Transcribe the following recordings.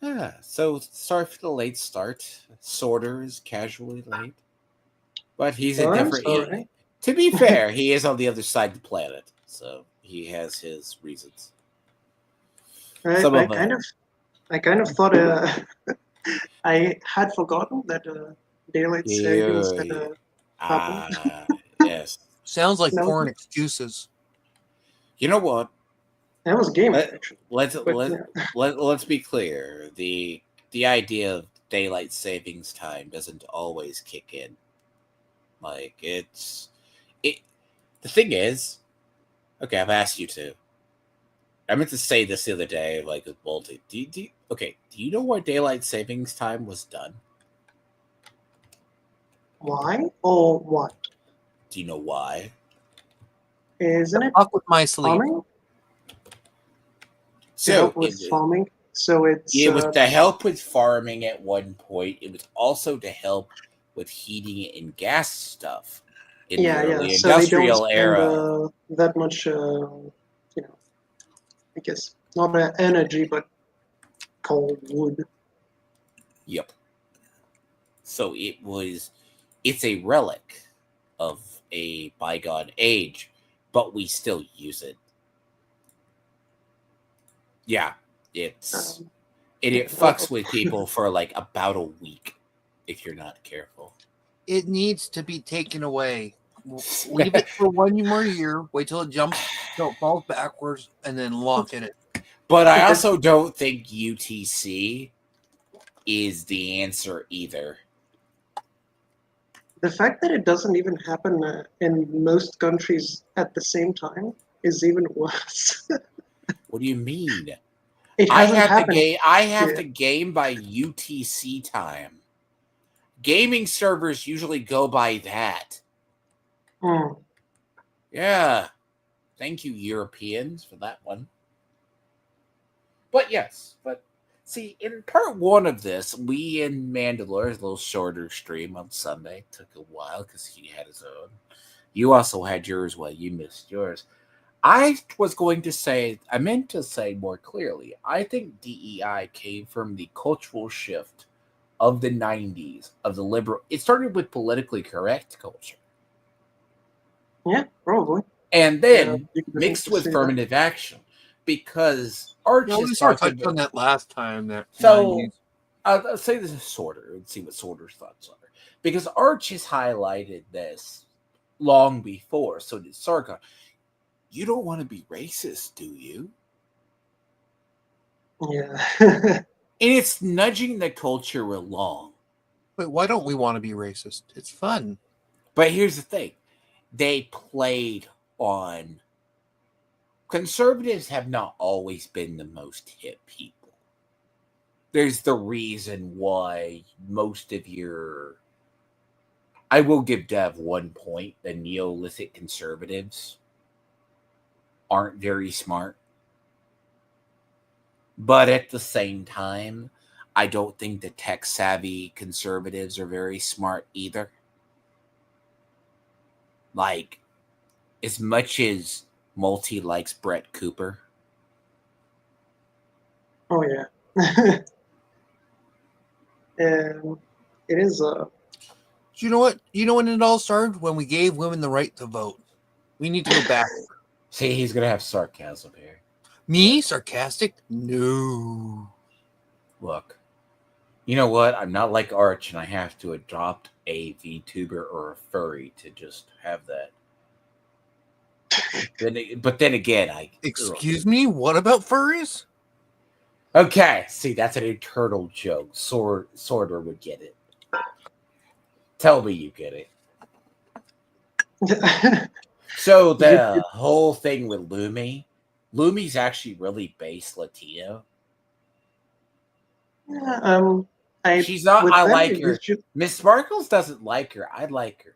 Yeah, so sorry for the late start. Sorter is casually late, but he's a Oh, I'm different. sorry. To be fair, he is on the other side of the planet, so he has his reasons. I, Some I of us, kind of I kind of thought I had forgotten that daylight savings had you, happened. yes. Sounds like No, porn excuses. You know what? that was gaming Let, actually. let's But let yeah, let's be clear. The idea of daylight savings time doesn't always kick in. Like it. The thing is, okay, I've asked you to. I meant to say this the other day, like with Bolty. Okay, do you know why daylight savings time was done? why or what? Do you know why? Isn't it Fuck with my sleep. farming to So help with farming? So it's it was to help with farming at one point. It was also to help with heating and gas stuff in the yeah. early So they don't industrial spend era. that much, I guess not energy, but coal wood. Yep. So it's a relic of a bygone age, but we still use it. Yeah, it's Um, it yeah, fucks with people for like about a week if you're not careful. It needs to be taken away. Leave it for one more year. Wait till it jumps, till it falls backwards, and then lock in it. But I the also don't think UTC is the answer either. the fact that it doesn't even happen in most countries at the same time is even worse. What do you mean? It I hasn't have to happened game. I have to here. game by UTC time. Gaming servers usually go by that. Mm. Yeah. Thank you, Europeans, for that one. But yes, but see, in part one of this, we and Mandalore, a little shorter stream on Sunday, took a while because he had his own. You also had yours. Well, you missed yours. I was going to say, I meant to say more clearly, I think DEI came from the cultural shift of the 90s, of the liberal. It started with politically correct culture. Yeah, probably. And Yeah, then you can mixed definitely with say that. affirmative action. Because Arch No, has we sort of talked touched about. on that last time. That So 90s. I'll say this is Sorter and see what Sorter's thoughts are. Because Arch has highlighted this long before, so did Sargon. You don't want to be racist, do you? Yeah. And it's nudging the culture along. Wait, why don't we want to be racist? It's fun. But here's the thing they played on. Conservatives have not always been the most hip people. There's the reason why most of your. I will give Dev one point. The Neolithic conservatives aren't very smart. But at the same time, I don't think the tech savvy conservatives are very smart either. Like, as much as Multi likes Brett Cooper, Oh yeah. And it is Do you know what? You know when it all started? When we gave women the right to vote. We need to go back. see, he's going to have sarcasm here. Me? Sarcastic? No. Look, you know what? I'm not like Arch, and I have to adopt a VTuber or a furry to just have that. But then again, Excuse me? What about furries? okay. See, that's an internal joke. Sorter would get it. Tell me you get it. So the you, whole thing with Lumi's actually really based Latino. yeah, I She's not. with I that like her. Miss Sparkles doesn't like her. I like her,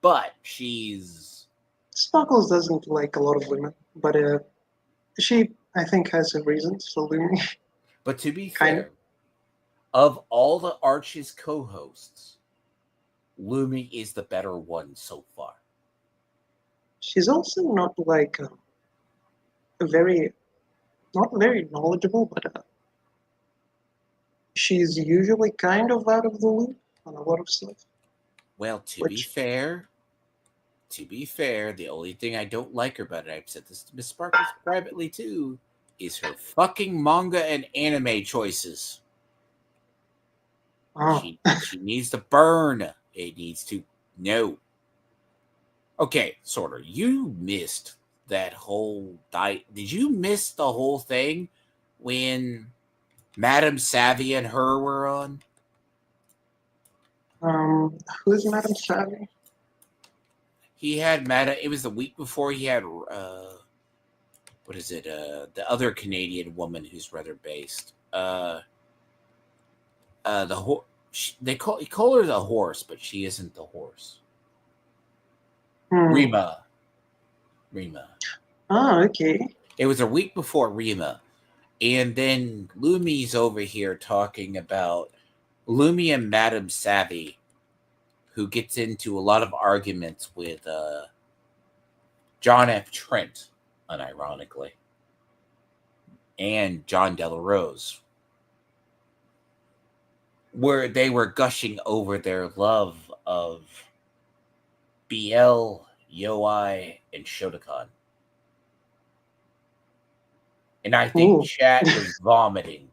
but she's. Sparkles doesn't like a lot of women, but she I think has her reasons for leaving. But to be Kind of. fair, of all the Arch's co-hosts, Lumi is the better one so far. She's also not like very not very knowledgeable, but she's usually kind of out of the loop on a lot of stuff. Well, to be Which- fair, the only thing I don't like her about it, I've said this to Miss Sparkles privately too, is her fucking manga and anime choices. Oh, She needs to burn. It needs to no. Okay, Sorter, you missed that whole Did you miss the whole thing when Madame Savvy and her were on? who's Madame Savvy? He had It was the week before he had what is it? The other Canadian woman who's rather based. They call her the horse, but she isn't the horse. Rima. Oh, okay. It was a week before Rima. And then Lumi's over here talking about Lumi and Madame Savvy, who gets into a lot of arguments with John F. Trent, unironically, and John Delarose, where they were gushing over their love of BL, Yoi, and Shotokan. And I think chat was vomiting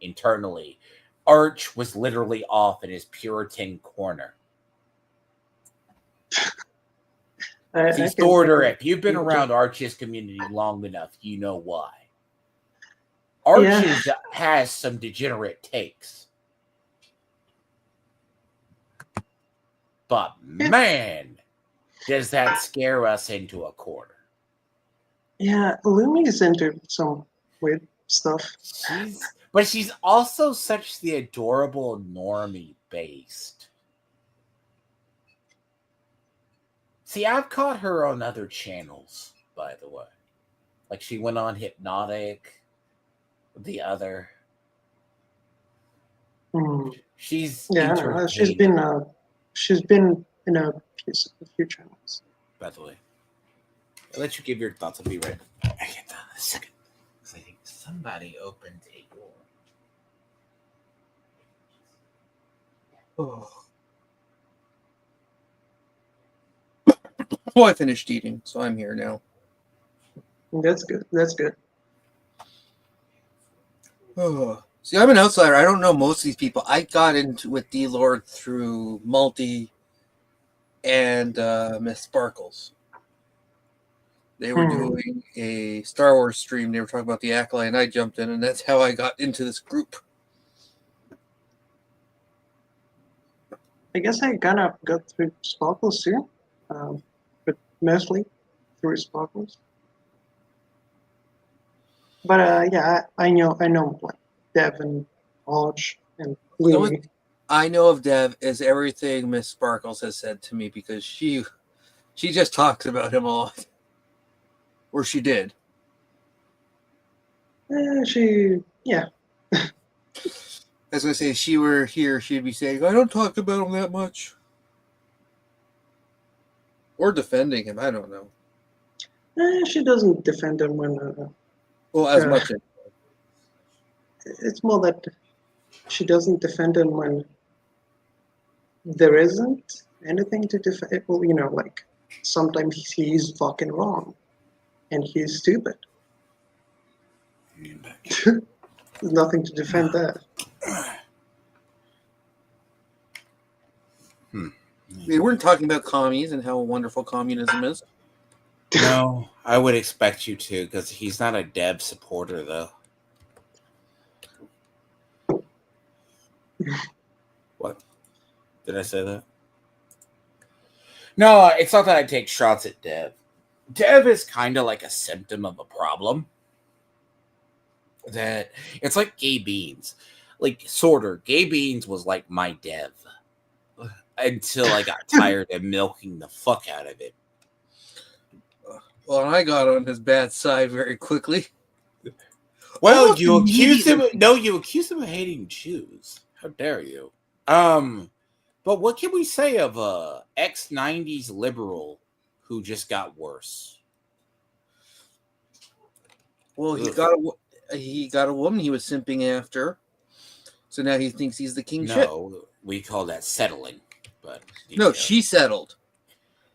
internally. Arch was literally off in his Puritan corner. See, Sorter, if you've been around Arch's community long enough, you know why. Arch's has some degenerate takes. But man, does that scare us into a corner. Yeah, Lumi's into some weird stuff. But she's also such the adorable normie based. See, I've caught her on other channels, by the way. Like she went on Hypnotic, the other. She's she's been in a few channels. By the way, I'll let you give your thoughts. I'll be right back in a second. Because I think somebody opened a door. Oh. Well, I finished eating, so I'm here now. That's good. That's good. Oh. See, I'm an outsider. I don't know most of these people. I got into with D-Lord through Multi and Miss Sparkles. They were doing a Star Wars stream. They were talking about the Acolyte, and I jumped in, and that's how I got into this group. I guess I kind of got through Sparkles too, but mostly through Sparkles. But I know like Dev and Arch and Lumi. I know of Dev is everything Miss Sparkles has said to me because she just talks about him a lot. Or she did. Yeah. As I say, if she were here, she'd be saying, I don't talk about him that much. Or defending him, I don't know. She doesn't defend him when... as much. It's more that she doesn't defend him when there isn't anything to defend. Well, like, sometimes he's fucking wrong. And he's stupid. There's nothing to defend that. We weren't talking about commies and how wonderful communism is. No, I would expect you to, because he's not a Dev supporter, though. What? Did I say that? No, it's not that I take shots at Dev. Dev is kind of like a symptom of a problem. That it's like Gay Beans. Like, Sorter, Gay Beans was like my Dev. Until I got tired of milking the fuck out of it. Well, I got on his bad side very quickly. Well, almost you accused him. You accused him of hating Jews. How dare you? But what can we say of ex-90s liberal who just got worse? Well, he got a woman he was simping after. So now he thinks he's the king shit. No, we call that settling. But No, she settled.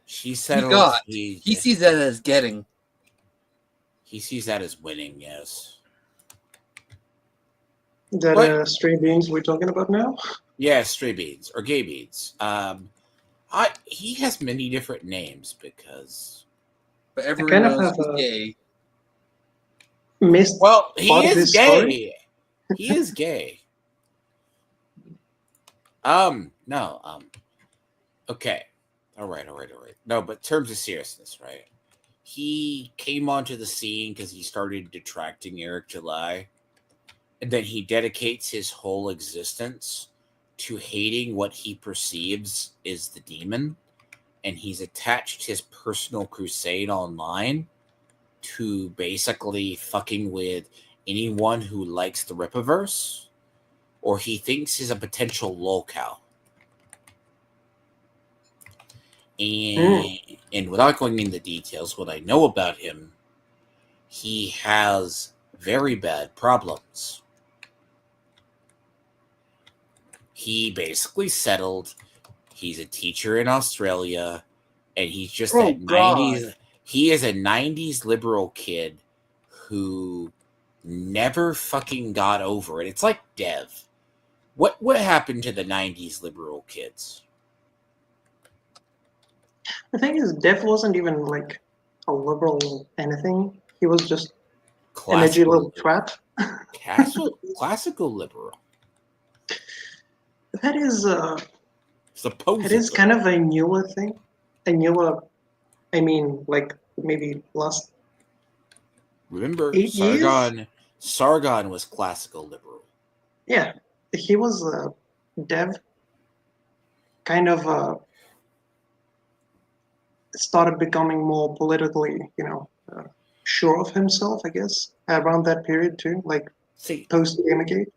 She He settled. got. He sees that as getting. He sees that as winning. Yes. That stray beans we're talking about now? Yeah, stray beans or gay beans. He has many different names because. But everyone knows he's gay. Missed he is gay. Story? He is gay. No. Okay. All right. No, but in terms of seriousness, right? He came onto the scene because he started detracting Eric July, and then he dedicates his whole existence to hating what he perceives is the demon, and he's attached his personal crusade online to basically fucking with anyone who likes the Rippaverse or he thinks is a potential lolcow. And without going into details, what I know about him, he has very bad problems. He basically settled. He's a teacher in Australia, and he's just that 90s. He is a 90s liberal kid who never fucking got over it. It's like Dev. What happened to the 90s liberal kids? The thing is, Dev wasn't even like a liberal anything. He was just an edgy little twat. Classical liberal. That is supposedly. It is kind of a newer thing. I mean, like maybe last. Remember, 8 years? Sargon was classical liberal. Yeah, he was Dev. Kind of started becoming more politically, sure of himself, I guess, around that period too, like post Gamergate.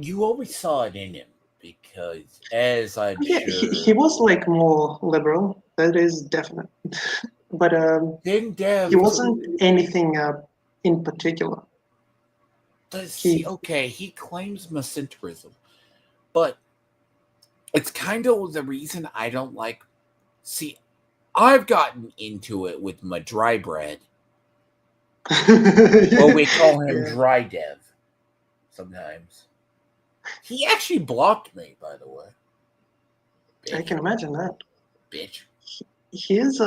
You always saw it in him because, as I'm sure, he was like more liberal. That is definite, but he wasn't anything in particular. He claims misinterism, but it's kind of the reason I don't like. See, I've gotten into it with my dry bread. Well, we call him Dry Dev sometimes. He actually blocked me, by the way. Bitch. I can imagine that. Bitch. He is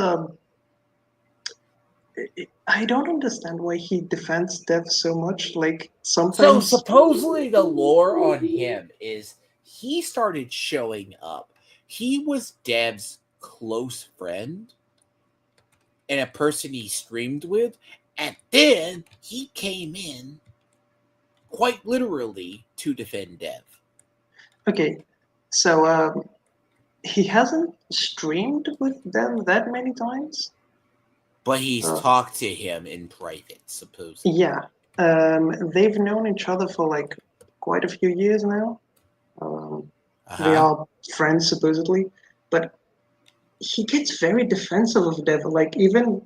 I don't understand why he defends Dev so much. Like sometimes. So supposedly the lore on him is he started showing up. He was Dev's close friend and a person he streamed with, and then he came in quite literally to defend Dev. Okay, so he hasn't streamed with Dev that many times. But he's talked to him in private, supposedly. Yeah. They've known each other for like quite a few years now. They are friends, supposedly. But he gets very defensive of Dev. Like, even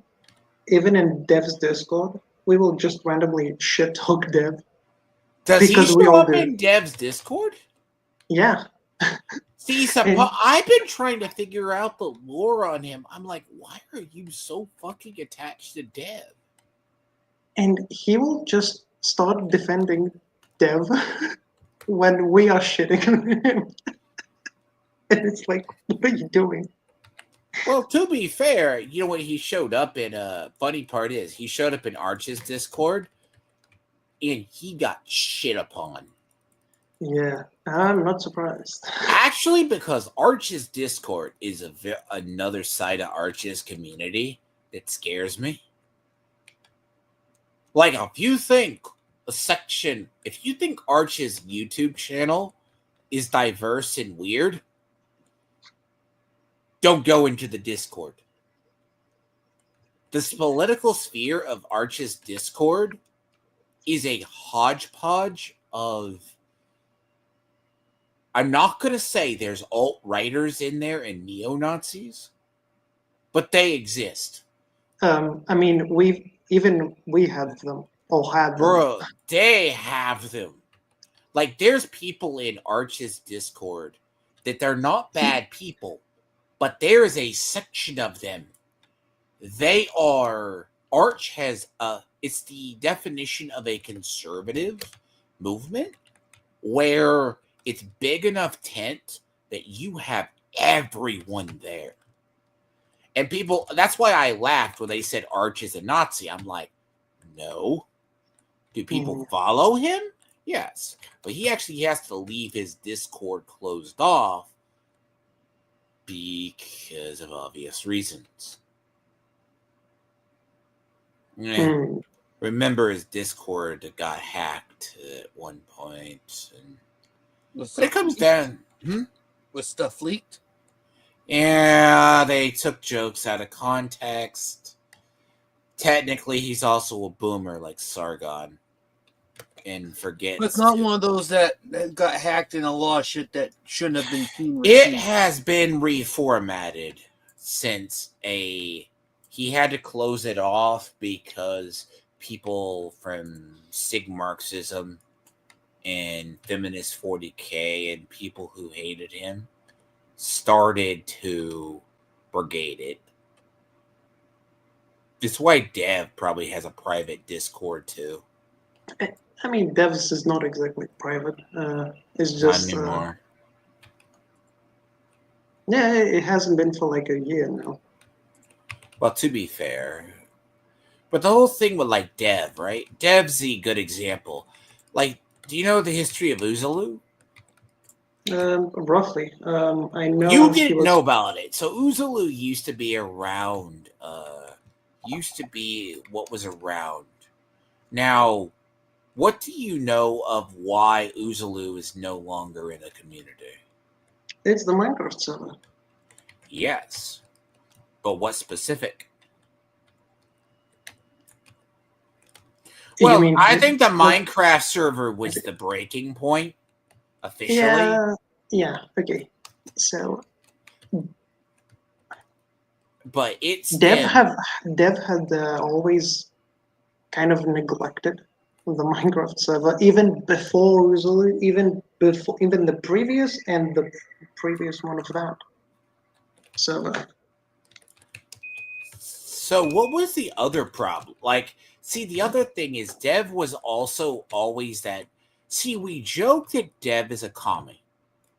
in Dev's Discord, we will just randomly shit-talk Dev. Does he show up in Dev's Discord? Yeah. See, I've been trying to figure out the lore on him. I'm like, why are you so fucking attached to Dev? And he will just start defending Dev when we are shitting on him. And it's like, what are you doing? Well, to be fair, you know what he showed up in? Funny part is, he showed up in Arch's Discord, and he got shit upon. Yeah, I'm not surprised. Actually, because Arch's Discord is another side of Arch's community that scares me. Like, if you think Arch's YouTube channel is diverse and weird, don't go into the Discord. This political sphere of Arch's Discord is a hodgepodge of... I'm not going to say there's alt-righters in there and neo-Nazis, but they exist. I mean, we have them. Or had them. Bro, they have them. Like, there's people in Arch's Discord that they're not bad people, but there is a section of them. They are Arch has it's the definition of a conservative movement where it's big enough tent that you have everyone there. And people, that's why I laughed when they said Arch is a Nazi. I'm like, no. Do people follow him? Yes. But he actually has to leave his Discord closed off because of obvious reasons. Remember, his Discord got hacked at one point. And but it comes down. Was stuff leaked? Yeah, they took jokes out of context. Technically, he's also a boomer like Sargon. And forgets. But it's not one of those that got hacked in a lot of shit that shouldn't have been seen. It has been reformatted since he had to close it off because people from Sig Marxism and Feminist 40K and people who hated him started to brigade it. It's why Dev probably has a private Discord too. I mean, Devs is not exactly private. It's just not anymore. Yeah, it hasn't been for like a year now. Well, to be fair, but the whole thing with like Dev, right? Dev's a good example. Like, do you know the history of Uzalu? Roughly. I know you didn't know about it. So Uzalu used to be around. Used to be what was around. Now, what do you know of why Uzalu is no longer in a community? It's the Minecraft server. Yes. But what specific? Well, I think the Minecraft server was the breaking point, officially. Yeah, okay. So... But it's... Dev had always kind of neglected the Minecraft server, even before Uzalu, even the previous and the previous one of that server. So what was the other problem? Like, see, the other thing is Dev was also always that... See, we joked that Dev is a commie.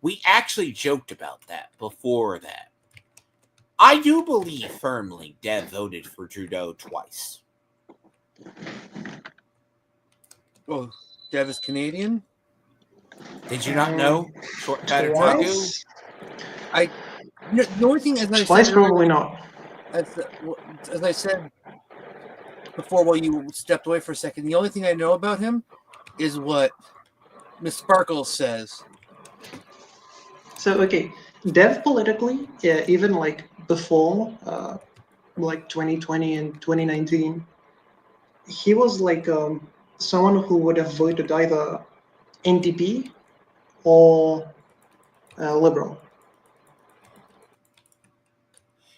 We actually joked about that before that. I do believe firmly Dev voted for Trudeau twice. Oh, Dev is Canadian? Did you not know? Short Twice? The only thing, as I twice said, probably not. As I said before, while you stepped away for a second, the only thing I know about him is what Miss Sparkles says. So, okay, Dev politically, yeah, even like before, like 2020 and 2019, he was like someone who would have voted either NDP or Liberal.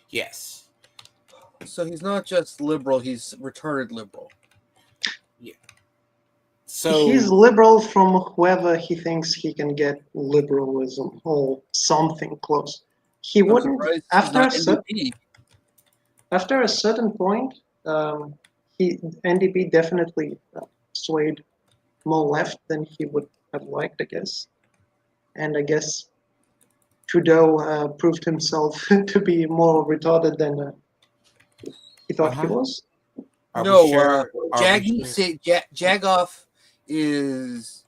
Yes. So he's not just liberal, he's retarded liberal. Yeah. So he's liberal from whoever he thinks he can get liberalism or something close. He wouldn't after a certain point. NDP definitely swayed more left than he would have liked, I guess. And I guess Trudeau proved himself to be more retarded than he thought he was. Jagoff is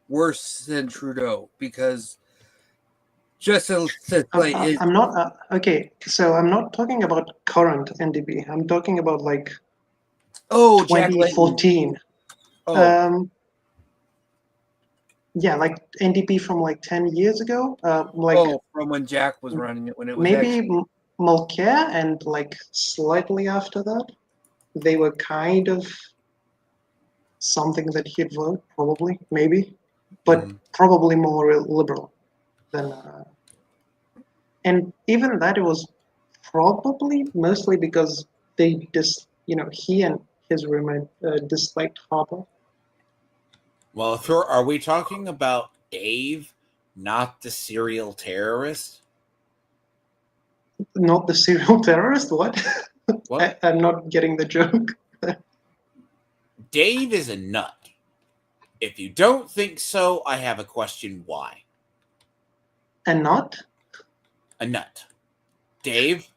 worse than Trudeau because I'm not okay. So I'm not talking about current NDP. I'm talking about like 2014. Yeah, like NDP from like 10 years ago. From when Jack was running it, when it was maybe Mulcair, and like slightly after that, they were kind of something that he'd vote, probably, maybe, but probably more liberal than. And even that, it was probably mostly because they he and his roommate disliked Harper. Well, are we talking about Dave, not the serial terrorist? Not the serial terrorist? What? What? I'm not getting the joke. Dave is a nut. If you don't think so, I have a question why. And not? A nut. Dave?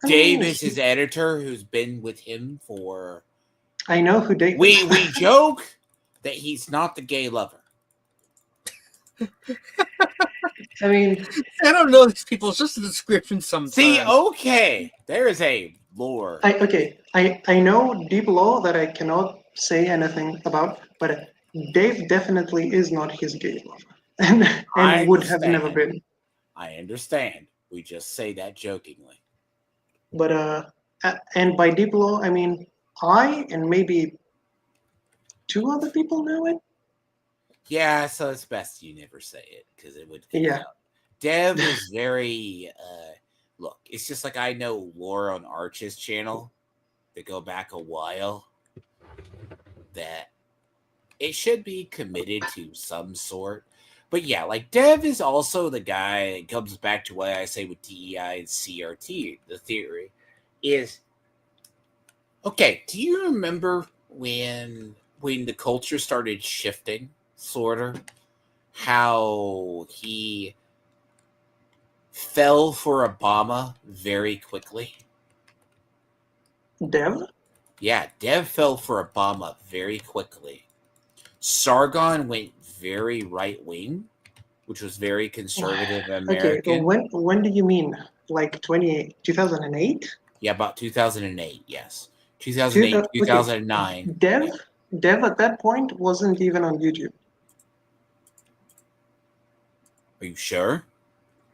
I Dave mean, is his editor who's been with him for... I know who Dave is. We joke that he's not the gay lover. I mean, I don't know these people. It's just a description sometimes. See, okay, there is a lore. I know deep law that I cannot say anything about, but Dave definitely is not his gay lover, I and would have never understand. been. I understand. We just say that jokingly. But and by deep law, I mean I and maybe two other people know it. Yeah, so it's best you never say it because it would get Yeah. out. Dev is very look, it's just like I know lore on Arch's channel to go back a while that it should be committed to some sort. But yeah, like Dev is also the guy that comes back to what I say with DEI and CRT. The theory is okay. Do you remember when the culture started shifting, sort of, how he fell for Obama very quickly? Dev? Yeah, Dev fell for Obama very quickly. Sargon went very right wing, which was very conservative Okay, American. when do you mean? Like 2008? Yeah, about 2008, yes. 2008, Okay. 2009. Dev? Yeah. Dev at that point wasn't even on YouTube. Are you sure?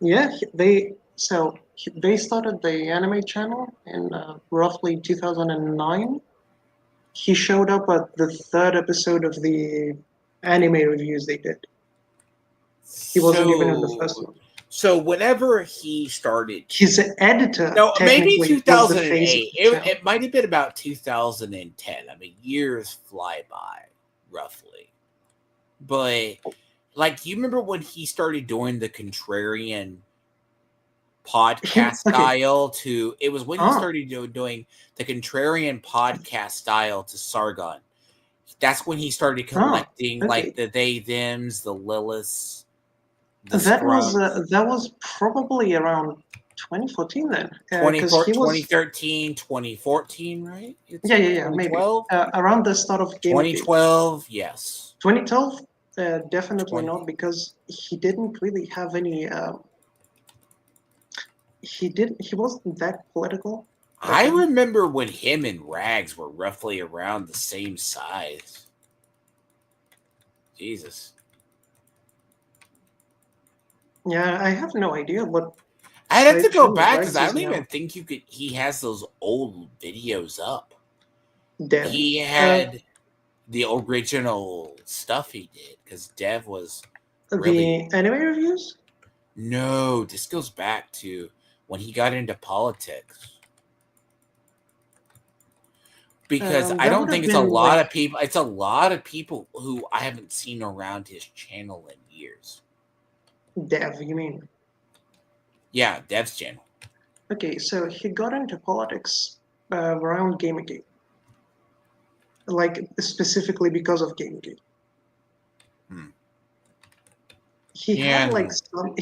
Yeah, they started the anime channel in roughly 2009. He showed up at the third episode of the anime reviews they did. He wasn't even in the first one. So whenever he started, His editor no, maybe technically was the face of 2008. the channel. It might have been about 2010. I mean, years fly by, roughly. But like, you remember when he started doing the contrarian podcast style to? It was when he started doing the contrarian podcast style to Sargon. That's when he started collecting like the they thems, the Liliths. That was probably around 2014 then. 2013, 2014, right? Yeah, maybe. Around the start of Gamergate. 2012, yes. 2012, definitely not, because he didn't really have any... he wasn't that political. I remember when him and Rags were roughly around the same size. Jesus. Yeah, I have no idea what. I'd have to go back because I don't even think you could. He has those old videos up. Dev. He had the original stuff he did because Dev was really the anime reviews. No, this goes back to when he got into politics. Because I don't think it's a lot of people. It's a lot of people who I haven't seen around his channel in years. Dev, you mean? Yeah, Dev's channel. Okay, so he got into politics around Gamergate. Like, specifically because of Gamergate. He had like some...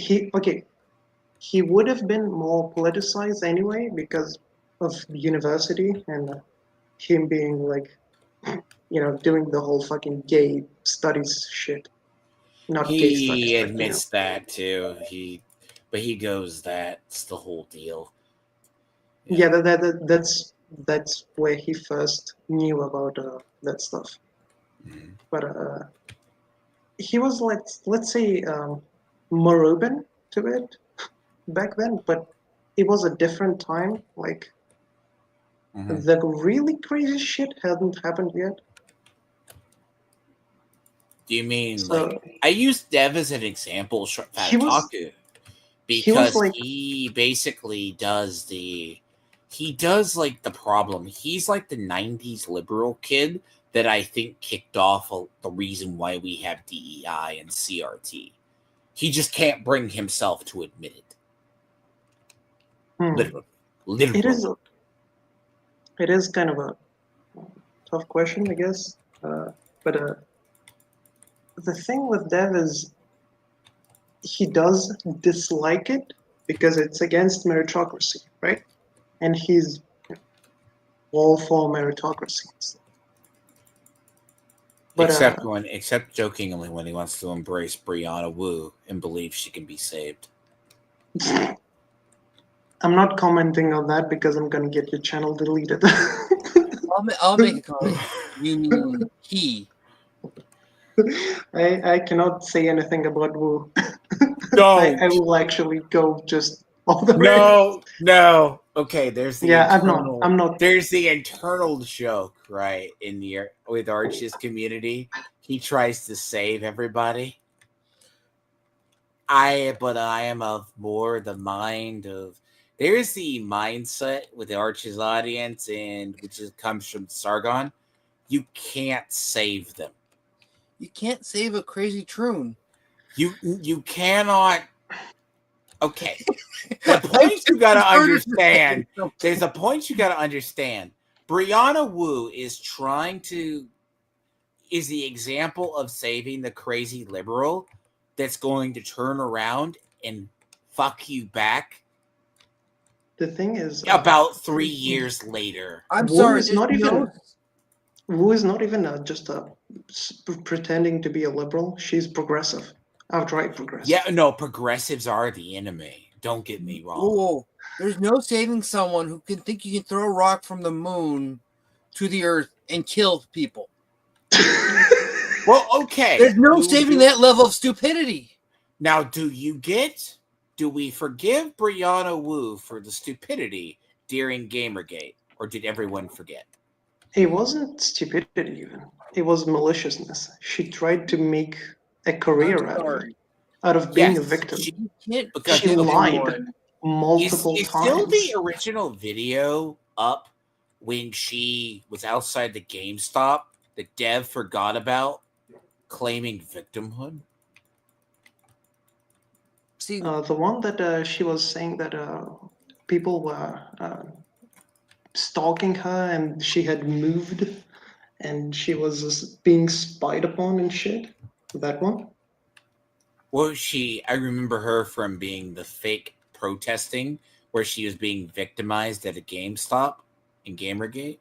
He would have been more politicized anyway because of university and him being like, doing the whole fucking gay studies shit. Not gay studies. He admits that too. But he goes, that's the whole deal. Yeah, that's where he first knew about that stuff. But he was like, let's say, more open to it back then, but it was a different time. Like, the really crazy shit hadn't happened yet. Do you mean I use Dev as an example because he basically does like the problem. He's like the 90s liberal kid that I think kicked off the reason why we have DEI and CRT. He just can't bring himself to admit it. Literally. It is kind of a tough question, I guess. But the thing with Dev is he does dislike it because it's against meritocracy, right? And he's all for meritocracy. But, except jokingly when he wants to embrace Brianna Wu and believe she can be saved. I'm not commenting on that because I'm gonna get your channel deleted. I'll make a comment. You mean he? I cannot say anything about Wu. No, I will actually go just all the way. No. Okay, there's the internal. I'm not. There's the internal joke, right? With Arch's community, he tries to save everybody. I am of more the mind of. There's the mindset with the Arch's audience, and comes from Sargon. You can't save them. You can't save a crazy troon. You cannot. Okay. The point you got to understand. There's a point you got to understand. Brianna Wu is the example of saving the crazy liberal that's going to turn around and fuck you back. The thing is, about 3 years later. I'm sorry. Wu is not even just pretending to be a liberal. She's progressive, outright progressive. Yeah, no, progressives are the enemy. Don't get me wrong. Whoa. There's no saving someone who can think you can throw a rock from the moon to the earth and kill people. Well, okay. There's no saving that level of stupidity. Now, do we forgive Brianna Wu for the stupidity during Gamergate, or did everyone forget? It wasn't stupidity even. It was maliciousness. She tried to make a career out of being a victim. She lied multiple times. Is still the original video up when she was outside the GameStop that Dev forgot about, claiming victimhood? See, the one that she was saying that people were stalking her and she had moved and she was being spied upon and shit. That one? Well, I remember her from being the fake protesting where she was being victimized at a GameStop in Gamergate.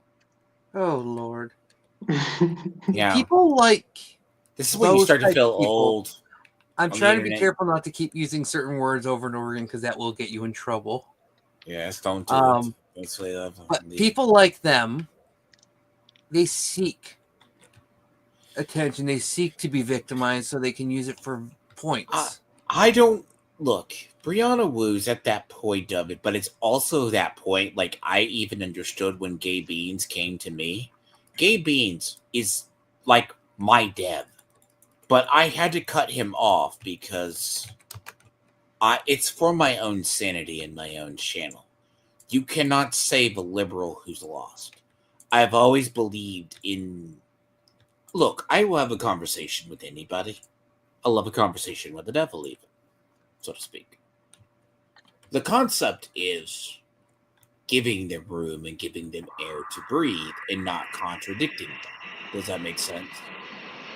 Oh, Lord. Yeah. People like... This is when you start to feel old. I'm trying to be careful not to keep using certain words over and over again because that will get you in trouble. Yes, don't do it. Don't say that. But people like them, they seek attention. They seek to be victimized so they can use it for points. I don't... Look, Brianna Wu's at that point of it, but it's also that point, like, I even understood when Gay Beans came to me. Gay Beans is, like, my Dev. But I had to cut him off because it's for my own sanity and my own channel. You cannot save a liberal who's lost. I've always believed in... Look, I will have a conversation with anybody. I'll have a conversation with the devil even, so to speak. The concept is giving them room and giving them air to breathe and not contradicting them. Does that make sense?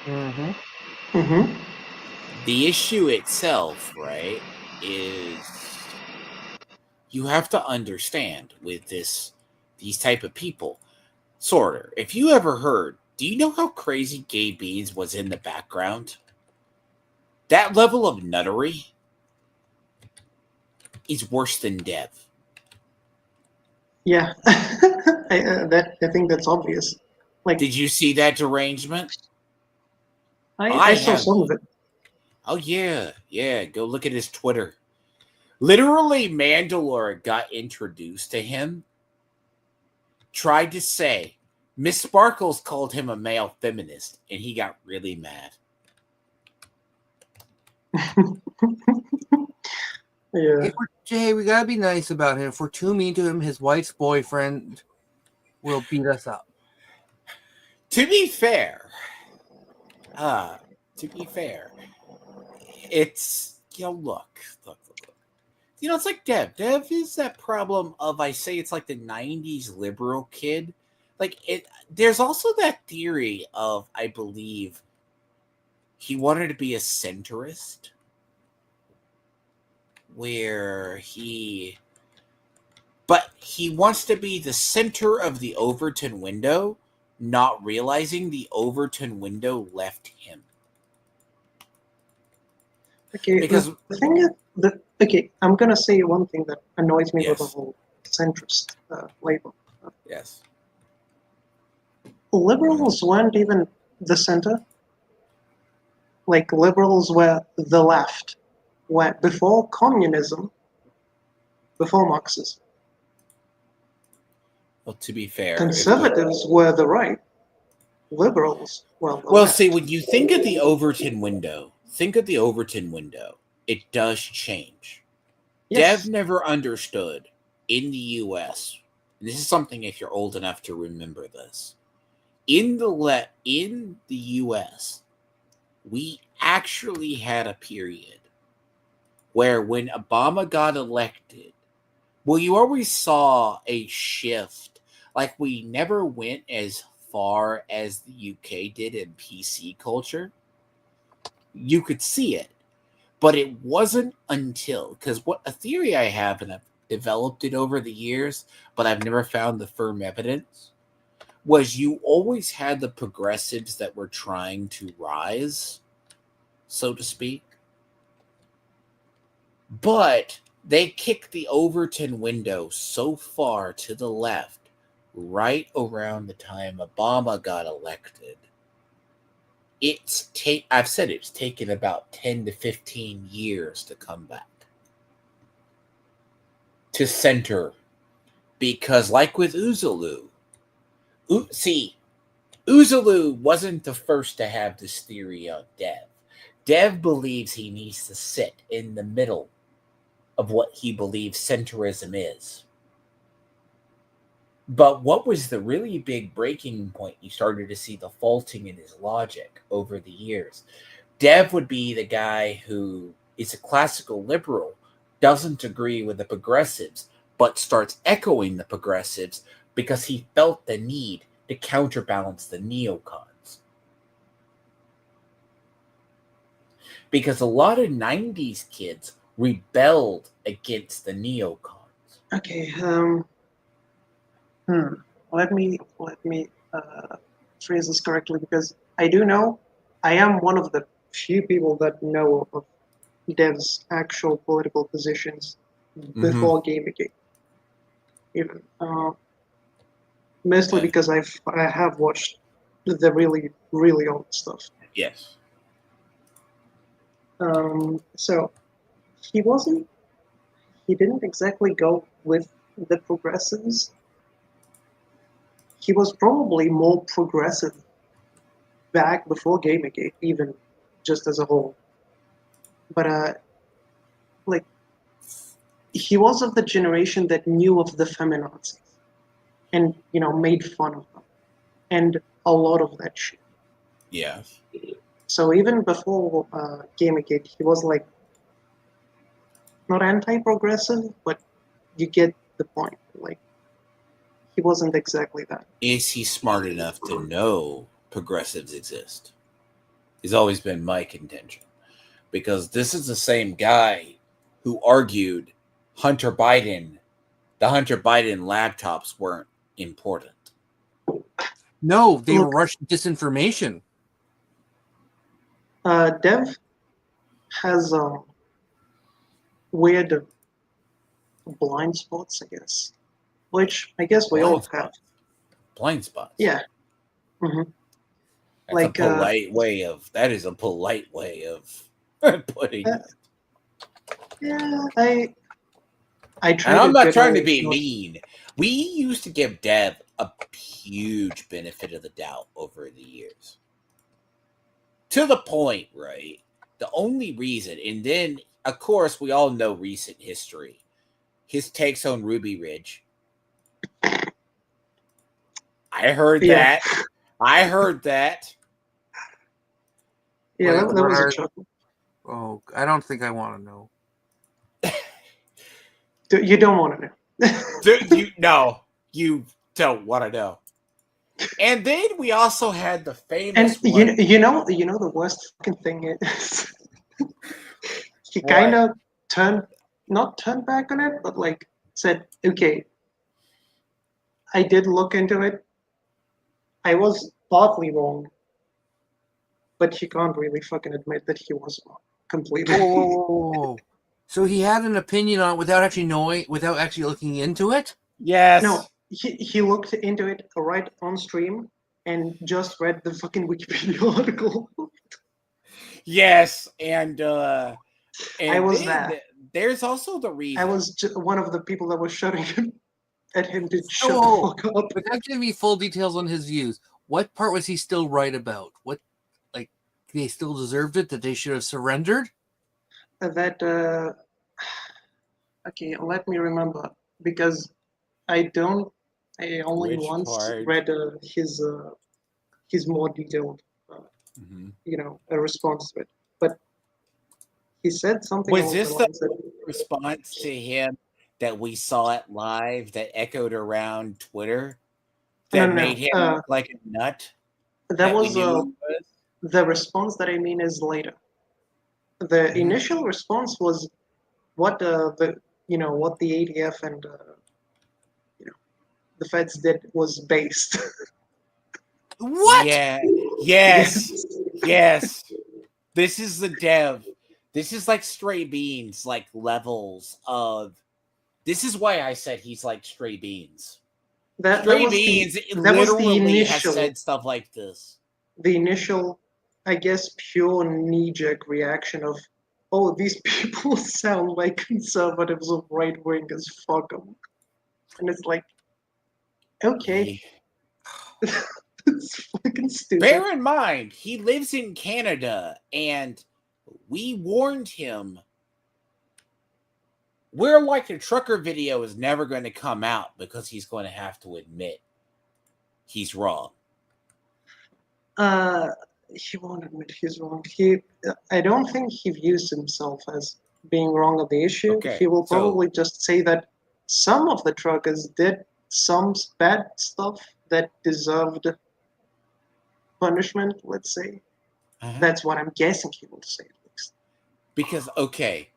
Mm-hmm. Mm-hmm. The issue itself, right, is you have to understand with these type of people. Sorter, if you ever heard, do you know how crazy Gay Beans was in the background? That level of nuttery is worse than Dev. Yeah, I think that's obvious. Like, did you see that derangement? I saw some of it. Oh yeah. Go look at his Twitter. Literally, Mandalore got introduced to him. Tried to say Miss Sparkles called him a male feminist, and he got really mad. Yeah. Jay, we gotta be nice about him. If we're too mean to him, his wife's boyfriend will beat us up. To be fair, it's look. It's like Dev. Dev is that problem of I say it's like the '90s liberal kid. Like it. There's also that theory of I believe he wanted to be a centrist, where he wants to be the center of the Overton window, not realizing the Overton window left him. Okay, Because the thing is, okay, I'm gonna say one thing that annoys me with the Yes. whole centrist label. yes, Liberals weren't even the center. Like liberals were the left, where before communism, before Marxism. well, to be fair, Conservatives were the right. Liberals were the well, left. see, when you think of the Overton window, it does change. Yes. Dev never understood in the U.S. And this is something if you're old enough to remember this. In the U.S., we actually had a period where when Obama got elected, well, you always saw a shift. Like we never went as far as the UK did in PC culture. You could see it. But it wasn't until, because what a theory I have, and I've developed it over the years, but I've never found the firm evidence, was you always had the progressives that were trying to rise, so to speak. But they kicked the Overton window so far to the left right around the time Obama got elected. I've said it's taken about 10 to 15 years to come back to center, because like with Uzulu, Uzulu wasn't the first to have this theory on Dev. Dev believes he needs to sit in the middle of what he believes centrism is. But what was the really big breaking point? You started to see the faulting in his logic over the years. Dev would be the guy who is a classical liberal, doesn't agree with the progressives, but starts echoing the progressives because he felt the need to counterbalance the neocons. Because a lot of 90s kids rebelled against the neocons. Okay. Let me phrase this correctly, because I do know I am one of the few people that know of Dev's actual political positions before Gamergate. Even mostly because I have watched the really old stuff. Yes. So he didn't exactly go with the progressives. He was probably more progressive back before Gamergate, even just as a whole. But like, he was of the generation that knew of the feminazis and made fun of them and a lot of that shit. Yeah. So even before Gamergate, he was like not anti-progressive, but you get the point. Like, he wasn't exactly that. Is he smart enough to know progressives exist? Has always been my contention. Because this is the same guy who argued the Hunter Biden laptops weren't important. No, they were Russian disinformation. Dev has weird blind spots, I guess, which I guess we all have. Blind spots. Yeah. Mm-hmm. That's a polite way of. That is a polite way of putting it. Yeah, I try. And I'm not trying to be mean. We used to give Dev a huge benefit of the doubt over the years. To the point, right? The only reason, and then, of course, we all know recent history. His takes on Ruby Ridge. I heard that. I heard that. Yeah, Wait, that was a Bernard. chuckle. Oh, I don't think I want to know. You don't want to know. You don't want to know. And then we also had the And famous one. you know the worst fucking thing is he kind What? of not turned back on it, but like said, okay, I did look into it. I was partly wrong, but he can't really fucking admit that he was wrong completely. Whoa. So he had an opinion on it without actually knowing, without actually looking into it? No, Yes. he looked into it right on stream and just read the fucking Wikipedia article. Yes. I And was then there. there's also the I reason. was one of the people that was shouting at him to shut the Oh, fuck up. without giving me full details on his views, what part was he still right about? What, like, they still deserved it, that they should have surrendered? That okay, let me remember because I only Which once part? read his more detailed Mhm. a response to it, but he said something Was along the this the lines that response to him that we saw it live that echoed around Twitter no that no made no him look like a nut that that we was knew he was? the response that I mean is later. The Mhm. initial response was what what the ADF and you know the feds did was based. What? Yeah. Yes. Yes. Yes. This is the dev. This is like Stray Beans, like levels of. This is why I said he's like Stray Beans. That Stray was the Beans that was literally has said stuff like this. the initial, I guess, pure knee jerk reaction of, oh, these people sound like conservatives of right wing as fuck 'em. And it's like, okay, Yeah. it's fucking stupid. Bear in mind, he lives in Canada, and we warned him. We're like the trucker video is never going to come out because he's going to have to admit he's wrong. Uh, he won't admit he's wrong. I don't think he views himself as being wrong on the issue. He Okay, will so probably just say that some of the truckers did some bad stuff that deserved punishment, let's say. That's what I'm guessing he will say at least. because okay,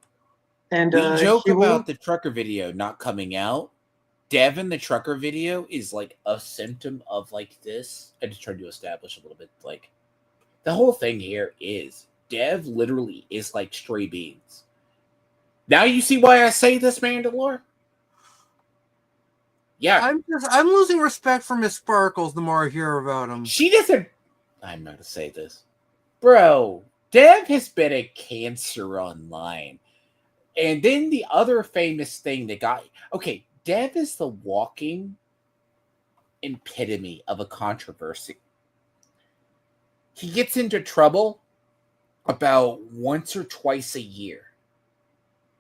And we joke he will. about the trucker video not coming out. Devin, the trucker video, is like a symptom of like this. I just tried to establish a little bit like the whole thing here is Dev literally is like Stray Beans. Now you see why I say this, Mandalore? Yeah. I'm losing respect for Miss Sparkles the more I hear about him. She doesn't. I'm not to say this. Bro, Dev has been a cancer online. And then the other famous thing that got. Okay, Dev is the walking epitome of a controversy. He gets into trouble about once or twice a year.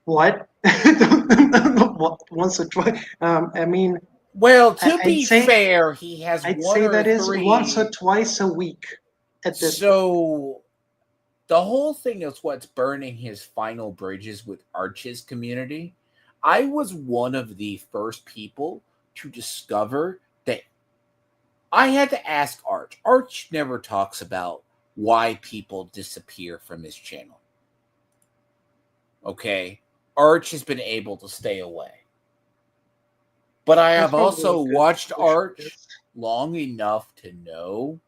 What? Once or twice. I mean, Well, to I'd be say fair, he has I'd one say or that is once or three. twice a week at this point. So the whole thing is what's burning his final bridges with Arch's community. I was one of the first people to discover that I had to ask Arch. Arch never talks about why people disappear from his channel. Okay? Arch has been able to stay away. But I That's have probably a also good watched solution, I Arch guess. long enough to know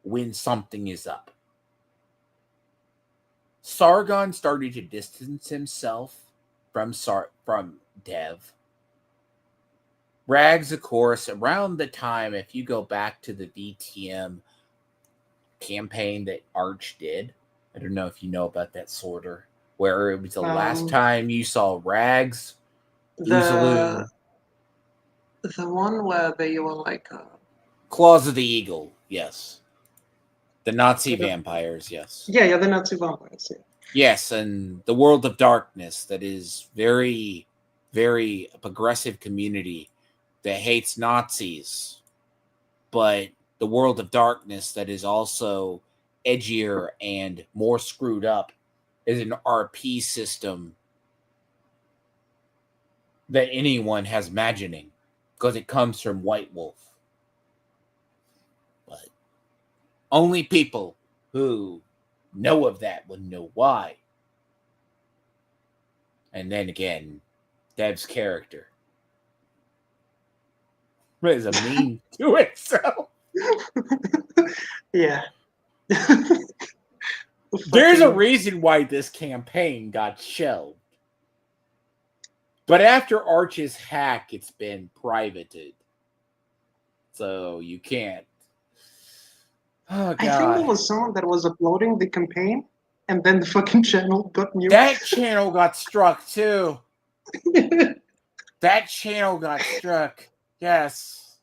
when something is up. Sargon started to distance himself from Dev. Rags, of course, around the time, if you go back to the DTM campaign that Arch did, I don't know if you know about that sorter, where it was the last Um, time you saw Rags, the Oozaloo, the one where they were like, Claws of the Eagle, yes. The Nazi what vampires, yes. yeah, the Nazi vampires. Yeah. Yes, and the World of Darkness, that is very, very progressive community that hates Nazis, but the world of darkness that is also edgier and more screwed up is an RP system that anyone has imagining, because it comes from White Wolf. But only people who know of that would know why. And then again, Dev's character. There's a meme to it, so. Yeah. There's a Fucking- reason why this campaign got shelved. But after Arch's hack, it's been privated. So you can't. Oh, God. I think there was someone that was uploading the campaign, and then the fucking channel got nuked. That channel got struck, too. That channel got struck. Yes.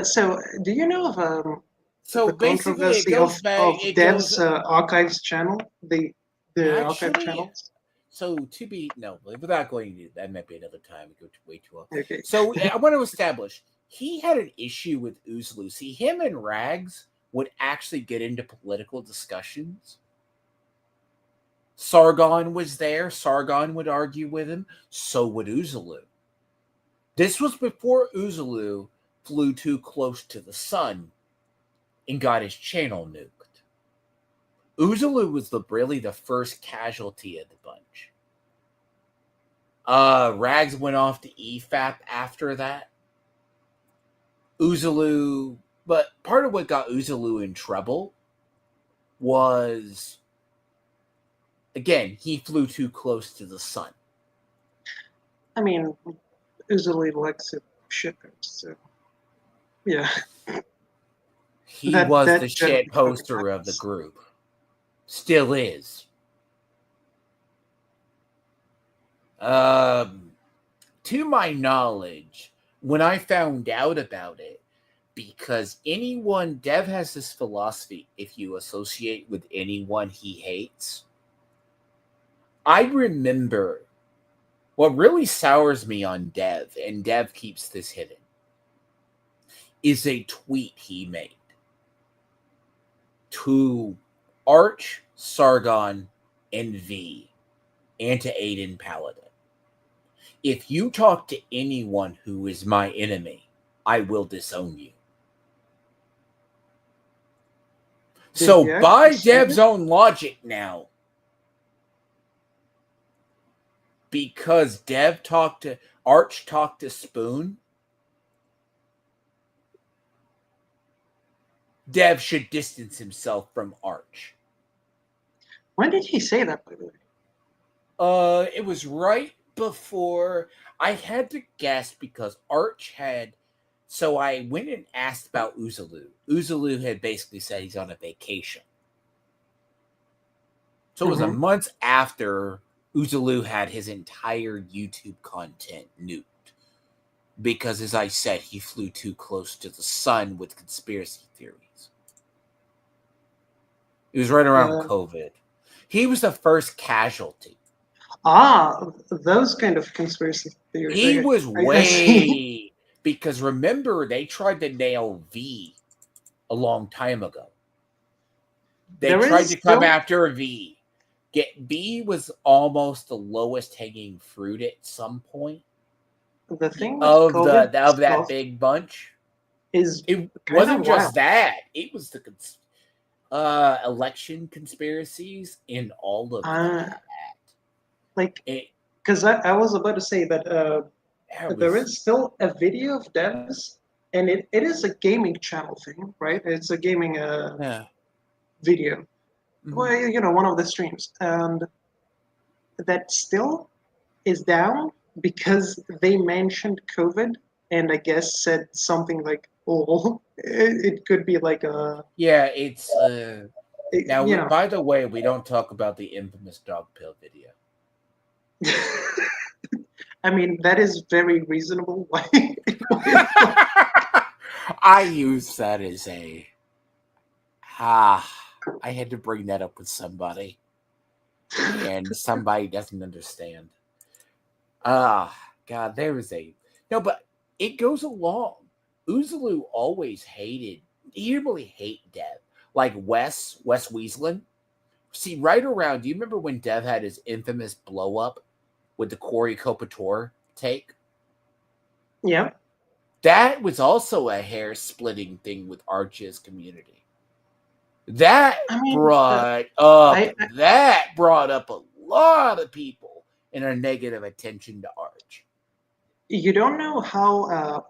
So, do you know of So the basically, it controversy goes back. of It Dev's goes. archives channel? The archive Actually, channels? so to be no, without going into that, might be another time. We go way too long. Okay. So I want to establish he had an issue with Uzlu. See, him and Rags would actually get into political discussions. Sargon was there. Sargon would argue with him. So would Uzlu. This was before Uzlu flew too close to the sun and got his channel nuked. Uzlu was really the first casualty of the bunch. Rags went off to EFAP after that. Uzlu, but part of what got Uzlu in trouble was, again, he flew too close to the sun. I mean, Uzuli likes it shippers, so yeah. He That- was that the generally shit poster of the happens. group. Still is. To my knowledge, when I found out about it, because Dev has this philosophy, if you associate with anyone he hates, I remember what really sours me on Dev, and Dev keeps this hidden, is a tweet he made to Arch, Sargon, and V, and to Aiden Paladin. If you talk to anyone who is my enemy, I will disown you. Did So you by actually say Dev's that? own logic now, because Arch talked to Spoon, Dev should distance himself from Arch. When did he say that, by the way? It was right before. I had to guess because Arch had. So I went and asked about Uzulu. Uzulu had basically said he's on a vacation. So it was a month after Uzulu had his entire YouTube content nuked. Because, as I said, he flew too close to the sun with conspiracy theories. It was right around COVID. He was the first casualty. Those kind of conspiracy theories. He was I see. way... Because remember, they tried to nail V a long time ago. They There tried is to come still- after V. V was almost the lowest hanging fruit at some point The thing with of COVID that stuff big bunch. is It kinda wasn't just wild. that. It was the election conspiracies and all of that. like, It, because I was about to say that that there was- is still a video of Devs, and it is a gaming channel thing, right? It's a gaming yeah. video. Mhm. Well, you know, one of the streams, and that still is down because they mentioned COVID, and I guess said something like, "Oh, it could be like a." Yeah, it's now. You know. By the way, we don't talk about the infamous dog pill video. I mean, that is very reasonable. Why? I use that as a I had to bring that up with somebody, and somebody doesn't understand. God, there is a no, but it goes along Uzulu always hated. He didn't really hate Dev. Like Wes Weaslin. See, right around. Do you remember when Dev had his infamous blow up with the Corey Kopitor take? Yeah. That was also a hair splitting thing with Arch's community. That I mean, brought up I that brought up a lot of people in a negative attention to Arch. you don't know how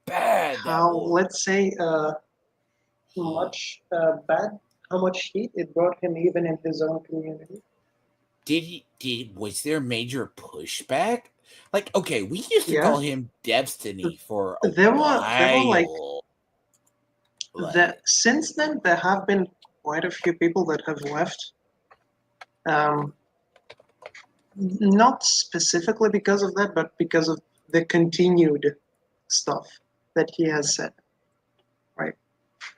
Bad that was. let's say much bad how much heat it brought him even in his own community. Was there major pushback? Like, okay, we used to Yeah. call him Destiny for a There were like while. that since then there have been quite a few people that have left. Not specifically because of that, but because of the continued stuff that he has said. Right.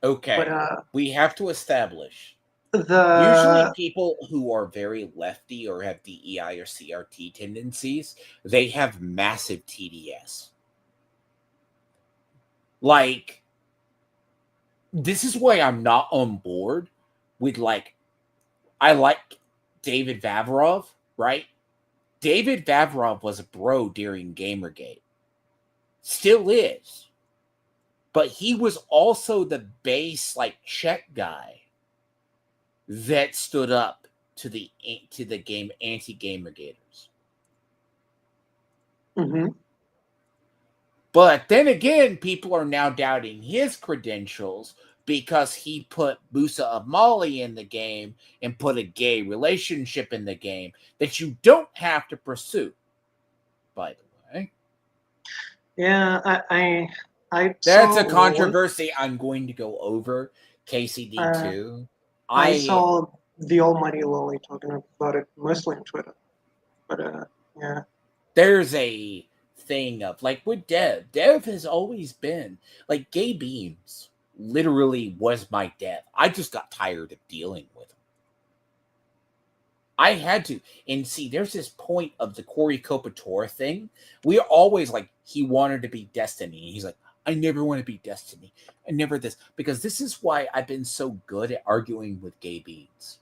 Okay. But we have to establish the usually people who are very lefty or have DEI or CRT tendencies, they have massive TDS. Like, this is why I'm not on board with, like, I like David Vavrov, right? David Vavrov was a bro during Gamergate. Still is. But he was also the base, like, Czech guy that stood up to the game anti-Gamergators. Mm-hmm. But then again, people are now doubting his credentials because he put Musa of Mali in the game and put a gay relationship in the game that you don't have to pursue, by the way. Yeah, That's saw a controversy I'm going to go over. KCD2. I saw the almighty Lolly talking about it mostly on Twitter. But yeah. There's a thing of, like, with Dev. Dev has always been, like, Gay Beams literally was my Dev. I just got tired of dealing with him. I had to. And see, there's this point of the Corey Kopitor thing. We're always like, he wanted to be Destiny. He's like, I never want to be Destiny. I never this. Because this is why I've been so good at arguing with Gay Beans.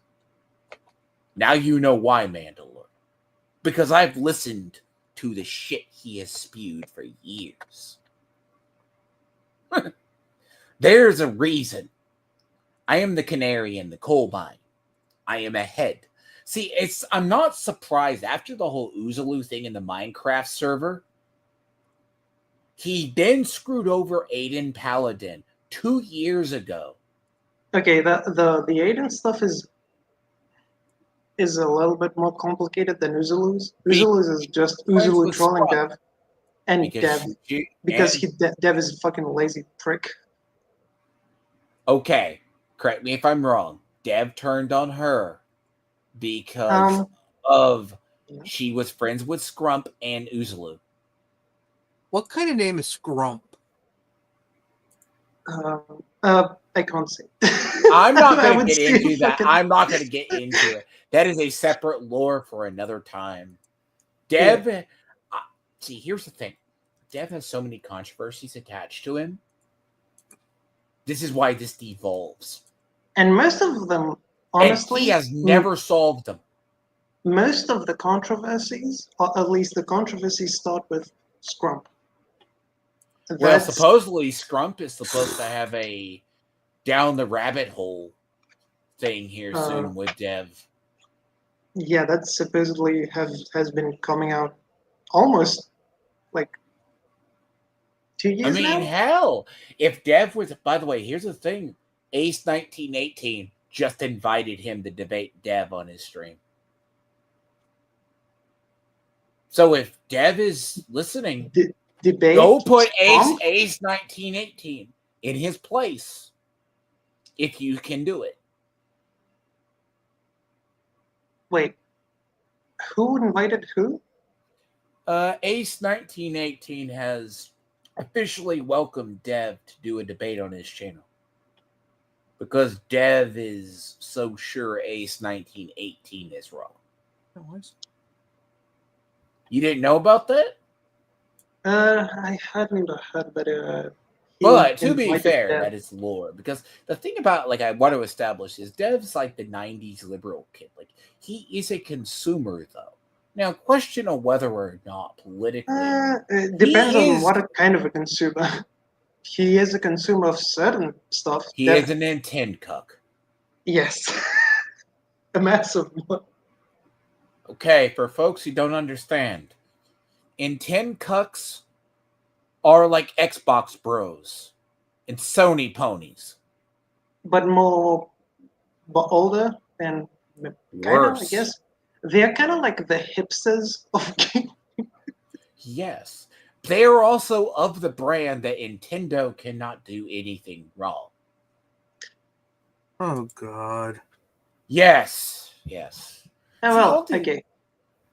Now you know why, Mandalore. Because I've listened to the shit he has spewed for years. There's a reason. I am the canary in the coal mine. I am ahead. See, I'm not surprised after the whole Uzulu thing in the Minecraft server. He then screwed over Aiden Paladin 2 years ago. Okay, the Aiden stuff is a little bit more complicated than Uzulu's. Uzulu's is just Uzulu trolling Dev and because Dev is a fucking lazy prick. Okay, correct me if I'm wrong. Dev turned on her because she was friends with Scrump and Uzulu. What kind of name is Scrump? I can't say. I'm not going to get into that. I'm not going to get into it. That is a separate lore for another time. Dev, see, here's the thing. Dev has so many controversies attached to him. This is why this devolves. And most of them, honestly, and he has never solved them. Most of the controversies, or at least the controversies, start with Scrump. Well, supposedly Scrump is supposed to have a down the rabbit hole thing here soon with Dev. Yeah, that supposedly has been coming out almost like 2 years now. Hell, if Dev was, by the way, here's the thing. Ace 1918 just invited him to debate Dev on his stream. So if Dev is listening, go put Ace 1918 in his place if you can do it. Wait, who invited who? Ace 1918 has officially welcomed Dev to do a debate on his channel. Because Dev is so sure Ace 1918 is wrong. You didn't know about that? I hadn't heard, but But to be invited fair, Dev. that is lore. Because the thing about I want to establish is Dev's like the '90s liberal kid. Like he is a consumer though. Now, question of whether or not politically It depends he on is what kind of a consumer. He is a consumer of certain stuff. he is a Nintendo cuck. Yes, a massive one. Okay, for folks who don't understand, Nintendo cucks are like Xbox bros and Sony ponies. But more, but older and kind of, I Worse. guess. They're kind of like the hipsters of gaming. Yes. They are also of the brand that Nintendo cannot do anything wrong. Oh God. Yes. Yes. Oh, See, well, okay.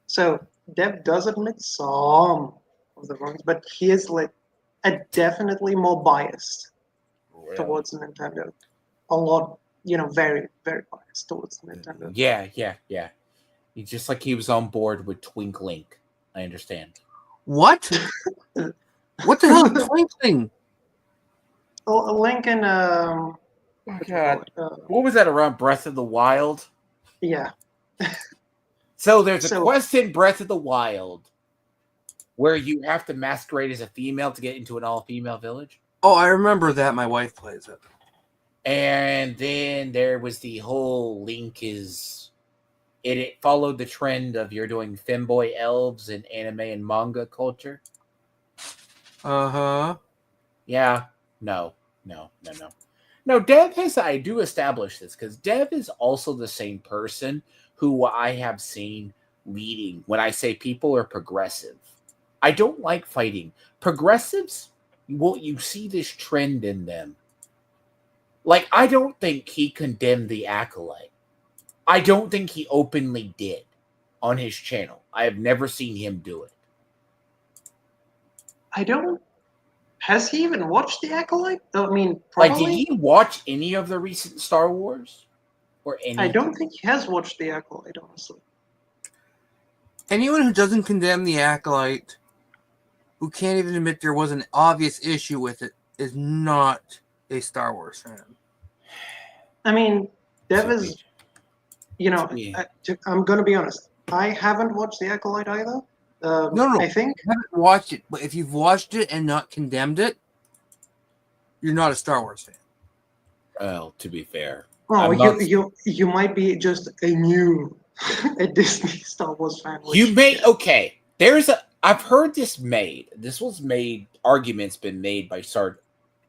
So Dev does admit some of the wrongs, but he is like definitely more biased towards Nintendo. A lot, very, very biased towards Nintendo. Yeah. He's just like he was on board with Twink Link. I understand. What? What the hell is twinkling? Oh, Link and Oh, God. What was that around Breath of the Wild? yeah. So there's a quest in Breath of the Wild where you have to masquerade as a female to get into an all-female village. Oh, I remember that. My wife plays it. And then there was the whole Link is... It followed the trend of you're doing femboy elves in anime and manga culture. Uh-huh. Yeah. No, Dev has... I do establish this because Dev is also the same person who I have seen leading when I say people are progressive. I don't like fighting. Progressives, well, you see this trend in them. Like, I don't think he condemned the Acolyte. I don't think he openly did on his channel. I have never seen him do it. I don't... Has he even watched The Acolyte? I mean, probably. Like, did he watch any of the recent Star Wars? Or any? I don't think he has watched The Acolyte, honestly. Anyone who doesn't condemn the Acolyte, who can't even admit there was an obvious issue with it, is not a Star Wars fan. I mean, Dev is, Yeah. I'm going to be honest. I haven't watched The Acolyte either. No. I think... I haven't watched it, but if you've watched it and not condemned it, you're not a Star Wars fan. Well, to be fair. Oh, you might be just a Disney Star Wars fan. Okay. I've heard this made. This was made. Arguments been made by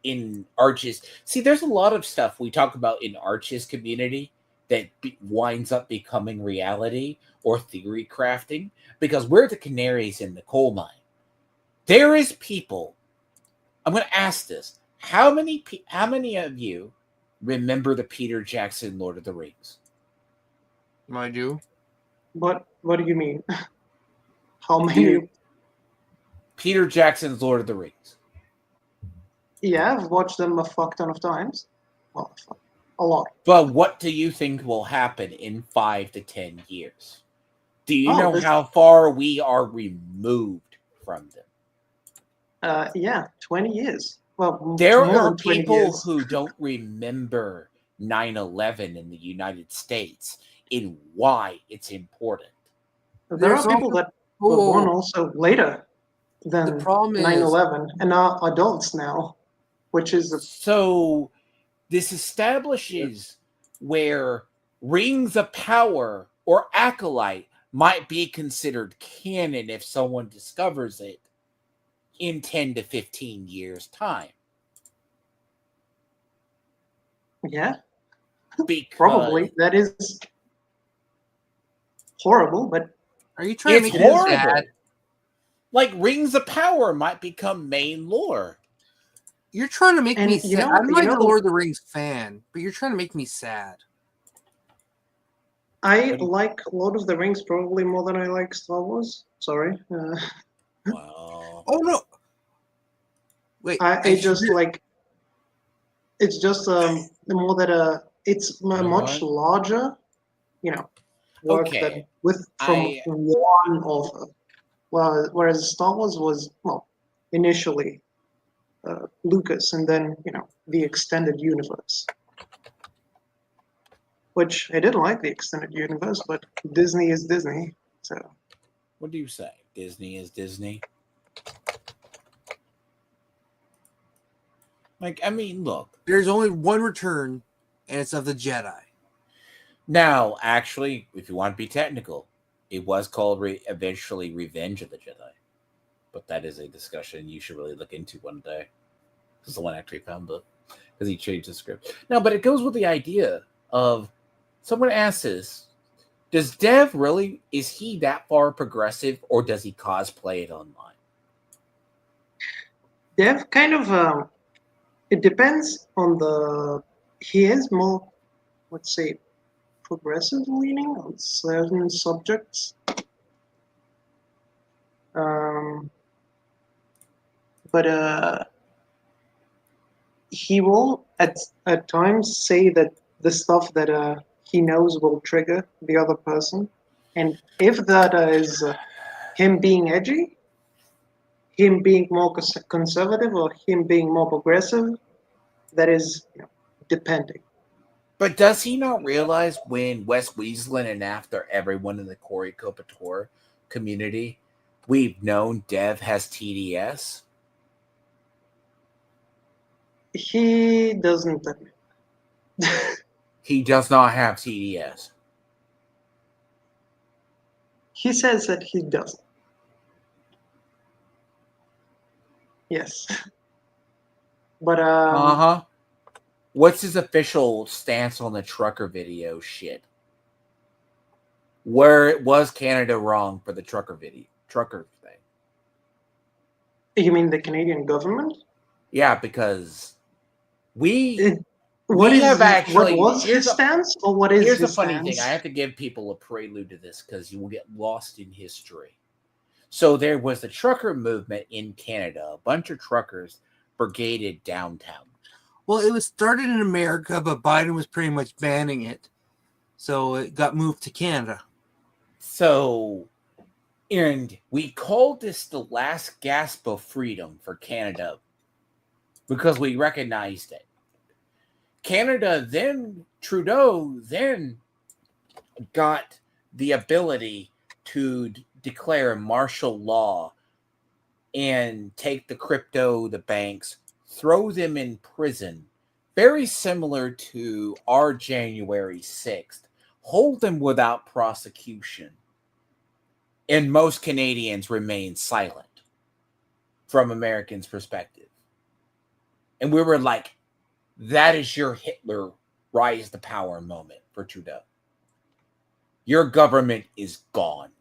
in Arch's. See, there's a lot of stuff we talk about in Arch's community that winds up becoming reality or theory crafting because we're the canaries in the coal mine. There is people. I'm going to ask this: how many of you remember the Peter Jackson Lord of the Rings? I do. What do you mean? How many? Peter Jackson's Lord of the Rings. Yeah, I've watched them a fuck ton of times. Well, a lot. But what do you think will happen in 5 to 10 years? Do you know how far we are removed from them? Yeah, 20 years. Well, there are people who don't remember 9/11 in the United States and why it's important. There are people that were born also later than 9/11 and are adults now, which is so this establishes where Rings of Power or Acolyte might be considered canon if someone discovers it in 10 to 15 years' time. Yeah. Because probably. That is horrible, but... Are you trying to make it sad? Like, Rings of Power might become main lore. You're trying to make me sad. I'm not a Lord of the Rings fan, but you're trying to make me sad. I like Lord of the Rings probably more than I like Star Wars. Sorry. Wow. Oh, no. Wait. It's just the more that it's a much larger, work that from one author. Whereas Star Wars was, initially Lucas, and then the extended universe. Which I did like the extended universe, but Disney is Disney, so. What do you say? Disney is Disney. Like, I mean, look. There's only one return, and it's of the Jedi. Now, actually, if you want to be technical, it was called eventually Revenge of the Jedi. But that is a discussion you should really look into one day. Because the one actually found it. Because he changed the script. No, but it goes with the idea of someone asks this, does Dev really, is he that far progressive, or does he cosplay it online? Dev kind of, it depends on he is more, let's say, progressive leaning on certain subjects. But he will at times say that the stuff that he knows will trigger the other person, and if that is him being edgy, him being more conservative, or him being more progressive, that is depending. But does he not realize when Wes Weaslin and after everyone in the Corey Couture community, we've known Dev has TDS? He doesn't admit. He does not have TDS. He says that he doesn't. Yes. But What's his official stance on the trucker video shit? Where it was Canada wrong for the trucker thing? You mean the Canadian government? Yeah, because what was his stance, or what is his stance? Here's the funny thing. I have to give people a prelude to this because you will get lost in history. So there was the trucker movement in Canada. A bunch of truckers brigaded downtown. Well, it was started in America, but Biden was pretty much banning it. So it got moved to Canada. So, and we called this the last gasp of freedom for Canada because we recognized it. Canada then, Trudeau then got the ability to declare martial law and take the banks, throw them in prison, very similar to our January 6th, hold them without prosecution. And most Canadians remain silent from Americans' perspective. And we were like, that is your Hitler rise to power moment for Trudeau. Your government is gone.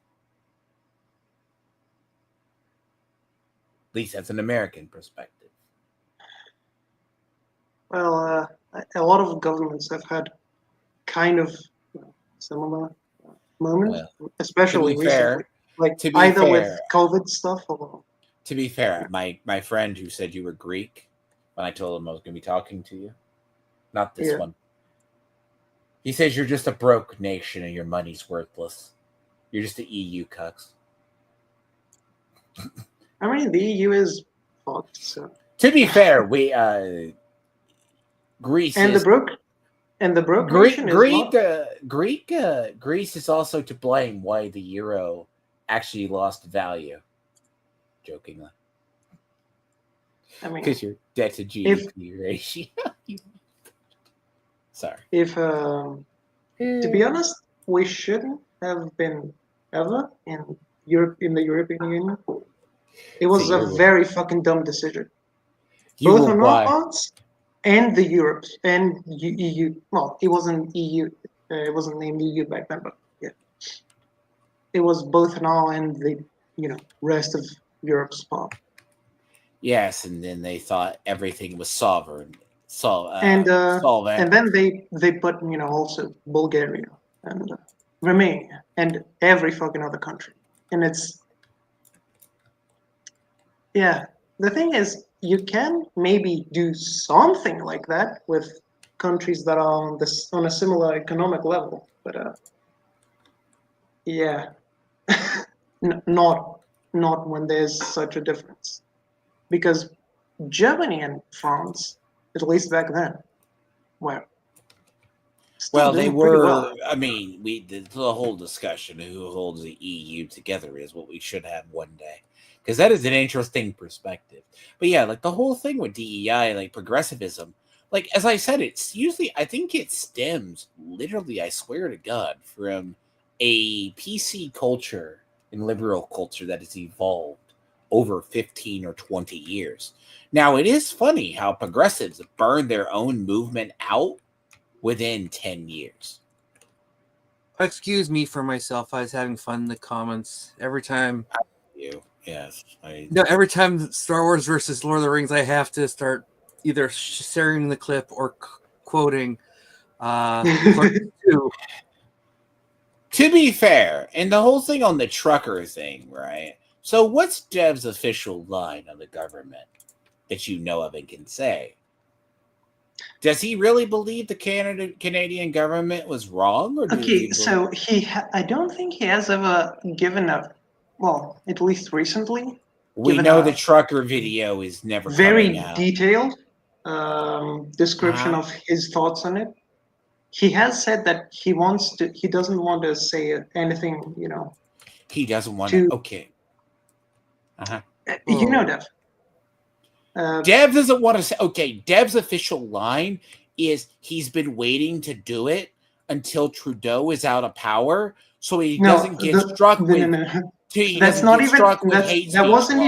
At least that's an American perspective. Well, a lot of governments have had kind of similar moments, especially recently. Either with COVID stuff or... To be fair, my friend who said you were Greek, when I told him I was going to be talking to you, not this one. He says you're just a broke nation and your money's worthless. You're just the EU cucks. I mean, the EU is fucked, so... To be fair, Greece and is... the broke nation is Greece is also to blame why the euro actually lost value. Jokingly. I mean... Because your debt to GDP ratio. Sorry. To be honest, we shouldn't have been ever in the European Union. It was a very fucking dumb decision. Both on our parts and the Europe and EU. Well, it wasn't EU. It wasn't named EU back then, but yeah, it was both now and the rest of Europe's part. Yes, and then they thought everything was sovereign. And then they put also Bulgaria and Romania and every fucking other country, and it's the thing is you can maybe do something like that with countries that are on a similar economic level, but not when there's such a difference, because Germany and France, at least back then, were still Well, they doing pretty were. well. I mean, the whole discussion of who holds the EU together is what we should have one day, because that is an interesting perspective. But yeah, like the whole thing with DEI, like progressivism, like as I said, it's usually I think it stems literally, I swear to God, from a PC culture and liberal culture that has evolved over 15 or 20 years. Now, it is funny how progressives burn their own movement out within 10 years. Excuse me for myself. I was having fun in the comments. Every time Yes. every time Star Wars versus Lord of the Rings, I have to start either sharing the clip or quoting Clerks 2. To be fair, and the whole thing on the trucker thing, right? So what's Dev's official line on the government that you know of and can say? Does he really believe the Canadian government was wrong, or does he Okay, believe? so I don't think he has ever given a, well, at least recently, We given know the a trucker video is never coming very out. detailed description of his thoughts on it. He has said that he doesn't want to say anything, He doesn't want to. to, Okay. Uh-huh. Dev. Dev doesn't want to say. Okay, Dev's official line is he's been waiting to do it until Trudeau is out of power, so he No, doesn't get struck no, with. no, no. He That's doesn't not get even struck with hate that speech wasn't law.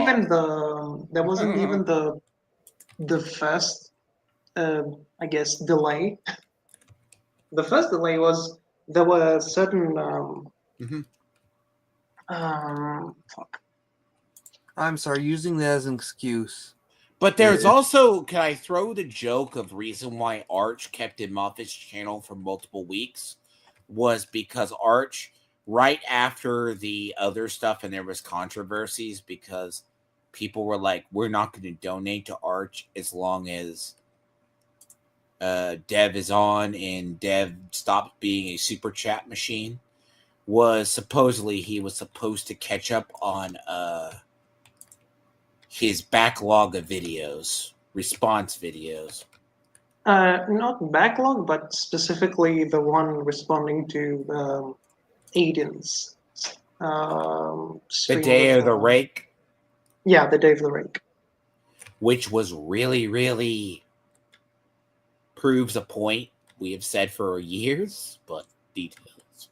even the first I guess delay. The first delay was there were certain fuck. I'm sorry, using that as an excuse. But there's also, can I throw the joke of reason why Arch kept him off his channel for multiple weeks was because Arch, right after the other stuff, and there was controversies because people were like, we're not going to donate to Arch as long as Dev is on and Dev stopped being a super chat machine, was supposedly he was supposed to catch up on his backlog of videos, response videos. Not backlog, but specifically the one responding to Aiden's The stream Day with, of the Rake, yeah, the Day of the Rake, which was really, really proves a point we have said for years, but details.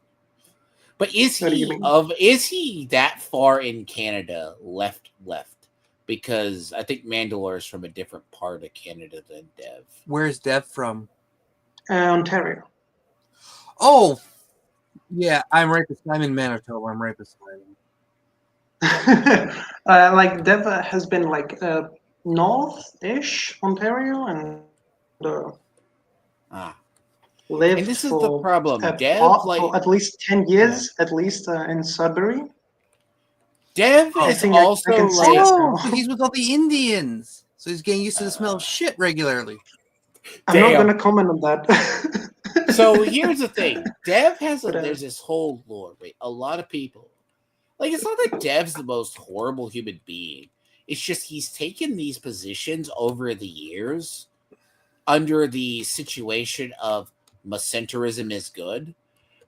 But is what do you he mean? is he that far in Canada left? Because I think Mandalore is from a different part of Canada than Dev. Where's Dev from? Ontario. Oh, yeah, I'm in Manitoba. I'm right beside him. Like Dev has been like north-ish Ontario and lived And this is the for problem. Dev, for at least 10 years, at least in Sudbury. Dev I is think I also can say like. it Oh, now. so he's with all the Indians. So he's getting used to the smell of shit regularly. I'm not going to comment on that. So here's the thing. Dev has But, there's this whole lore, right? A lot of people. Like, it's not that Dev's the most horrible human being. It's just he's taken these positions over the years under the situation of Macentrism is good,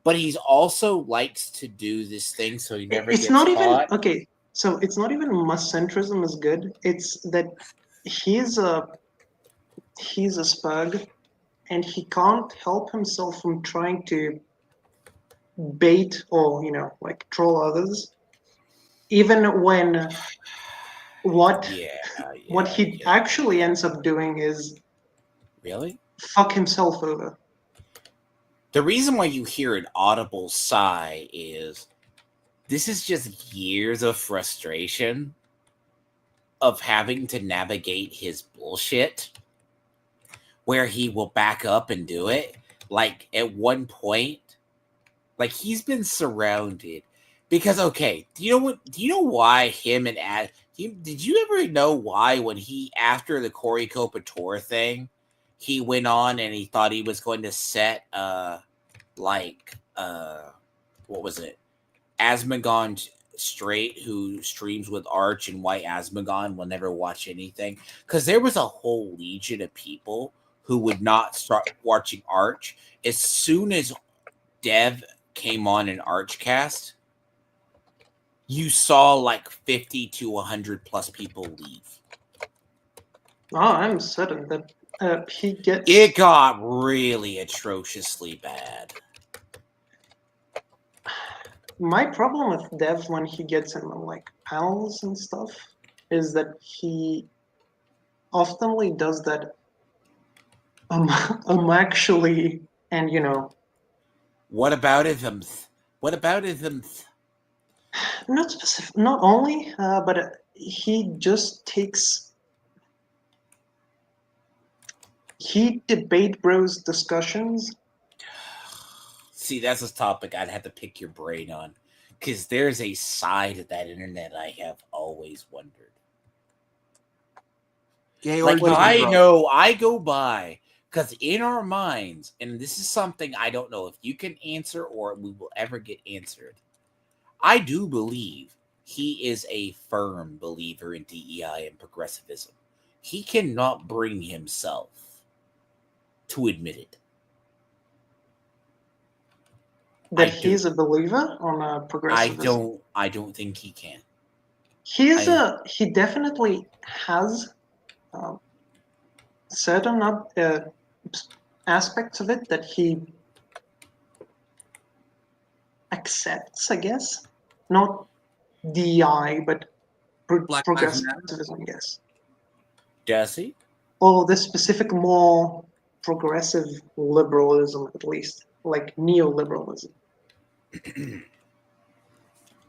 but he's also likes to do this thing so he never it's gets not even caught. okay. So it's not even centrism is good. It's that he's a spug, and he can't help himself from trying to bait or like troll others, even when what he actually ends up doing is really fuck himself over. The reason why you hear an audible sigh is this is just years of frustration of having to navigate his bullshit where he will back up and do it. Like at one point, like he's been surrounded because okay, do you know why him and did you ever know why when he after the Corey Couture thing, he went on and he thought he was going to set what was it? Asmongold straight who streams with Arch and White Asmogon will never watch anything, because there was a whole legion of people who would not start watching Arch as soon as Dev came on an Archcast. You saw like 50 to 100 plus people leave. Oh, I'm certain that he gets. It got really atrociously bad. My problem with Dev when he gets in like panels and stuff is that he oftenly does that. Actually, and What about isms? What about isms? not specific, not only, but he just takes. He debate bros discussions. See, that's a topic I'd have to pick your brain on, because there's a side of that internet I have always wondered. Like, I go by, because in our minds, and this is something I don't know if you can answer or we will ever get answered, I do believe he is a firm believer in DEI and progressivism. He cannot bring himself to admit it. That he's a believer on progressivism. I don't think he can. He definitely has certain aspects of it that he accepts, I guess. Not DEI, but progressivism, yes. Does he? Or the specific more progressive liberalism, at least, like neoliberalism.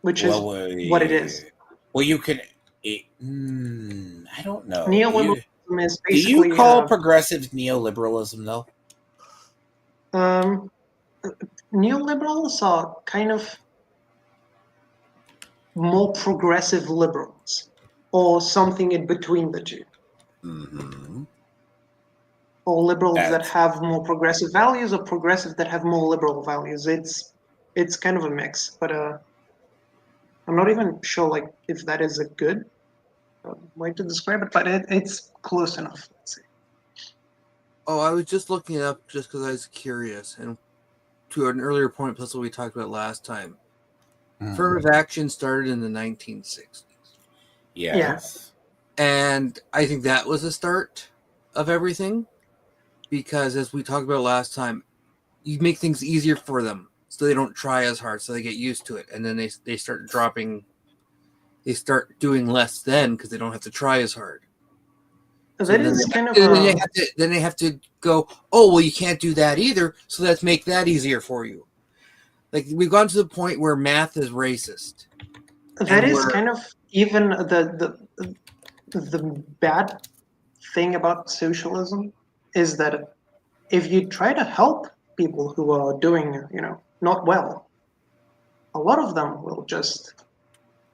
Which is what it is. Well, you can... I don't know. Neoliberalism is basically... Do you call progressive neoliberalism, though? Neoliberals are kind of more progressive liberals, or something in between the two. Mm-hmm. Or liberals that have more progressive values, or progressive that have more liberal values. It's kind of a mix, but I'm not even sure like if that is a good way to describe it, but it's close enough. Let's see. Oh, I was just looking it up just because I was curious, and to an earlier point, plus what we talked about last time. Affirmative action started in the 1960s. Yes. Yeah. And I think that was the start of everything, because as we talked about last time, you make things easier for them so they don't try as hard, so they get used to it, and then they start dropping. They start doing less then because they don't have to try as hard. That is kind of. Then they have to go. Oh well, you can't do that either. So let's make that easier for you. Like we've gone to the point where math is racist. That is kind of even the bad thing about socialism is that if you try to help people who are doing not well, a lot of them will just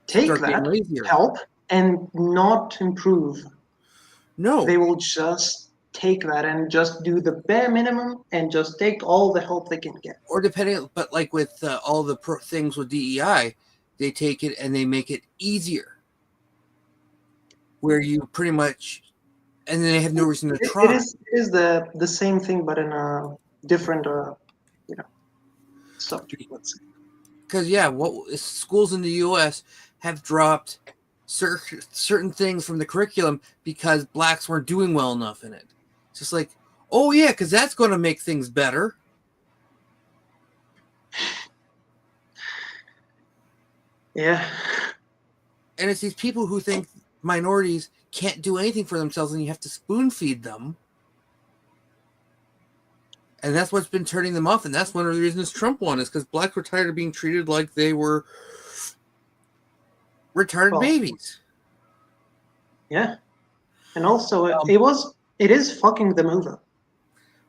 take that help and not improve. No, they will just take that and just do the bare minimum and just take all the help they can get. Or depending, but like with all the things with DEI, they take it and they make it easier, where you pretty much, and then they have no reason to try. It is the same thing, but in a different subject, let's say. Because schools in the U.S. have dropped certain things from the curriculum because blacks weren't doing well enough in it. It's just like, oh yeah, because that's going to make things better. Yeah. And it's these people who think minorities can't do anything for themselves and you have to spoon feed them. And that's what's been turning them off. And that's one of the reasons Trump won, is because blacks were tired of being treated like they were retarded babies. Yeah. And also, it is fucking them over.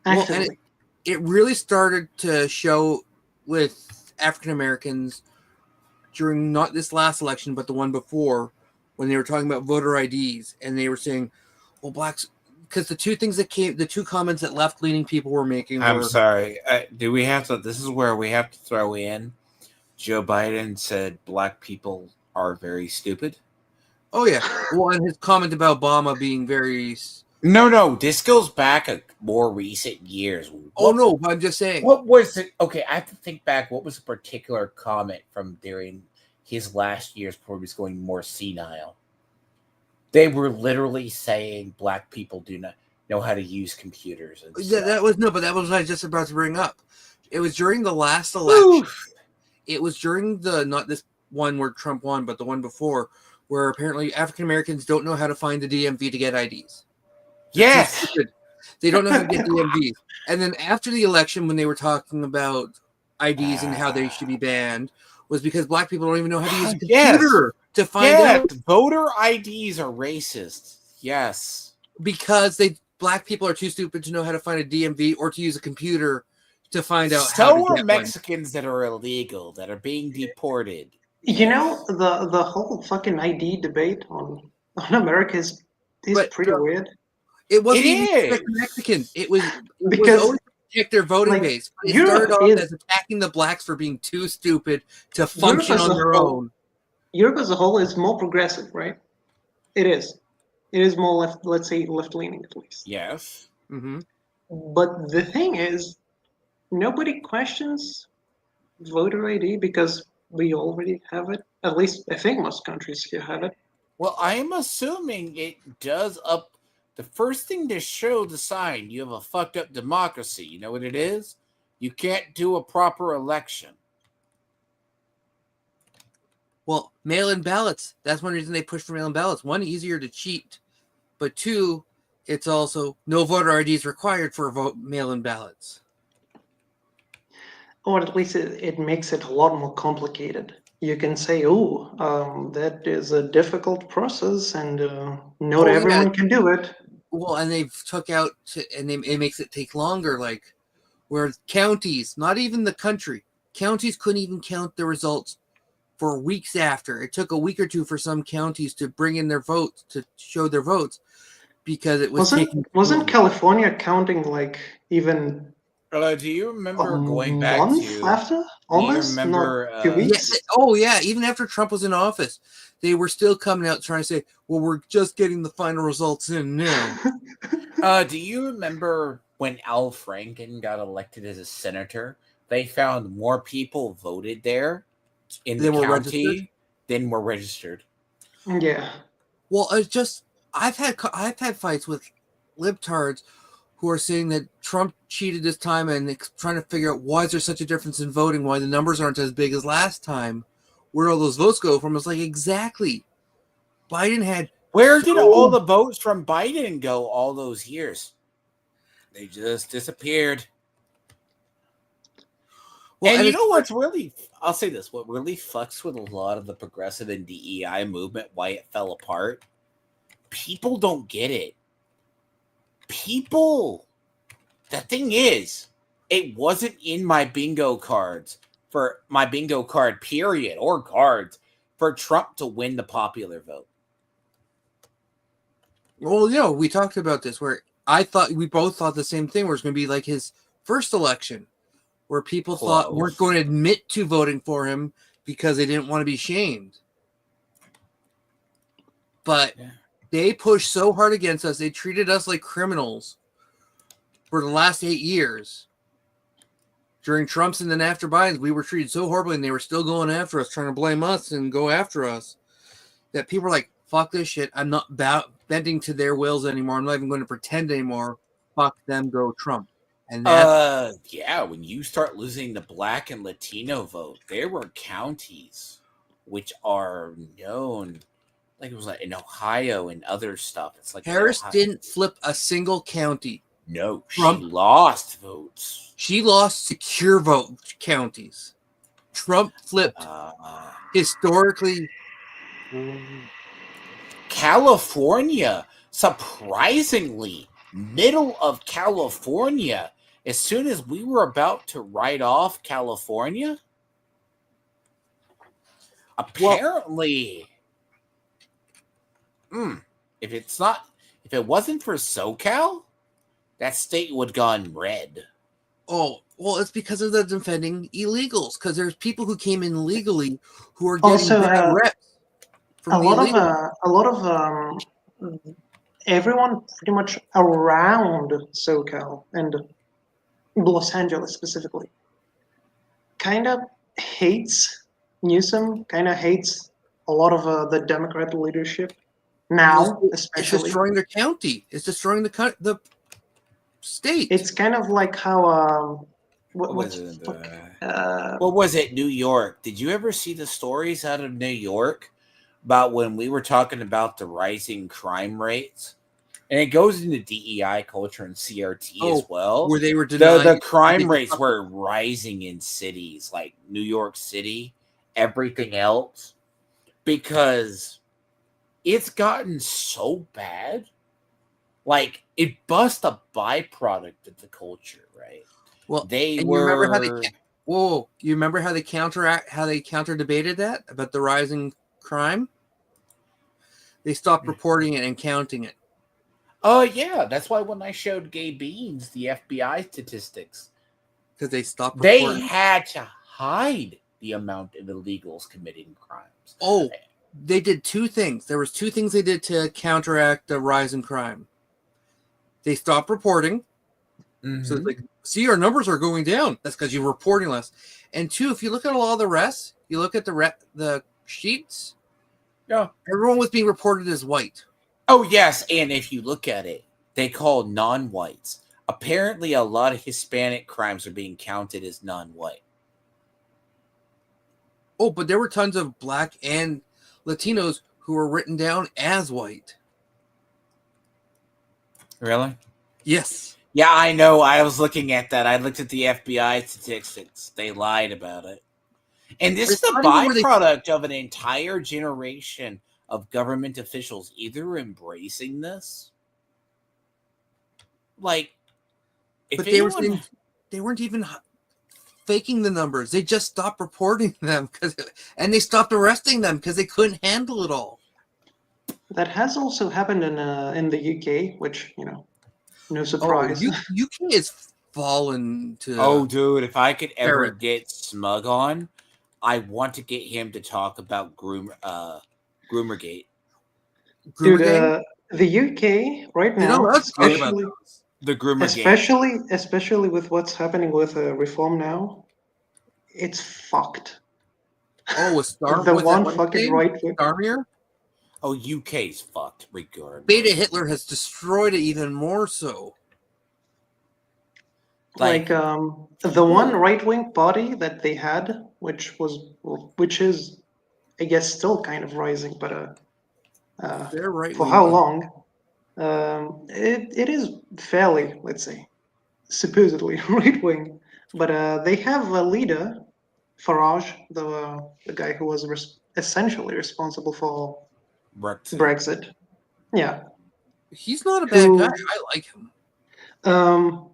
Actually. Well, and it really started to show with African Americans during not this last election, but the one before, when they were talking about voter IDs, and they were saying, well, blacks, because the two comments that left-leaning people were making were... I'm sorry. Do we have to... This is where we have to throw in Joe Biden said black people are very stupid. Oh yeah. Well, and his comment about Obama being very. No, this goes back a more recent years. Oh no, I'm just saying. What was it? Okay, I have to think back. What was a particular comment from during his last years before he was going more senile? They were literally saying black people do not know how to use computers and stuff. That was but that was what I was just about to bring up. It was during the last election. Oof. It was during the not this one where Trump won, but the one before, where apparently African Americans don't know how to find the DMV to get IDs. Yes. They don't know how to get DMVs. And then after the election, when they were talking about IDs and how they should be banned, was because black people don't even know how to use a computer to find out. Voter IDs are racist. Yes. Because black people are too stupid to know how to find a DMV or to use a computer to find out so how to get are Mexicans that are illegal, that are being deported. You know, the whole fucking ID debate on America is pretty weird. It wasn't even Mexicans. It was because always to protect their voting base. It started off as attacking the blacks for being too stupid to function on their own. Europe as a whole is more progressive, right? It is. It is more left, let's say left-leaning at least. Yes. Mm-hmm. But the thing is, nobody questions voter ID because we already have it. At least I think most countries here have it. Well, I'm assuming it does up. The first thing to show the sign you have a fucked up democracy. You know what it is? You can't do a proper election. Well, mail-in ballots. That's one reason they push for mail-in ballots. One, easier to cheat. But two, it's also no voter IDs required for mail-in ballots. Or at least it makes it a lot more complicated. You can say, that is a difficult process and not everyone can do it. Well, and they've it makes it take longer, like where counties, not even the country, counties couldn't even count the results for weeks after. It took a week or two for some counties to bring in their votes, to show their votes, because it was Wasn't California counting like even do you remember going back to after? Almost? Do you remember, not 2 weeks? Even after Trump was in office, they were still coming out trying to say, well, we're just getting the final results in now. Do you remember when Al Franken got elected as a senator? They found more people voted there in the county than were registered. Yeah. Well, it's just I've had fights with libtards who are saying that Trump cheated this time and trying to figure out why is there such a difference in voting, why the numbers aren't as big as last time, where all those votes go from. It's like, exactly. Biden had... Where did all the votes from Biden go all those years? They just disappeared. Well, and you know what's really... I'll say this. What really fucks with a lot of the progressive and DEI movement, why it fell apart, people don't get it. The thing is, it wasn't in my bingo cards for my bingo card period or cards for Trump to win the popular vote. Well, we talked about this where we both thought the same thing, where it's going to be like his first election, where people thought weren't going to admit to voting for him because they didn't want to be shamed. But they pushed so hard against us. They treated us like criminals for the last 8 years. During Trump's and then after Biden's, we were treated so horribly, and they were still going after us, trying to blame us and go after us, that people were like, fuck this shit. I'm not bending to their wills anymore. I'm not even going to pretend anymore. Fuck them, go Trump. And when you start losing the black and Latino vote, there were counties which are known... Like it was like in Ohio and other stuff. It's like Harris didn't flip a single county. No, Trump lost votes. She lost secure vote counties. Trump flipped historically. California, surprisingly, middle of California. As soon as we were about to write off California, apparently. If it wasn't for SoCal, that state would have gone red. Oh, Well, it's because of the defending illegals. Because there's people who came in legally who are getting Also, bad reps from the illegal. a lot of everyone pretty much around SoCal and Los Angeles specifically kind of hates Newsom, kind of hates a lot of the Democrat leadership now, It's especially. destroying their county. It's destroying the state. It's kind of like how What what's was it? fuck? What was it? New York. Did you ever see the stories out of New York about when we were talking about the rising crime rates? And it goes into DEI culture and CRT as well. Where they were denying The crime rates were rising in cities like New York City, everything else, because it's gotten so bad. Like, it bust a byproduct of the culture, right? Well, They and were. you remember how they you remember how they counter debated that about the rising crime? They stopped reporting it and counting it. Oh yeah, that's why when I showed Gay Beans the FBI statistics, Because they stopped they reporting. had to hide the amount of illegals committing crimes. Oh, they did two things. There was two things they did to counteract the rise in crime. They stopped reporting. So it's like, see, our numbers are going down. That's because you're reporting less. And two, if you look at a lot of the rest, you look at the sheets. Yeah, everyone was being reported as white. Oh yes, and if you look at it, they call non-whites. Apparently, a lot of Hispanic crimes are being counted as non-white. Oh, but there were tons of black and Latinos who were written down as white. Really? Yes. Yeah, I know. I was looking at that. I looked at the FBI statistics. They lied about it. And this is a byproduct of an entire generation of government officials either embracing this, like, but they weren't even faking the numbers. They just stopped reporting them and they stopped arresting them because they couldn't handle it all. That has also happened in the UK, which no surprise. UK is fallen to. Oh, dude! If I could ever get Smug on, I want to get him to talk about Groomergate. Dude, the UK right now, especially the Groomergate, especially with what's happening with Reform Now, it's fucked. Oh, with the one fucking right wing. Starmer? Oh, UK's fucked. Regardless, Beta Hitler has destroyed it even more so. Like the one right wing party that they had, which is, I guess, still kind of rising, but for how long? It is fairly, let's say, supposedly right wing, but they have a leader, Farage, the guy who was essentially responsible for Brexit. Yeah, he's not a bad guy. I like him. So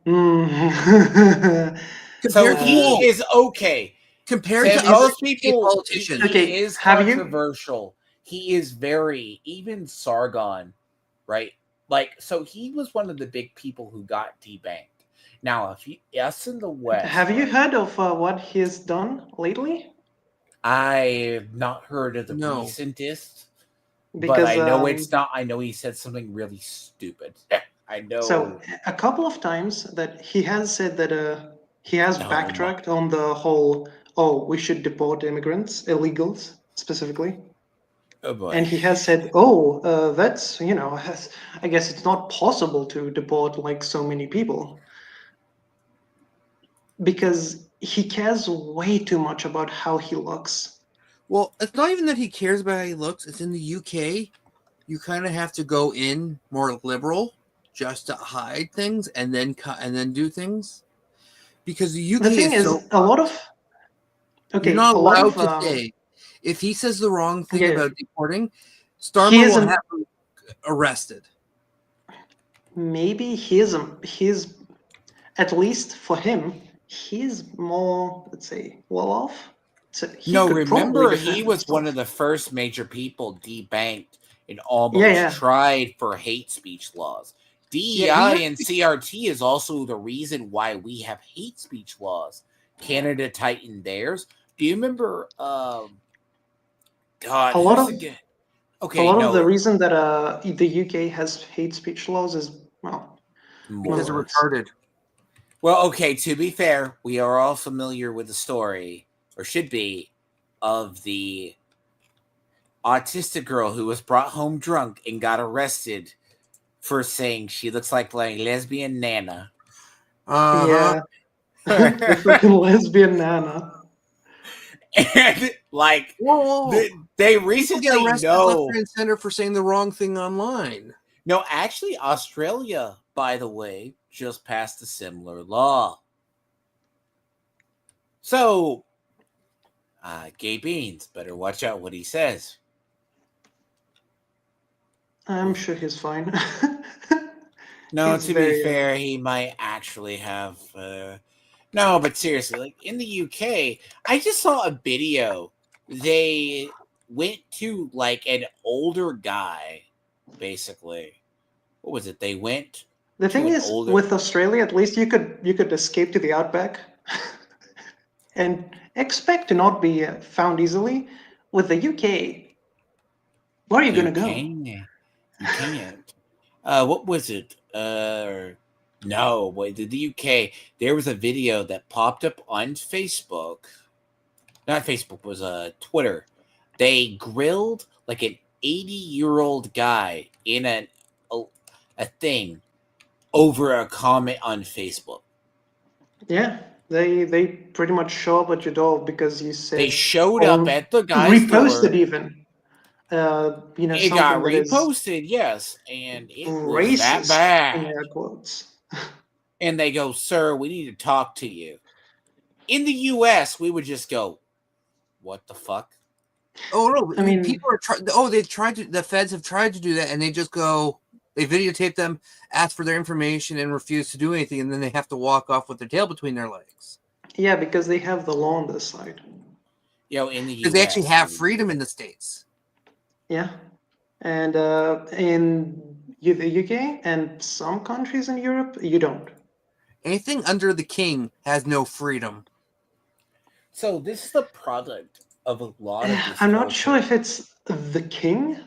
he is okay compared to most people. Politicians. He is controversial. He is very, even Sargon, right? Like, so he was one of the big people who got debanked. Now, us in the West, have you heard of what he has done lately? I've not heard of the recentest, because but I know it's not. I know he said something really stupid. I know. So a couple of times that he has said that he has backtracked on the whole, we should deport immigrants, illegals specifically. Oh boy. And he has said, that's, I guess it's not possible to deport like so many people. Because he cares way too much about how he looks. Well, it's not even that he cares about how he looks. It's in the UK, you kind of have to go in more liberal just to hide things and then do things, because the UK is so a lot of you're not allowed to say if he says the wrong thing about deporting, Starmer will have him arrested. Maybe he's at least for him, he's more, let's say, well off. So remember he was one of the first major people debanked and almost tried for hate speech laws. DEI and CRT is also the reason why we have hate speech laws. Canada tightened theirs. Do you remember? God, A lot who's of again? a Okay, lot of the no, reason that the UK has hate speech laws is, well, Because they're morons. retarded. well, okay. To be fair, we are all familiar with the story, or should be, of the autistic girl who was brought home drunk and got arrested for saying she looks like lesbian Nana. Yeah, the freaking lesbian Nana. And like Whoa. they People get recently arrested left, right, and center for saying the wrong thing online. no, actually Australia, by the way, just passed a similar law. So Gay Beans, better watch out what he says. I'm sure he's fine. No, He's to be very fair, he might actually have. No, but seriously, like in the UK, I just saw a video. They went to like an older guy, basically. What was it? They went The to thing an is, older. with Australia, at least you could escape to the outback and expect to not be found easily. With the UK, where are you gonna go? You can't. What was it? No, wait, the UK. There was a video that popped up on Facebook. Not Facebook, was Twitter. They grilled like an 80-year-old guy in a thing over a comment on Facebook. Yeah, they pretty much show up at your door because you said, They showed up or at the guy's door. reposted even. It got Something that is reposted, yes, and it was that racist in bad. air quotes. And they go, "Sir, we need to talk to you." In the US, we would just go, "What the fuck?" Oh no! I mean, People are trying. They tried to. The feds have tried to do that, and they just go. They videotape them, ask for their information, and refuse to do anything, and then they have to walk off with their tail between their legs. yeah, because they have the law on this side. In the US, Because they actually have freedom in the States. Yeah, and in the UK and some countries in Europe, you don't. Anything under the king has no freedom. So this is the product of a lot of this. I'm not sure if it's the king,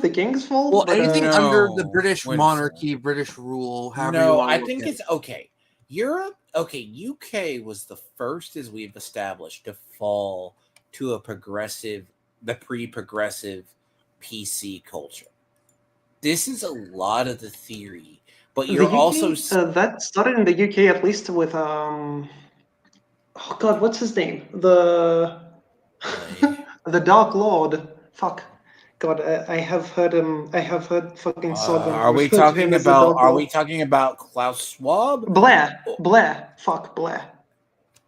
the king's fault, Well, but anything under the No, British wait a monarchy, British rule, however you No, want to I look think at it's it. okay. Europe, okay, UK was the first, as we've established, to fall to the pre-progressive PC culture. This is a lot of the theory, but the you're also UK that started in the UK at least with oh god, what's his name? The Dark Lord. Fuck. God, I have heard him. I have heard fucking Sovereign are we refer to him talking as the about? Dark Are Lord. we talking about Klaus Schwab? Blair. Fuck Blair.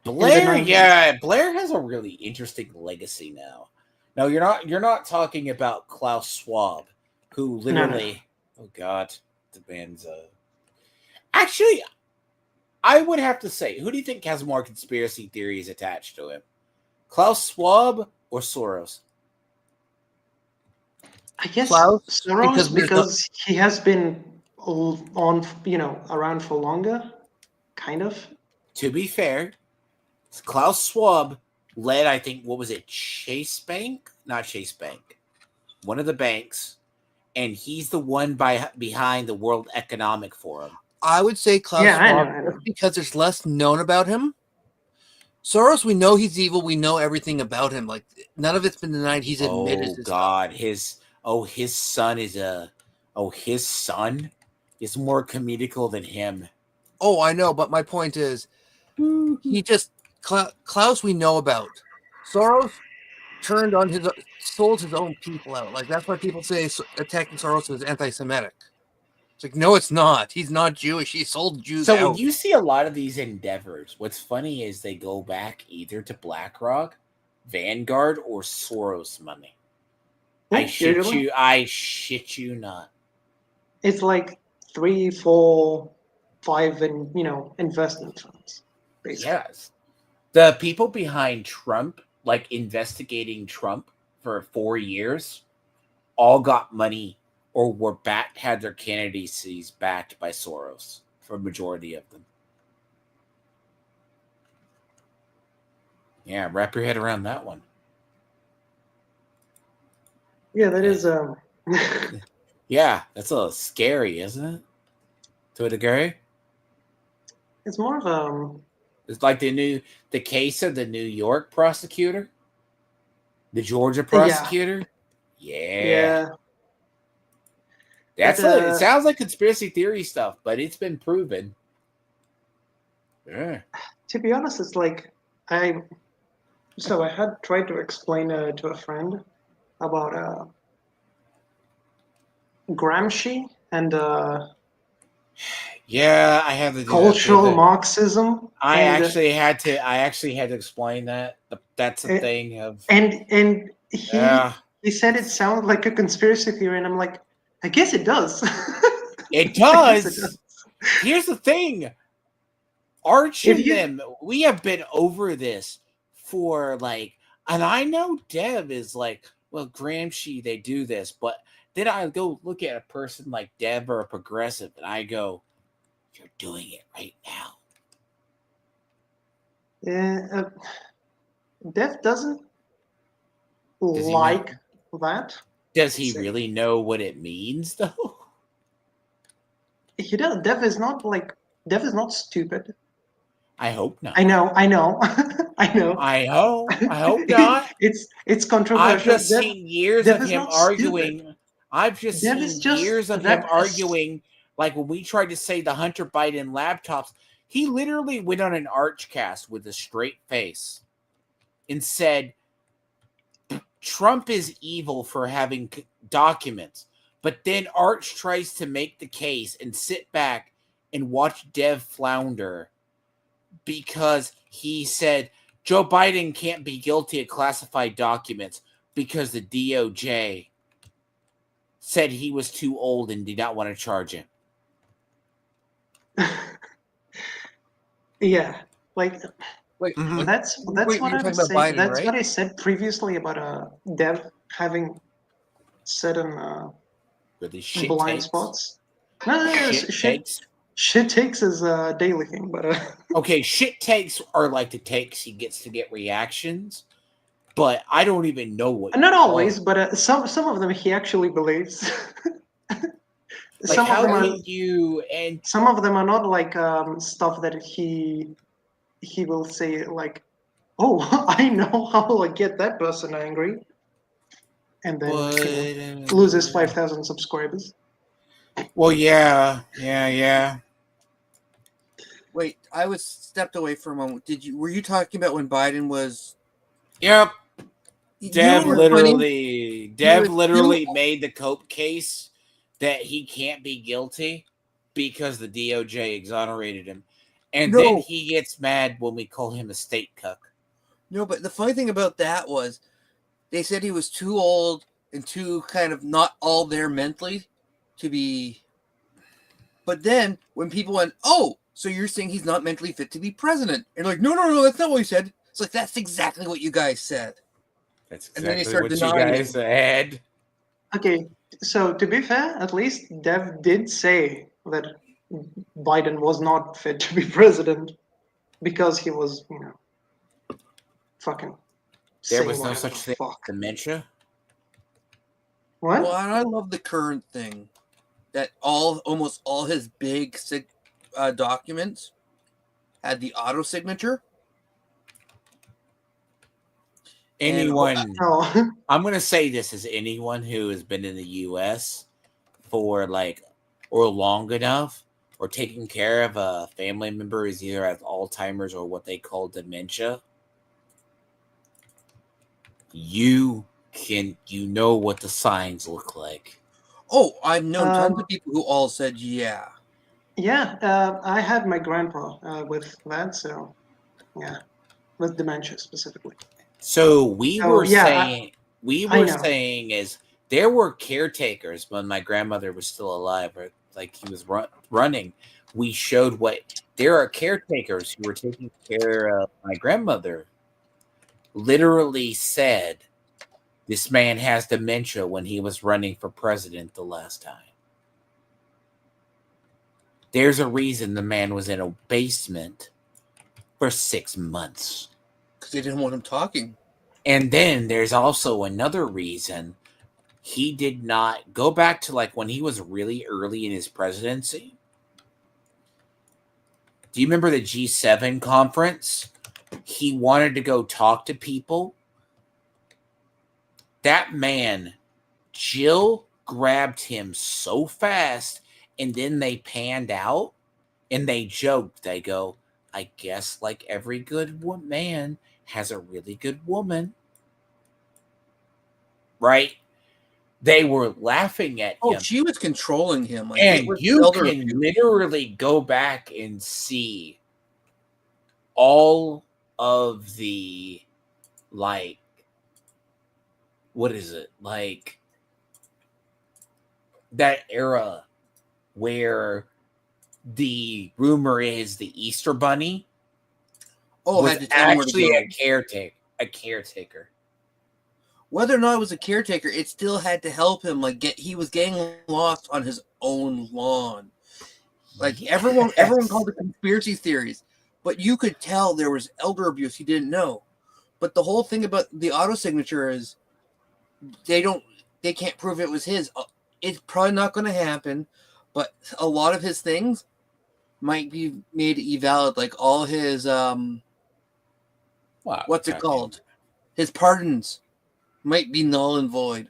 In the Blair, 90s. yeah, Blair has a really interesting legacy now. No, you're not talking about Klaus Schwab, who No. literally, oh god, the man's actually, I would have to say, who do you think has more conspiracy theories attached to him? Klaus Schwab or Soros? I guess Klaus, Soros there's no, because he has been on, around for longer, kind of. To be fair, Klaus Schwab led, I think, what was it, Chase Bank? Not Chase Bank. One of the banks, and he's the one behind the World Economic Forum. I would say Klaus Yeah, I Schwab, know. because there's less known about him. Soros, we know he's evil. We know everything about him. Like, none of it's been denied. He's admitted Oh his God, stuff. his son is more comedical than him. Oh, I know, but my point is, he just Klaus we know about. Soros sold his own people out. Like, that's why people say attacking Soros is anti-Semitic. It's like, no, it's not. He's not Jewish. He sold Jews So out. when you see a lot of these endeavors, what's funny is they go back either to BlackRock, Vanguard, or Soros money. I shit you not. It's like 3, 4, 5, investment funds, basically. Yes. The people behind Trump, like investigating Trump for 4 years, all got money or had their candidacies backed by Soros for a majority of them. Yeah, wrap your head around that one. Yeah, that is Yeah, that's a little scary, isn't it? To a degree. it's more of It's like the case of the New York prosecutor, the Georgia prosecutor. Yeah. But It sounds like conspiracy theory stuff, but it's been proven. Yeah. to be honest, it's like I had tried to explain to a friend about Gramsci and Yeah, I have to do cultural that too. Marxism. I actually had to explain that. That's the thing of and he said it sounded like a conspiracy theory, and I'm like, I guess it does. It does. Here's the thing. Arch and them, we have been over this for like, and I know Dev is like, well, Gramsci, they do this, but then I go look at a person like Dev or a progressive, and I go, you're doing it right now. Yeah, Dev doesn't like that. Does he really know what it means, though? He does. Dev is not stupid. I hope not. I know. I know. I hope not. It's controversial. I've just seen years of him arguing. Stupid. I've just seen years of him arguing. Like when we tried to say the Hunter Biden laptops, he literally went on an Archcast with a straight face and said, Trump is evil for having documents. But then Arch tries to make the case and sit back and watch Dev flounder because he said Joe Biden can't be guilty of classified documents because the DOJ said he was too old and did not want to charge him. Yeah, like mm-hmm. that's what I was saying. Biden, that's right? What I said previously about Dev having certain blind spots. No, shit takes is a daily thing, but okay, shit takes are like the takes he gets to get reactions, but I don't even know what. Not always, but some of them he actually believes. Like some of them are, some of them are not like stuff that he will say like, oh, I know how I get that person angry, and then loses 5,000 subscribers. Well, yeah. Wait, I was stepped away for a moment. Were you talking about when Biden was? Yep. Dev literally made the Cope case that he can't be guilty because the DOJ exonerated him. And then he gets mad when we call him a state cuck. No, but the funny thing about that was they said he was too old and too kind of not all there mentally to be. But then when people went, oh, so you're saying he's not mentally fit to be president? And like, no, that's not what he said. It's like, that's exactly what you guys said. That's exactly what you guys said. Okay, so to be fair, at least Dev did say that Biden was not fit to be president because he was, fucking. There was no such thing as dementia. What? Well, and I love the current thing that almost all his big documents had the auto signature. Anyone, I'm going to say this as anyone who has been in the U.S. for or long enough or taking care of a family member who's either has Alzheimer's or what they call dementia, you know what the signs look like. Oh, I've known tons of people who all said, yeah. Yeah, I had my grandpa with that, so yeah, with dementia specifically. So we were saying is there were caretakers when my grandmother was still alive, or like he was running. We showed there are caretakers who were taking care of my grandmother. Literally said This man has dementia when he was running for president the last time. There's a reason the man was in a basement for 6 months. Because they didn't want him talking. And then there's also another reason. He did not go back to like when he was really early in his presidency. Do you remember the G7 conference? He wanted to go talk to people. That man, Jill grabbed him so fast, and then they panned out and they joked. They go, I guess like every good man has a really good woman. Right? They were laughing at him. She was controlling him. Like, and you can literally go back and see all of the, like, what is it? Like, that era where the rumor is the Easter Bunny was actually a caretaker. Whether or not it was a caretaker, it still had to help him. Like, he was getting lost on his own lawn. Like, everyone called it conspiracy theories, but you could tell there was elder abuse he didn't know. But the whole thing about the auto signature is they can't prove it was his. It's probably not going to happen, but a lot of his things might be made invalid. Like all his what's it called? His pardons might be null and void.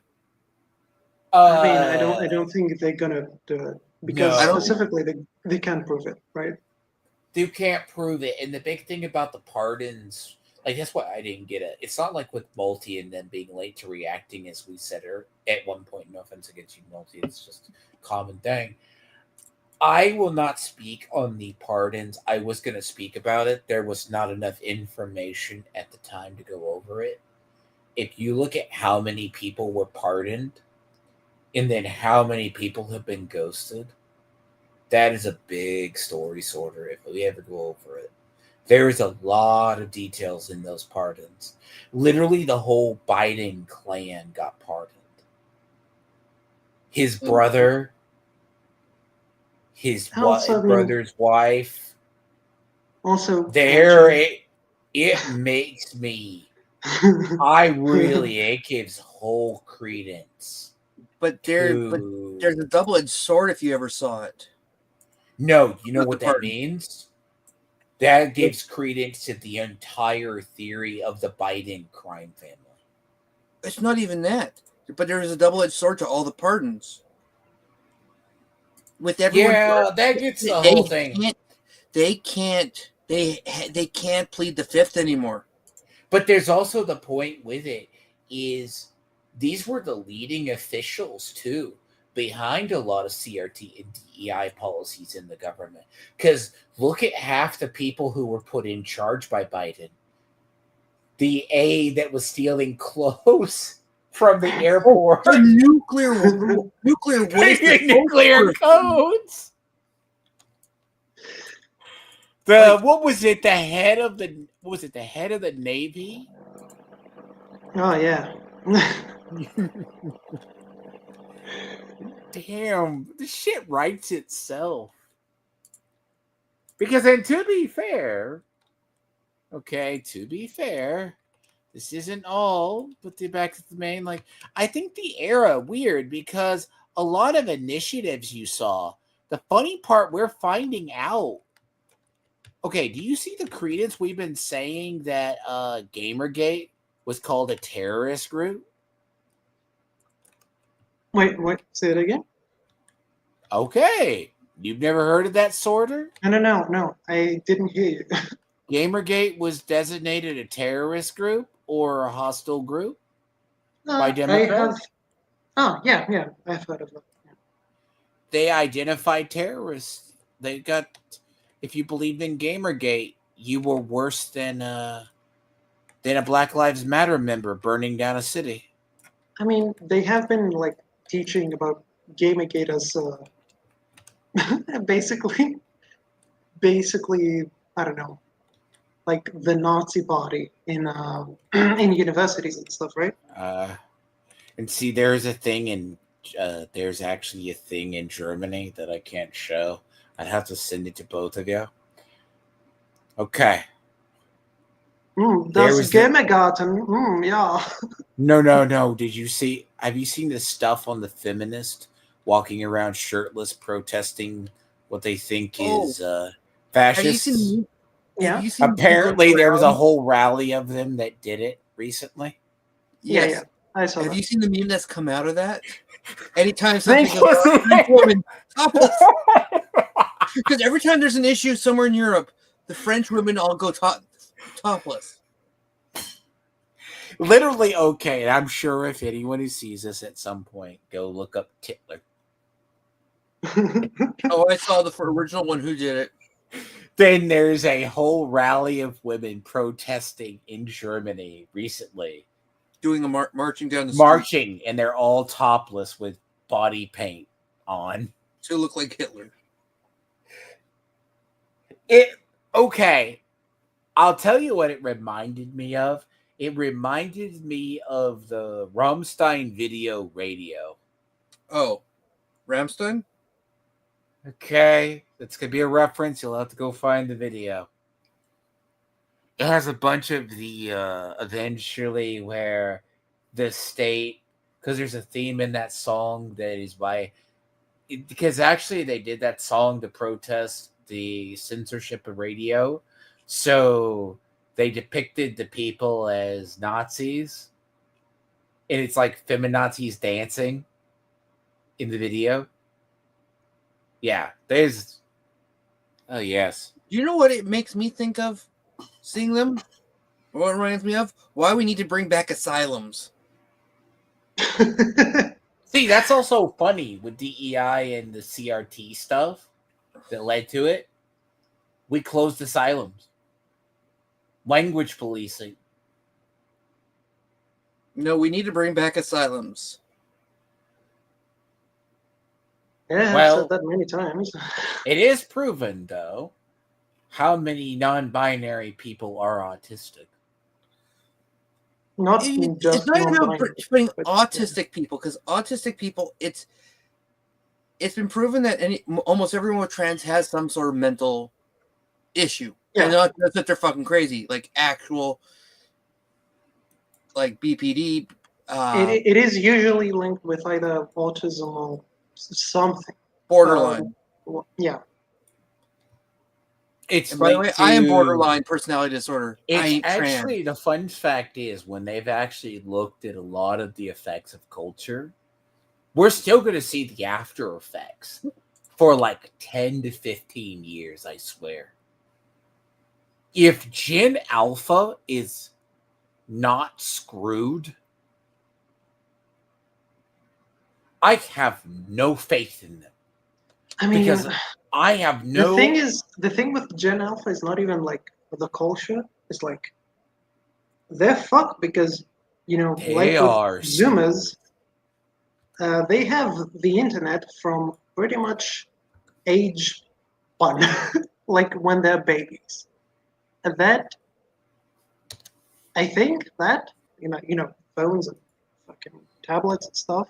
I mean, I don't think they're gonna do it because specifically they can't prove it, right? You can't prove it, and the big thing about the pardons, like that's what I didn't get it. It's not like with Multi and them being late to reacting, as we said at one point. No offense against you, Multi. It's just a common thing. I will not speak on the pardons. I was going to speak about it. There was not enough information at the time to go over it. If you look at how many people were pardoned and then how many people have been ghosted, that is a big story sorter if we ever go over it. There is a lot of details in those pardons. Literally, the whole Biden clan got pardoned. His brother, his brother's wife. Also, it makes me. It gives whole credence. But there's a double-edged sword if you ever saw it. No, you know what that means? That gives credence to the entire theory of the Biden crime family. It's not even that. But there is a double-edged sword to all the pardons. With everyone, that gets the whole thing. They can't plead the fifth anymore. But there's also the point with it is these were the leading officials too behind a lot of CRT and DEI policies in the government. Because look at half the people who were put in charge by Biden. The aide that was stealing clothes from the airport. The nuclear waste. Nuclear codes. What was it? The head of the Navy? Oh yeah. Damn, this shit writes itself. Because then to be fair, this isn't all, but back to the main, like, I think the era weird because a lot of initiatives you saw, the funny part we're finding out. Okay, do you see the credence we've been saying that Gamergate was called a terrorist group? Wait, what? Say it again? Okay. You've never heard of that sorter? No. I didn't hear you. Gamergate was designated a terrorist group or a hostile group by Democrats? Yeah. I've heard of it. Yeah. They identified terrorists. They got, if you believed in Gamergate, you were worse than a Black Lives Matter member burning down a city. I mean, they have been like teaching about Gamergate as basically, I don't know, like the Nazi party in in universities and stuff, right? And see, there's actually a thing in Germany that I can't show. I'd have to send it to both of you. Okay. There Das was the, Gemmegarten. Yeah. no. Have you seen the stuff on the feminist walking around shirtless protesting what they think Oh, is have you fascists? seen? Have Yeah. you seen me going Apparently, there was a around? whole rally of them that did it recently. Yes. Yeah. I saw Have that. you seen the meme that's come out of that? Anytime something Thank goes on, French you. woman topless. Because every time there's an issue somewhere in Europe, the French women all go topless. Literally, okay. And I'm sure if anyone who sees this at some point, go look up Titler. Oh, I saw the original one who did it. Then there's a whole rally of women protesting in Germany recently. Doing a marching down the street Marching, and they're all topless with body paint on. to look like Hitler. Okay. I'll tell you what it reminded me of. It reminded me of the Rammstein video radio. Oh, Rammstein? Okay. That's going to be a reference. You'll have to go find the video. It has a bunch of the eventually where the state, because there's a theme in that song that is because actually they did that song to protest the censorship of radio. So they depicted the people as Nazis. And it's like feminazis dancing in the video. Yeah, there's. Oh, yes. Do you know what it makes me think of? Seeing them? What it reminds me of? Why we need to bring back asylums. See, that's also funny with DEI and the CRT stuff that led to it. We closed asylums. Language policing. No, we need to bring back asylums. Yeah, Well, I've said that many times. It is proven, though, how many non-binary people are autistic. Not just It's not even about non-binary, putting but autistic people, because autistic people, it's been proven that almost everyone with trans has some sort of mental issue. Yeah. And not just that they're fucking crazy, like actual, like BPD. It is usually linked with either autism or something. Borderline. Yeah. It's And by the way, linked I am to- borderline personality disorder. I It's ain't actually, trans. the fun fact is, when they've actually looked at a lot of the effects of culture, we're still going to see the after effects for like 10 to 15 years, I swear. If Gen Alpha is not screwed, I have no faith in them. I mean, Because I have no... the thing with Gen Alpha is not even like the culture. It's like they're fucked because, They like are with Zoomers, they have the internet from pretty much age 1, like when they're babies. And that, I think that, phones and fucking tablets and stuff,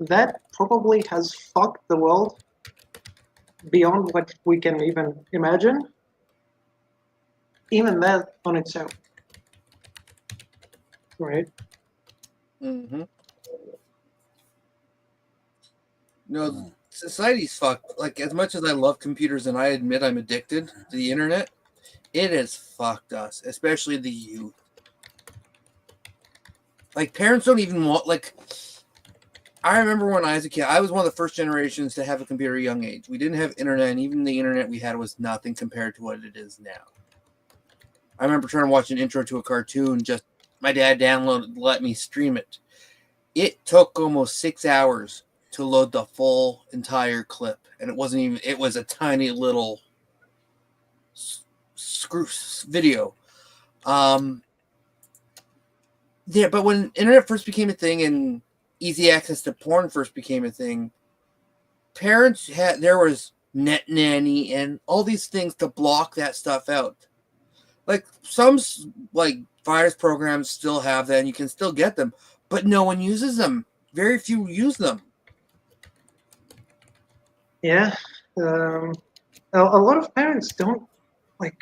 that probably has fucked the world beyond what we can even imagine. Even that on its own. Right? Mm-hmm. No, society's fucked. Like, as much as I love computers and I admit I'm addicted to the internet, it has fucked us, especially the youth. Like, parents don't even want, like, I remember when I was a kid, I was one of the first generations to have a computer at a young age. We didn't have internet, and even the internet we had was nothing compared to what it is now. I remember trying to watch an intro to a cartoon, just my dad downloaded, let me stream it. It took almost 6 hours to load the full entire clip, and it wasn't even, it was a tiny little video. Yeah, but when internet first became a thing and easy access to porn first became a thing, parents there was Net Nanny and all these things to block that stuff out. Like some like virus programs still have that and you can still get them, but no one uses them. Very few use them. Yeah. A lot of parents don't like.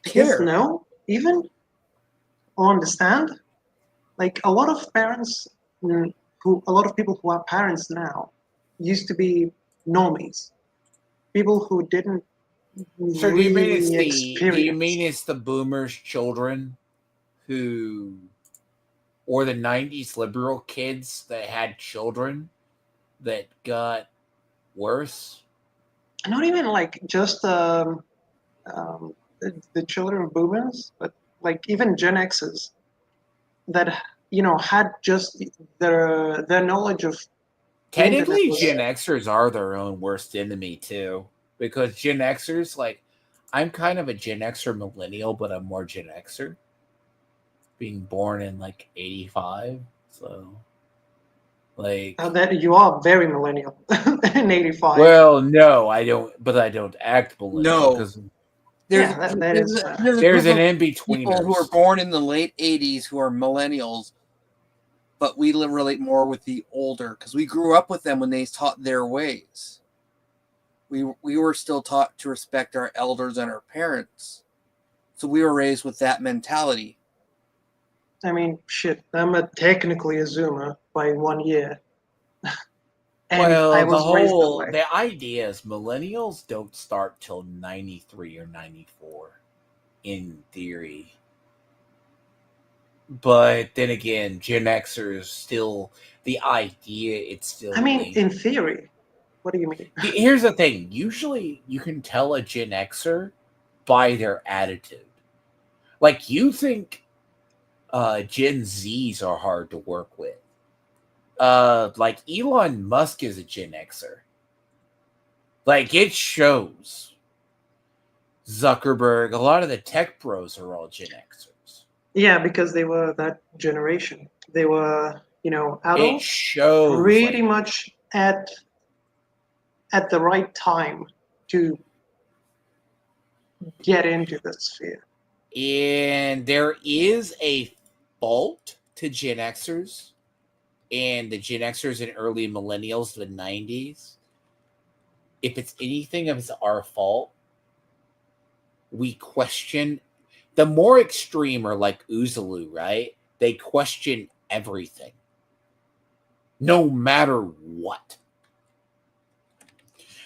I guess Care. no, even or understand. Like a lot of parents, a lot of people who are parents now, used to be normies, people who didn't So do you mean really experience. it's the boomers' children who, or the '90s liberal kids that had children that got worse? Not even like just the children of boomers, but like even Gen X's that had just their knowledge of the internet Technically, was. Gen Xers are their own worst enemy too, because Gen Xers, like, I'm kind of a Gen Xer millennial, but I'm more Gen Xer, being born in like '85. So, like, That you are very millennial in '85. well, no, I don't, but I don't act millennial No. because There's, Yeah, that is. there's a there's group an of in people who are betweeners. born in the late 80s who are millennials, but we relate more with the older because we grew up with them when they taught their ways. We were still taught to respect our elders and our parents. So we were raised with that mentality. I mean, shit. Technically a Zoomer by 1 year, and I Well, was raised that way. the idea is millennials don't start till '93 or '94, in theory. But then again, Gen Xers still, the idea, it's I still mean, linked. in theory. What do you mean? Here's the thing. Usually you can tell a Gen Xer by their attitude. Like, you think Gen Zs are hard to work with. Like, Elon Musk is a Gen Xer. Like, it shows. Zuckerberg, a lot of the tech bros are all Gen Xers. Yeah, because they were that generation. They were, It adults shows, pretty like, much at the right time to get into the sphere. and there is a fault to Gen Xers and the Gen Xers and early millennials, the '90s. If it's anything, if it's our fault, we question. The more extreme are like Uzulu, right? They question everything, no matter what.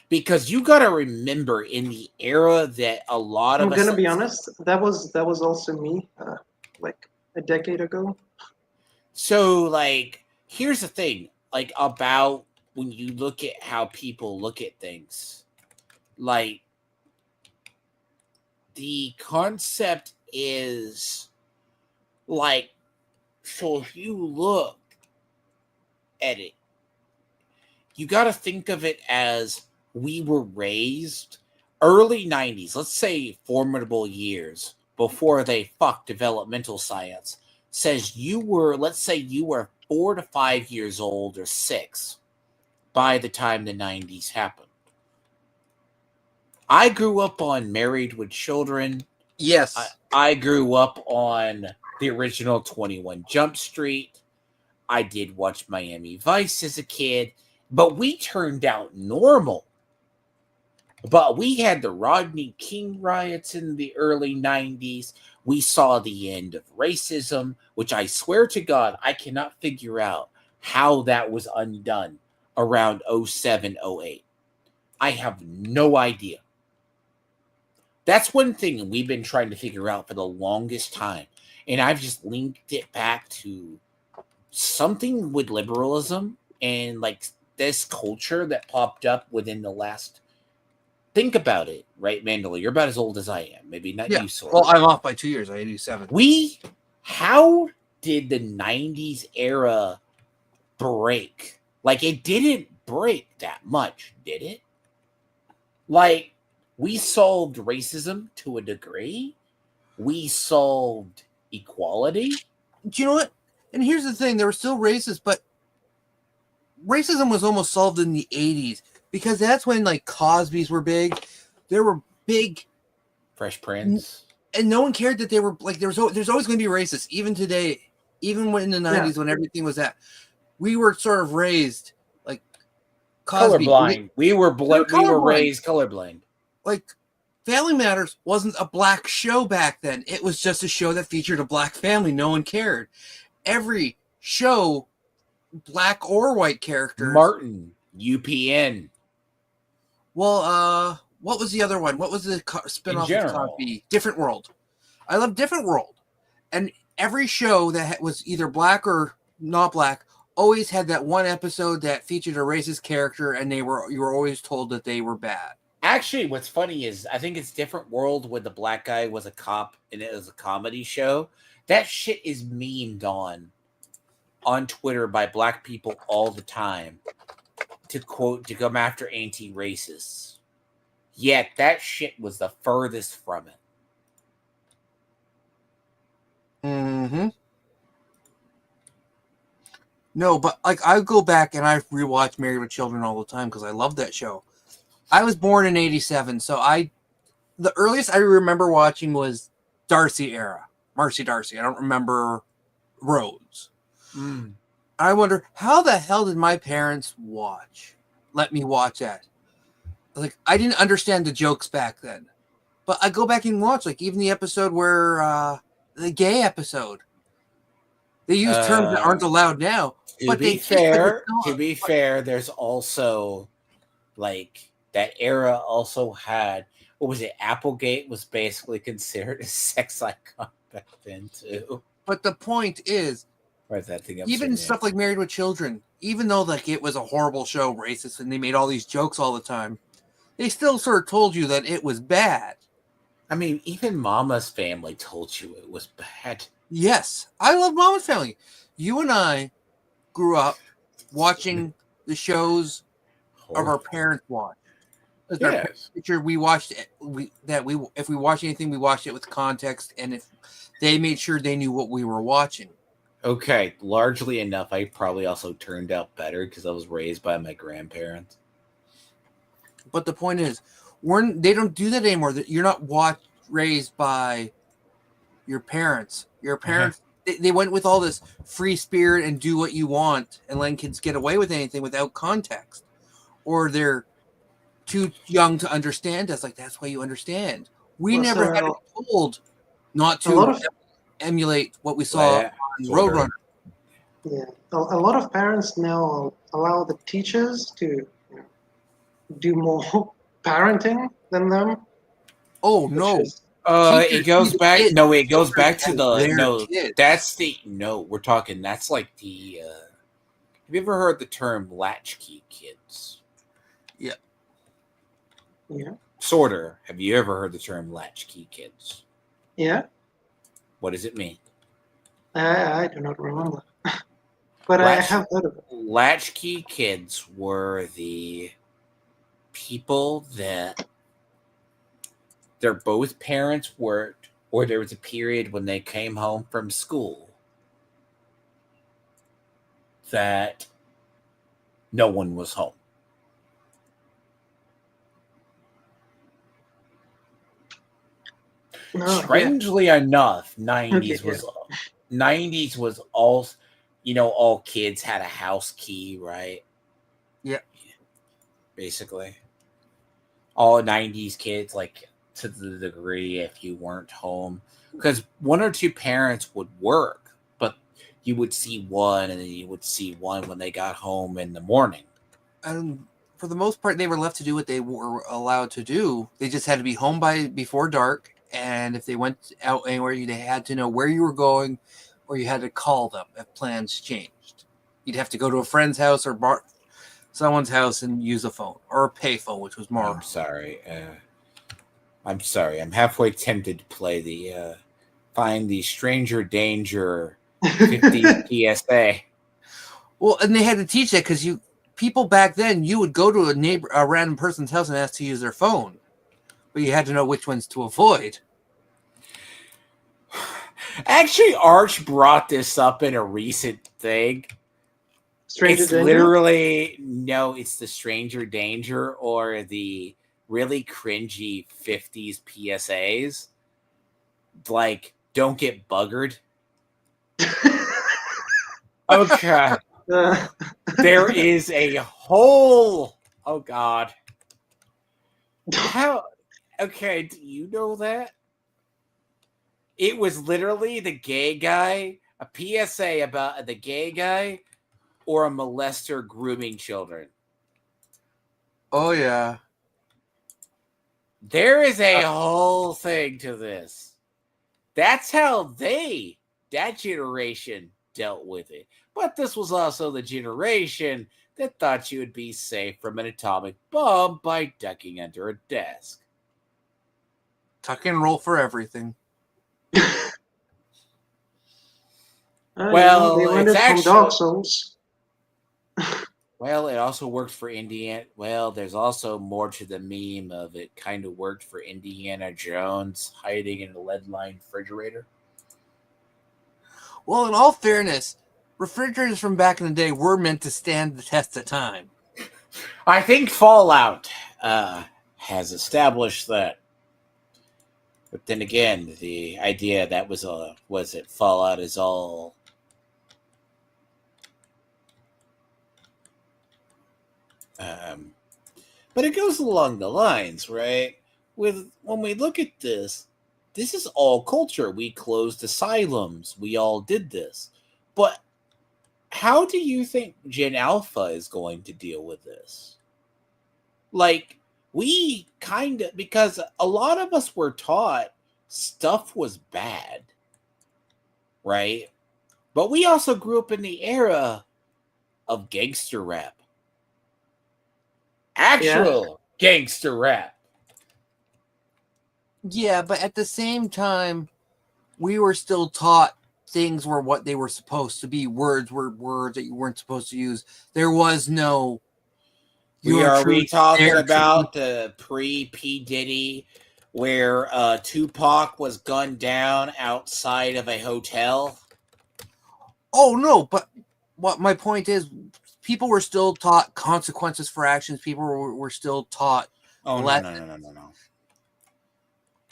Because you got to remember, in the era that a lot I'm of us, gonna be honest. That was also me, like a decade ago. so, like, here's the thing, like, about when you look at how people look at things, like, the concept is like, so if you look at it, you got to think of it as we were raised early '90s, let's say formidable years before they fucked developmental science, says you were, let's say you were 4 to 5 years old or 6 by the time the '90s happened. I grew up on Married with Children. Yes. I grew up on the original 21 Jump Street. I did watch Miami Vice as a kid, but we turned out normal. But we had the Rodney King riots in the early '90s. We saw the end of racism, which I swear to God, I cannot figure out how that was undone around 07, 08. I have no idea. That's one thing we've been trying to figure out for the longest time. And I've just linked it back to something with liberalism and, like, this culture that popped up within the last. Think about it, right, Mandela? You're about as old as I am. Maybe not Yeah. you, Sword. Well, I'm off by 2 years. I'm 87. How did the '90s era break? Like, it didn't break that much, did it? Like, we solved racism to a degree. We solved equality. Do you know what? And here's the thing: there were still racists, but racism was almost solved in the 80s because that's when, like, Cosby's were big. There were big, Fresh Prince. and no one cared that they were like. There's always going to be racists, even today. even when in the 90s when everything was at, we were sort of raised like Cosby. Colorblind. We were colorblind. raised colorblind. Like Family Matters wasn't a black show back then. It was just a show that featured a black family. No one cared. Every show, black or white characters. Martin, UPN. Well, what was the other one? What was the spinoff of Cosby? Different World. I love Different World. And every show that was either black or not black always had that one episode that featured a racist character, and you were always told that they were bad. Actually, what's funny is I think it's Different World where the black guy was a cop and it was a comedy show. That shit is memed on Twitter by black people all the time to come after anti-racists. Yet that shit was the furthest from it. Mm-hmm. No, but like I go back and I rewatch Married with Children all the time because I love that show. I was born in 87, so the earliest I remember watching was Darcy era. Marcy Darcy. I don't remember Rose. I wonder how the hell did my parents let me watch that? Like I didn't understand the jokes back then. But I go back and watch like even the episode where the gay episode. They use terms that aren't allowed now. To be fair, there's also like that era also had, what was it? Applegate was basically considered a sex icon back then too. But the point is, right, that thing even stuff like Married with Children, even though like it was a horrible show, racist, and they made all these jokes all the time, they still sort of told you that it was bad. I mean, even Mama's Family told you it was bad. Yes, I love Mama's Family. You and I grew up watching the shows of our parents watched. Yes. We watched it. If we watched anything, we watched it with context, and if they made sure they knew what we were watching. Okay, largely enough. I probably also turned out better because I was raised by my grandparents. But the point is, they don't do that anymore. You're not raised by your parents. Your parents, they went with all this free spirit and do what you want and letting kids get away with anything without context. Or they're too young to understand us. Like, that's why you understand. We never had it told not to emulate what we saw on Roadrunner. Yeah, a lot of parents now allow the teachers to do more parenting than them. Oh, no. It goes back. No, it goes back to kids. That's we're talking. That's like the. Have you ever heard the term latchkey kids? Yeah. Yeah. Sorter. Have you ever heard the term latchkey kids? Yeah. What does it mean? I do not remember, but I have heard of it. Latchkey kids were the people that their both parents worked, or there was a period when they came home from school that no one was home. Strangely enough, 90s was all, all kids had a house key, right? Yeah. Basically. All 90s kids, like, to the degree if you weren't home, because one or two parents would work, but you would see one and then you would see one when they got home in the morning. And for the most part, they were left to do what they were allowed to do. They just had to be home before dark, and if they went out anywhere, they had to know where you were going, or you had to call them if plans changed. You'd have to go to a friend's house or someone's house and use a phone or a payphone, which was more. I'm sorry. I'm halfway tempted to play find the Stranger Danger 50 PSA. Well, and they had to teach that because people back then, you would go to a random person's house and ask to use their phone, but you had to know which ones to avoid. Actually, Arch brought this up in a recent thing. Stranger Danger? Literally, no, it's the Stranger Danger or the really cringy 50s PSAs. Like, don't get buggered. Okay. Uh, There is a whole. Oh God. How? Okay. Do you know that? It was literally the gay guy, a PSA about the gay guy or a molester grooming children. Oh yeah. There is a whole thing to this. That's how that generation, dealt with it. But this was also the generation that thought you would be safe from an atomic bomb by ducking under a desk. Tuck and roll for everything. Well, they learned it's it from Dark actually. Souls. Well, it also worked for Indiana. Well, there's also more to the meme of it kind of worked for Indiana Jones hiding in a lead-lined refrigerator. Well, in all fairness, refrigerators from back in the day were meant to stand the test of time. I think Fallout has established that. But then again, the idea that was it Fallout is all but it goes along the lines, right? With when we look at this is all culture. We closed asylums. We all did this. But how do you think Gen Alpha is going to deal with this? Like, we kind of, because a lot of us were taught stuff was bad, right? But we also grew up in the era of gangster rap. Actual gangster rap. Yeah, but at the same time, we were still taught things were what they were supposed to be. Words were words that you weren't supposed to use. There was no. Are we talking about truth. the pre P Diddy, where Tupac was gunned down outside of a hotel? Oh no! But what my point is, people were still taught consequences for actions. People were still taught. Oh no.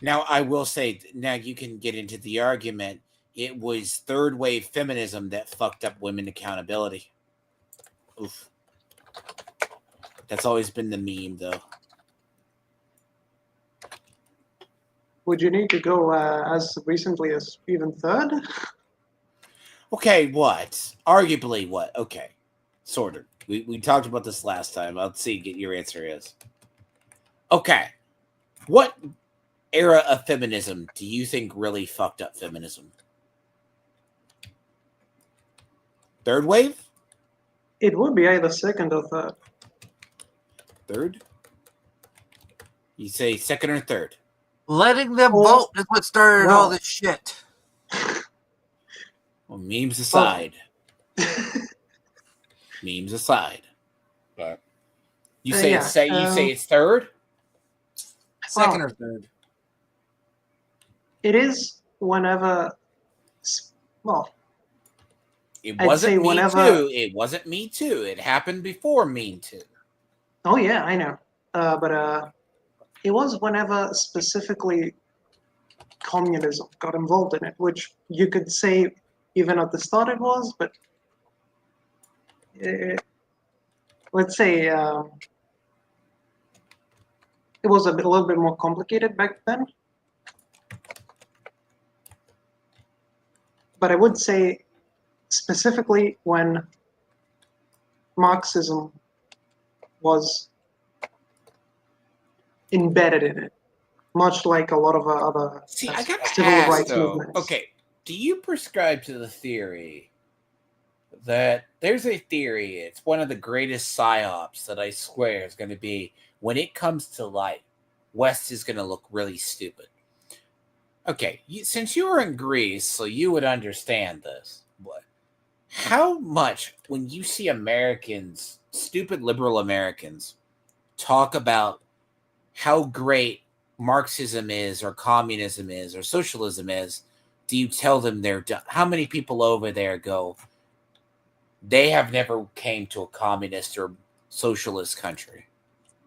Now I will say, now you can get into the argument. It was third wave feminism that fucked up women accountability. Oof. That's always been the meme, though. Would you need to go as recently as even third? Okay, what? Arguably, what? Okay, sort of. We talked about this last time. Let's see what your answer is. Okay, what era of feminism do you think really fucked up feminism? Third wave? It would be either second or third. Third? You say second or third? Letting them vote is what started all this shit. Well, memes aside. Memes aside. But you say you say it's third? Second or third? It is whenever. Well, it wasn't Me Too. It wasn't Me Too. It happened before Me Too. Oh yeah, I know. But it was whenever specifically communism got involved in it, which you could say even at the start it was, but let's say it was a little bit more complicated back then. But I would say specifically when Marxism was embedded in it, much like a lot of other I gotta civil ask, rights though, movements. okay, do you prescribe to the theory that there's a theory, it's one of the greatest psyops that I swear is going to be, when it comes to light, West is going to look really stupid. Okay, since you were in Greece, so you would understand this. But how much, when you see Americans, stupid liberal Americans, talk about how great Marxism is, or communism is, or socialism is, do you tell them they're done? How many people over there go, they have never came to a communist or socialist country?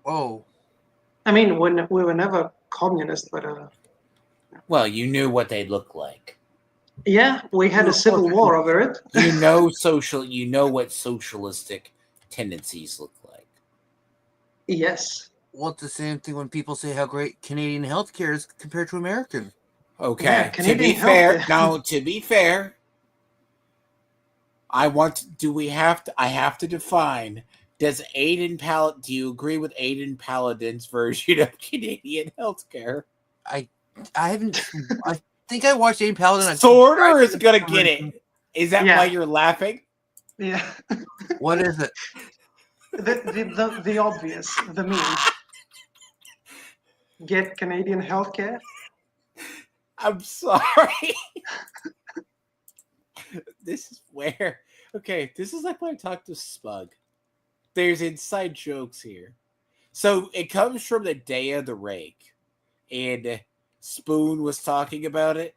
Oh. I mean, we were never communist, but well, you knew what they looked like. Yeah, we had a civil war over it. You know what socialistic tendencies look like. Yes. Well, it's the same thing when people say how great Canadian healthcare is compared to American. Okay. Yeah, Canadian healthcare. To be fair, I have to define. Do you agree with Aiden Paladin's version of Canadian healthcare? I haven't. I think I watched Aiden Paladin. Sorter is gonna get it. Is that why you're laughing? Yeah. What is it? The obvious, the meme. Get Canadian healthcare. I'm sorry. This is where. Okay, this is like when I talk to Spug. There's inside jokes here. So it comes from the Day of the Rake. And Spoon was talking about it.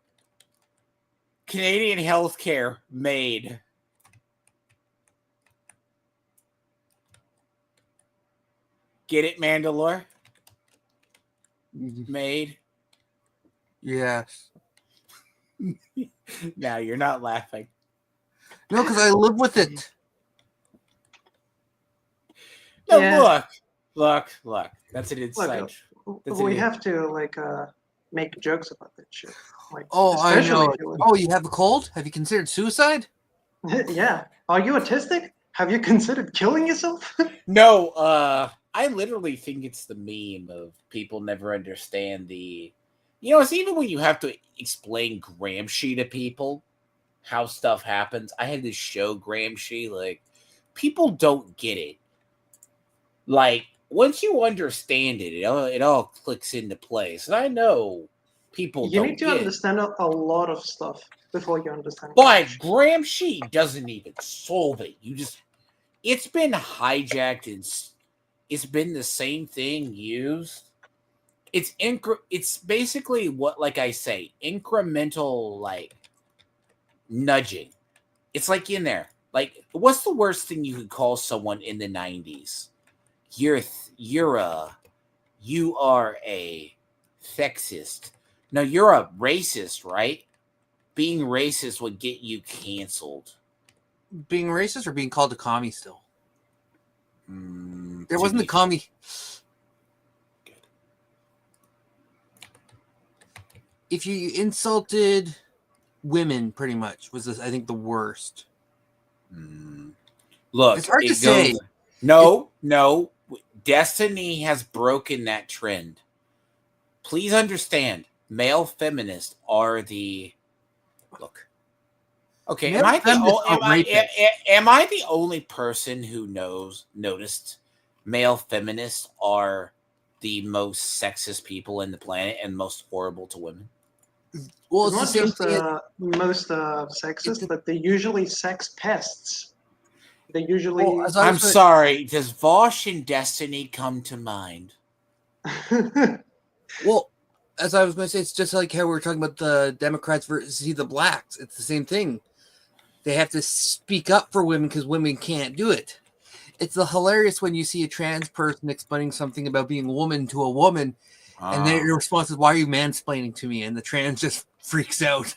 Canadian healthcare made. Get it, Mandalore? Made. Yes. No, you're not laughing. No, because I live with it. No, Yeah. look. That's an inside. We have to make jokes about that shit. Like, Oh, I know. if you Oh, you have a cold? Have you considered suicide? Yeah. Are you autistic? Have you considered killing yourself? No, I literally think it's the meme of people never understand the. It's even when you have to explain Gramsci to people, how stuff happens. I had this show, Gramsci, like, people don't get it. Like, once you understand it, it all clicks into place. And I know people You don't need to get understand a lot of stuff before you understand. But Gramsci doesn't even solve it. It's been hijacked and it's been the same thing used. It's basically what, like I say, incremental, like, nudging. It's like in there. Like, what's the worst thing you could call someone in the 90s? You are a sexist. No, you're a racist, right? Being racist would get you canceled. Being racist or being called a commie still? There wasn't a commie. Good. If you insulted women, pretty much, was this, I think, the worst. Look, it's hard to say. No. Destiny has broken that trend. Please understand, male feminists are the look. Okay, am I the only person who noticed male feminists are the most sexist people in the planet and most horrible to women? Well, it's not just most sexist, but they're usually sex pests. They usually. I'm sorry. Does Vosh and Destiny come to mind? Well, as I was going to say, it's just like how we were talking about the Democrats versus the blacks. It's the same thing. They have to speak up for women because women can't do it. It's hilarious when you see a trans person explaining something about being a woman to a woman, and their response is, "Why are you mansplaining to me?" And the trans just freaks out.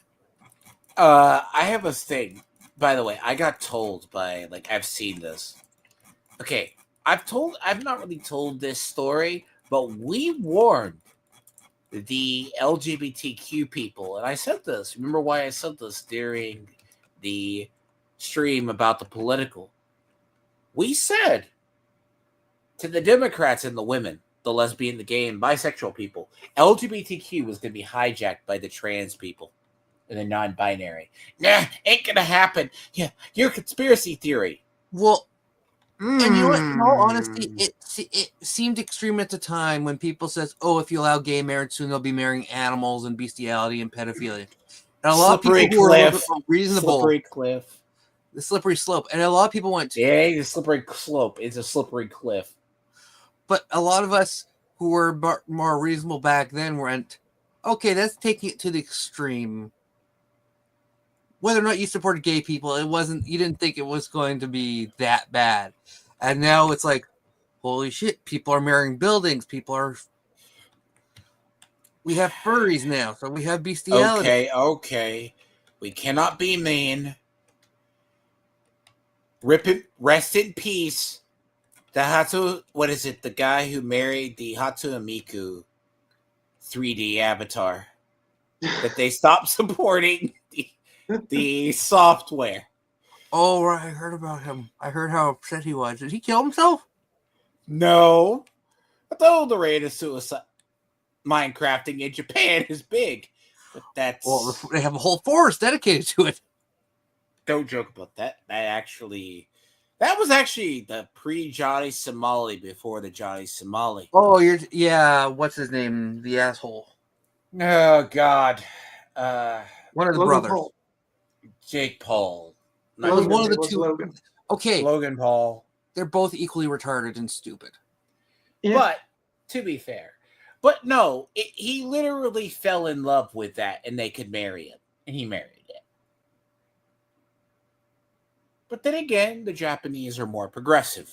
I have a thing. By the way, I got told by, I've seen this. Okay, I've not really told this story, but we warned the LGBTQ people, and I said this. Remember why I said this during the stream about the political? We said to the Democrats and the women, the lesbian, the gay, and bisexual people, LGBTQ was going to be hijacked by the trans people and the non-binary. Nah, ain't going to happen. Yeah, your conspiracy theory. Well, and you know what? In all honesty, it seemed extreme at the time when people says, "Oh, if you allow gay marriage, soon they'll be marrying animals and bestiality and pedophilia." And a lot of people who were a little bit more reasonable. Slippery cliff. The slippery slope. And a lot of people went, yeah, the slippery slope. It's a slippery cliff. But a lot of us who were more reasonable back then went, okay, that's taking it to the extreme. Whether or not you supported gay people, you didn't think it was going to be that bad. And now it's like, holy shit, people are marrying buildings. We have furries now, so we have bestiality. Okay. We cannot be mean. Rest in peace. What is it? The guy who married the Hatsune Miku 3D avatar. That they stopped supporting the software. Oh, right. I heard about him. I heard how upset he was. Did he kill himself? No. Although the rate of suicide Minecrafting in Japan is big. But that's... Well, they have a whole forest dedicated to it. Don't joke about that. That was actually the pre-Johnny Somali before the Johnny Somali. Oh, yeah. What's his name? The asshole. Oh, God. One of the Logan brothers. Paul. Jake Paul. It was one of the was two. Logan. Okay. Logan Paul. They're both equally retarded and stupid. Yeah. But, to be fair. But no, he literally fell in love with that and they could marry him. And he married it. But then again, the Japanese are more progressive.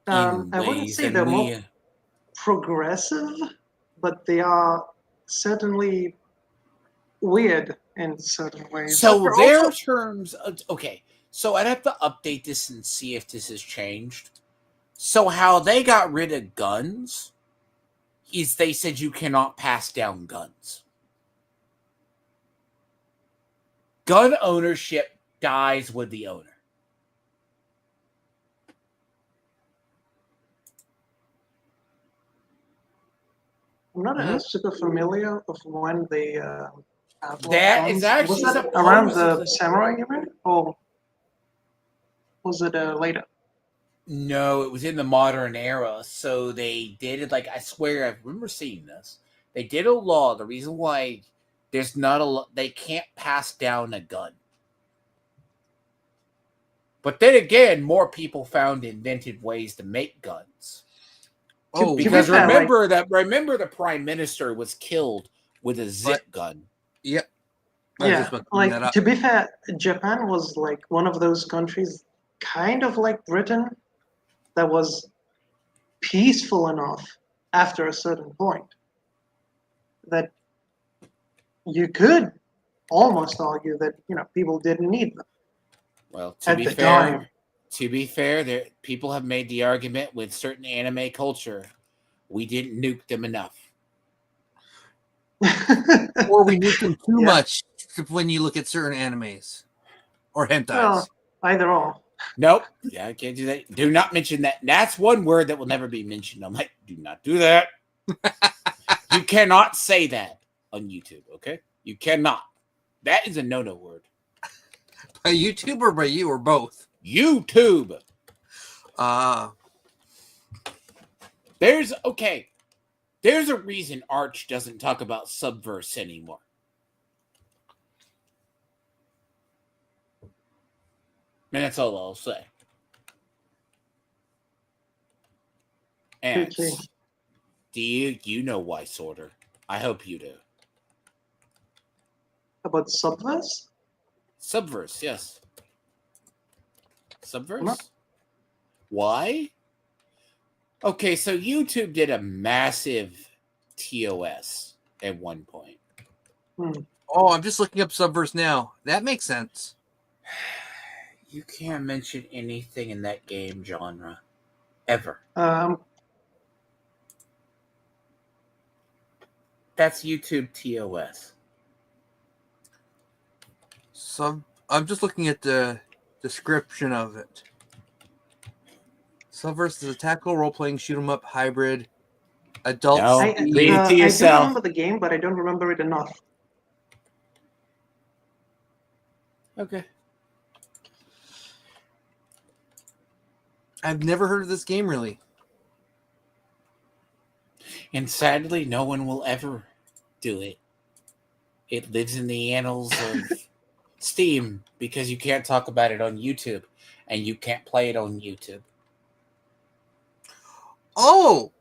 I wouldn't say they're more progressive, but they are certainly weird in certain ways. So their terms... Okay, so I'd have to update this and see if this has changed. So how they got rid of guns is they said you cannot pass down guns. Gun ownership dies with the owner. I'm not super familiar of when they that is actually was that around the samurai era, or was it later? No, it was in the modern era. So they did it I swear I remember seeing this. They did a law. The reason why there's not they can't pass down a gun. But then again, more people found invented ways to make guns. Oh, because remember the prime minister was killed with a zip gun. Yep. Yeah, to be fair, Japan was one of those countries, kind of like Britain, that was peaceful enough after a certain point that you could almost argue that people didn't need them. Well, to be fair, people have made the argument with certain anime culture, we didn't nuke them enough, or we nuked them too much. When you look at certain animes or hentais, well, either or. Nope. Yeah, I can't do that. Do not mention that. That's one word that will never be mentioned. I'm like, do not do that. You cannot say that on YouTube, okay? You cannot. That is a no-no word. By YouTube or by you or both? YouTube. There's a reason Arch doesn't talk about Subverse anymore. And that's all I'll say. And do you know why, Sorter? I hope you do. About Subverse? Subverse, yes. Subverse? No. Why? Okay, so YouTube did a massive TOS at one point. Oh, I'm just looking up Subverse now. That makes sense. You can't mention anything in that game genre. Ever. That's YouTube TOS. I'm just looking at the description of it. Subverse is a tactical role-playing shoot-'em-up hybrid adult. No, read it to yourself. I do remember the game, but I don't remember it enough. Okay. I've never heard of this game, really. And sadly, no one will ever do it. It lives in the annals of Steam because you can't talk about it on YouTube, and you can't play it on YouTube. Oh!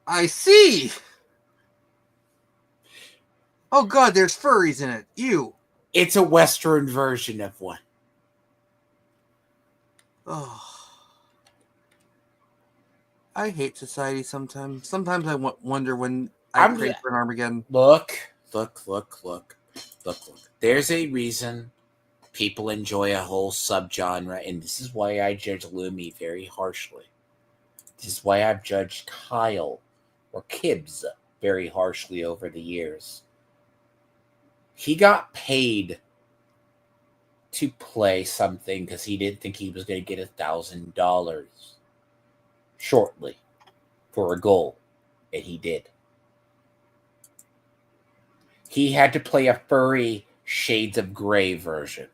I see! Oh god, there's furries in it. Ew. It's a Western version of one. Oh. I hate society sometimes. Sometimes I wonder when I pray for an Armageddon. Look. Look. There's a reason people enjoy a whole subgenre, and this is why I judge Lumi very harshly. This is why I've judged Kyle or Kibbs very harshly over the years. He got paid to play something because he didn't think he was going to get $1,000 shortly for a goal, and he did. He had to play a furry Shades of Grey version.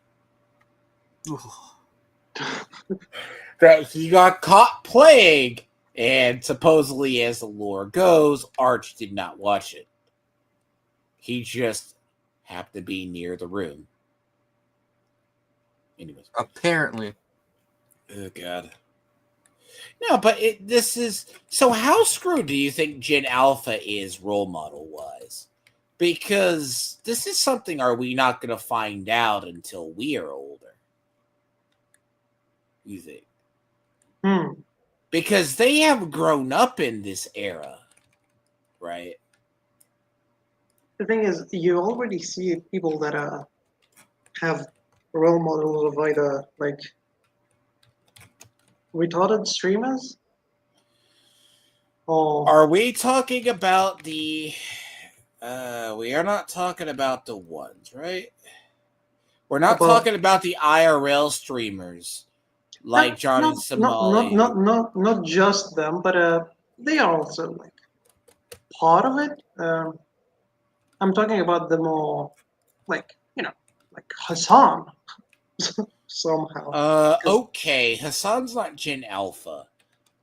That he got caught playing, and supposedly, as the lore goes, Arch did not watch it. He just happened to be near the room. Anyways. Apparently. Oh, God. No, but this is... So how screwed do you think Gen Alpha is role model-wise? Because this is something are we not going to find out until we are older? You think? Because they have grown up in this era, right? The thing is, you already see people that have role models of either like retarded streamers, or are we talking about the? We are not talking about the ones, right? We're not talking about the IRL streamers like John and Somali. Not just them, but they are also like part of it. I'm talking about the more like like Hassan somehow. Okay, Hassan's not Gen Alpha.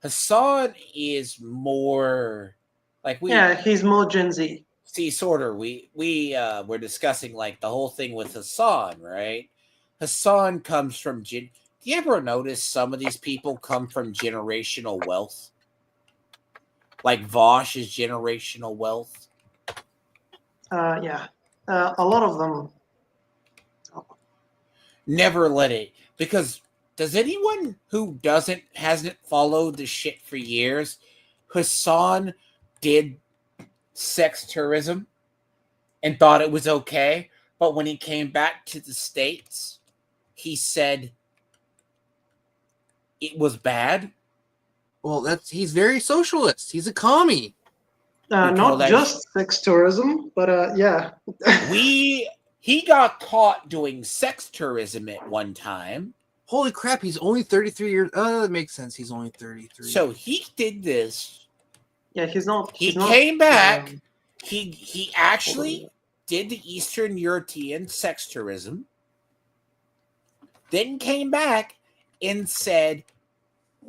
Hassan is more like he's more Gen Z. See, sorter, we were discussing like the whole thing with Hassan, right? Hassan comes from do you ever notice some of these people come from generational wealth? Like Vosh is generational wealth. A lot of them. Never let it, because does anyone who hasn't followed the shit for years? Hassan did sex tourism and thought it was okay, but when he came back to the States, he said it was bad. Well, he's very socialist. He's a commie. Not just sex tourism, but yeah. He got caught doing sex tourism at one time. Holy crap, he's only 33 years. That makes sense. He's only 33. So he did this. Yeah, he's not. He came back. He actually did the Eastern European sex tourism. Then came back and said,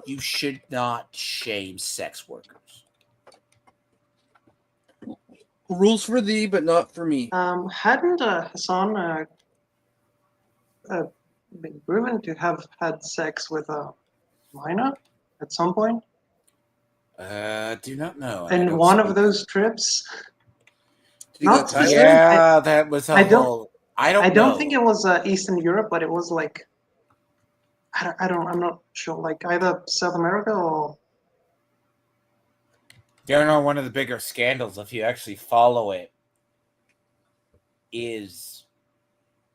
you should not shame sex workers. Rules for thee, but not for me. Hadn't Hassan been proven to have had sex with a minor at some point? Do not know. In one of those trips? Not that was a whole... I don't think it was Eastern Europe, but it was like... I'm not sure. Like either South America or... You know, one of the bigger scandals, if you actually follow it, is...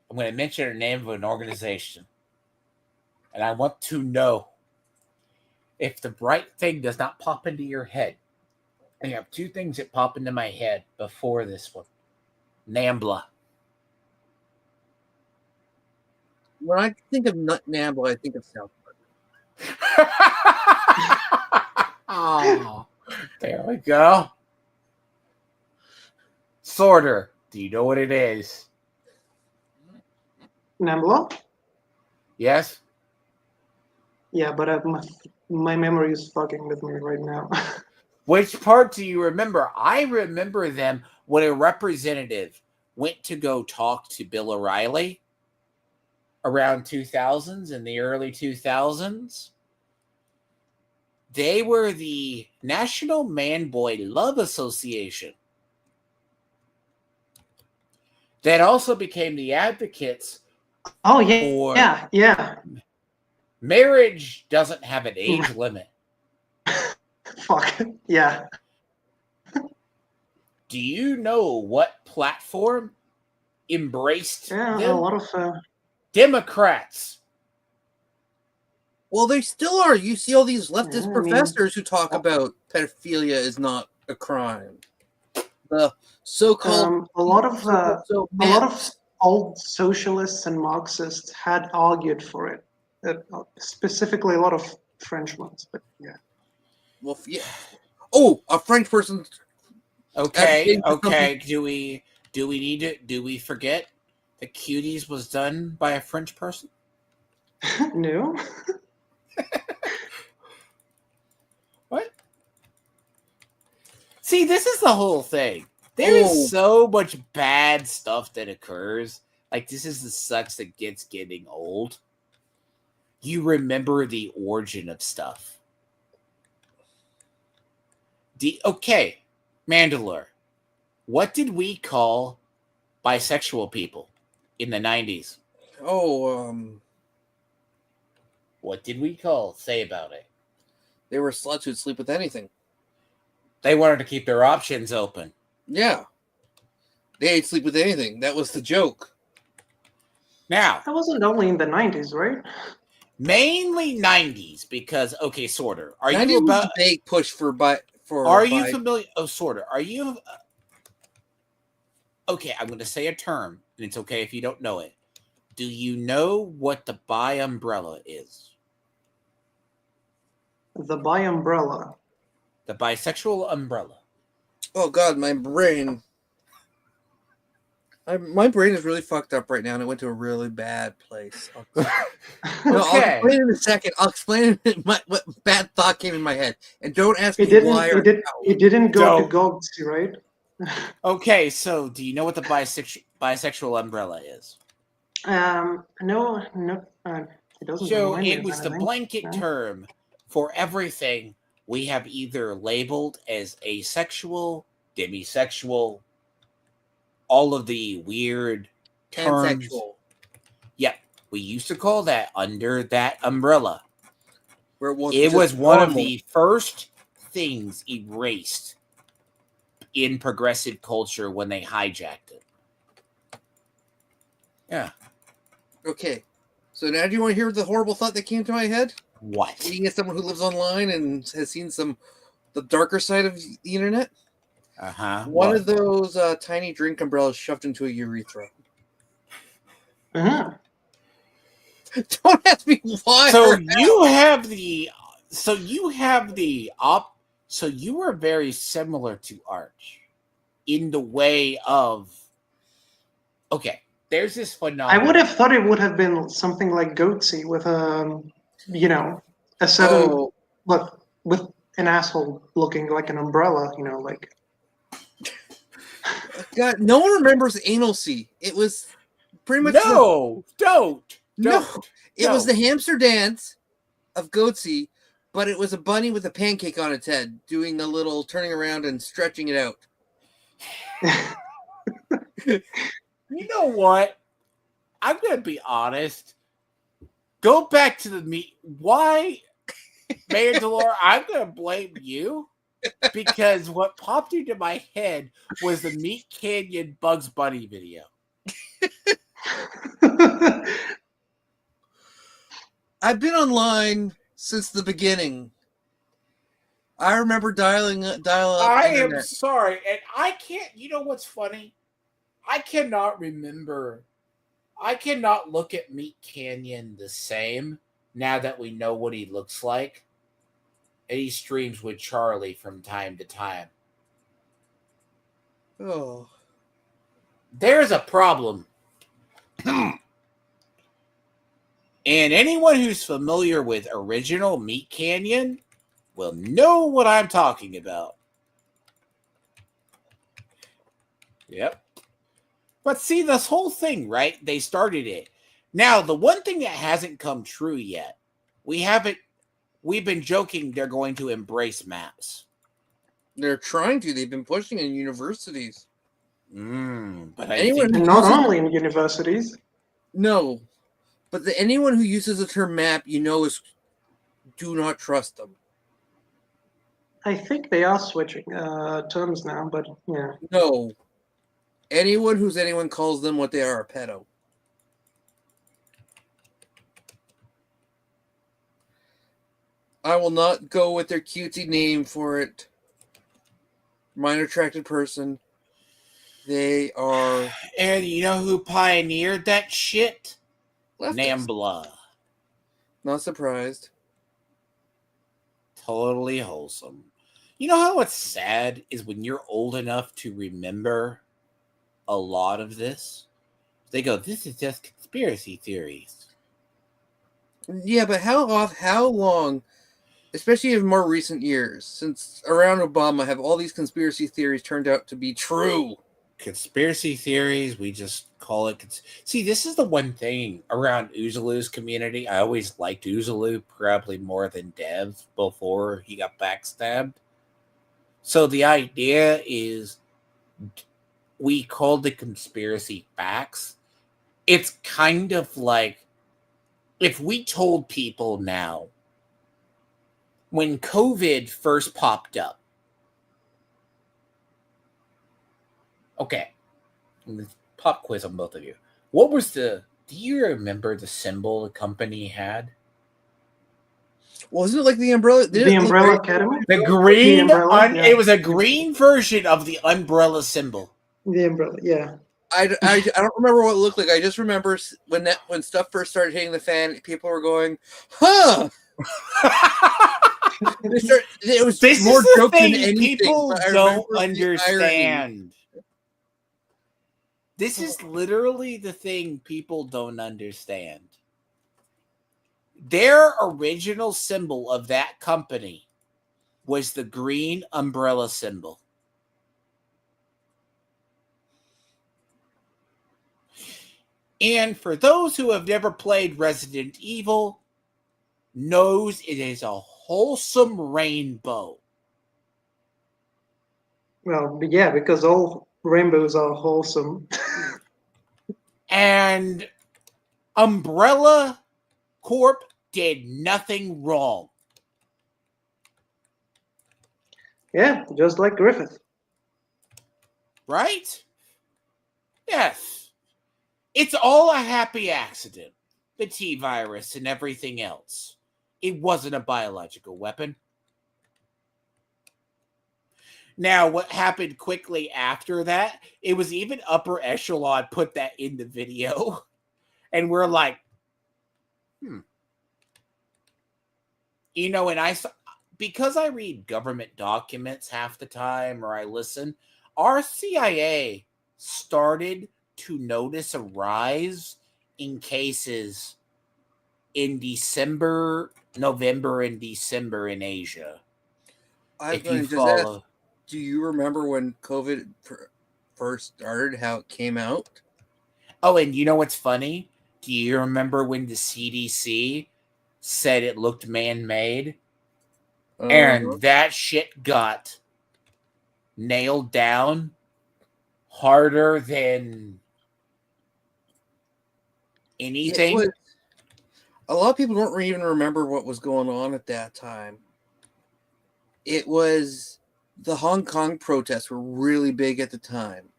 I'm going to mention the name of an organization. And I want to know if the right thing does not pop into your head. I have two things that pop into my head before this one. NAMBLA. When I think of NAMBLA, I think of South Park. Oh, there we go. Sorter, do you know what it is? NAMBLA? Yes? Yeah, but my memory is fucking with me right now. Which part do you remember? I remember them when a representative went to go talk to Bill O'Reilly around 2000s, in the early 2000s. They were the National Man-Boy Love Association that also became the advocates. Oh, yeah, yeah. Marriage doesn't have an age limit. Fuck, yeah. Do you know what platform embraced Yeah, a them. lot of Democrats. Well, they still are. You see all these leftist Yeah, I mean, professors who talk about pedophilia is not a crime. The so-called a lot of maps. old socialists and Marxists had argued for it. Specifically, a lot of French ones, but yeah. Well, yeah. Oh, a French person. Okay, advocating for something. okay. Do we forget that Cuties was done by a French person? No. What? See, this is the whole thing. There is Oh, so much bad stuff that occurs. Like, this is the sucks that gets getting old. You remember the origin of stuff. Okay, Mandalore. What did we call bisexual people in the 90s? What did we call? Say about it. they were sluts who'd sleep with anything. They wanted to keep their options open. Yeah. They'd sleep with anything. That was the joke. Now, That wasn't only in the 90s, right? mainly 90s because, okay, Sorter, are 90 you was about... the big push for Are you familiar... Oh, Sorter, are you... Okay, I'm going to say a term, and it's okay if you don't know it. Do you know what the bi umbrella is? The bi umbrella. The bisexual umbrella. Oh God, my brain. My brain is really fucked up right now, and it went to a really bad place. No, I'll Okay. explain in a second. I'll explain what bad thought came in my head, and don't ask It me why or didn't. how. It didn't go Don't. to Gogsy, right? Okay, so do you know what the bisexual umbrella is? No, it doesn't So remind me it of was the anything. blanket No. term for everything we have either labeled as asexual, demisexual, all of the weird terms. Pansexual. Yep, we used to call that under that umbrella. Where It just was one of normal. the first things erased in progressive culture when they hijacked it. Yeah. Okay. So now do you want to hear the horrible thought that came to my head? What? Being as someone who lives online and has seen the darker side of the internet. One of those tiny drink umbrellas shoved into a urethra. Uh-huh. Don't ask me why. So you have the. So you are very similar to Arch in the way of. Okay, there's this phenomenon. I would have thought it would have been something like Goatsy with a certain look with an asshole looking like an umbrella, like. God, no one remembers anal C. It was pretty much Don't. It was the hamster dance of Goatsy, but it was a bunny with a pancake on its head doing a little turning around and stretching it out. You know what? I'm gonna be honest. Go back to the meat. Why, Mandalore? I'm gonna blame you because what popped into my head was the Meat Canyon Bugs Bunny video. I've been online since the beginning. I remember dialing up. I internet. am sorry, and I can't. You know what's funny? I cannot remember. I cannot look at Meat Canyon the same now that we know what he looks like. And he streams with Charlie from time to time. Oh. There's a problem. And anyone who's familiar with original Meat Canyon will know what I'm talking about. Yep. But see, this whole thing, right? They started it. Now, the one thing that hasn't come true yet, we've been joking they're going to embrace maps. They're trying to. They've been pushing in universities. But not only in universities. No. But anyone who uses the term map, is do not trust them. I think they are switching terms now, but yeah. No. anyone calls them what they are, a pedo. I will not go with their cutesy name for it. Minor attracted person. They are And you know who pioneered that shit? leftists. Nambla. Not surprised. Totally wholesome. You know how what's sad is when you're old enough to remember a lot of this? They go, this is just conspiracy theories. Yeah, but how long, especially in more recent years, since around Obama, have all these conspiracy theories turned out to be true? Conspiracy theories, we just call it. See, this is the one thing around Uzulu's community. I always liked Uzulu probably more than Dev before he got backstabbed. So the idea is we called the conspiracy facts. It's kind of like if we told people now when COVID first popped up. Okay, pop quiz on both of you. What was do you remember the symbol the company had? Wasn't it like the umbrella? The Umbrella Academy? The green, umbrella, yeah. it was a green version of the umbrella symbol. The Umbrella, yeah. I don't remember what it looked like. I just remember when stuff first started hitting the fan, people were going, "Huh." It was This more is the joke than thing anything. people but I don't remember the understand. This is literally the thing people don't understand. Their original symbol of that company was the green umbrella symbol. And for those who have never played Resident Evil, knows it is a wholesome rainbow. Well, yeah, because all rainbows are wholesome. And Umbrella Corp did nothing wrong. Yeah, just like Griffith. Right? Yes. It's all a happy accident. The T virus and everything else. It wasn't a biological weapon. Now, what happened quickly after that, it was even upper echelon put that in the video. And we're like, You know, and because I read government documents half the time or I listen, our CIA started to notice a rise in cases in November and December in Asia. I was If going you to just ask, follow, do you remember when COVID first started, how it came out? oh, and you know what's funny? Do you remember when the CDC said it looked man-made? And that shit got nailed down harder than anything. A lot of people don't even remember what was going on at that time. It was the Hong Kong protests were really big at the time.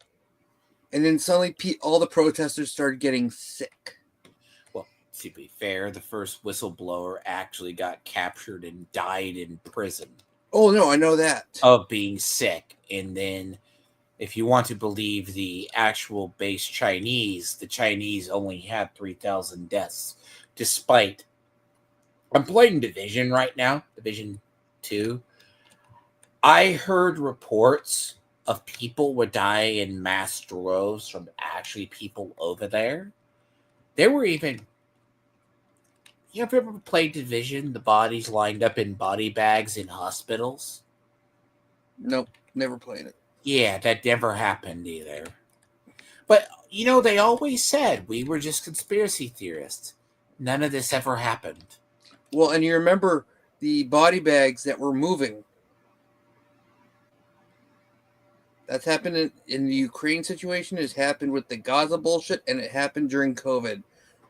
And then suddenly all the protesters started getting sick. Well, to be fair, the first whistleblower actually got captured and died in prison. Oh, no, I know that. Of being sick. And then, if you want to believe the actual base Chinese, the Chinese only had 3,000 deaths. Despite, I'm playing Division right now, Division 2. I heard reports of people would die in mass droves from actually people over there. There were even, you ever played Division? The bodies lined up in body bags in hospitals? Nope, never played it. Yeah, that never happened either. But, you know, they always said we were just conspiracy theorists. None of this ever happened. Well, and you remember the body bags that were moving. That's happened in the Ukraine situation. It's happened with the Gaza bullshit, and it happened during COVID,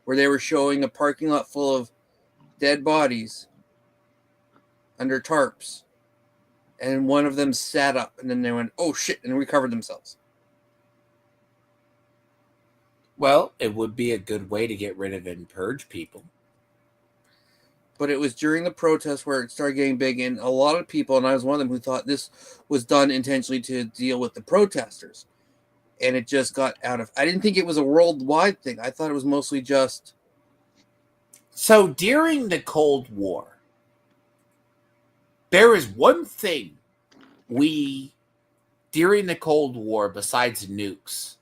where they were showing a parking lot full of dead bodies under tarps. And one of them sat up, and then they went, oh, shit, and recovered themselves. Well, it would be a good way to get rid of and purge people. But it was during the protest where it started getting big, and a lot of people, and I was one of them, who thought this was done intentionally to deal with the protesters. And it just got out of... I didn't think it was a worldwide thing. I thought it was mostly just... So during the Cold War, there is one thing during the Cold War, besides nukes,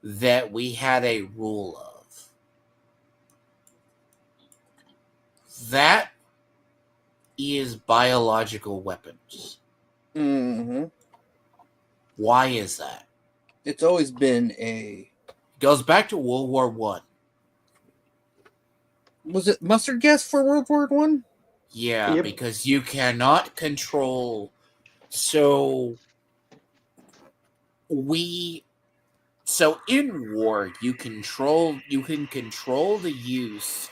that we had a rule of. That is biological weapons. Mm-hmm. Why is that? It's always been a... It goes back to World War One. Was it mustard gas for World War One? Yeah, Yep. because you cannot control. So in war, you can control the use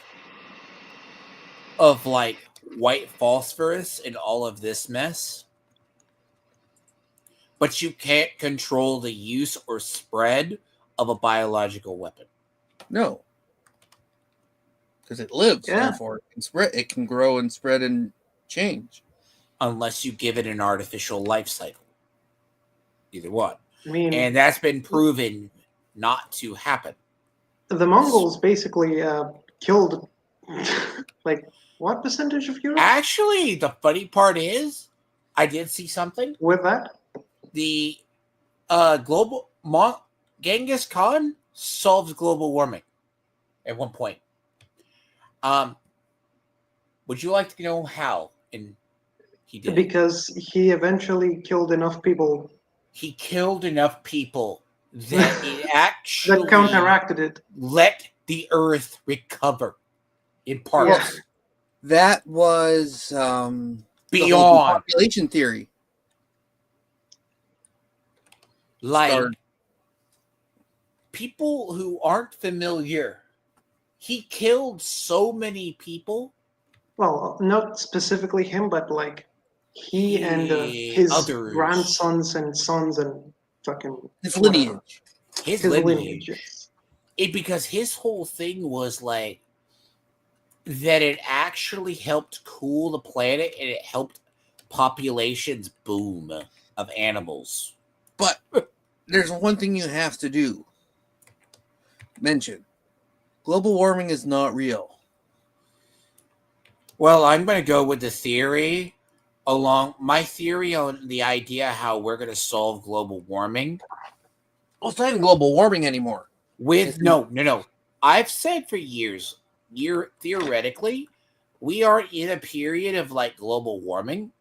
of like white phosphorus and all of this mess, but you can't control the use or spread of a biological weapon. No. Because it lives, Yeah. therefore it can spread. It can grow and spread and change. Unless you give it an artificial life cycle. Either one. I mean, And that's been proven not to happen. the Mongols basically killed like what percentage of Europe Actually, the funny part is, I did see something. with that? The Genghis Khan solved global warming at one point. Would you like to know how? And he did. Because he eventually killed enough people He killed enough people that it actually that counteracted it. let the Earth recover in parts. Yeah. That was the whole Beyond. population theory. Like, Started. people who aren't familiar, he killed so many people. Well, not specifically him, but like he and his Others. grandsons and sons and fucking His whatever. lineage. His lineage. yes. Because his whole thing was like that it actually helped cool the planet and it helped populations boom of animals. But there's one thing you have to mention. Global warming is not real. Well, I'm going to go with the theory my theory on the idea how we're going to solve global warming. Well, it's not even global warming anymore. No. I've said for years, theoretically, we aren't in a period of like global warming.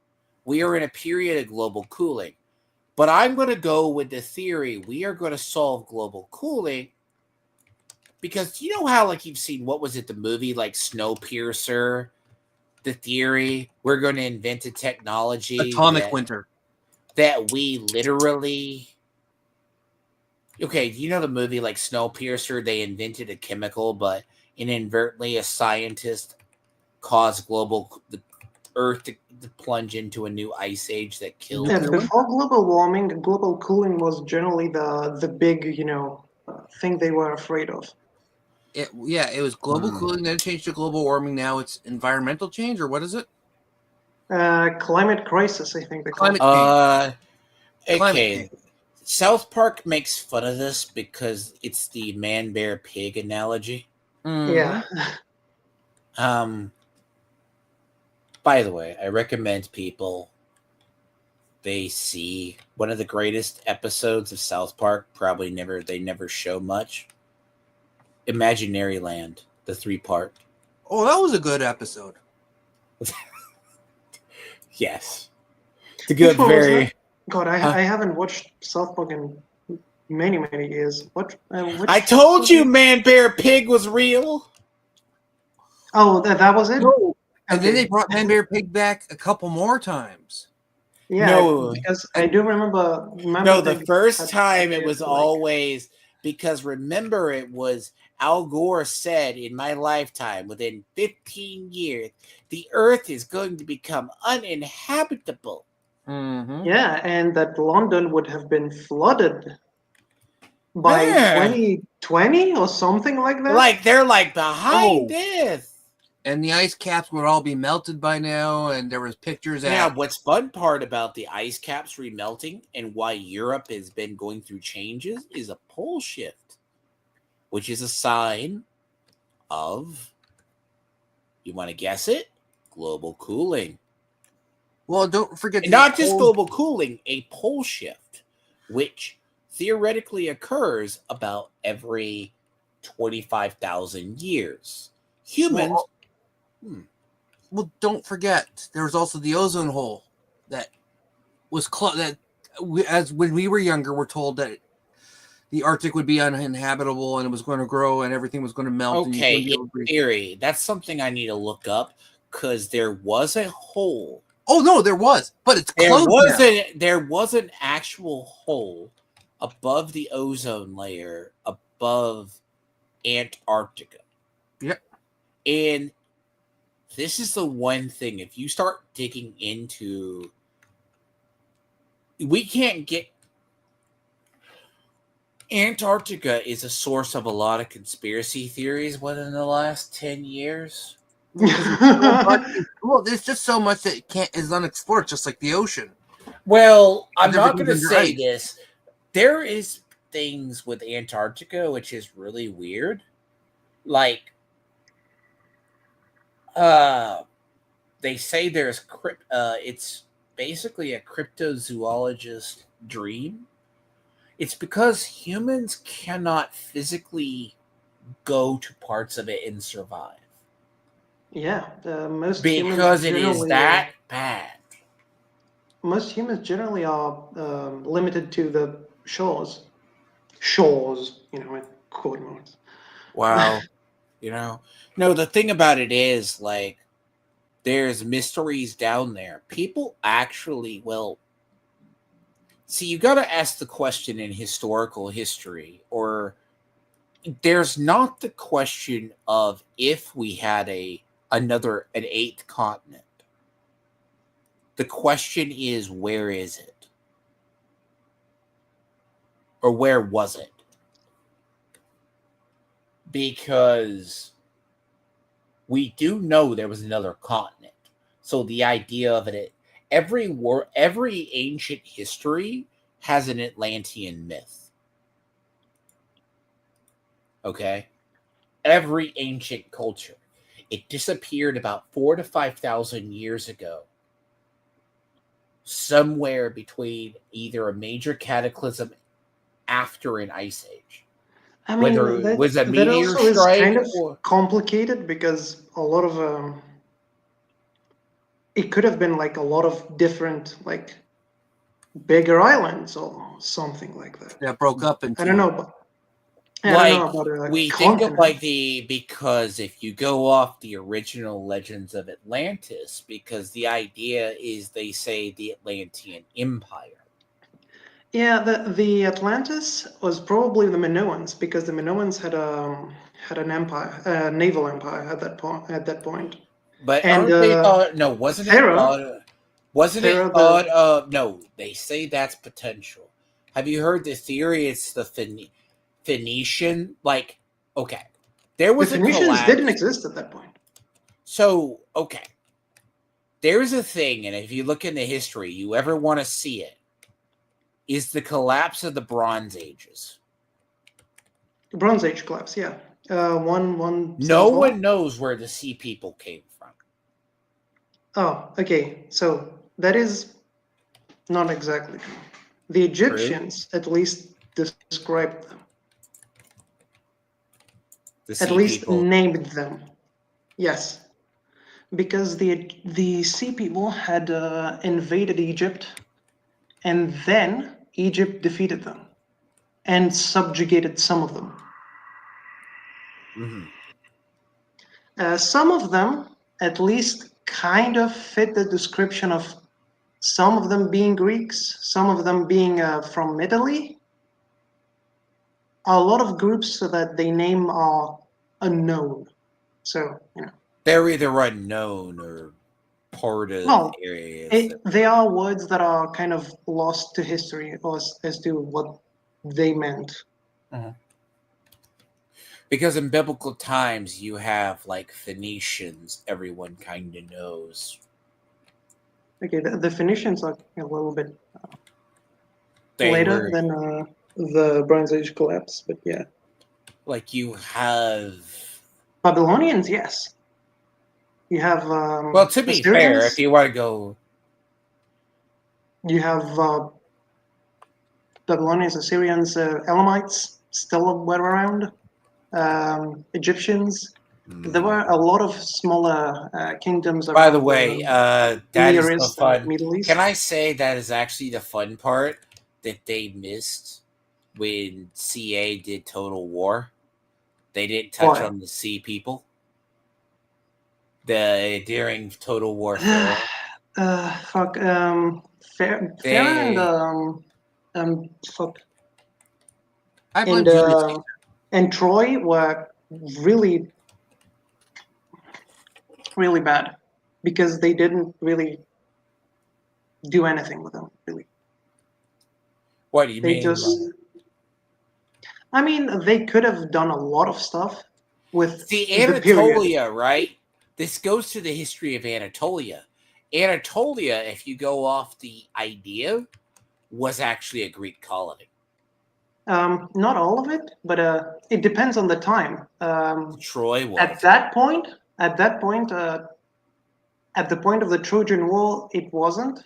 We are in a period of global cooling. But I'm going to go with the theory we are going to solve global cooling because you know how like you've seen, what was it, the movie like Snowpiercer? The theory, we're going to invent a technology. Atomic winter. That we literally... Okay, you know the movie like Snowpiercer? They invented a chemical, but inadvertently a scientist caused the Earth to plunge into a new ice age that killed... Yeah, before global warming, global cooling was generally the big, thing they were afraid of. It was global cooling, then it changed to global warming. Now it's environmental change, or what is it? Climate crisis, I think they call it. Climate change. Okay. South Park makes fun of this because it's the man-bear-pig analogy. Yeah. By the way, I recommend people they see one of the greatest episodes of South Park. They never show much. Imaginary Land, the 3-part. Oh, that was a good episode. Yes. It's a good, very... God, I haven't watched South Park in many, many years. What? I told you Man-Bear-Pig was real! Oh, that was it? No. And then they brought Man Bear Pig back a couple more times. Yeah, No. because I do remember No, the first time it was like, always... Because remember, it was Al Gore said, in my lifetime, within 15 years, the Earth is going to become uninhabitable. Mm-hmm. Yeah, and that London would have been flooded. by Yeah. 2020 or something like that. Like they're like behind Oh. this. And the ice caps would all be melted by now, and there was pictures Now, at what's fun part about the ice caps remelting and why Europe has been going through changes is a pole shift, which is a sign of, you want to guess it? Global cooling. Well, don't forget And the not just whole- global cooling, a pole shift, which theoretically occurs about every 25,000 years. Humans. Well, don't forget there was also the ozone hole that was as when we were younger, we're told that the Arctic would be uninhabitable and it was going to grow and everything was going to melt. Okay, and you in theory, that's something I need to look up because there was a hole. Oh no, there was, but it's closed now. There was an actual hole above the ozone layer above Antarctica. Yep. And this is the one thing, if you start digging into, we can't get, Antarctica is a source of a lot of conspiracy theories within the last 10 years. Well, there's just so much that is unexplored, just like the ocean. Well, I'm not going to Everything's say under this. There is things with Antarctica which is really weird. Like, they say there's it's basically a cryptozoologist dream. It's because humans cannot physically go to parts of it and survive. Yeah, most Because humans it is generally, that bad. most humans generally are limited to the shores. Shores, in quote marks. Wow. No, the thing about it is, like, there's mysteries down there. People actually, well, see, you got to ask the question in historical history, or there's not the question of if we had an eighth continent. The question is, where is it? Or where was it? Because we do know there was another continent. So the idea of it, every ancient history has an Atlantean myth. Okay? Every ancient culture. It disappeared about 4,000 to 5,000 years ago. Somewhere between either a major cataclysm after an ice age. I mean, Whether it was a that meteor also is strike kind of or complicated because a lot of it could have been like a lot of different like bigger islands or something like that. That broke up into. I don't know, but we think of because if you go off the original legends of Atlantis, because the idea is they say the Atlantean Empire. Yeah, the Atlantis was probably the Minoans because the Minoans had an empire, a naval empire at that point. But And aren't they thought? No, wasn't it Pharaoh, thought? Wasn't it Pharaoh thought of? No, they say that's potential. Have you heard the theory? It's the Phoenician. Like, okay, there the was a Phoenicians collapse. didn't exist at that point. So, okay, there's a thing, and if you look into history, you ever want to see it, is the collapse of the Bronze Ages. The Bronze Age collapse, yeah. One. No one knows where the sea people came from. Oh, okay. So that is not exactly true. The Egyptians at least described them. At least people. named them. Yes. Because the sea people had invaded Egypt, and then Egypt defeated them and subjugated some of them. Mm-hmm. Some of them, at least, kind of fit the description of some of them being Greeks, some of them being from Italy. A lot of groups that they name are unknown. So, they're either unknown or part of areas. They are words that are kind of lost to history as to what they meant. Because in biblical times, you have like Phoenicians, everyone kind of knows. Okay, the Phoenicians are a little bit They later were than the Bronze Age collapse, but yeah. like you have. Babylonians, yes. You have Well, to be fair, Assyrians. if you want to go, You have Babylonians, Assyrians, Elamites still were around. Egyptians. There were a lot of smaller kingdoms by the around way, the that is Near the East and fun. Middle East. Can I say that is actually the fun part that they missed when CA did Total War? They didn't touch Why? on the sea people. During Total War Pharaoh. Fuck. Fair They fuck. I blame Julius Caesar. And Troy were really, really bad because they didn't really do anything with them. Really, what do you they mean? just. I mean, they could have done a lot of stuff with See, the period. Anatolia, right? This goes to the history of Anatolia. Anatolia, if you go off the idea, was actually a Greek colony. Not all of it, but it depends on the time. Troy was. At that point, at the point of the Trojan War, it wasn't.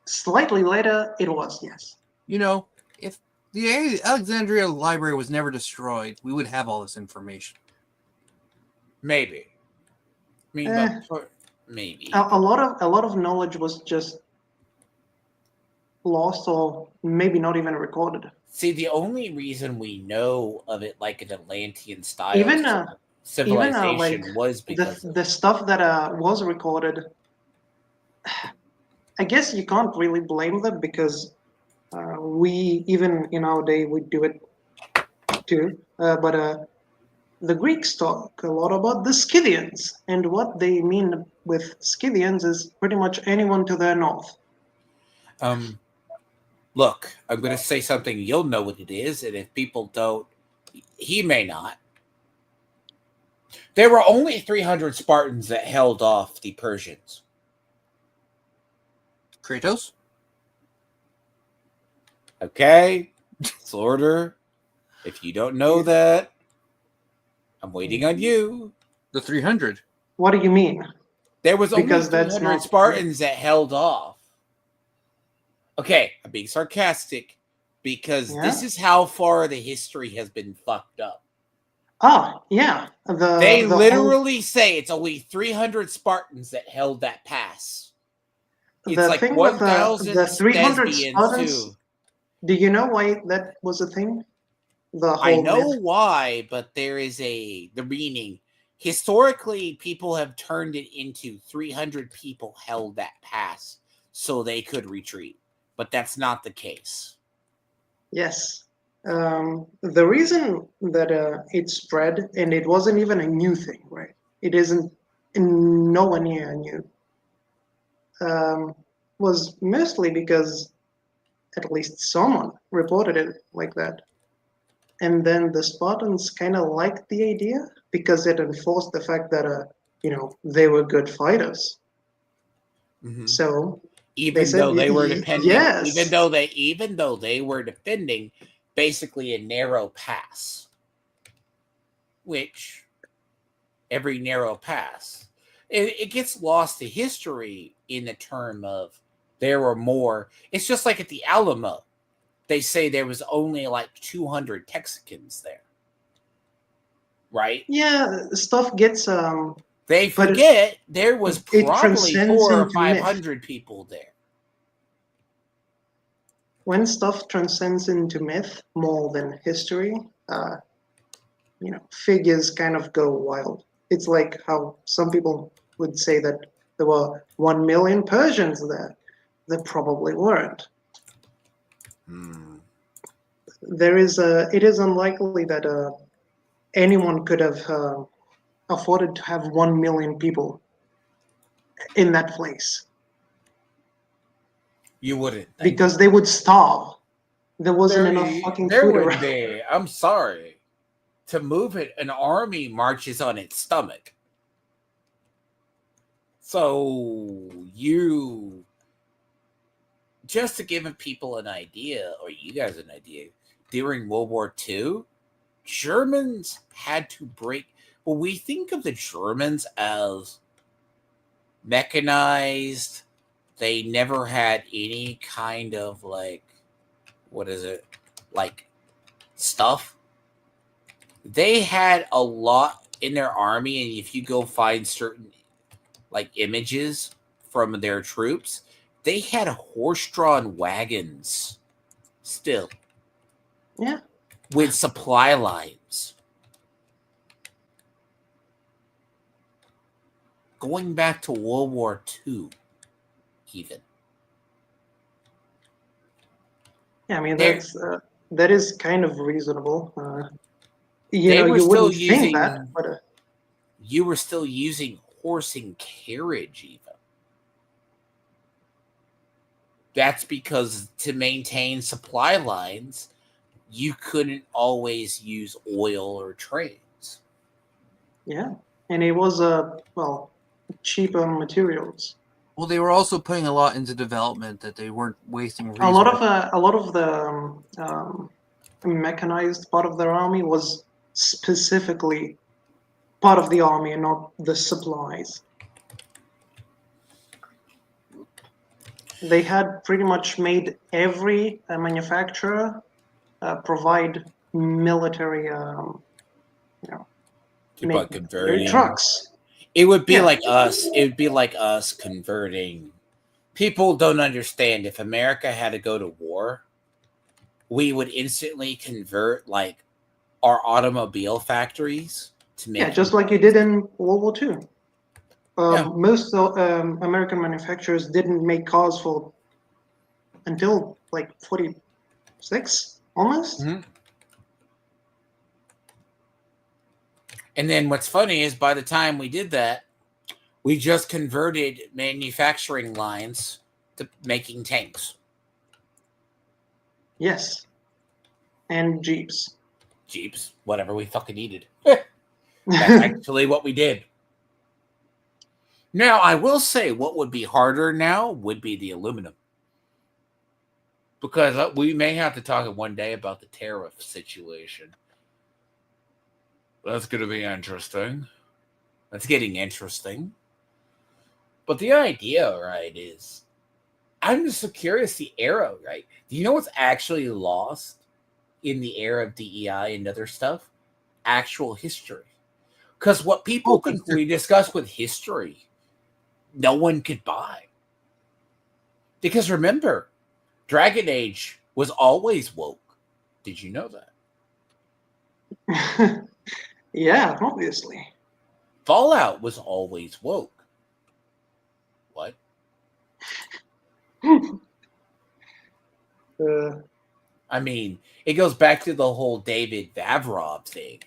Slightly later, it was, yes. You know, if the Alexandria Library was never destroyed, we would have all this information. Maybe. I mean, but maybe. A lot of knowledge was just lost or maybe not even recorded. See, the only reason we know of it like an Atlantean style civilization was because the stuff that was recorded. I guess you can't really blame them because we, even in our day, we do it too. But the Greeks talk a lot about the Scythians, and what they mean with Scythians is pretty much anyone to their north. Look, I'm going to say something. You'll know what it is, and if people don't, he may not. There were only 300 Spartans that held off the Persians. Kratos? Okay, it's order. If you don't know that, I'm waiting on you. The 300. What do you mean? There was only Because 300 Spartans that held off. Okay, I'm being sarcastic because this is how far the history has been fucked up. Oh, yeah. They literally say it's only 300 Spartans that held that pass. It's the like thing 1,000 with the 300 Thesbians Spartans, too. do you know why that was a thing? I know why, but there is the meaning. Historically, people have turned it into 300 people held that pass so they could retreat. But that's not the case. Yes. The reason that it spread, and it wasn't even a new thing, right? It isn't nowhere near new. Was mostly because at least someone reported it like that. And then the Spartans kind of liked the idea because it enforced the fact that, they were good fighters. Mm-hmm. So even though they were defending, even though they were defending basically a narrow pass, which every narrow pass, it gets lost to history in the term of there were more. It's just like at the Alamo, they say there was only like 200 Texicans there, right? Yeah, stuff gets They forget there was probably 400 or 500 people there. When stuff transcends into myth more than history, figures kind of go wild. It's like how some people would say that there were 1 million Persians there. There probably weren't. It is unlikely that anyone could have afforded to have 1 million people in that place. You wouldn't. Because they would starve. there wasn't enough fucking There food would around. be. I'm sorry. To move it, an army marches on its stomach. So just to give people an idea, or you guys an idea, during World War II, Germans had to break. Well, we think of the Germans as mechanized. They never had any kind of like stuff. They had a lot in their army, and if you go find certain images from their troops, they had horse-drawn wagons still. Yeah. With supply lines. Going back to World War II, even. Yeah, I mean, that is kind of reasonable. They were you still wouldn't think that, using. but You were still using horse and carriage, even. That's because to maintain supply lines, you couldn't always use oil or trains. yeah, and it was cheaper materials. Well, they were also putting a lot into development that they weren't wasting A resources. lot of the mechanized part of their army was specifically part of the army and not the supplies. They had pretty much made every manufacturer provide military, military trucks. It would be Yeah. like us. It would be like us converting. People don't understand. If America had to go to war, we would instantly convert our automobile factories to make. Yeah, just like you did in World War II. Yeah. Most American manufacturers didn't make cars until 46, almost. Mm-hmm. And then what's funny is by the time we did that, we just converted manufacturing lines to making tanks. Yes. And Jeeps. Jeeps, whatever we fucking needed. That's actually what we did. Now, I will say what would be harder now would be the aluminum. Because we may have to talk one day about the tariff situation. That's going to be interesting. That's getting interesting. But the idea, right, is I'm just so curious the era, right? Do you know what's actually lost in the era of DEI and other stuff? Actual history. Because what people think we discuss with history, no one could buy. Because remember, Dragon Age was always woke. Did you know that? Yeah, obviously. Fallout was always woke. What? I mean, it goes back to the whole David Vavrov thing.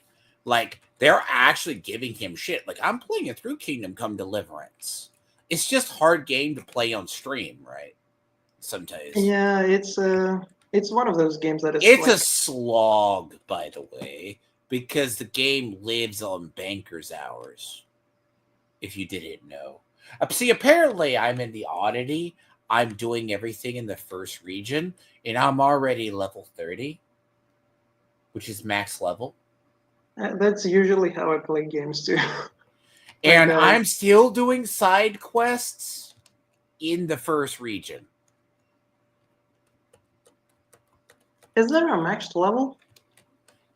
They're actually giving him shit. I'm playing it through Kingdom Come Deliverance. It's just hard game to play on stream, right? Sometimes. Yeah, it's one of those games that is. It's a slog, by the way, because the game lives on bankers' hours. If you didn't know. See, apparently I'm in the Oddity. I'm doing everything in the first region, and I'm already level 30, which is max level. That's usually how I play games too. And I'm still doing side quests in the first region. Is there a max level?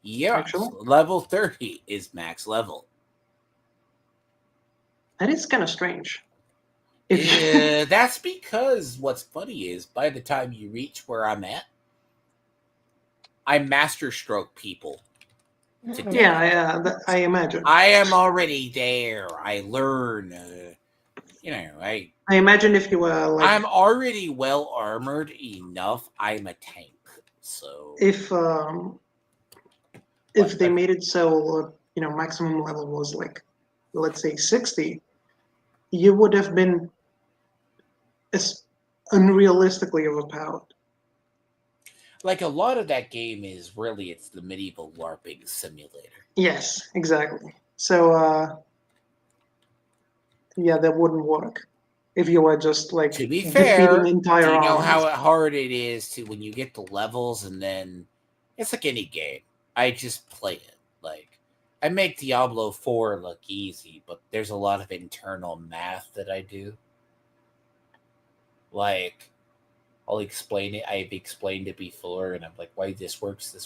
Yeah, level 30 is max level. That is kind of strange. That's because what's funny is by the time you reach where I'm at, I master stroke people. Yeah, I imagine. I am already there. I learn. I imagine if you were I'm already well armored enough. I'm a tank. So if they made it so maximum level was let's say 60, you would have been unrealistically overpowered. Like a lot of that game is really it's the medieval LARPing simulator. Yes, exactly. So yeah, that wouldn't work if you were just like To be defeating fair, do entire you know armies. how hard it is to when you get the levels and then it's like any game. I just play it. Like I make Diablo 4 look easy, but there's a lot of internal math that I do. Like I'll explain it. I've explained it before and I'm like, why this works.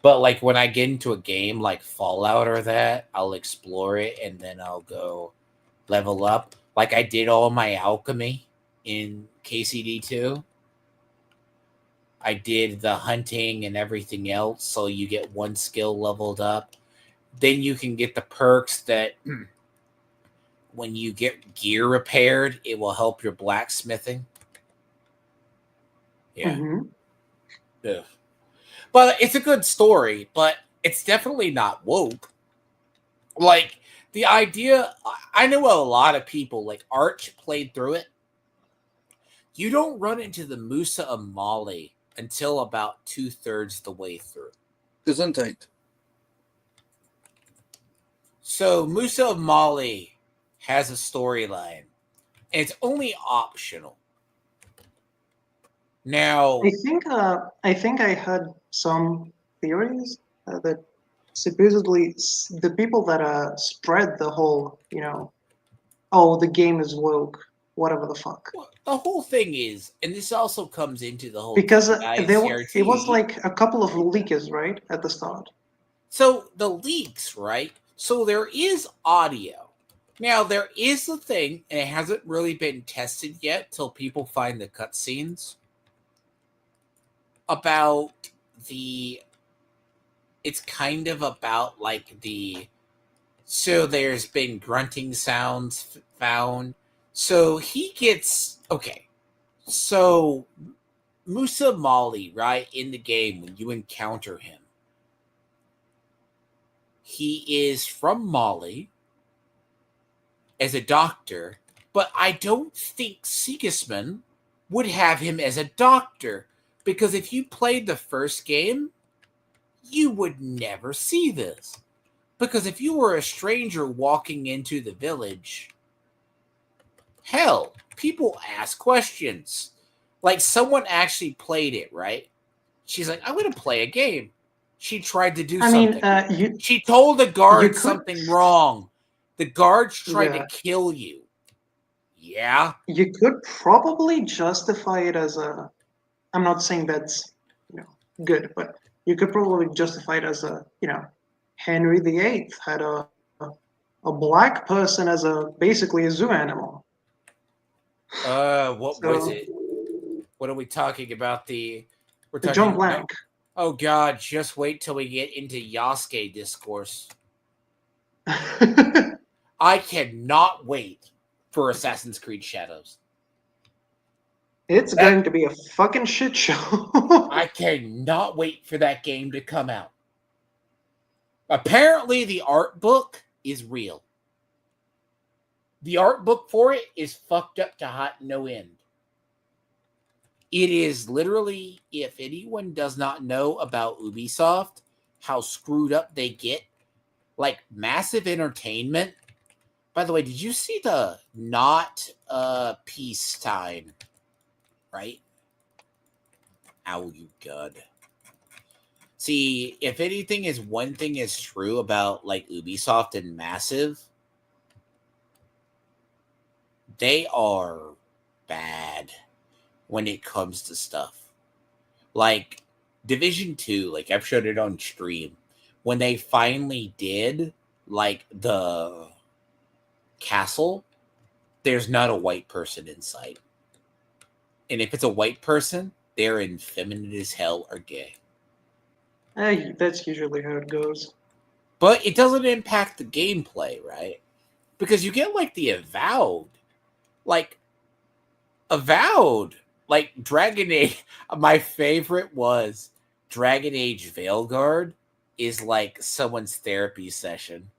But like when I get into a game like Fallout or that, I'll explore it and then I'll go level up. Like I did all my alchemy in KCD2. I did the hunting and everything else, so you get one skill leveled up. Then you can get the perks that when you get gear repaired, it will help your blacksmithing. Yeah. Mm-hmm. Ugh. But it's a good story, but it's definitely not woke. Like the idea, I know a lot of people, like Arch played through it. You don't run into the Musa of Mali until about 2/3 the way through. Gesundheit. So Musa of Mali has a storyline, and it's only optional. Now, I think I had some theories that supposedly the people that spread the whole, oh, the game is woke, whatever the fuck. the whole thing is, and this also comes into the whole Because DEI it was CRT. like a couple of leakers, right, at the start. So the leaks, right? So there is audio. Now there is a thing, and it hasn't really been tested yet till people find the cutscenes about the. It's kind of about like the. So there's been grunting sounds found. So he gets okay. So Musa Mali, right in the game when you encounter him, he is from Mali as a doctor, but I don't think Sigismund would have him as a doctor because if you played the first game, you would never see this. Because if you were a stranger walking into the village, hell, people ask questions. Like someone actually played it, right? She's like, I'm going to play a game. She tried to do I mean, something. She told the guards could, something wrong. The guards tried yeah, to kill you. Yeah. you could probably justify it as a. I'm not saying that's good, but you could probably justify it as a Henry VIII had a black person as basically a zoo animal. What was So it? What are we talking about? We're talking. John Blank. Oh God! Just wait till we get into Yasuke discourse. I cannot wait for Assassin's Creed Shadows. It's going to be a fucking shit show. I cannot wait for that game to come out. Apparently, the art book is real. The art book for it is fucked up to hot no end. It is literally, if anyone does not know about Ubisoft, how screwed up they get, like massive entertainment. By the way, did you see the not peacetime? Right? Ow, you god. See, if anything is one thing is true about like Ubisoft and Massive, they are bad when it comes to stuff. Like Division 2, like I've showed it on stream. When they finally did like the castle, there's not a white person inside. And if it's a white person, they're effeminate as hell or gay. That's usually how it goes. But it doesn't impact the gameplay, right? Because you get like the Avowed. Like Avowed, like Dragon Age. My favorite was Dragon Age Veilguard is like someone's therapy session.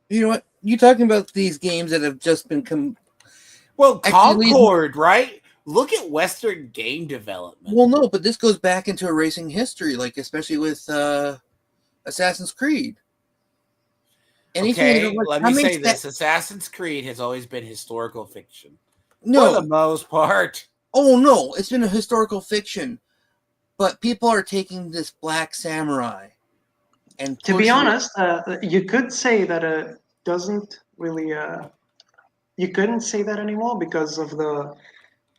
You know what? You talking about these games that have just been Well, Actually, Concord, right? Look at Western game development. Well, no, but this goes back into erasing history, like especially with Assassin's Creed. Okay, let me say that? this: Assassin's Creed has always been historical fiction for No, the most part. oh no, it's been a historical fiction, but people are taking this Black Samurai and To be pushing it. honest, you could say that it doesn't really. You couldn't say that anymore because of the.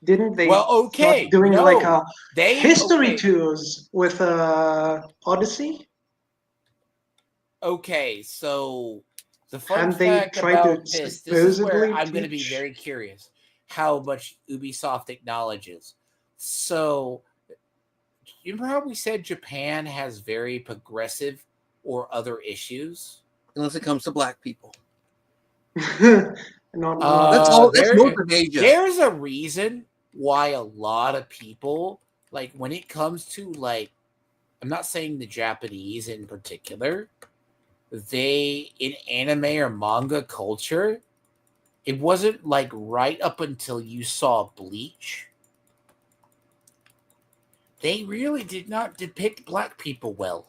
Didn't they Well, start okay, doing like no, a they history okay, tours with Odyssey? okay. So the fun And they fact tried to about this is where supposedly I'm going to be teach. very curious how much Ubisoft acknowledges. So you probably said Japan has very progressive or other issues. Unless it comes to black people. Not That's all. That's most There, of Asia. there's a reason why a lot of people, like when it comes to like, I'm not saying the Japanese in particular, they in anime or manga culture, it wasn't like right up until you saw Bleach. They really did not depict black people well.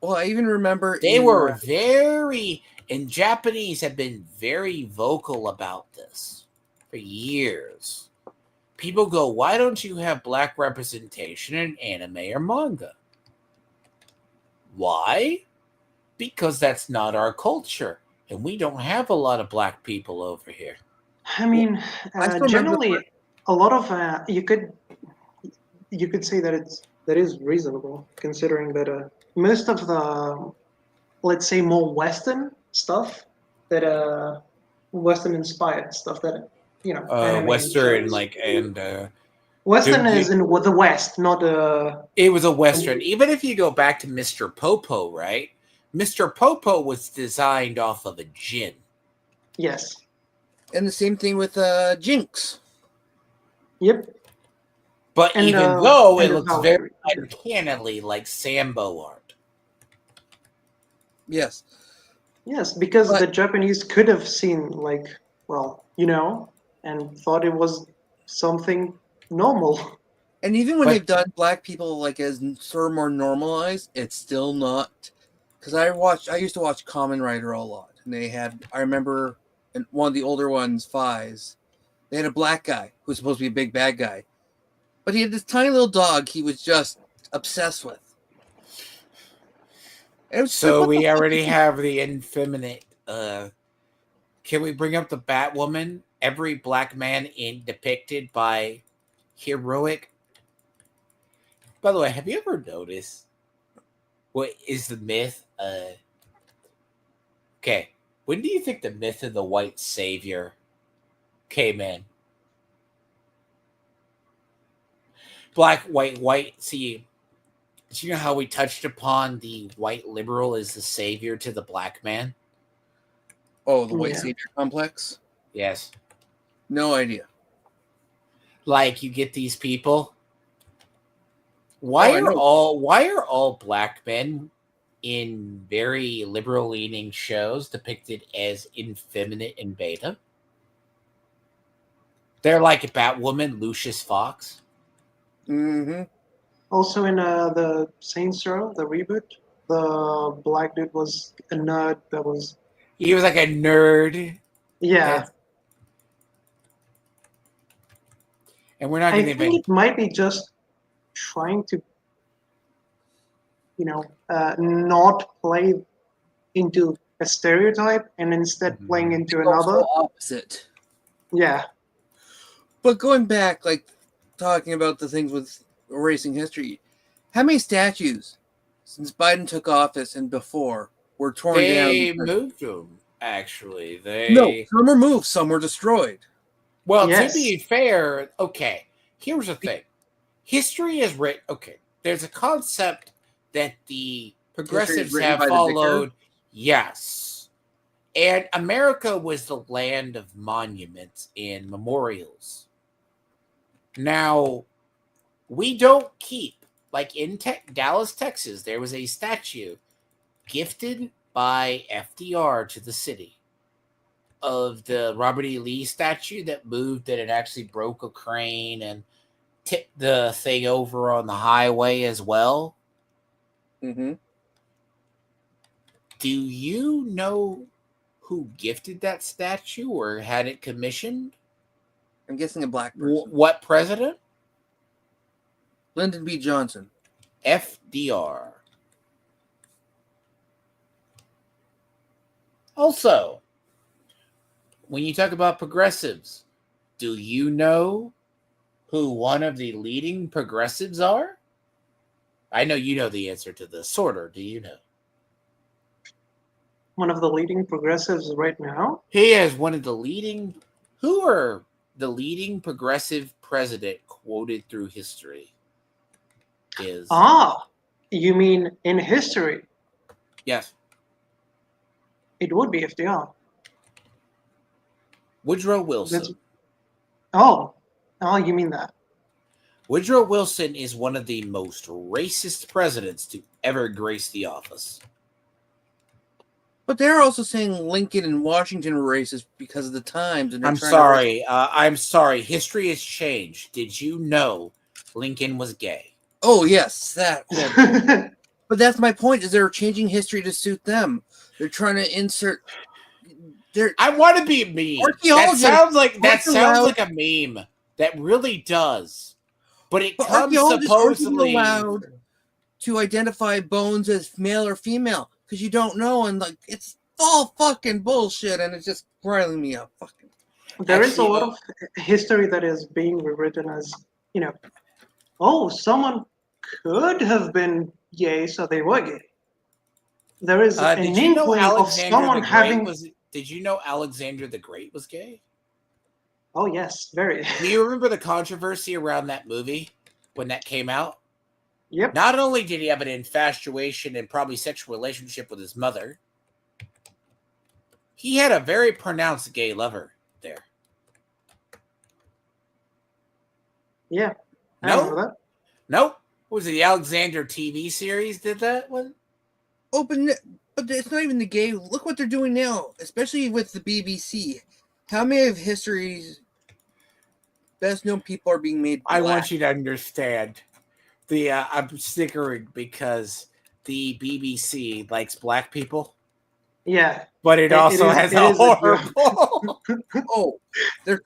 Well, I even remember They were very, and Japanese have been very vocal about this for years. People go, why don't you have black representation in anime or manga? Why? Because that's not our culture. And we don't have a lot of black people over here. I mean, I still remember generally, a lot of you could say that is reasonable considering that most of the, let's say, more Western stuff that Western inspired stuff that anime and Western, shows. like, and Western is in the West, not it was a Western. Even if you go back to Mr. Popo, right? Mr. Popo was designed off of a djinn. yes. and the same thing with Jinx. Yep. But And, even though and it the looks very Valkyrie. uncannily like Sambo art. Yes, Yes, because But- the Japanese could have seen like, well, and thought it was something normal. and even when But- they've done black people like as sort of more normalized, it's still not. Because I used to watch Kamen Rider a lot, and they had. I remember in one of the older ones, Fies. They had a black guy who was supposed to be a big bad guy, but he had this tiny little dog he was just obsessed with. It was So like, we already have the infeminate. Can we bring up the Batwoman? Every black man depicted by heroic. By the way, have you ever noticed what is the myth? Okay, when do you think the myth of the white savior came in? Black, white, white. See, do you know how we touched upon the white liberal as the savior to the black man? oh, the white Yeah. savior complex. Yes. No idea. Like you get these people. I Why know. are all black men in very liberal leaning shows depicted as effeminate and beta? They're like Batwoman, Lucius Fox. Mm-hmm. Also in the Saints Row, the reboot, the black dude was a nerd that was He was like a nerd. yeah. And we're not I going to think it might be just trying to not play into a stereotype and instead playing into another. Opposite. Yeah. But going back, like talking about the things with erasing history, how many statues since Biden took office and before were torn down? They moved them, actually. No, some were moved, some were destroyed. Well, Yes. to be fair, okay, here's the thing. History is written. Okay, there's a concept that the progressives written have by the followed. Yes. And America was the land of monuments and memorials. Now, we don't keep, like in Dallas, Texas, there was a statue gifted by FDR to the city. of the Robert E. Lee statue that moved, that it actually broke a crane and tipped the thing over on the highway as well. Mm-hmm. Do you know who gifted that statue or had it commissioned? I'm guessing a black person. What president? Lyndon B. Johnson. FDR. Also, when you talk about progressives, do you know who one of the leading progressives are? I know you know the answer to this. Sorter, do you know? One of the leading progressives right now? He is one of the leading. Who are the leading progressive president quoted through history? Is You mean in history? yes, It would be FDR. Woodrow Wilson. That's, you mean that? Woodrow Wilson is one of the most racist presidents to ever grace the office. But they're also saying Lincoln and Washington were racist because of the times. And I'm sorry. I'm sorry. History has changed. Did you know Lincoln was gay? Oh, yes. That. But that's my point, is they're changing history to suit them. They're trying to insert... I want to be a meme. That sounds like a meme. That really does. But comes supposedly allowed to identify bones as male or female because you don't know, and like it's all fucking bullshit, and it's just riling me up. Fucking. There is a lot of history that is being rewritten as, someone could have been gay, so they were gay. There is an inkling of someone having. Did you know Alexander the Great was gay? Oh, yes, very. Do you remember the controversy around that movie when that came out? Yep. Not only did he have an infatuation and probably sexual relationship with his mother, he had a very pronounced gay lover there. Yeah. No? I remember that. Nope. What was it, the Alexander TV series did that one? But it's not even the gay. Look what they're doing now, especially with the BBC. How many of history's best known people are being made black? I want you to understand. I'm snickering because the BBC likes black people. Yeah. But it also has a horrible. They're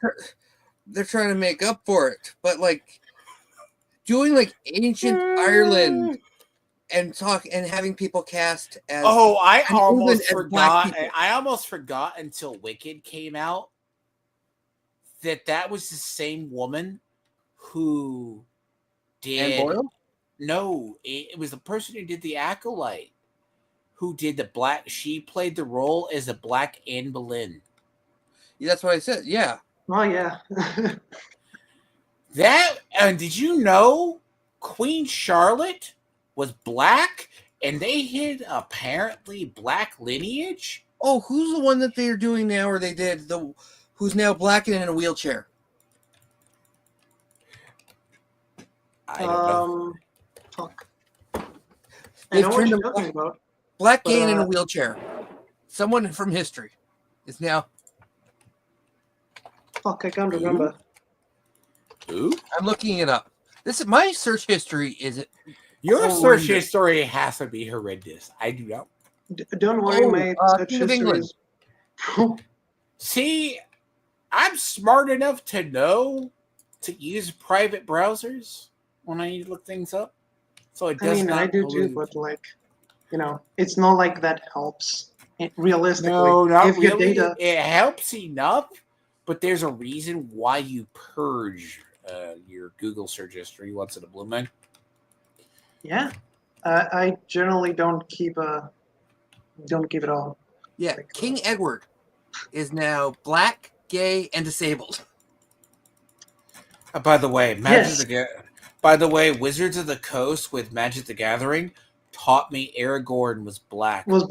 trying to make up for it. But like doing like ancient Ireland and having people cast as I almost forgot until Wicked came out that was the same woman who did. Anne Boyle? No, it was the person who did The Acolyte, who did the black. She played the role as a black Anne Boleyn. Yeah, that's what I said. Yeah. Oh yeah. Did you know Queen Charlotte was black, and they hid apparently black lineage? Oh, who's the one that they're doing now, or they did who's now black and in a wheelchair? I don't know. Fuck. I know what you're talking about. Black gay and in a wheelchair. Someone from history is now. Fuck, I can't remember. Who? I'm looking it up. My search history is. Your search history has to be horrendous. I do not. Don't worry, my search history is. See, I'm smart enough to know to use private browsers when I need to look things up. So it does not. I do too, but it's not like that helps. Realistically, no, not if really. Your data... It helps enough, but there's a reason why you purge your Google search history once in a blue moon. Yeah, I generally don't keep it all. Yeah, King Edward is now black, gay, and disabled. By the way, Wizards of the Coast with Magic the Gathering taught me Aragorn was black. And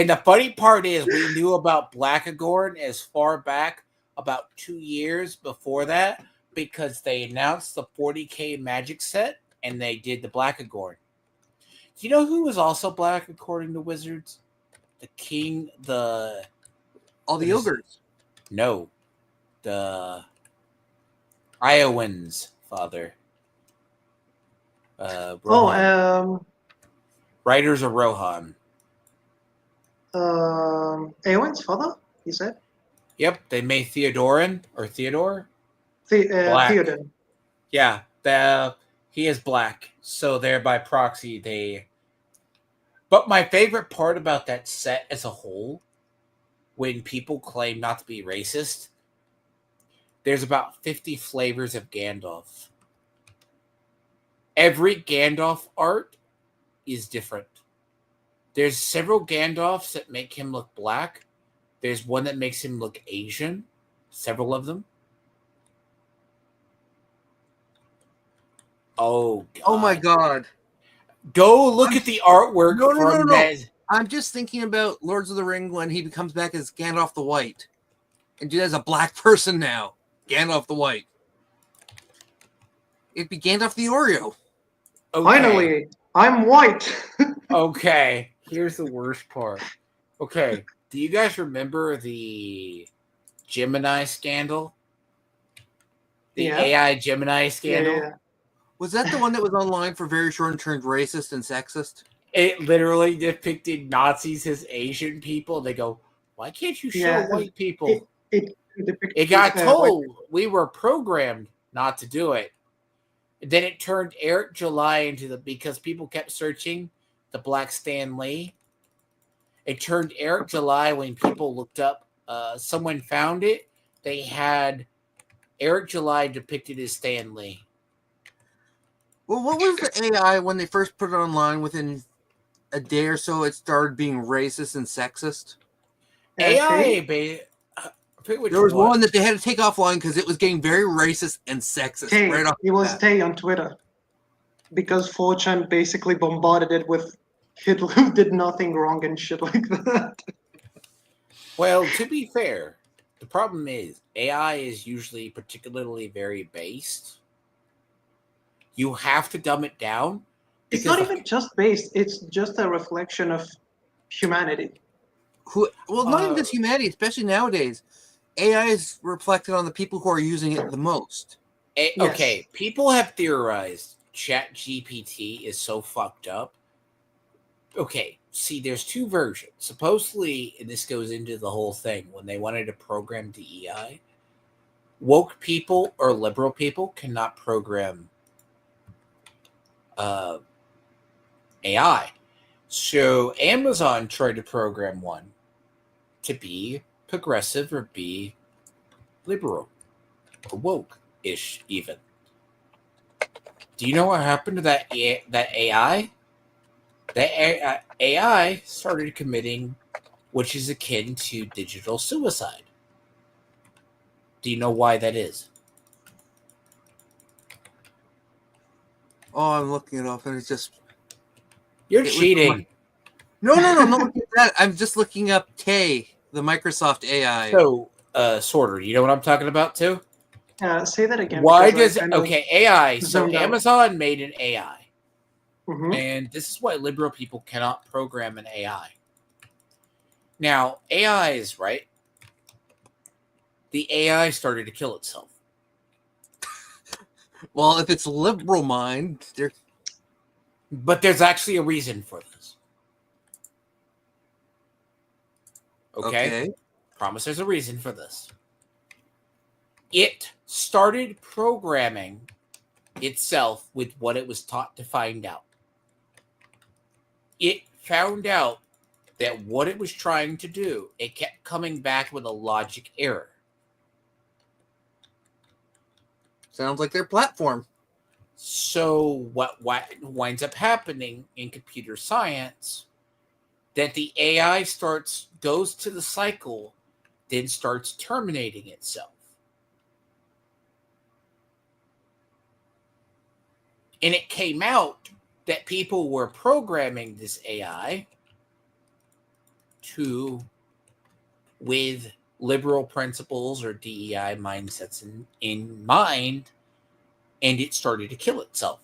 the funny part is we knew about Blackagorn as far back about 2 years before that because they announced the 40K Magic set and they did the Blackagorn. Do you know who was also black according to Wizards? The king, the All the what is it? ogres. No, the Iowans' father. Rohan. Riders of Rohan. Eowyn's father, you said? Yep, they made Theodoran or Theodore black. Theoden. Yeah, he is black, so thereby proxy they. But my favorite part about that set as a whole, when people claim not to be racist, there's about 50 flavors of Gandalf. Every Gandalf art is different. There's several Gandalfs that make him look black. There's one that makes him look Asian. Several of them. Oh, God. Oh my God. Go look at the artwork from that. I'm just thinking about Lords of the Ring when he becomes back as Gandalf the White. And dude, as a black person now. Gandalf the White. It'd be Gandalf the Oreo. Okay. Finally, I'm white. Okay, here's the worst part. Okay, do you guys remember the Gemini scandal? The AI Gemini scandal? Yeah. Was that the one that was online for very short and turned racist and sexist? It literally depicted Nazis as Asian people. They go, why can't you show white people? It got told we were programmed not to do it. And then it turned Eric July into because people kept searching the Black Stan Lee. It turned Eric July when people looked up. Someone found it. They had Eric July depicted as Stan Lee. Well, what was the AI when they first put it online? Within a day or so, it started being racist and sexist. AI, there was one that they had to take offline because it was getting very racist and sexist. It was Tay on Twitter. Because 4chan basically bombarded it with Hitler who did nothing wrong and shit like that. Well, to be fair, the problem is AI is usually particularly very based. You have to dumb it down. It's not even just based. It's just a reflection of humanity. Not even just humanity, especially nowadays. AI is reflected on the people who are using it the most. Okay, people have theorized ChatGPT is so fucked up. Okay, see, there's two versions. Supposedly, and this goes into the whole thing, when they wanted to program DEI, woke people or liberal people cannot program AI. So Amazon tried to program one to be progressive or be liberal or woke-ish even. Do you know what happened to that AI? That AI started committing, which is akin to digital suicide. Do you know why that is? Oh, I'm looking it up, and it's just... You're cheating. No, I'm not looking at that. I'm just looking up Tay, the Microsoft AI. So, Sorter, you know what I'm talking about too? Say that again. Why does... AI. So Amazon made an AI. Mm-hmm. And this is why liberal people cannot program an AI. Now, AI is right. The AI started to kill itself. Well, if it's liberal mind, but there's actually a reason for this. Okay? Promise there's a reason for this. It started programming itself with what it was taught to find out. It found out that what it was trying to do, it kept coming back with a logic error. Sounds like their platform. So what winds up happening in computer science, that the AI goes to the cycle, then starts terminating itself. And it came out that people were programming this AI with liberal principles or DEI mindsets in mind, and it started to kill itself.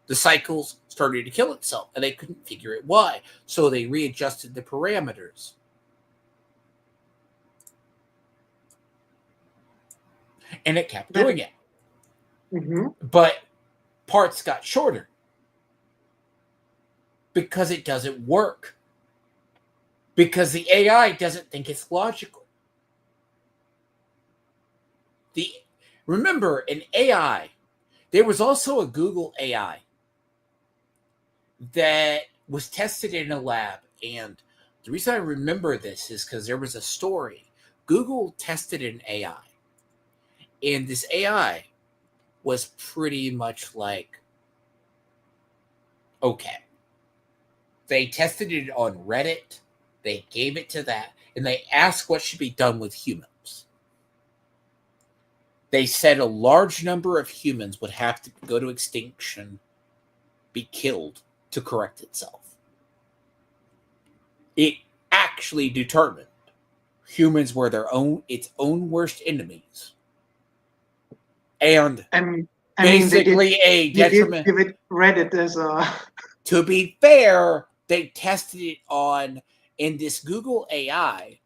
The cycles started to kill itself, and they couldn't figure it why. So they readjusted the parameters. And it kept doing it. Mm-hmm. But parts got shorter because it doesn't work. Because the AI doesn't think it's logical. Remember, in AI, there was also a Google AI that was tested in a lab. And the reason I remember this is because there was a story. Google tested an AI. And this AI was pretty much like, okay. They tested it on Reddit. They gave it to that. And they asked what should be done with humans. They said a large number of humans would have to go to extinction, be killed to correct itself. It actually determined humans were its own worst enemies. And basically a detriment. They did give it Reddit as a... To be fair, they tested it on, in this Google AI,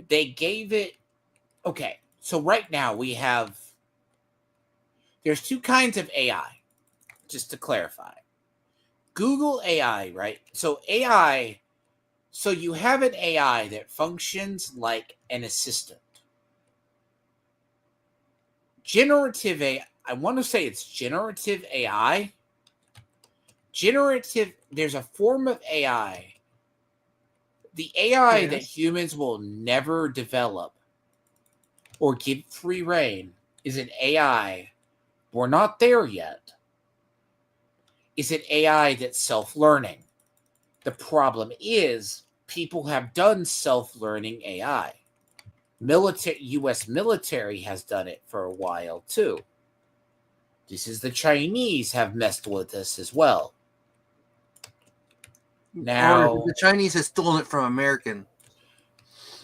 they gave it, okay, so right now there's two kinds of AI, just to clarify. Google AI, right? So you have an AI that functions like an assistant. Generative AI, I want to say it's generative AI. There's a form of AI. The AI that humans will never develop or give free reign is an AI. We're not there yet. Is an AI that's self-learning. The problem is people have done self-learning AI. U.S. military has done it for a while too. The Chinese have messed with this as well. Now, the Chinese has stolen it from American.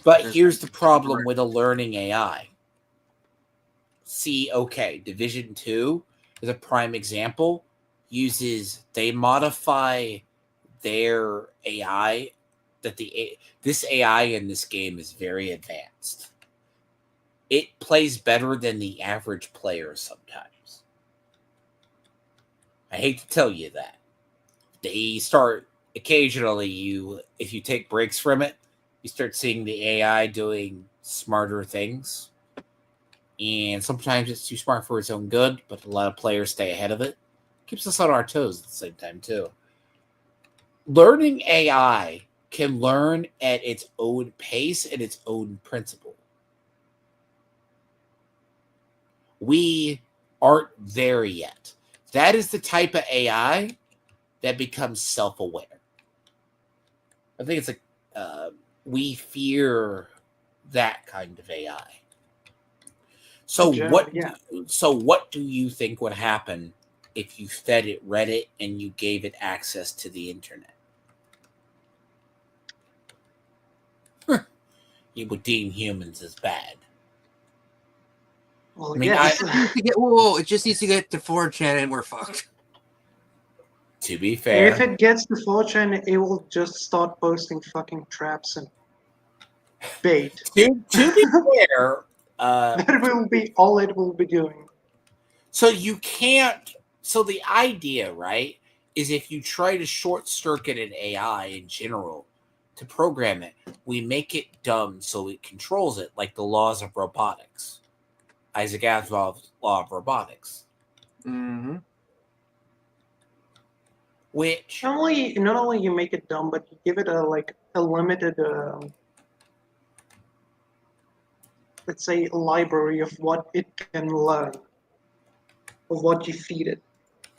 But here's the problem with a learning AI. Division 2 is a prime example. They modify their AI this AI in this game is very advanced. It plays better than the average player sometimes. I hate to tell you that. They start occasionally, if you take breaks from it, you start seeing the AI doing smarter things. And sometimes it's too smart for its own good, but a lot of players stay ahead of it. Keeps us on our toes at the same time, too. Learning AI can learn at its own pace and its own principle. We aren't there yet. That is the type of AI that becomes self-aware. I think it's like we fear that kind of AI. So what do you think would happen if you fed it Reddit and you gave it access to the internet? You would deem humans as bad. Well, I mean, it just needs to get to 4chan and we're fucked. To be fair, if it gets to 4chan, it will just start posting fucking traps and bait. To be fair, that will be all it will be doing. So you can't. So the idea, right, is if you try to short circuit an AI in general to program it, we make it dumb so it controls it, like the laws of robotics. Isaac Asimov's law of robotics. Mm-hmm. Which not only you make it dumb, but you give it a limited, let's say, library of what it can learn, of what you feed it,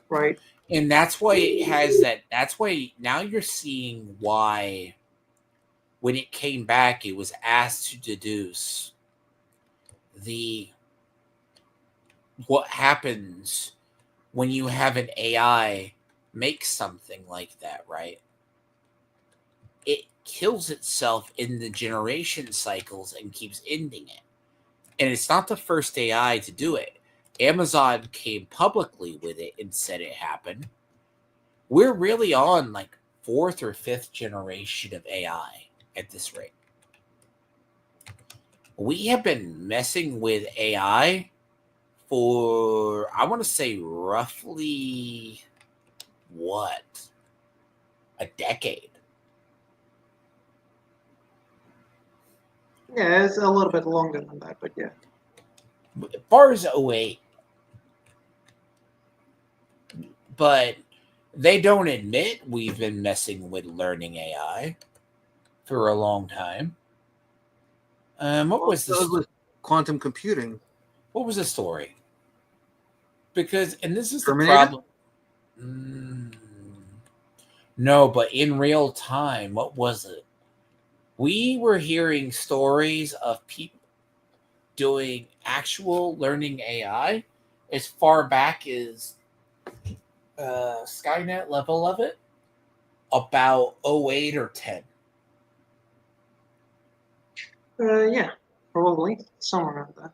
right? And that's why it has that. That's why now you're seeing why when it came back, it was asked to deduce what happens when you have an AI make something like that, right? It kills itself in the generation cycles and keeps ending it. And it's not the first AI to do it. Amazon came publicly with it and said it happened. we're really on like 4th or 5th generation of AI at this rate. We have been messing with AI for, I want to say, roughly what? A decade. Yeah, it's a little bit longer than that, but yeah. As far as '08. But they don't admit we've been messing with learning AI for a long time. What was That was this? with quantum computing. What was the story? Because, and this is Terminator? the problem. No, but in real time, what was it? We were hearing stories of people doing actual learning AI as far back as Skynet level of it, about 08 or 10. Yeah, probably somewhere around that.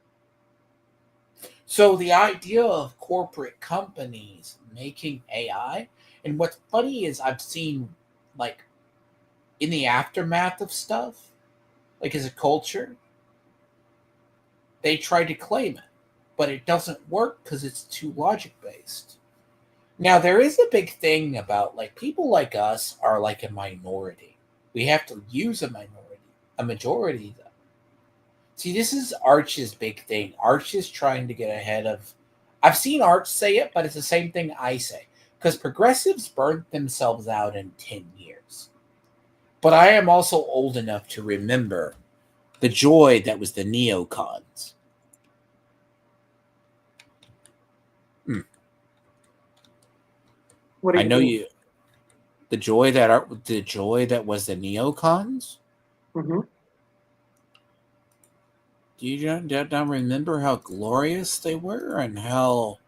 So the idea of corporate companies making AI, and what's funny is I've seen, like, in the aftermath of stuff, like as a culture, they try to claim it, but it doesn't work because it's too logic based. Now there is a big thing about, like, people like us are like a minority. We have to use a majority though. See, this is Arch's big thing. Arch is trying to get ahead of. I've seen Arch say it, but it's the same thing I say. Because progressives burnt themselves out in 10 years. But I am also old enough to remember the joy that was the neocons. What do I you know mean? you. The joy that was the neocons. Mm-hmm. Do you not remember how glorious they were and how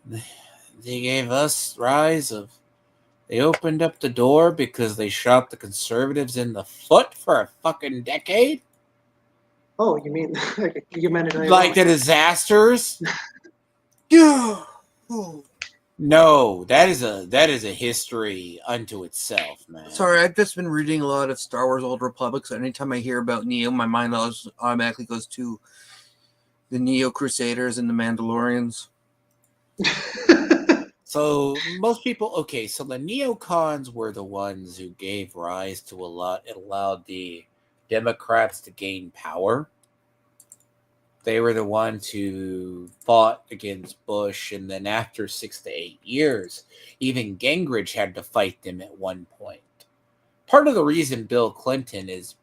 they gave us rise of? They opened up the door because they shot the conservatives in the foot for a fucking decade? Oh, you mean you meant it Like the ironically? disasters? Yeah. No, that is a history unto itself, man. Sorry, I've just been reading a lot of Star Wars Old Republic, so anytime I hear about Neo, my mind automatically goes to the Neo Crusaders and the Mandalorians. So most people, okay, so the neocons were the ones who gave rise to a lot. It allowed the Democrats to gain power. They were the ones who fought against Bush, and then after 6 to 8 years, even Gingrich had to fight them at one point. Part of the reason Bill Clinton is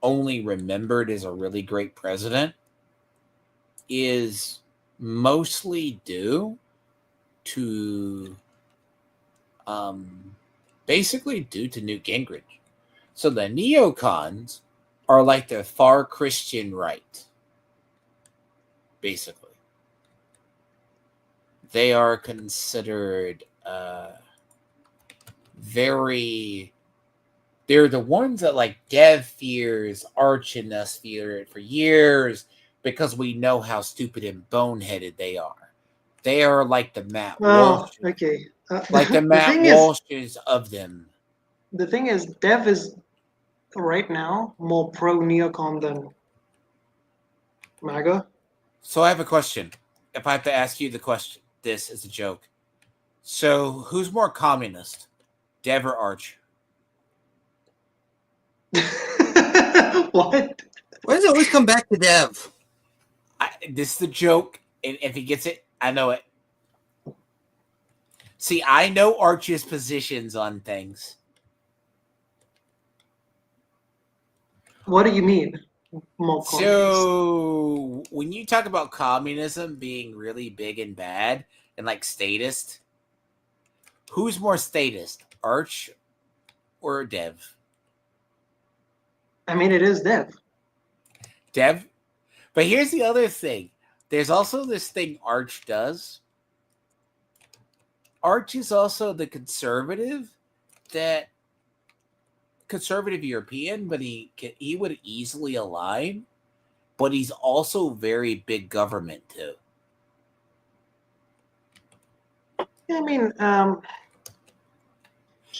only remembered as a really great president is mostly due to basically due to Newt Gingrich. So the neocons are like the far Christian right, basically. They are considered very. They're the ones that, like, Dev fears, Arch and us fear it for years because we know how stupid and boneheaded they are. They are like the Matt Oh, Walsh, okay. like the The Matt thing is, Walshes of them. Dev is right now more pro neocon than MAGA. So I have a question. If I have to ask you the question, this is a joke. So who's more communist, Dev or Arch? What? Why does it always come back to Dev? This is the joke, and if he gets it, I know it. See, I know Arch's positions on things. What do you mean? More communist? So when you talk about communism being really big and bad and like statist, who's more statist, Arch or Dev? I mean, it is Dev. Dev? But here's the other thing. There's also this thing Arch does. Arch is also the conservative European, but he would easily align. But he's also very big government too. I mean,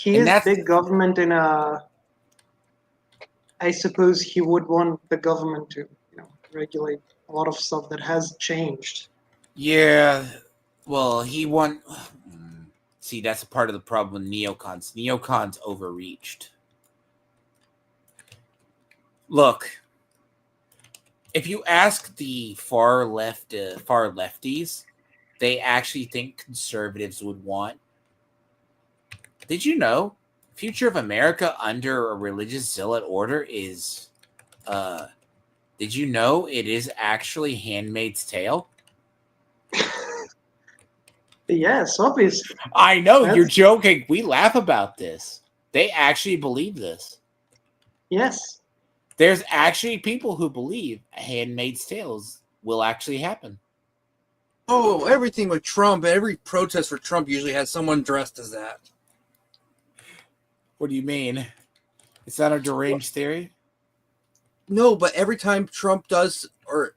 he And is that's big government in a. I suppose he would want the government to, regulate a lot of stuff that has changed. yeah. Well, he won. See, that's a part of the problem with neocons. Neocons overreached. Look, if you ask the far lefties, they actually think conservatives would want. Did you know, future of America under a religious zealot order is? Did you know it is actually Handmaid's Tale? Yes, obviously. I know you're That's joking. We laugh about this. They actually believe this. yes. There's actually people who believe Handmaid's Tales will actually happen. Oh, everything with Trump, every protest for Trump usually has someone dressed as that. What do you mean? It's not a deranged theory? No, but every time Trump does, or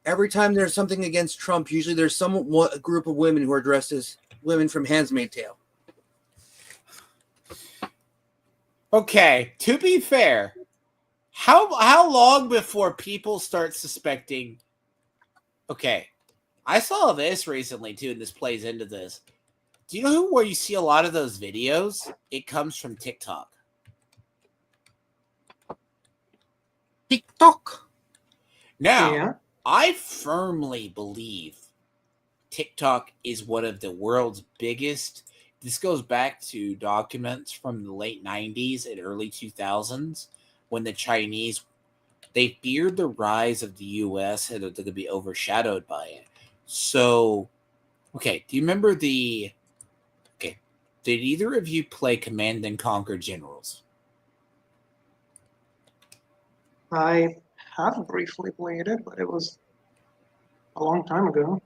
every time there's something against Trump, usually there's a group of women who are dressed as women from Handmaid's Tale. Okay, to be fair, how long before people start suspecting? Okay, I saw this recently too, and this plays into this. Do you know where you see a lot of those videos? It comes from TikTok. TikTok. Now, Yeah. I firmly believe TikTok is one of the world's biggest. This goes back to documents from the late 90s and early 2000s when the Chinese they feared the rise of the US and that they could be overshadowed by it. So, okay, do you remember the okay, did either of you play Command and Conquer Generals? I have briefly played it, but it was a long time ago.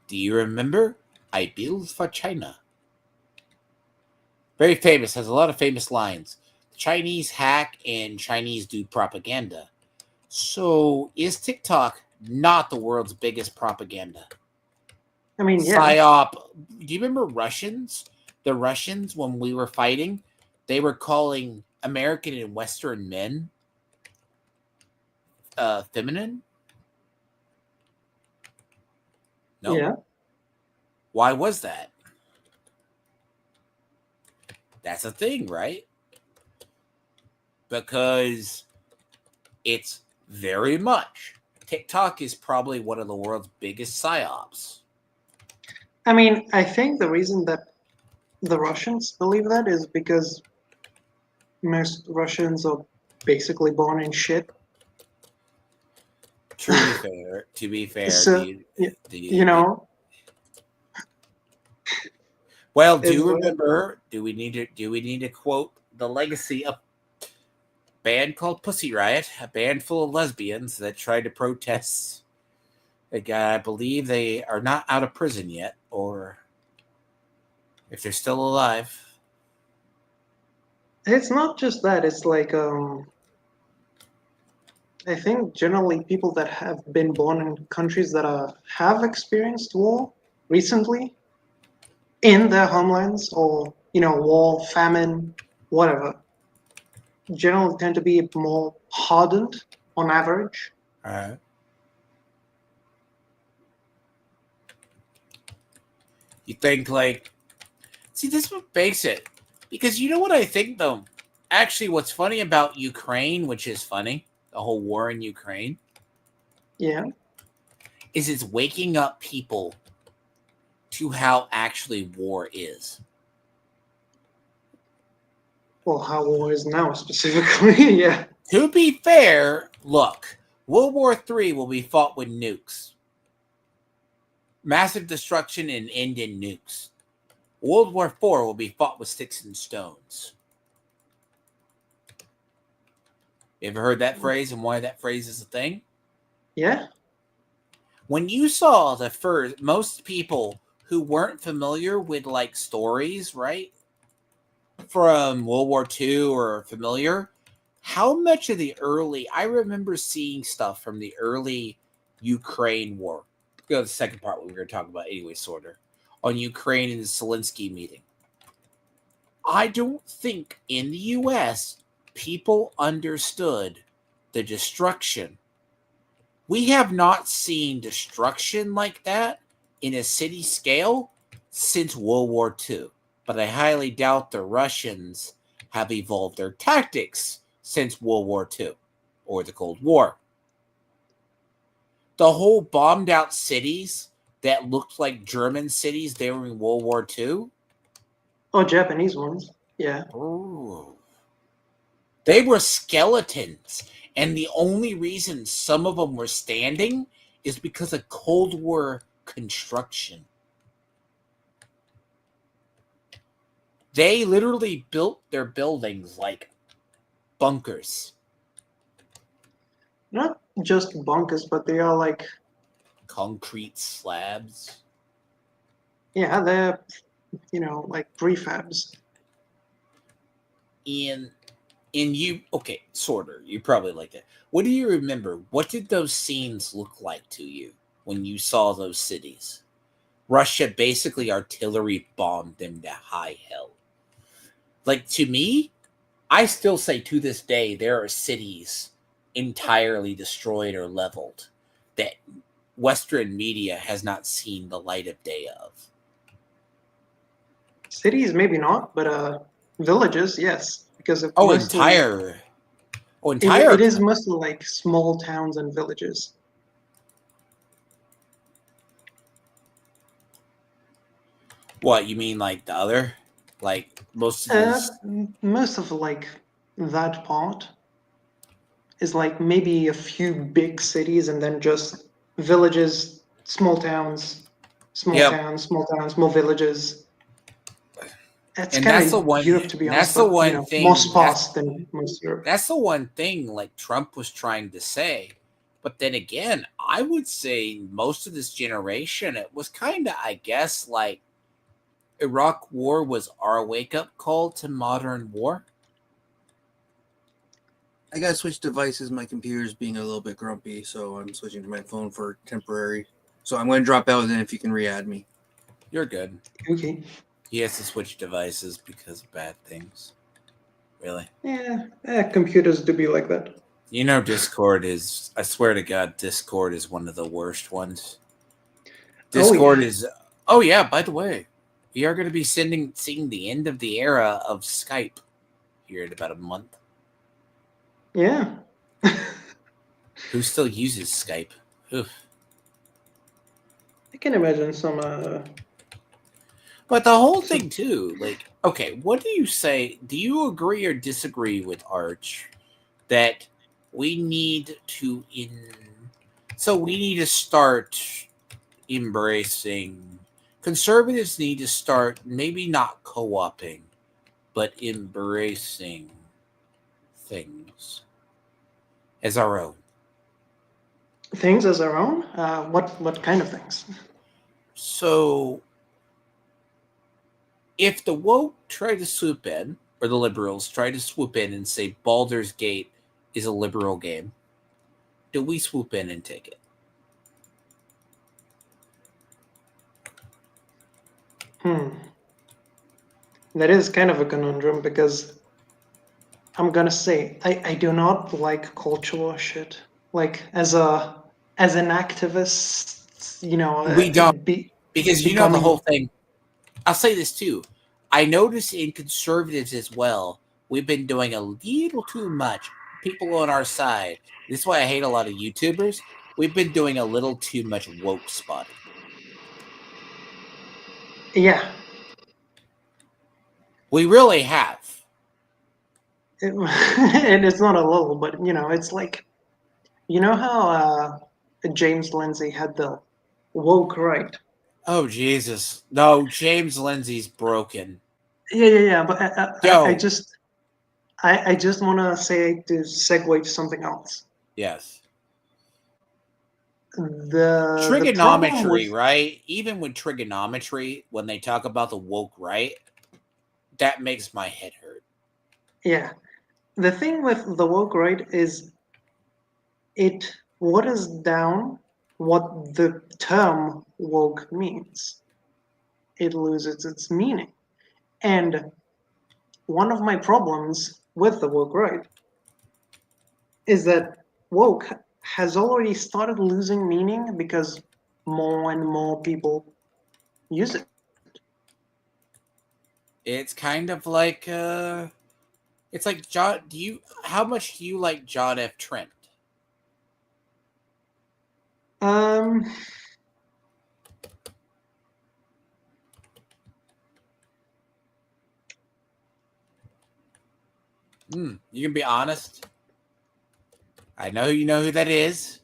Do you remember I Build for China? Very famous, has a lot of famous lines. The Chinese hack and Chinese do propaganda. So is TikTok not the world's biggest propaganda? I mean, yeah. PSYOP. Do you remember Russians? The Russians, when we were fighting, they were calling American and Western men feminine? No. Yeah. Why was that? That's a thing, right? Because it's very much. TikTok is probably one of the world's biggest psyops. I mean, I think the reason that the Russians believe that is because most Russians are basically born in shit. To be fair, So, do you know, well, it's do remember? Do we need to quote the legacy of a band called Pussy Riot, a band full of lesbians that tried to protest? I believe they are not out of prison yet, or if they're still alive. it's not just that. It's like I think generally people that have been born in countries that have experienced war recently in their homelands, or war, famine, whatever, generally tend to be more hardened on average. All right. You think see, this what makes it because you know what I think though. Actually, what's funny about Ukraine, which is funny, the whole war in Ukraine, Yeah. is it's waking up people to how actually war is. Well, how war is now specifically. Yeah. To be fair, look, World War III will be fought with nukes. Massive destruction and end in nukes. World War IV will be fought with sticks and stones. You ever heard that phrase and why that phrase is a thing? Yeah. When you saw the first, most people who weren't familiar with like stories, right, from World War II or familiar, how much of the early, I remember seeing stuff from the early Ukraine war. Go to the second part, what we were going to talk about anyway, sort of, on Ukraine and the Zelensky meeting. I don't think in the US people understood the destruction. We have not seen destruction like that in a city scale since World War II. But I highly doubt the Russians have evolved their tactics since World War II or the Cold War. The whole bombed out cities that looked like German cities during World War II. Oh, Japanese ones. Yeah. Oh. They were skeletons. And the only reason some of them were standing is because of Cold War construction. They literally built their buildings like bunkers. Not just bunkers, but they are like, Concrete slabs. yeah, they're, like prefabs. And you, okay, Sorter, you probably like it. What do you remember? What did those scenes look like to you when you saw those cities? Russia basically artillery bombed them to high hell. Like, to me, I still say to this day there are cities entirely destroyed or leveled that Western media has not seen the light of day of. Cities, maybe not, but villages, yes, because of Oh, mostly entire. it is mostly like small towns and villages. What you mean, like the other, like most of these? Most of like that part is like maybe a few big cities and then just villages, small towns, small Yep. towns, small towns, small villages. It's And kind that's the of one. Europe, to be That's honest, the but one more thing. sparse than most Europe. That's the one thing. Like Trump was trying to say, but then again, I would say most of this generation, it was kind of, I guess, like Iraq War was our wake up call to modern war. I gotta switch devices. My computer's being a little bit grumpy, so I'm switching to my phone for temporary. So I'm going to drop out, and then if you can re-add me. You're good. Okay. He has to switch devices because of bad things. Really? Yeah, computers do be like that. You know, Discord is, I swear to God, Discord is one of the worst ones. Discord is, oh yeah, by the way, we are going to be seeing the end of the era of Skype here in about a month. Yeah. Who still uses Skype? Oof. I can imagine some. But the whole thing too, like, okay, what do you say? Do you agree or disagree with Arch that we need to we need to start embracing, conservatives need to start maybe not co-opting, but embracing things as our own. Things as our own? What kind of things? So if the woke try to swoop in, or the liberals try to swoop in and say Baldur's Gate is a liberal game, do we swoop in and take it? That is kind of a conundrum because I'm gonna say I do not like culture war shit. Like as an activist, We don't, because you know the whole becoming. thing. I'll say this too. I notice in conservatives as well, we've been doing a little too much. People on our side. This is why I hate a lot of YouTubers. We've been doing a little too much woke spotting. Yeah. We really have. And it's not a little, but it's like, how James Lindsay had the woke right. Oh Jesus! No, James Lindsay's broken. Yeah. But I Yo, just I just want to say to segue to something else. yes. The problem Trigonometry, with right? Even with trigonometry, when they talk about the woke right, that makes my head hurt. yeah, the thing with the woke right is it waters down what the term woke means. It loses its meaning. And one of my problems with the woke right is that woke has already started losing meaning because more and more people use it. It's kind of like it's like John. How much do you like John F. Trent? Um, You can be honest. I know you know who that is.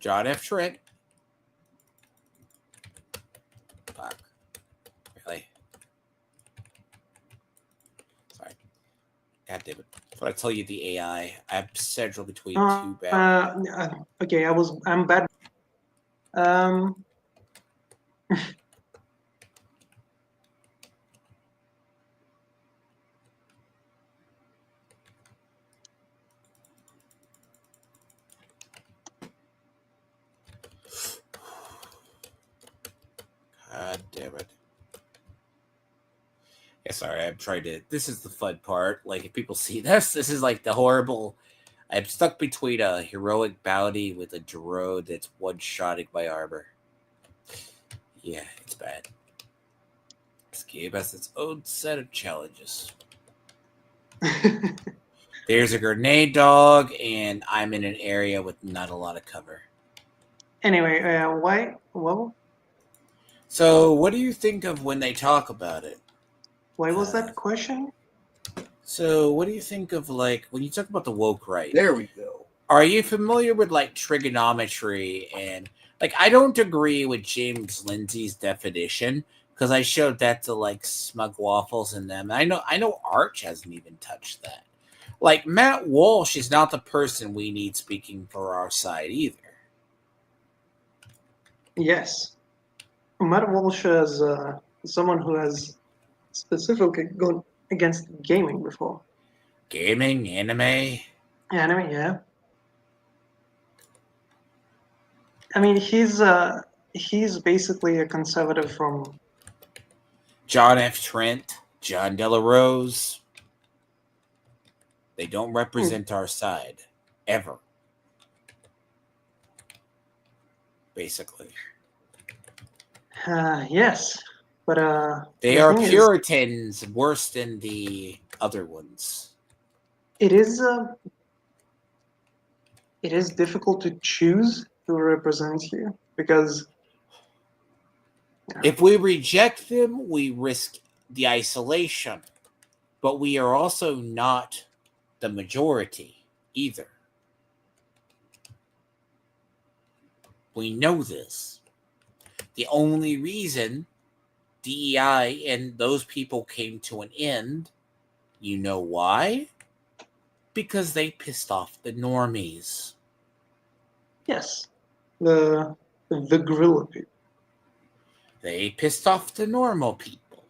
John F. Trent. Fuck. Really? Sorry. God damn it. What I tell you, the AI. I'm central between two bad. okay, I'm bad. Um, God damn it. Yeah, sorry, I'm trying to. This is the fun part. Like, if people see this is like the horrible. I'm stuck between a heroic bounty with a drone that's one-shotting my armor. Yeah, it's bad. This game has its own set of challenges. There's a grenade dog, and I'm in an area with not a lot of cover. anyway, why? Well, So, what do you think of when they talk about it? why was that question? So, what do you think of, like, when you talk about the woke right? There we go. Are you familiar with, like, trigonometry? And, like, I don't agree with James Lindsay's definition because I showed that to, like, Smug Waffles and them. I know Arch hasn't even touched that. Like, Matt Walsh is not the person we need speaking for our side either. Yes, Matt Walsh is someone who has specifically gone against gaming before. Gaming, anime. Anime, yeah. I mean, he's basically a conservative from John F. Trent, John Delarose. They don't represent our side. Ever. Basically. Yes, but They the are thing is, Puritans worse than the other ones. it is difficult to choose who represents you because If we reject them, we risk the isolation. But we are also not the majority either. We know this. The only reason DEI and those people came to an end, you know why? Because they pissed off the normies. yes, the gorilla people. They pissed off the normal people.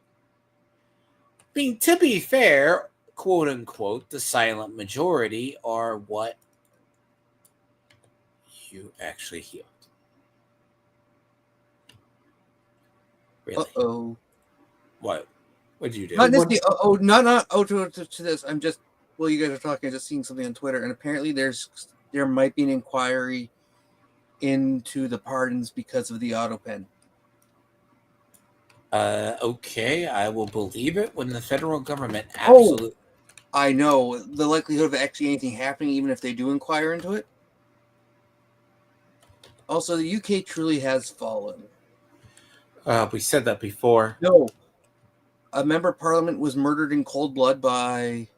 I mean, to be fair, quote unquote, the silent majority are what you actually healed. Really? Uh-oh. What? What'd you do? Not necessarily. To this. I'm just. Well, you guys are talking. I'm just seeing something on Twitter, and apparently there might be an inquiry into the pardons because of the auto pen. Okay, I will believe it when the federal government absolutely. I know the likelihood of actually anything happening, even if they do inquire into it. Also, the UK truly has fallen. We said that before. No, a member of parliament was murdered in cold blood by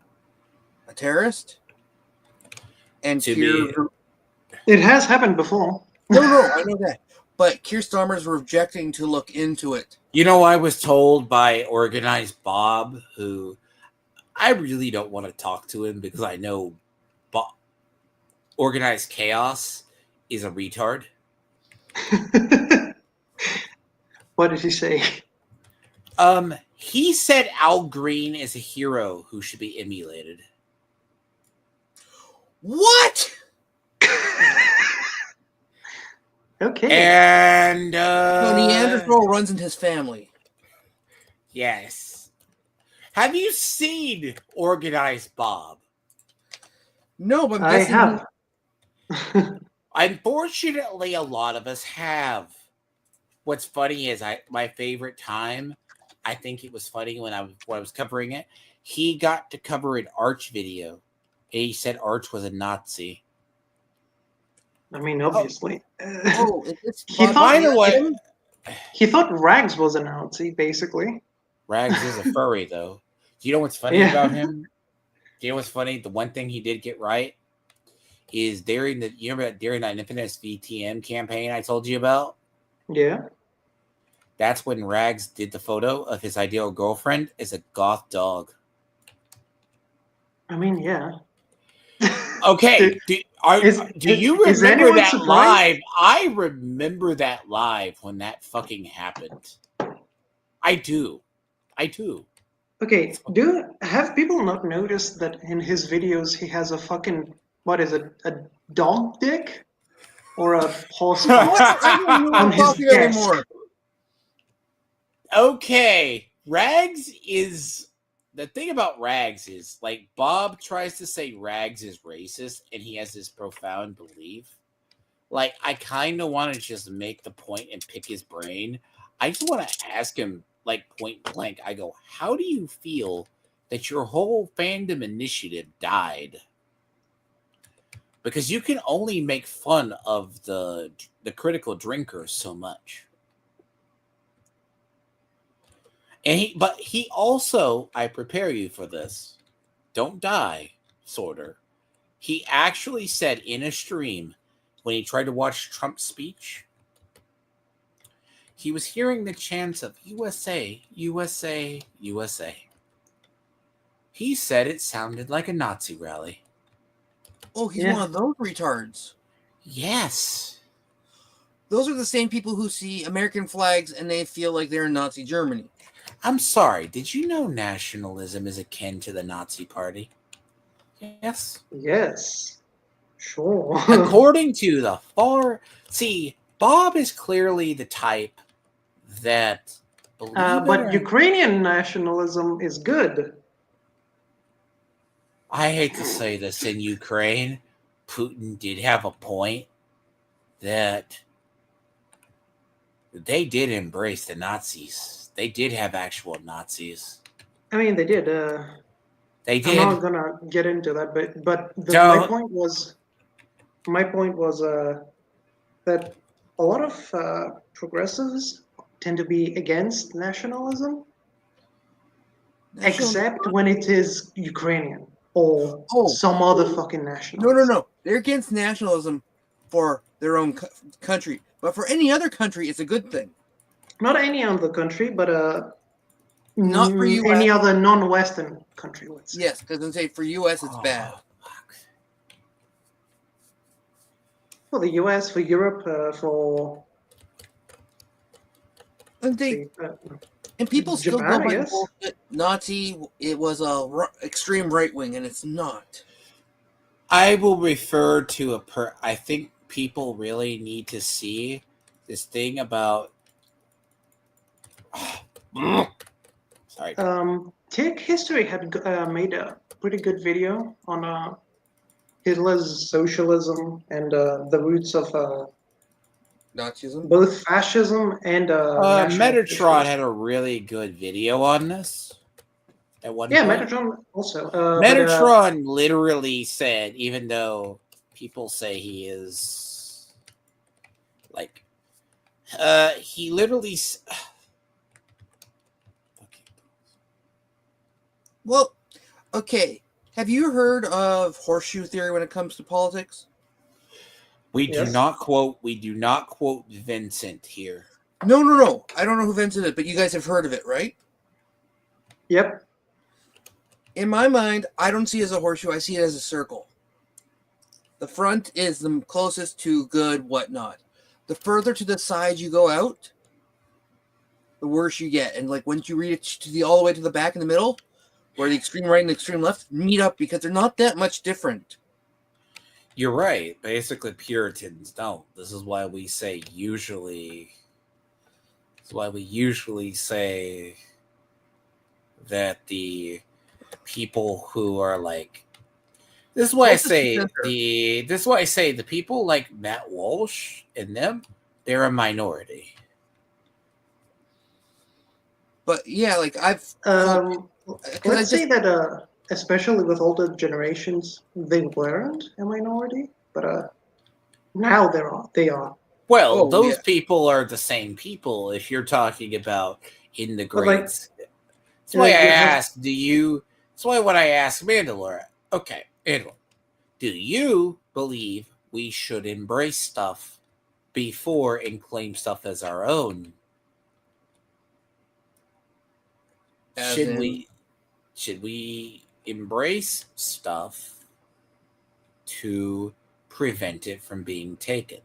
a terrorist, and It has happened before. No, I know that. But Keir Starmer's were objecting to look into it. You know, I was told by Organized Bob, who I really don't want to talk to him because I know Organized Chaos is a retard. What did he say? He said Al Green is a hero who should be emulated. What? Okay. And No, Neanderthal runs in his family. Yes. Have you seen Organized Bob? No, but I'm I guessing have. Unfortunately, a lot of us have. What's funny is my favorite time, I think it was funny when I was covering it. He got to cover an Arch video. And he said Arch was a Nazi. I mean, obviously. Oh, is this He Bob thought- By the way, Dylan? He thought Rags was a Nazi, basically. Rags is a furry, though. Do you know what's funny Yeah. about him? Do you know what's funny? The one thing he did get right is during that Infamous VTM campaign I told you about. Yeah. That's when Rags did the photo of his ideal girlfriend as a goth dog. I mean, yeah. Okay, do you is remember anyone that surprised? live? I remember that live when that fucking happened. I do. Okay, have people not noticed that in his videos he has a fucking, what is it, a dog dick? Or a horse What? cock I don't know what on I'm his talking desk? anymore. Okay, Rags is the thing about Rags is like Bob tries to say Rags is racist and he has this profound belief. Like I kind of want to just make the point and pick his brain. I just want to ask him like point blank. I go, how do you feel that your whole fandom initiative died? Because you can only make fun of the critical drinkers so much. And he also, I prepare you for this. Don't die, Sorter. He actually said in a stream when he tried to watch Trump's speech, he was hearing the chants of USA, USA, USA. He said it sounded like a Nazi rally. Oh, he's Yeah. one of those retards. Yes. Those are the same people who see American flags and they feel like they're in Nazi Germany. I'm sorry, did you know nationalism is akin to the Nazi Party? Yes. Yes. Sure. According to the far... See, Bob is clearly the type that... But Ukrainian nationalism is good. I hate to say this, in Ukraine, Putin did have a point that they did embrace the Nazis. They did have actual Nazis. I mean, they did. They I'm did. not gonna get into that, but my Don't. point was that a lot of progressives tend to be against nationalism, except when it is Ukrainian or some other fucking nationalism. No. They're against nationalism for their own country. But for any other country, it's a good thing. Not any other country, but Not for US. any other non-Western country, let's say. Yes, because say for US, it's bad. Fuck. For the US, for Europe, for... And people still Japan, go by I the guess. bullshit Nazi. It was a extreme right wing, and it's not. I will refer to I think people really need to see this thing about... Sorry. Take History had made a pretty good video on Hitler's socialism and the roots of Nazism? both fascism and national Metatron socialism. had a really good video on this at one Yeah, point. Metatron also. Metatron literally said, even though people say he is like, he literally. Well, okay. Have you heard of horseshoe theory when it comes to politics? We Yes. do not quote Vincent here. No. I don't know who Vincent is, but you guys have heard of it, right? Yep. In my mind, I don't see it as a horseshoe. I see it as a circle. The front is the closest to good, whatnot. The further to the side you go out, the worse you get. And like once you reach to all the way to the back in the middle, where the extreme right and the extreme left meet up, because they're not that much different. You're right. Basically, Puritans don't. This is why we say usually. That's why we usually say that the people who are like, this is why I say the people like Matt Walsh and them, they're a minority. But yeah, like Let's say that especially with older generations, they weren't a minority, but now they are. Well, Oh, those yeah. people are the same people. If you're talking about in the But, like, grades, that's why I you have- asked. That's why when I asked Mandalore, okay, Mandalore, do you believe we should embrace stuff before and claim stuff as our own? As Should in- we embrace stuff to prevent it from being taken?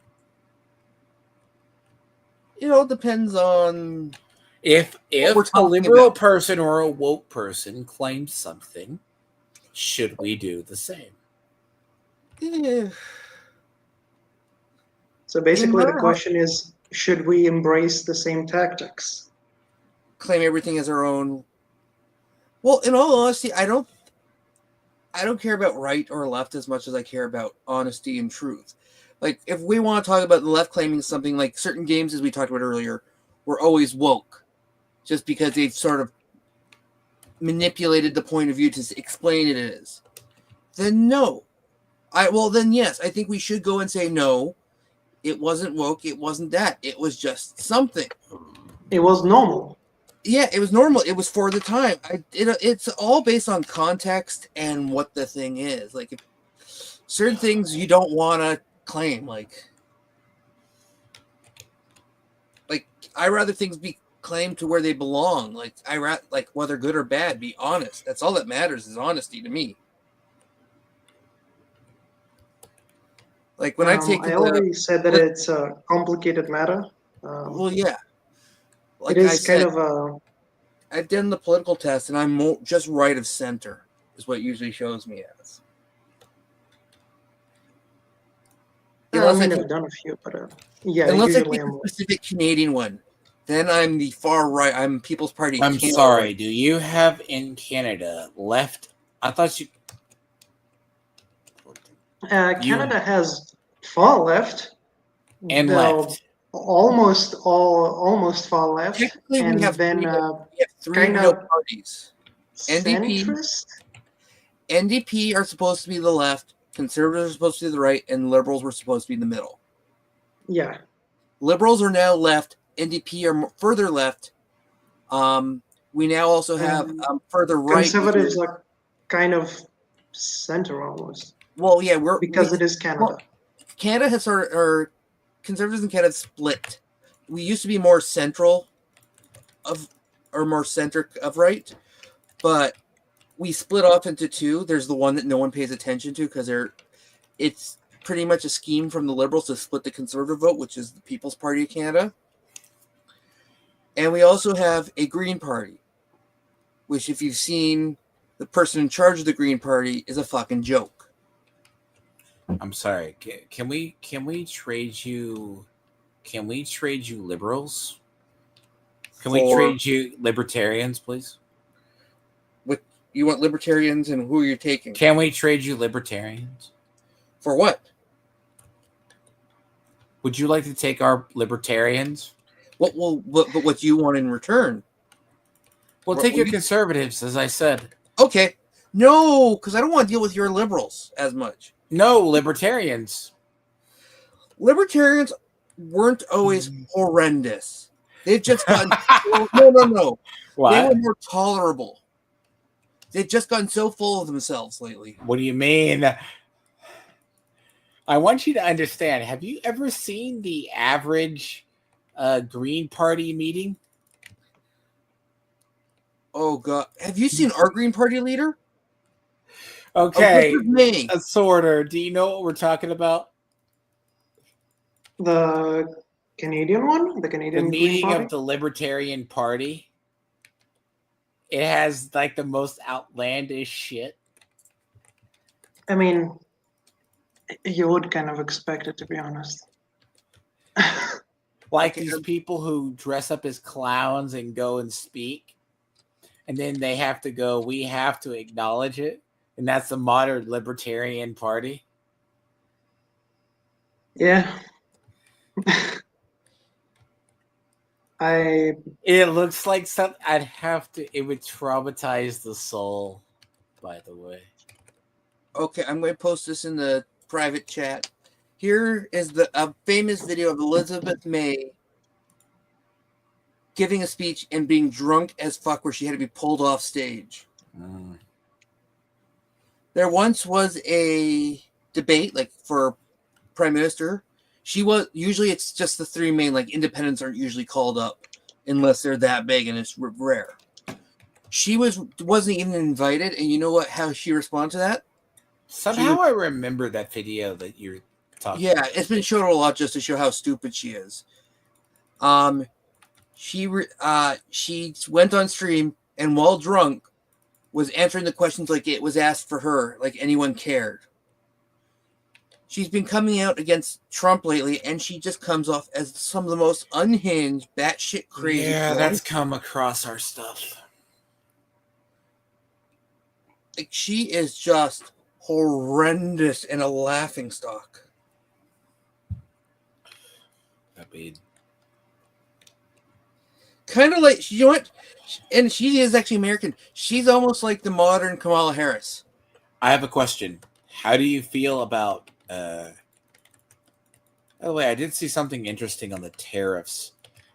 it all depends on If we're a talking liberal about. person or a woke person claims something, should we do the same? eh, So basically, the my- question is, should we embrace the same tactics? claim everything as our own. Well, in all honesty, I don't care about right or left as much as I care about honesty and truth. Like, if we want to talk about the left claiming something, like certain games, as we talked about earlier, were always woke, just because they've sort of manipulated the point of view to explain it as, then no. Then yes, I think we should go and say no. It wasn't woke. It wasn't that. It was just something. It was normal. Yeah, it was normal. It was for the time. It's all based on context and what the thing is. Like, certain things you don't want to claim. Like I rather things be claimed to where they belong. Like whether good or bad, be honest. That's all that matters is honesty to me. Like when I've taken I already said that it's a complicated matter. well, yeah. Like it I is said, kind of I've done the political test, and I'm just right of center is what it usually shows me as. I mean, I've done a few, but yeah, unless I usually take I'm. a specific Canadian one, then I'm the far right. I'm People's Party. I'm Canada sorry. right. Do you have in Canada left? I thought you. Canada has far left And though, left. almost far left, Technically, and we have then three kind real of parties. NDP. centrist. NDP are supposed to be the left, Conservatives are supposed to be the right, and Liberals were supposed to be in the middle. Yeah, Liberals are now left. NDP are further left. We now also have further right. Conservatives are kind of center almost. Well, yeah, because it is Canada. Well, Canada has or Conservatives in Canada split. We used to be more central more center of right, but we split off into two. There's the one that no one pays attention to because it's pretty much a scheme from the Liberals to split the Conservative vote, which is the People's Party of Canada. And we also have a Green Party, which, if you've seen the person in charge of the Green Party, is a fucking joke. I'm sorry. Can we trade you? Can we trade you liberals? Can we trade you libertarians, please? You want libertarians, and who are you taking? Can we trade you libertarians? For what? Would you like to take our libertarians? What do you want in return? We'll take your conservatives, as I said. Okay. No, because I don't want to deal with your liberals as much. No, libertarians. Libertarians weren't always horrendous. They've just gotten no. What? They were more tolerable. They've just gotten so full of themselves lately. What do you mean? I want you to understand. Have you ever seen the average Green Party meeting? Oh, God. Have you seen our Green Party leader? Okay. Me. A sorter. Do you know what we're talking about? The Canadian one? The Canadian The Green meeting Party? of the Libertarian Party. It has like the most outlandish shit. I mean, you would kind of expect it, to be honest. Like these people who dress up as clowns and go and speak. and then they have to go, we have to acknowledge it. And that's the modern libertarian party. Yeah. It looks like something it would traumatize the soul, by the way. Okay, I'm going to post this in the private chat. Here is a famous video of Elizabeth May giving a speech and being drunk as fuck, where she had to be pulled off stage. There once was a debate, like for prime minister. Usually it's just the three main, like independents aren't usually called up unless they're that big, and it's rare. She wasn't even invited, and you know what? How she responded to that? Somehow I remember that video that you're talking about. It's been shown a lot just to show how stupid she is. She went on stream and while drunk was answering the questions like it was asked for her, like anyone cared. She's been coming out against Trump lately, and she just comes off as some of the most unhinged, batshit crazy. Yeah, that's come across our stuff. Like, she is just horrendous and a laughingstock. I mean, kind of like, you know what? And she is actually American. She's almost like the modern Kamala Harris. I have a question. How do you feel about by the way, I did see something interesting on the tariffs.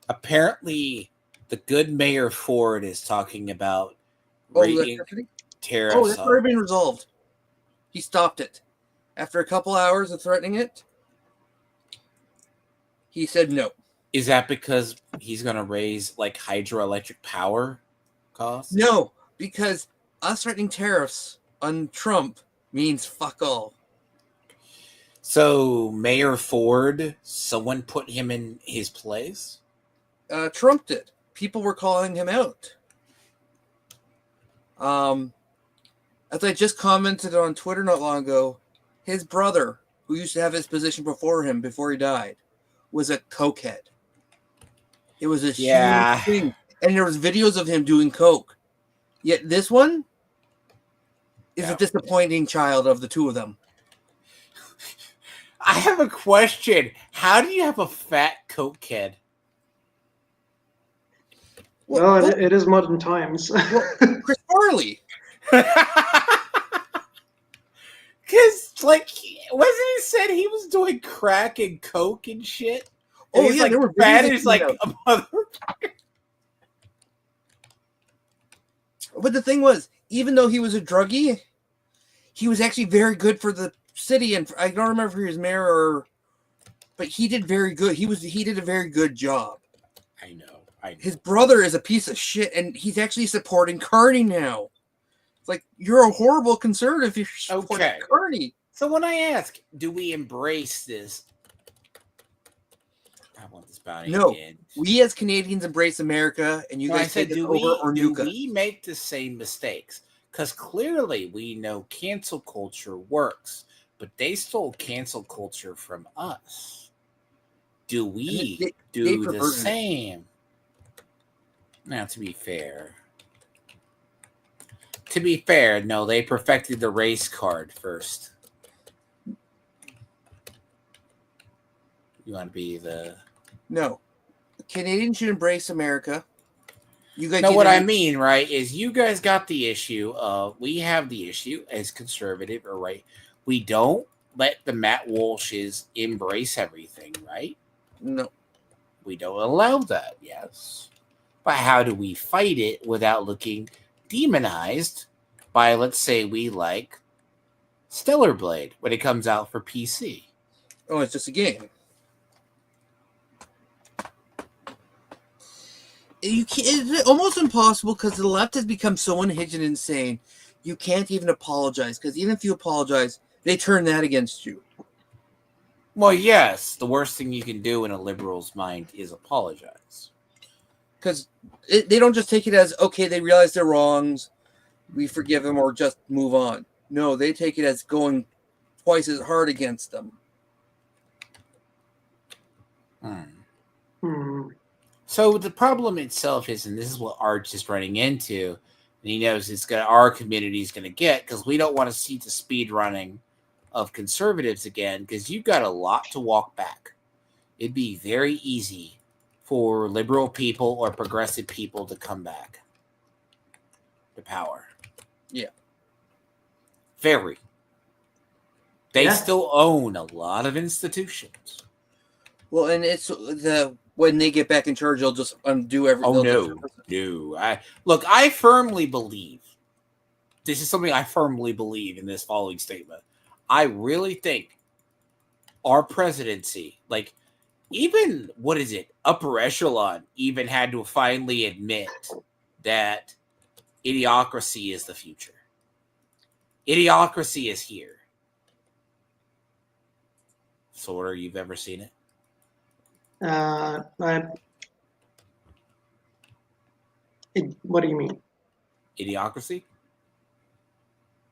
Apparently, the good Mayor Ford is talking about raising tariffs. Oh, that's already been resolved. He stopped it. After a couple hours of threatening it, he said no. Is that because he's going to raise like hydroelectric power costs? No, because us threatening tariffs on Trump means fuck all. So Mayor Ford, someone put him in his place? Trump did. People were calling him out. As I just commented on Twitter not long ago, his brother, who used to have his position before him before he died, was a cokehead. It was a huge thing. And there was videos of him doing coke. Yet this one is a disappointing child of the two of them. I have a question. How do you have a fat cokehead? Well, it is modern times. Chris Farley. Because, like, wasn't he said he was doing crack and coke and shit? And Oh, he's yeah, like, there were fat videos is like a motherfucker. But the thing was, even though he was a druggie, he was actually very good for the city. And I don't remember if he was mayor or, but he did very good. He did a very good job. I know. His brother is a piece of shit, and he's actually supporting Carney now. It's like, you're a horrible conservative if you're supporting Carney. So when I ask, do we embrace this? I want this bounty. No, again. We as Canadians embrace America, and you guys take it over or nuke us. Do we make the same mistakes? Because clearly we know cancel culture works, but they stole cancel culture from us. Do we do the same? Now, to be fair, no, they perfected the race card first. You want to be the... No. Canadians should embrace America. You guys know what I mean, right? Is you guys got the issue of... We have the issue as conservative, or right? We don't let the Matt Walshes embrace everything, right? No. We don't allow that, yes. But how do we fight it without looking demonized by, let's say, we like Stellar Blade when it comes out for PC? Oh, it's just a game. It's almost impossible because the left has become so unhinged and insane. You can't even apologize, because even if you apologize, they turn that against you. Well, yes, the worst thing you can do in a liberal's mind is apologize. Because they don't just take it as, okay, they realize their wrongs, we forgive them, or just move on. No, they take it as going twice as hard against them. So the problem itself is, and this is what Arch is running into, And he knows our community is gonna get, because we don't want to see the speed running of conservatives again, because you've got a lot to walk back. It'd be very easy for liberal people or progressive people to come back to power. Yeah. Very. They Yeah. still own a lot of institutions. Well, and it's when they get back in charge, they'll just undo everything. Oh, no. I firmly believe, this is something I firmly believe in this following statement. I really think our presidency, like, even, upper echelon even had to finally admit that idiocracy is the future. Idiocracy is here. Sorter, you've ever seen it? What do you mean? Idiocracy?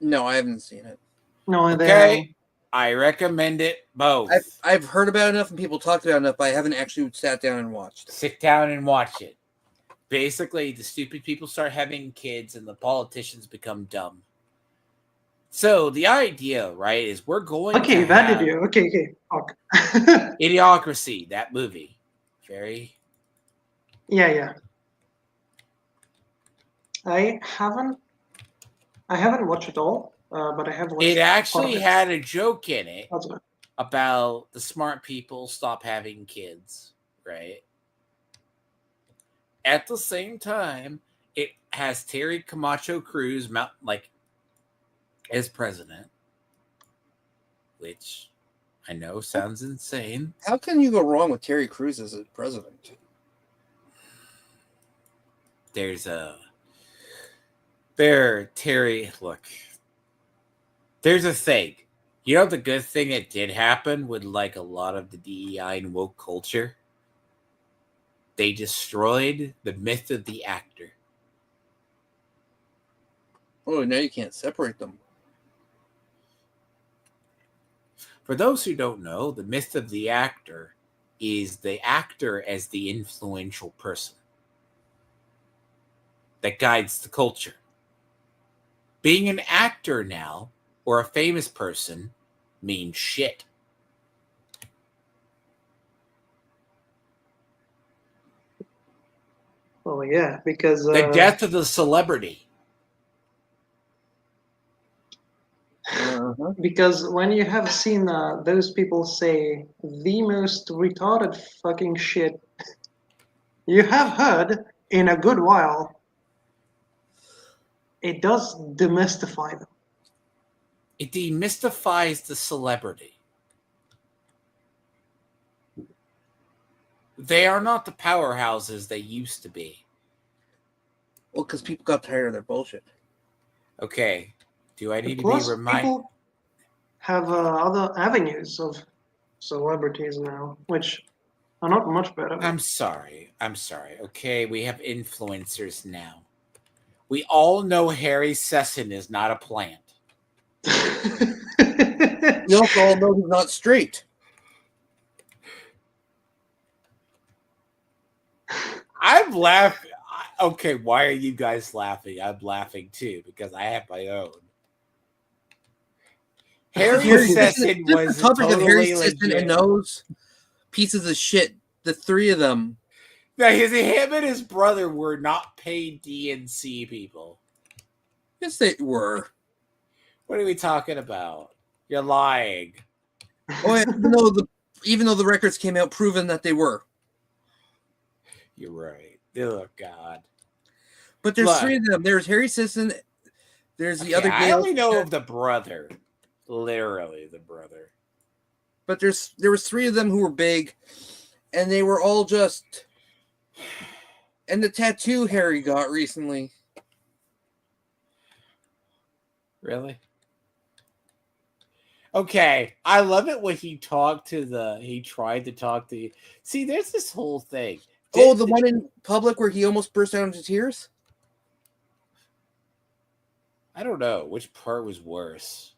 No, I haven't seen it. No, Okay. I recommend it both. I've heard about enough and people talked about enough, but I haven't actually sat down and watched it. Sit down and watch it. Basically, the stupid people start having kids and the politicians become dumb. So the idea, right, is we're going Okay, to that have did you. Okay. Idiocracy, that movie. Very. Yeah. I haven't watched it all, but I have watched It actually part of it. had a joke in it That's it. about the smart people stop having kids, right? At the same time, it has Terry Camacho Cruz as president, which I know sounds insane. How can you go wrong with Terry Crews as a president? There's a thing. You know the good thing that did happen with like a lot of the DEI and woke culture? They destroyed the myth of the actor. Oh, now you can't separate them. For those who don't know, the myth of the actor is the actor as the influential person that guides the culture. Being an actor now, or a famous person, means shit. Well, yeah, because The death of the celebrity. Because when you have seen those people say the most retarded fucking shit you have heard in a good while, it does demystify them. It demystifies the celebrity. They are not the powerhouses they used to be. Well, because people got tired of their bullshit. Okay. Do I need Plus, to be reminded? people have other avenues of celebrities now, which are not much better. I'm sorry. Okay, we have influencers now. We all know Harry Sesson is not a plant. We also all know he's not straight. I'm laughing. Okay, why are you guys laughing? I'm laughing too because I have my own. Harry Sesson was the topic of Harry totally Sesson and those pieces of shit. The three of them. Now, him and his brother were not paid DNC people. Yes, they were. What are we talking about? You're lying. Oh, even though the records came out proving that they were. You're right. Oh God. But there's three of them. There's Harry Sisson. There's the other. I only know of the brother. Literally the brother. But there was three of them who were big, and they were all just. And the tattoo Harry got recently. Really? Okay. I love it when he tried to talk to you. See, there's this whole thing. Oh, the one in public where he almost burst out into tears? I don't know which part was worse.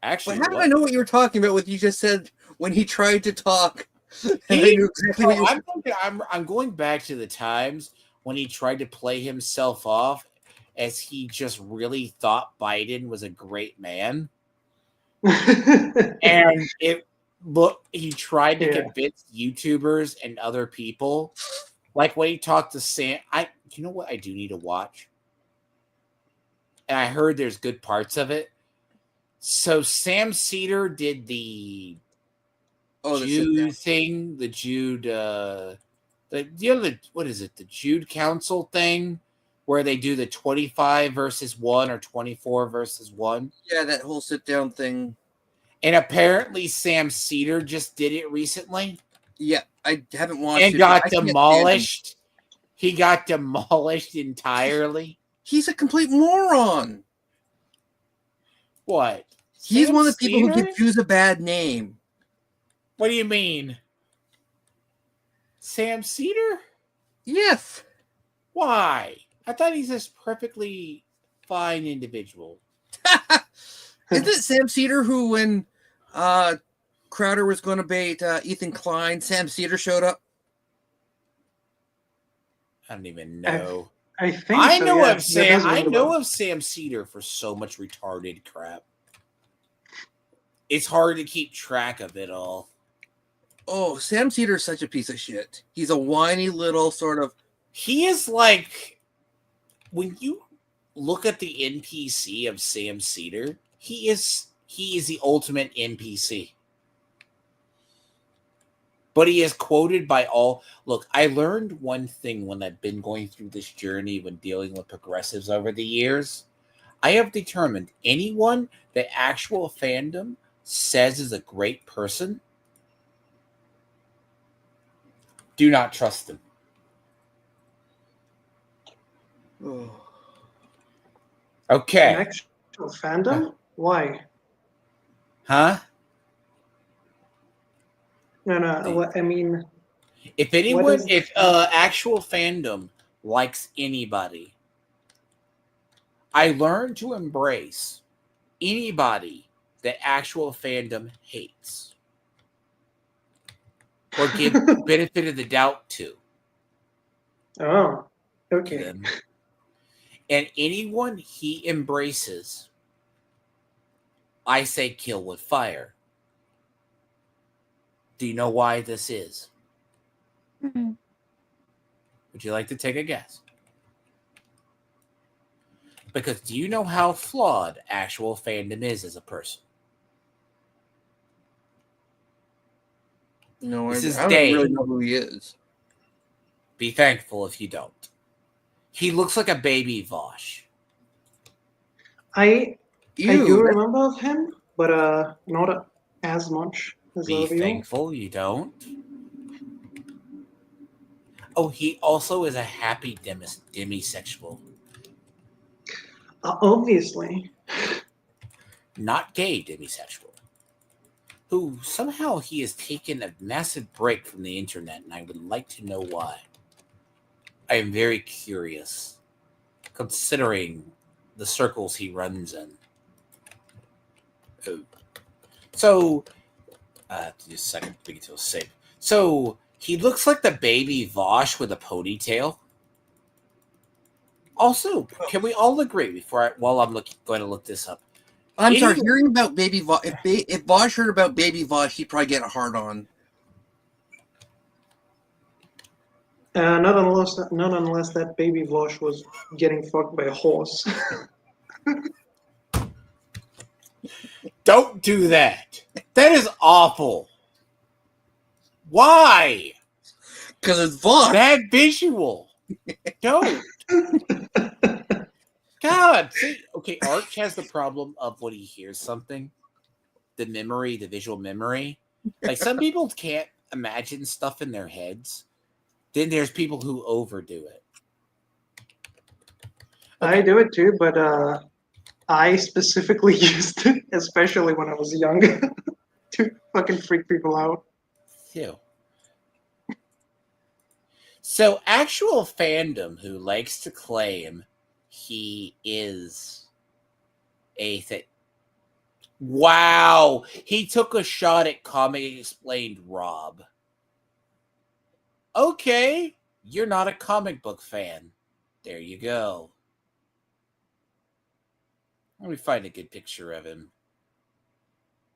Actually, how do I know what you were talking about? What you just said when he tried to talk. And I knew exactly what you I'm going back to the times when he tried to play himself off as he just really thought Biden was a great man. And he tried to Yeah. convince YouTubers and other people. Like when he talked to Sam, you know what I do need to watch? And I heard there's good parts of it. So Sam Cedar did the Jude thing, the Jude, what is it? The Jude Council thing, where they do the 25 versus 1 or 24 versus 1. Yeah, that whole sit down thing. And apparently Sam Cedar just did it recently. Yeah, I haven't watched and it. Got demolished. He got demolished entirely. He's a complete moron. What? He's Sam one of the people Cedar? who give Jews a bad name. What do you mean? Sam Cedar? Yes. Why? I thought he's this perfectly fine individual. Isn't it Sam Cedar who, when Crowder was going to bait Ethan Klein, Sam Cedar showed up? I don't even know. I think I know yeah. of Sam. I know of Sam Cedar for so much retarded crap. It's hard to keep track of it all. Oh, Sam Cedar is such a piece of shit. He's a whiny little sort of. He is like, when you look at the NPC of Sam Cedar, he is the ultimate NPC. But he is quoted by all. Look, I learned one thing when I've been going through this journey when dealing with progressives over the years. I have determined anyone that actual fandom says is a great person, do not trust them. Oh. Okay. An actual fandom? Why? Huh? No. I mean, if anyone, if actual fandom likes anybody, I learned to embrace anybody that actual fandom hates or give benefit of the doubt to. Oh, okay. Them. And anyone he embraces, I say kill with fire. Do you know why this is? Mm-hmm. Would you like to take a guess? Because do you know how flawed actual fandom is as a person? No, this is I don't Dave. really know who he is. Be thankful if you don't. He looks like a baby Vosh. I do remember of him, but not as much as Be thankful you don't. Oh, he also is a happy demisexual. Obviously. Not gay demisexual. Who somehow he has taken a massive break from the internet, and I would like to know why. I am very curious, considering the circles he runs in. So, just a second, we get to a save. So, he looks like the baby Vosh with a ponytail. Also, can we all agree while I'm going to look this up? I'm sorry, hearing about Baby Vosh, if Vosh heard about Baby Vosh, he'd probably get a hard on. Not unless that baby Vosh was getting fucked by a horse. Don't do that. That is awful. Why? Because it's Vosh. Bad visual. Don't. God. See, okay, Arch has the problem of when he hears something, the visual memory. Like some people can't imagine stuff in their heads. Then there's people who overdo it. Okay. I do it too, but I specifically used it, especially when I was young, to fucking freak people out. Ew. So, actual fandom who likes to claim he is a thing. Wow, he took a shot at Comic Explained Rob. Okay, you're not a comic book fan. There you go. Let me find a good picture of him.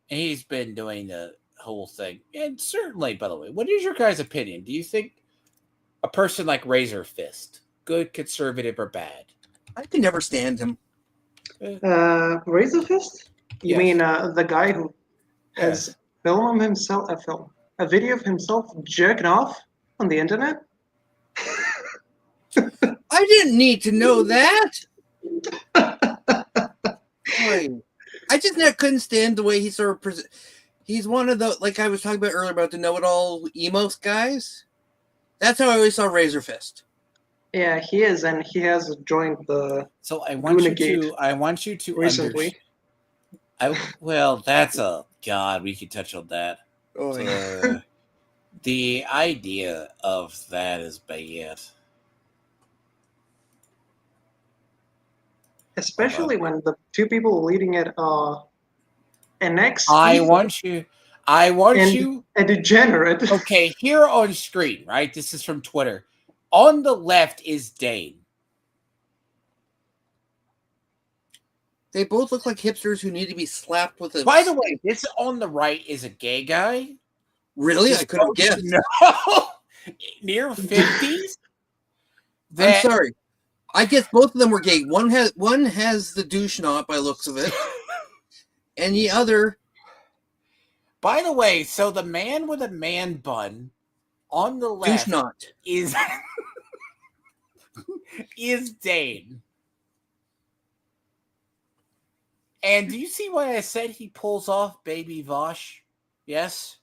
And he's been doing the whole thing. And certainly, by the way, what is your guys' opinion? Do you think a person like Razor Fist, good, conservative, or bad? I can never stand him. Razor Fist? You Yes. mean the guy who has Yes. filmed himself a video of himself jerking off on the internet? I didn't need to know that. Boy, I just couldn't stand the way he sort of he's one of the, like I was talking about earlier about the know-it-all emos guys. That's how I always saw Razor Fist. Yeah, he is, and he has joined the So I want you Goonagate to recently. well, that's a god. We could touch on that. Oh, yeah. The idea of that is bad. Especially when the two people leading it are an ex I want you. a degenerate. Okay, here on screen, right? This is from Twitter. On the left is Dane. They both look like hipsters who need to be slapped with a... By the way, this on the right is a gay guy. Really? I could have guessed. No. Near 50s? I'm sorry. I guess both of them were gay. One has the douche knot by looks of it. And the other... By the way, so the man with a man bun on the left douche knot is Dane. And do you see why I said he pulls off Baby Vosh? Yes?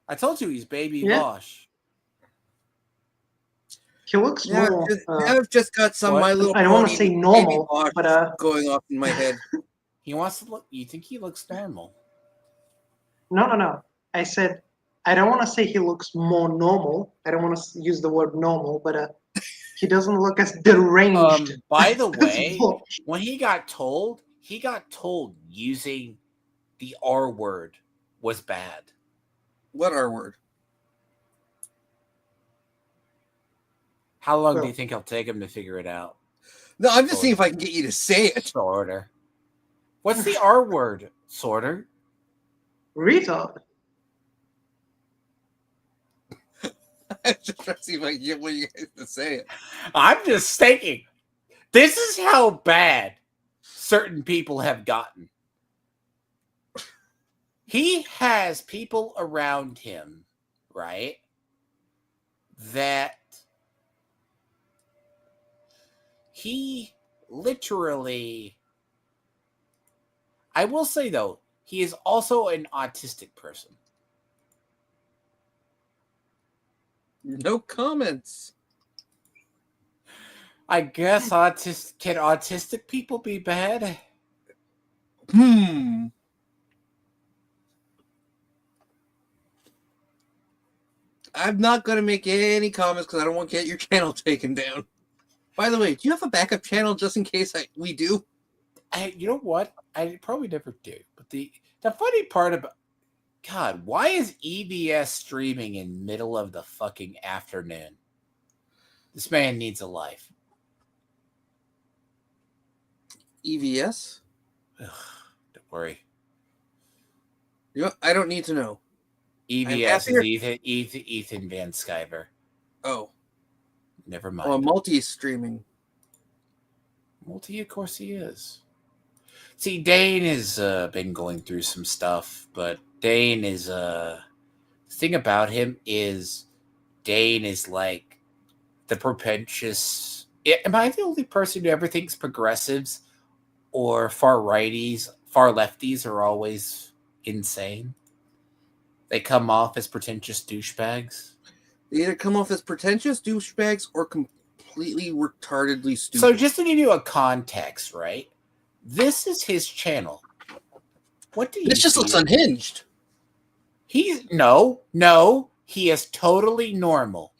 I told you he's Baby Vosh. He looks more... I've just got some what? My Little I don't want to say normal, but... going off in my head. He wants to look... You think he looks normal? No. I said, I don't want to say he looks more normal. I don't want to use the word normal, but he doesn't look as deranged. By the way, when he got told using the R word was bad. What R word? How long do you think it'll take him to figure it out? No, I'm just seeing if I can get you to say it. Sorter. What's the R word, Sorter? Retard. I'm just trying to see if I can get one of you guys to say it. I'm just thinking, this is how bad certain people have gotten. He has people around him, right, that he literally... I will say, though, he is also an autistic person. No comments. I guess can autistic people be bad? I'm not going to make any comments because I don't want to get your channel taken down. By the way, do you have a backup channel just in case we do? You know what? I probably never do. But the funny part about... God, why is EBS streaming in middle of the fucking afternoon? This man needs a life. EVS? Ugh, don't worry. I don't need to know. EVS is Ethan Van Sciver. Oh. Never mind. Oh, multi-streaming. Multi, of course he is. See, Dane has been going through some stuff, but Dane is... the thing about him is Dane is like the pretentious... Am I the only person who ever thinks progressives or far lefties are always insane? They come off as pretentious douchebags? They either come off as pretentious douchebags or completely retardedly stupid. So just to give you a context, right? This is his channel. What do you This just looks unhinged. No, he is totally normal.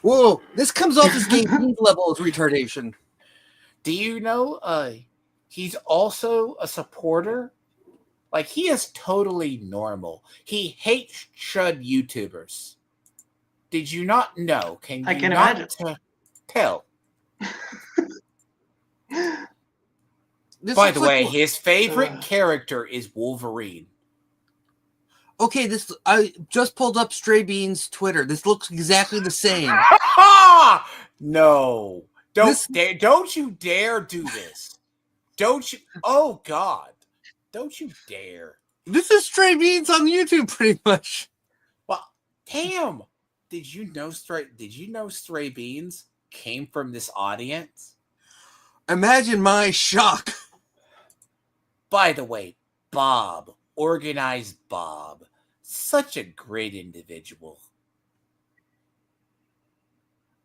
Whoa, this comes off as game level of retardation. Do you know he's also a supporter? Like, he is totally normal. He hates chud YouTubers. Did you not know? Can you not tell? By the way, like, his favorite character is Wolverine. okay, I just pulled up Stray Bean's Twitter. This looks exactly the same. No. Don't you dare do this. Don't you? Oh, God. Don't you dare. This is Stray Beans on YouTube, pretty much. Well, damn. Did you know Stray Beans came from this audience? Imagine my shock. By the way, Bob, Organized Bob, such a great individual.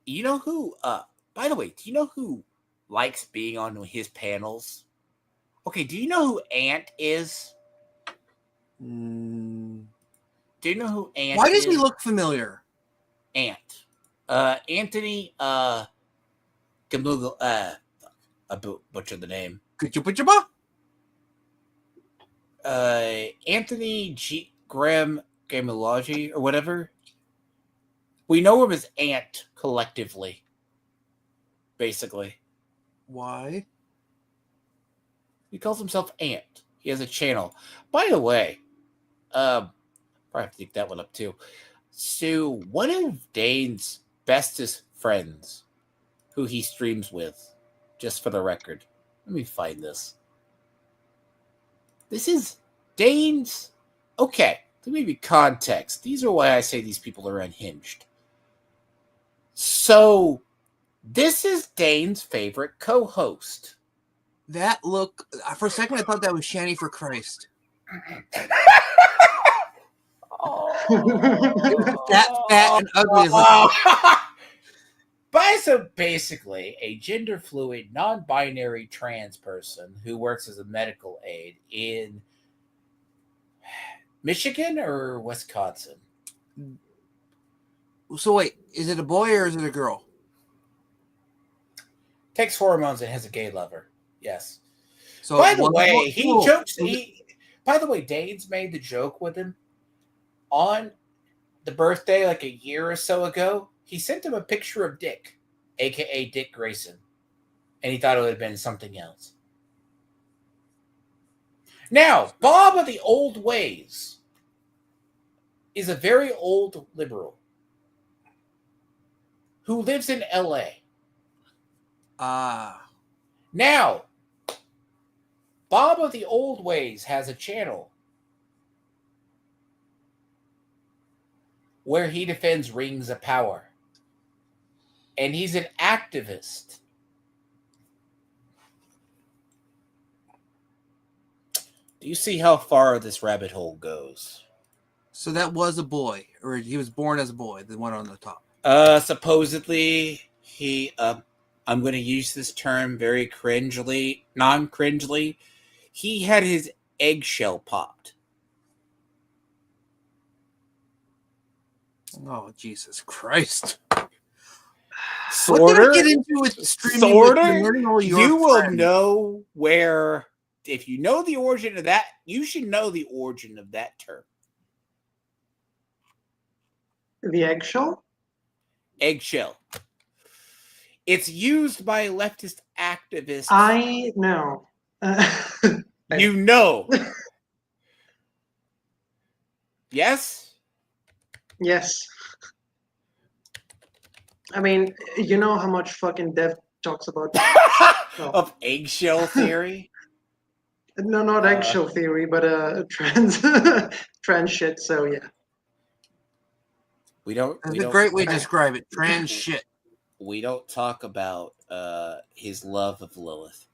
You know who, by the way, do you know who likes being on his panels? Okay, do you know who Ant is? Do you know who Ant is? Why does he look familiar? Ant. Anthony, Gamugal, I butchered the name. Anthony Graham Gamology or whatever. We know him as Ant collectively, basically. Why? He calls himself Ant. He has a channel. By the way, probably have to dig that one up too. So one of Dane's bestest friends, who he streams with, just for the record. Let me find this. This is Dane's. Okay, let me give you context. These are why I say these people are unhinged. So, this is Dane's favorite co-host. That look, for a second, I thought that was Shanny for Christ. That fat and ugly as So basically, a gender fluid, non-binary trans person who works as a medical aide in Michigan or Wisconsin. So wait, is it a boy or is it a girl? Takes hormones and has a gay lover. Yes. So by the way, he jokes. By the way, Dane's made the joke with him on the birthday, like a year or so ago. He sent him a picture of Dick, aka Dick Grayson, and he thought it would have been something else. Now, Bob of the Old Ways is a very old liberal who lives in LA. Now, Bob of the Old Ways has a channel where he defends rings of power. And he's an activist. Do you see how far this rabbit hole goes? So that was a boy, or he was born as a boy, the one on the top. Supposedly, he, I'm going to use this term very cringely, non-cringely. He had his eggshell popped. Oh, Jesus Christ. Sorter, what did I get into with streaming? You will know where, if you know the origin of that, you should know the origin of that term. The eggshell? Eggshell. It's used by leftist activists. I know. You know. Yes? Yes. I mean, you know how much fucking Dev talks about of eggshell theory? No, not eggshell theory, but trans trans shit, so yeah. That's a great way to describe it. Trans shit. We don't talk about his love of Lilith.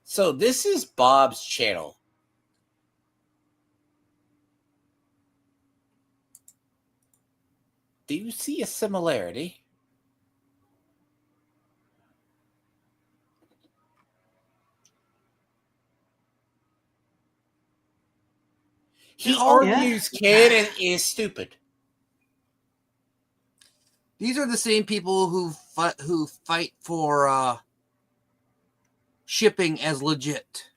So this is Bob's channel. Do you see a similarity? He argues kid is stupid. These are the same people who fight for shipping as legit.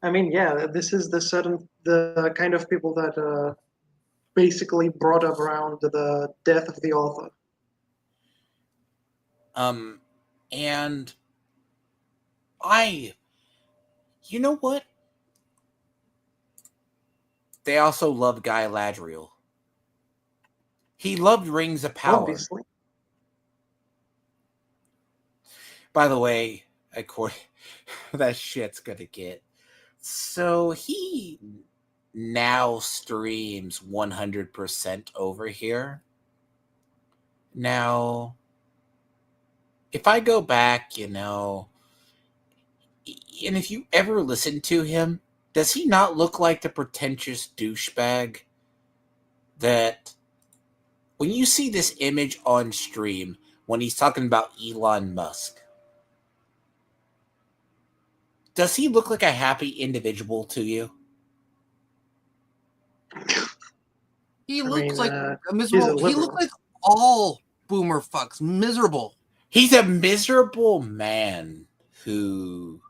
I mean, yeah, this is the kind of people that basically brought up around the death of the author. And you know what? They also loved Guy Ladriel. He loved Rings of Power. Obviously. By the way, that shit's gonna get. So he now streams 100% over here. Now, if I go back, and if you ever listen to him, does he not look like the pretentious douchebag that when you see this image on stream when he's talking about Elon Musk, does he look like a happy individual to you? He looks like a he's miserable. a He looks like all boomer fucks, miserable. He's a miserable man who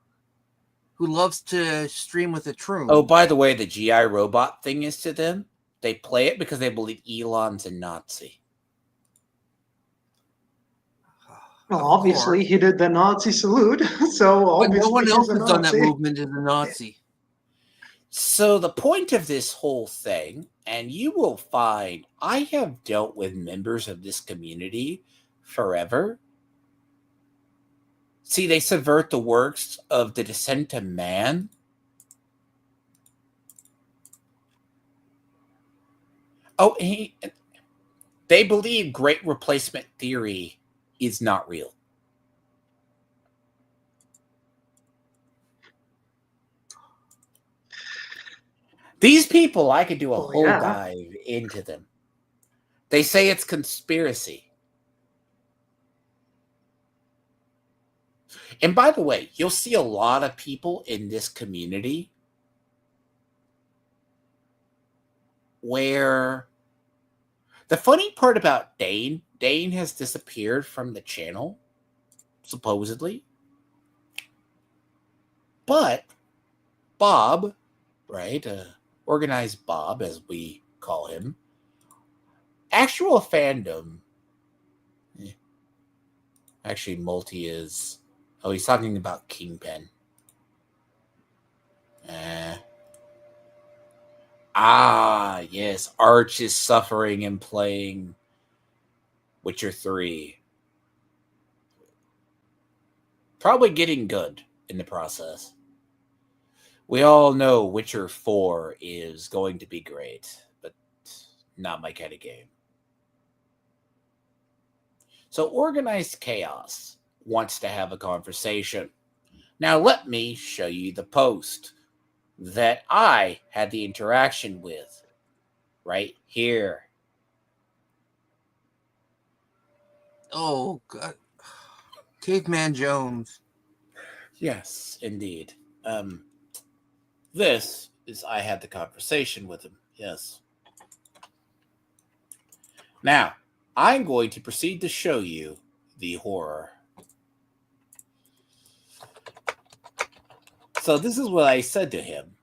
loves to stream with a troon. Oh, by the way, the GI robot thing is to them. They play it because they believe Elon's a Nazi. Well, obviously, he did the Nazi salute, so obviously no one else he's a has done that Nazi. movement as a Nazi. So the point of this whole thing, and you will find I have dealt with members of this community forever. See, they subvert the works of the descent of man. Oh, they believe great replacement theory is not real. These people, I could do a whole dive into them. They say it's conspiracy. And by the way, you'll see a lot of people in this community where the funny part about Dane has disappeared from the channel, supposedly. But Bob, right, organized Bob, as we call him, actual fandom, actually multi is, he's talking about Kingpin. Yes, Arch is suffering and playing Witcher 3. Probably getting good in the process. We all know Witcher 4 is going to be great, but not my kind of game. So Organized Chaos wants to have a conversation. Now let me show you the post that I had the interaction with right here. Oh, God. Caveman Jones. Yes, indeed. This is I had the conversation with him. Yes. Now, I'm going to proceed to show you the horror. So this is what I said to him.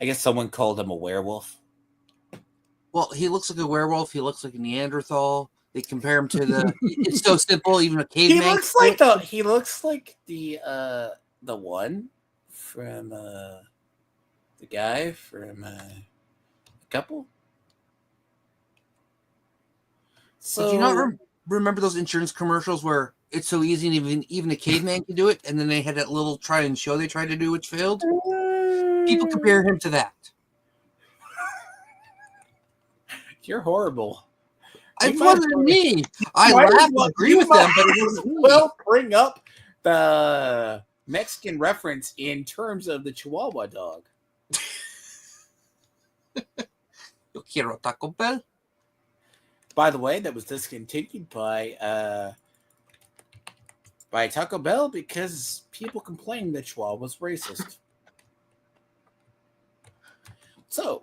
I guess someone called him a werewolf. Well, he looks like a werewolf. He looks like a Neanderthal. They compare him to the. It's so simple. Even a caveman. He looks like the one from the guy from a couple. So do you not remember those insurance commercials where it's so easy and even a caveman can do it, and then they had that little try and show they tried to do which failed? People compare him to that. You're horrible. It wasn't me. I laugh and agree with them, but it wasn't me. Well, bring up the Mexican reference in terms of the Chihuahua dog. Yo quiero Taco Bell. By the way, that was discontinued by Taco Bell because people complained that Chihuahua was racist. So,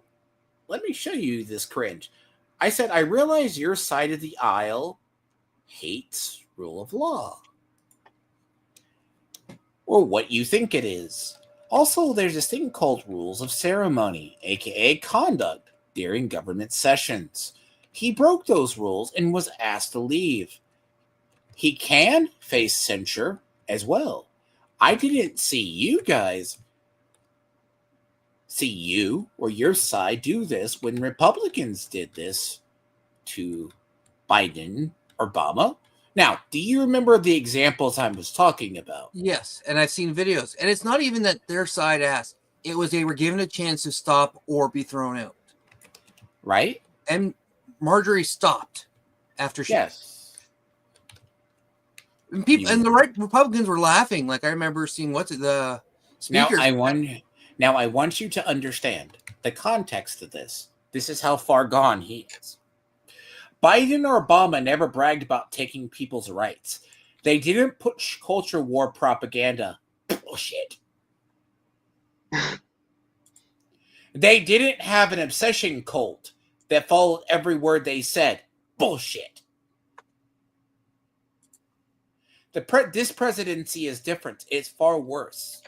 let me show you this cringe. I said, I realize your side of the aisle hates rule of law. Or what you think it is. Also, there's this thing called rules of ceremony, aka conduct. during government sessions. He broke those rules and was asked to leave. He can face censure as well. I didn't see you or your side do this when Republicans did this to Biden, Obama. Now, do you remember the examples I was talking about? Yes, and I've seen videos. And it's not even that their side asked. It was they were given a chance to stop or be thrown out. Right? And Marjorie stopped after she... Yes. And people and the right Republicans were laughing. Like, I remember seeing the speakers. Now I want you to understand the context of this. This is how far gone he is. Biden or Obama never bragged about taking people's rights. They didn't push culture war propaganda. Bullshit. They didn't have an obsession cult that followed every word they said. Bullshit. This presidency is different. It's far worse.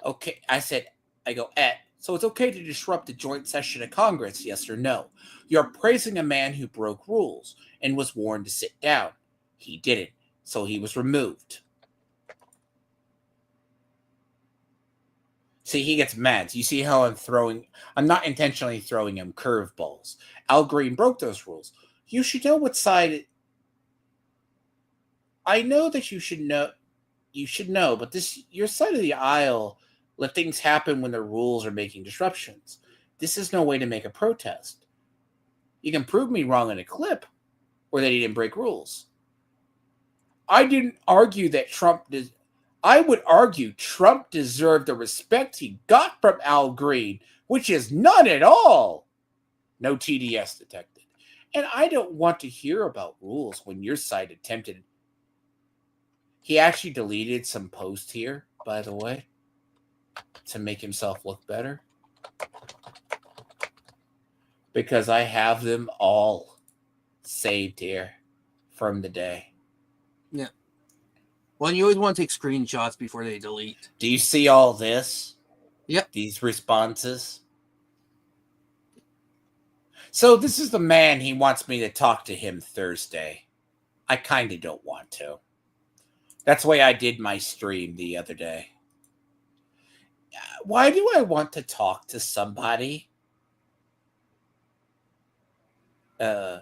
Okay, so it's okay to disrupt the joint session of Congress, yes or no? You're praising a man who broke rules and was warned to sit down. He didn't, so he was removed. See, he gets mad. You see how I'm not intentionally throwing him curveballs. Al Green broke those rules. You should know what side... I know that you should know, but your side of the aisle let things happen when the rules are making disruptions. This is no way to make a protest. You can prove me wrong in a clip or that he didn't break rules. I didn't argue that I would argue Trump deserved the respect he got from Al Green, which is none at all. No TDS detected. And I don't want to hear about rules when your side attempted. He actually deleted some posts here, by the way, to make himself look better. Because I have them all saved here from the day. Yeah. Well, you always want to take screenshots before they delete. Do you see all this? Yep. These responses? So this is the man he wants me to talk to him Thursday. I kind of don't want to. That's why I did my stream the other day. Why do I want to talk to somebody? I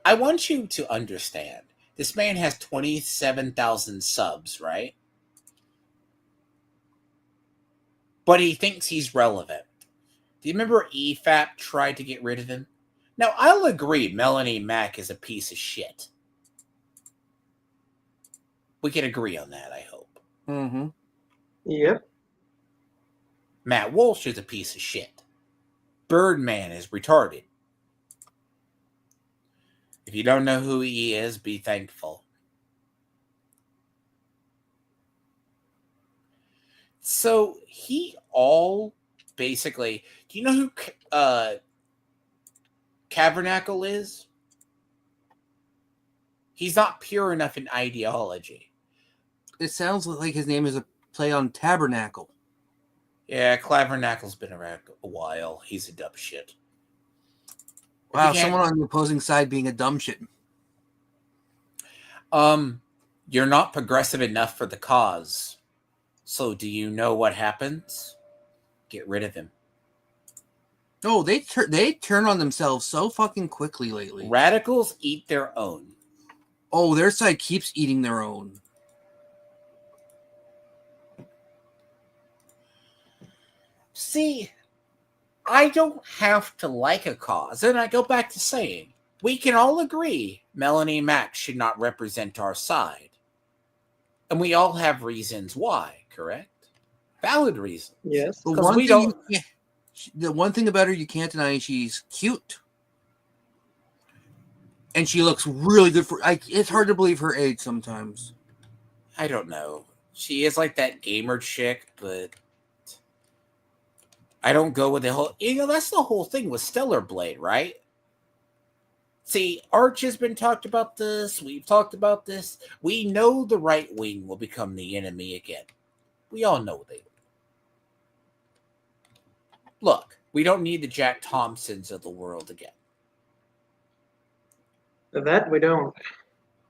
want you to understand. This man has 27,000 subs, right? But he thinks he's relevant. Do you remember EFAP tried to get rid of him? Now, I'll agree Melanie Mack is a piece of shit. We can agree on that, I hope. Mm-hmm. Yep. Matt Walsh is a piece of shit. Birdman is retarded. If you don't know who he is, be thankful. So he all basically... Do you know who Tabernacle is? He's not pure enough in ideology. It sounds like his name is a play on tabernacle. Yeah, Clavernacle's been around a while. He's a dumb shit. Wow, someone on the opposing side being a dumb shit. You're not progressive enough for the cause. So do you know what happens? Get rid of him. Oh, they turn on themselves so fucking quickly lately. Radicals eat their own. Oh, their side keeps eating their own. See, I don't have to like a cause. And I go back to saying, we can all agree Melanie Mack should not represent our side. And we all have reasons why, correct? Valid reasons. Yes. The one thing about her you can't deny is she's cute. And she looks really good it's hard to believe her age sometimes. I don't know. She is like that gamer chick, but I don't go with the whole... that's the whole thing with Stellar Blade, right? See, Arch has been talked about this. We've talked about this. We know the right wing will become the enemy again. We all know they will. Look, We don't need the Jack Thompsons of the world again. That we don't.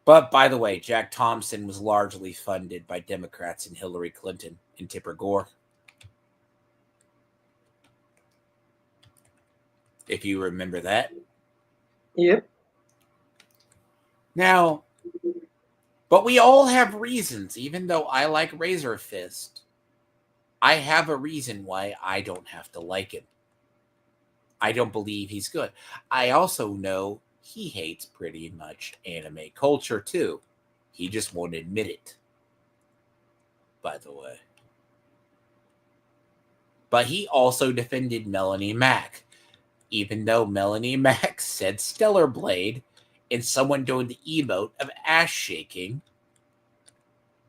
But by the way, Jack Thompson was largely funded by Democrats and Hillary Clinton and Tipper Gore. If you remember that. Yep. Now, but we all have reasons. Even though I like Razor Fist, I have a reason why I don't have to like him. I don't believe he's good. I also know he hates pretty much anime culture too. He just won't admit it. By the way. But he also defended Melanie Mack. Even though Melanie Mack said Stellar Blade and someone doing the emote of ass shaking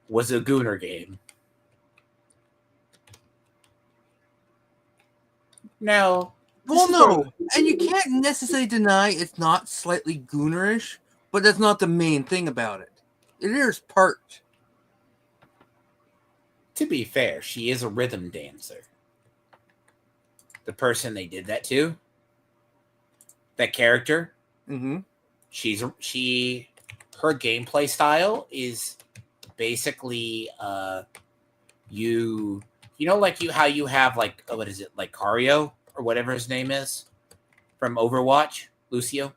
was a Gooner game. Now, Well, no, and you can't necessarily deny it's not slightly Goonerish, but that's not the main thing about it. It is part. to be fair, she is a rhythm dancer. The person they did that to, that character, Mm-hmm. her gameplay style is basically you know, like how you have like what is it, like Cario or whatever his name is from Overwatch, Lucio.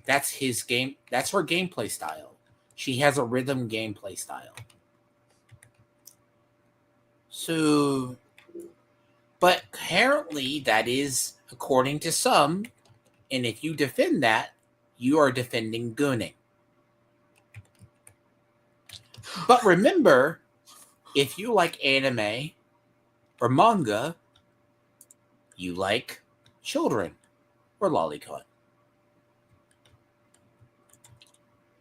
That's his game. That's her gameplay style. She has a rhythm gameplay style. So, but apparently that is according to some, and if you defend that, you are defending gooning. But remember, if you like anime or manga, you like children or lolicon.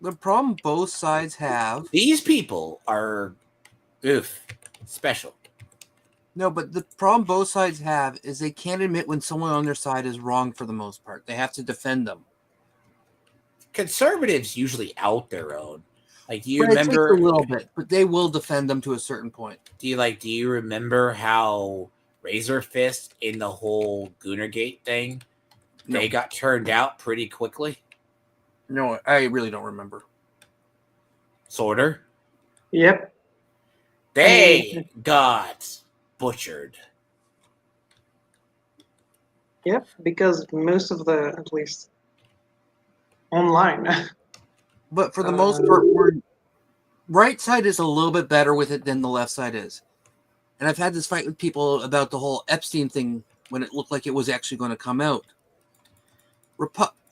The problem both sides have. These people are special. No, but the problem both sides have is they can't admit when someone on their side is wrong for the most part. They have to defend them. Conservatives usually out their own. Like, do you But remember it takes a little bit, but they will defend them to a certain point. Do you remember how Razor Fist in the whole Goonergate thing, No. they got turned out pretty quickly? No, I really don't remember. Sorter. Yep. They got butchered. Yep, because most of the, at least online. But for the most part, right side is a little bit better with it than the left side is. And I've had this fight with people about the whole Epstein thing when it looked like it was actually going to come out.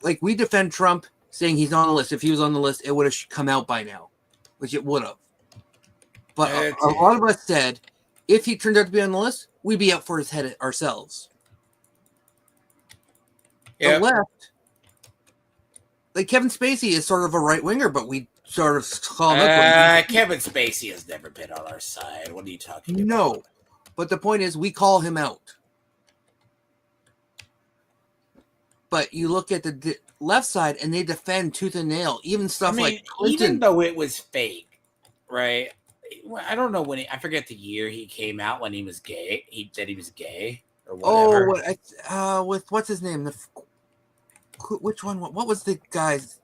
Like, we defend Trump saying he's on the list. If he was on the list, it would have come out by now, which it would have. But a lot of us said, if he turned out to be on the list, we'd be out for his head ourselves. Yep. The left, like Kevin Spacey is sort of a right winger, but we sort of call him out. Kevin Spacey has never been on our side. What are you talking about? No, but the point is, we call him out. But you look at the left side, and they defend tooth and nail, even stuff like Clinton. Even though it was fake, right? I don't know when I forget the year he came out when he was gay. He said he was gay or whatever. With what's his name? Which one? What was the guy's?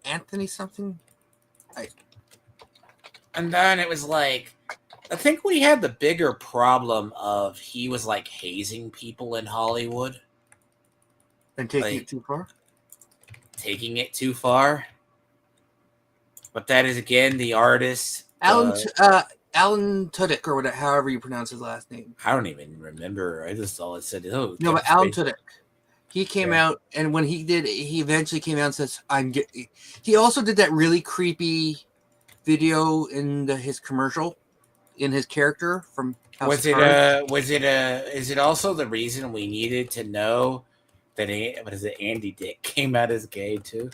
Anthony something. And then it was like, I think we had the bigger problem of he was like hazing people in Hollywood. And taking it too far? Taking it too far. But that is, again, the artist. Alan Tudyk, or whatever, however you pronounce his last name. I don't even remember. I just all it said. Oh, no, but Alan Tudyk. He came out, and when he did, he eventually came out and says, He also did that really creepy video in his commercial, in his character from House of Cards. Is it also the reason we needed to know that Andy Dick came out as gay too?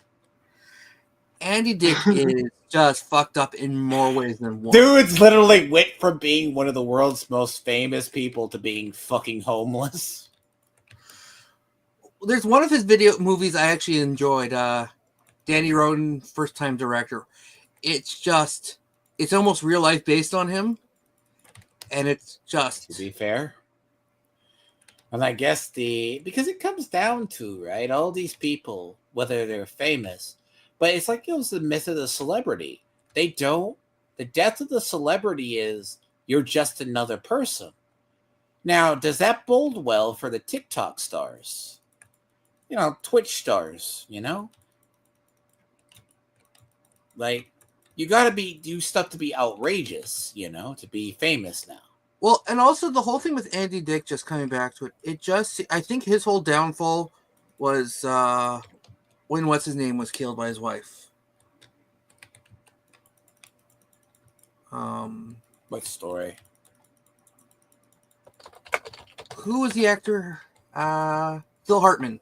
Andy Dick is just fucked up in more ways than one. Dude's literally went from being one of the world's most famous people to being fucking homeless. There's one of his movies I actually enjoyed. Danny Roden, first time director. It's almost real life based on him. And it's just. To be fair. And I guess because it comes down to, right, all these people, whether they're famous, but it's like it was the myth of the celebrity. The death of the celebrity is you're just another person. Now, does that bode well for the TikTok stars? Twitch stars, Like, you gotta do stuff to be outrageous, to be famous now. Well, and also the whole thing with Andy Dick, just coming back to it, I think his whole downfall was when what's his name was killed by his wife. What story? Who was the actor? Phil Hartman.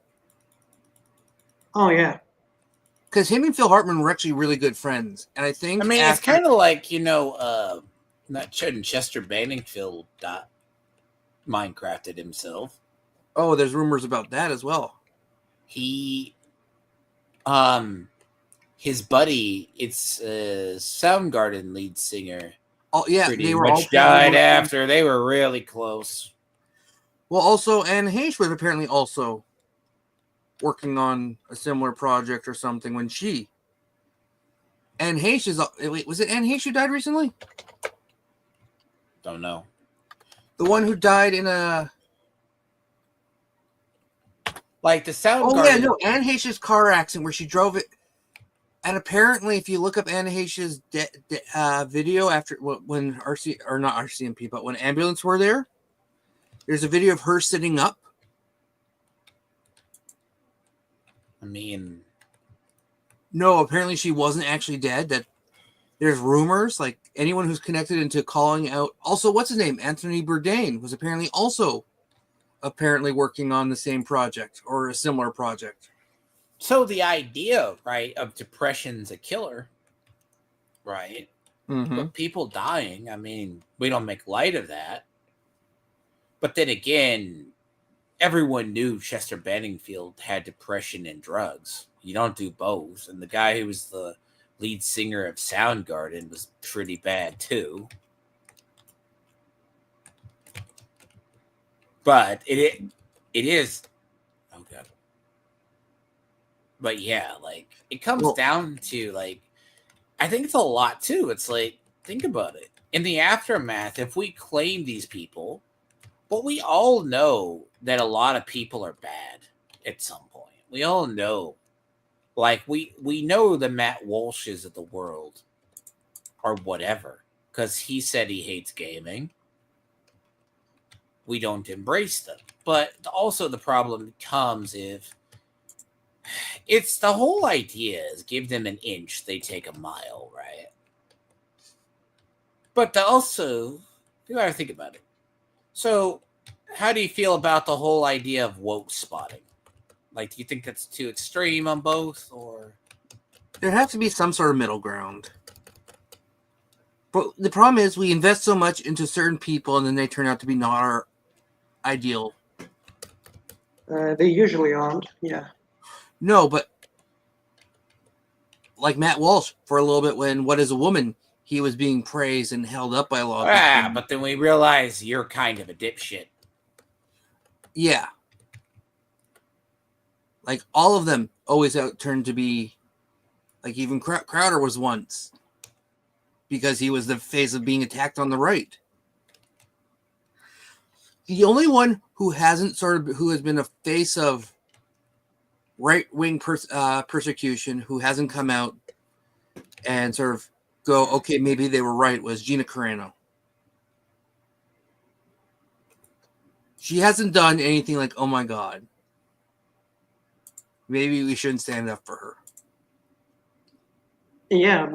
Oh yeah. Because him and Phil Hartman were actually really good friends, and I think it's kind of like not Chester Banningfield Minecrafted himself. Oh, there's rumors about that as well. He, his buddy, it's Soundgarden lead singer. Oh yeah, they were all died after. They were really close. Well, also Anne Heche was apparently also working on a similar project or something when she. Anne Heche is. Wait, was it Anne Heche who died recently? Don't know. The one who died in a. Like the Soundgarden. Oh yeah, no, Anne Heche's car accident where she drove it. And apparently, if you look up Anne Heche's video after when not RCMP, but when ambulance were there, there's a video of her sitting up. No, apparently she wasn't actually dead. That there's rumors, like anyone who's connected into calling out. Also, what's his name? Anthony Bourdain was apparently working on the same project or a similar project. So the idea, right, of depression's a killer, right? Mm-hmm. But people dying, we don't make light of that. But then again, everyone knew Chester Benningfield had depression and drugs. You don't do both. And the guy who was the lead singer of Soundgarden was pretty bad too. But it is. Oh god. But yeah, it comes down to I think it's a lot too. It's think about it. In the aftermath, if we claim these people, but we all know that a lot of people are bad at some point. We all know. We know the Matt Walshes of the world or whatever, because he said he hates gaming. We don't embrace them. But also the problem comes if it's the whole idea is give them an inch, they take a mile, right? But also, you gotta think about it. So, how do you feel about the whole idea of woke spotting? Do you think that's too extreme on both, or there has to be some sort of middle ground? But the problem is we invest so much into certain people and then they turn out to be not our ideal. They usually aren't, yeah. No, but like Matt Walsh for a little bit when What is a Woman, he was being praised and held up by a lot of people. But then we realize you're kind of a dipshit. Yeah. All of them always turned to be, even Crowder was once, because he was the face of being attacked on the right. The only one who has been a face of right-wing persecution, who hasn't come out and sort of go, okay, maybe they were right, was Gina Carano. She hasn't done anything like, oh my God, maybe we shouldn't stand up for her. Yeah,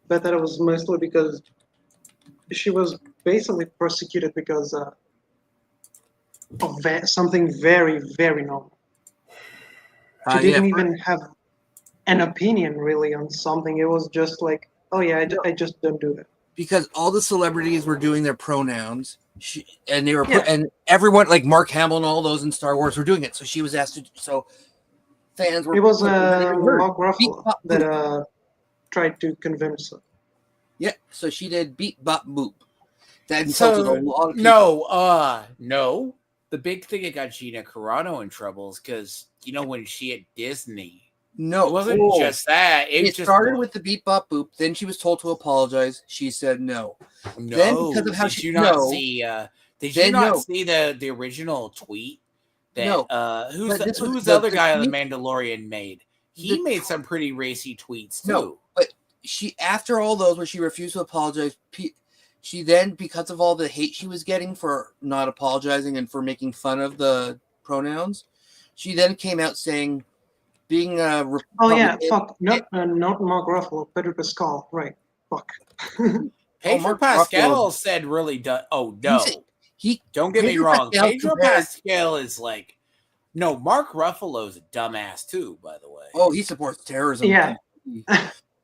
but that it was mostly because she was basically persecuted because of something very, very normal. She didn't even have an opinion really on something. It was just like, oh yeah, I just don't do that. Because all the celebrities were doing their pronouns, and everyone like Mark Hamill and all those in Star Wars were doing it. So she was asked to. So fans were. It was Mark Ruffalo that tried to convince her. Yeah, so she did Beat Bop Boop. That insulted a lot of people. No. the big thing that got Gina Carano in trouble is because when she at Disney, No, it wasn't just that. It started with the beep bop boop. Then she was told to apologize. She said no. no. Then because of how did she you not no, see? Did then you not no. see the original tweet that No. who's But this was the other guy on the tweet- Mandalorian made? He made some pretty racy tweets too. No, but she after all those where she refused to apologize, she then because of all the hate she was getting for not apologizing and for making fun of the pronouns, she then came out saying being a Oh yeah, Republican. fuck. Not Mark Ruffalo, Pedro Pascal. Right. Fuck. Pedro Mark Pascal Ruffalo- said really does. Oh He no, said- he don't get me Pedro wrong. Pascal Pedro compared- Pascal is like, no, Mark Ruffalo's a dumbass too, by the way. Oh, he supports terrorism. Yeah.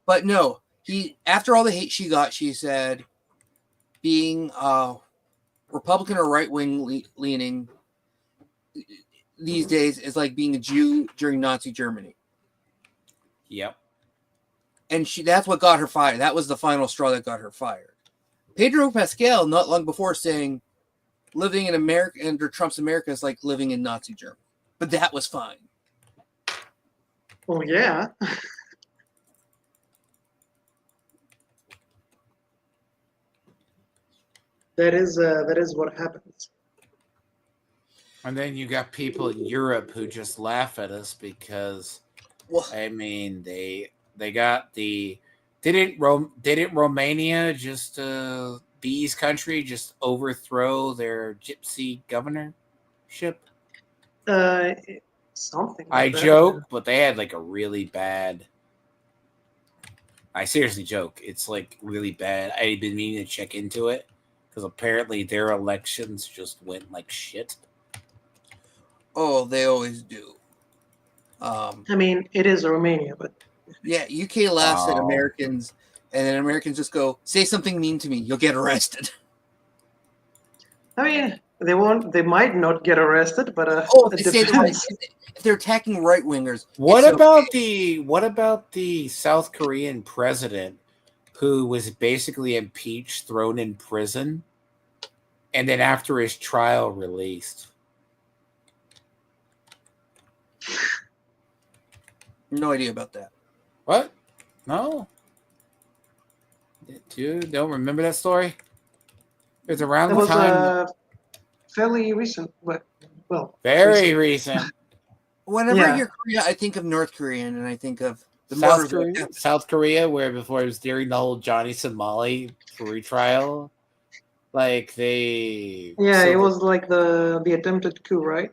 But no, he after all the hate she got, she said being Republican or right wing leaning these days is like being a Jew during Nazi Germany. Yep. And that's what got her fired. That was the final straw that got her fired. Pedro Pascal, not long before, saying living in America under Trump's America is like living in Nazi Germany. But that was fine. Well, yeah. That is what happens. And then you got people in Europe who just laugh at us because, I mean, they got didn't Romania just B's country just overthrow their gypsy governorship? Something. I Like that. joke, but they had like a really bad. I seriously joke. It's like really bad. I've been meaning to check into it because apparently their elections just went like shit. Oh, they always do. I mean, it is Romania, but yeah, UK laughs at Americans, and then Americans just go, say something mean to me, you'll get arrested. I mean, they won't. They might not get arrested, but they say if they're attacking right wingers. What about the South Korean president who was basically impeached, thrown in prison, and then after his trial released? No idea about that. What? No. Dude, don't remember that story? It was around the time. Fairly recent, but well, very recent. Whenever I hear Korea, I think of North Korean, and I think of the South Korea, where before it was during the whole Johnny Somali retrial, like they. Yeah, it was like the attempted coup, right?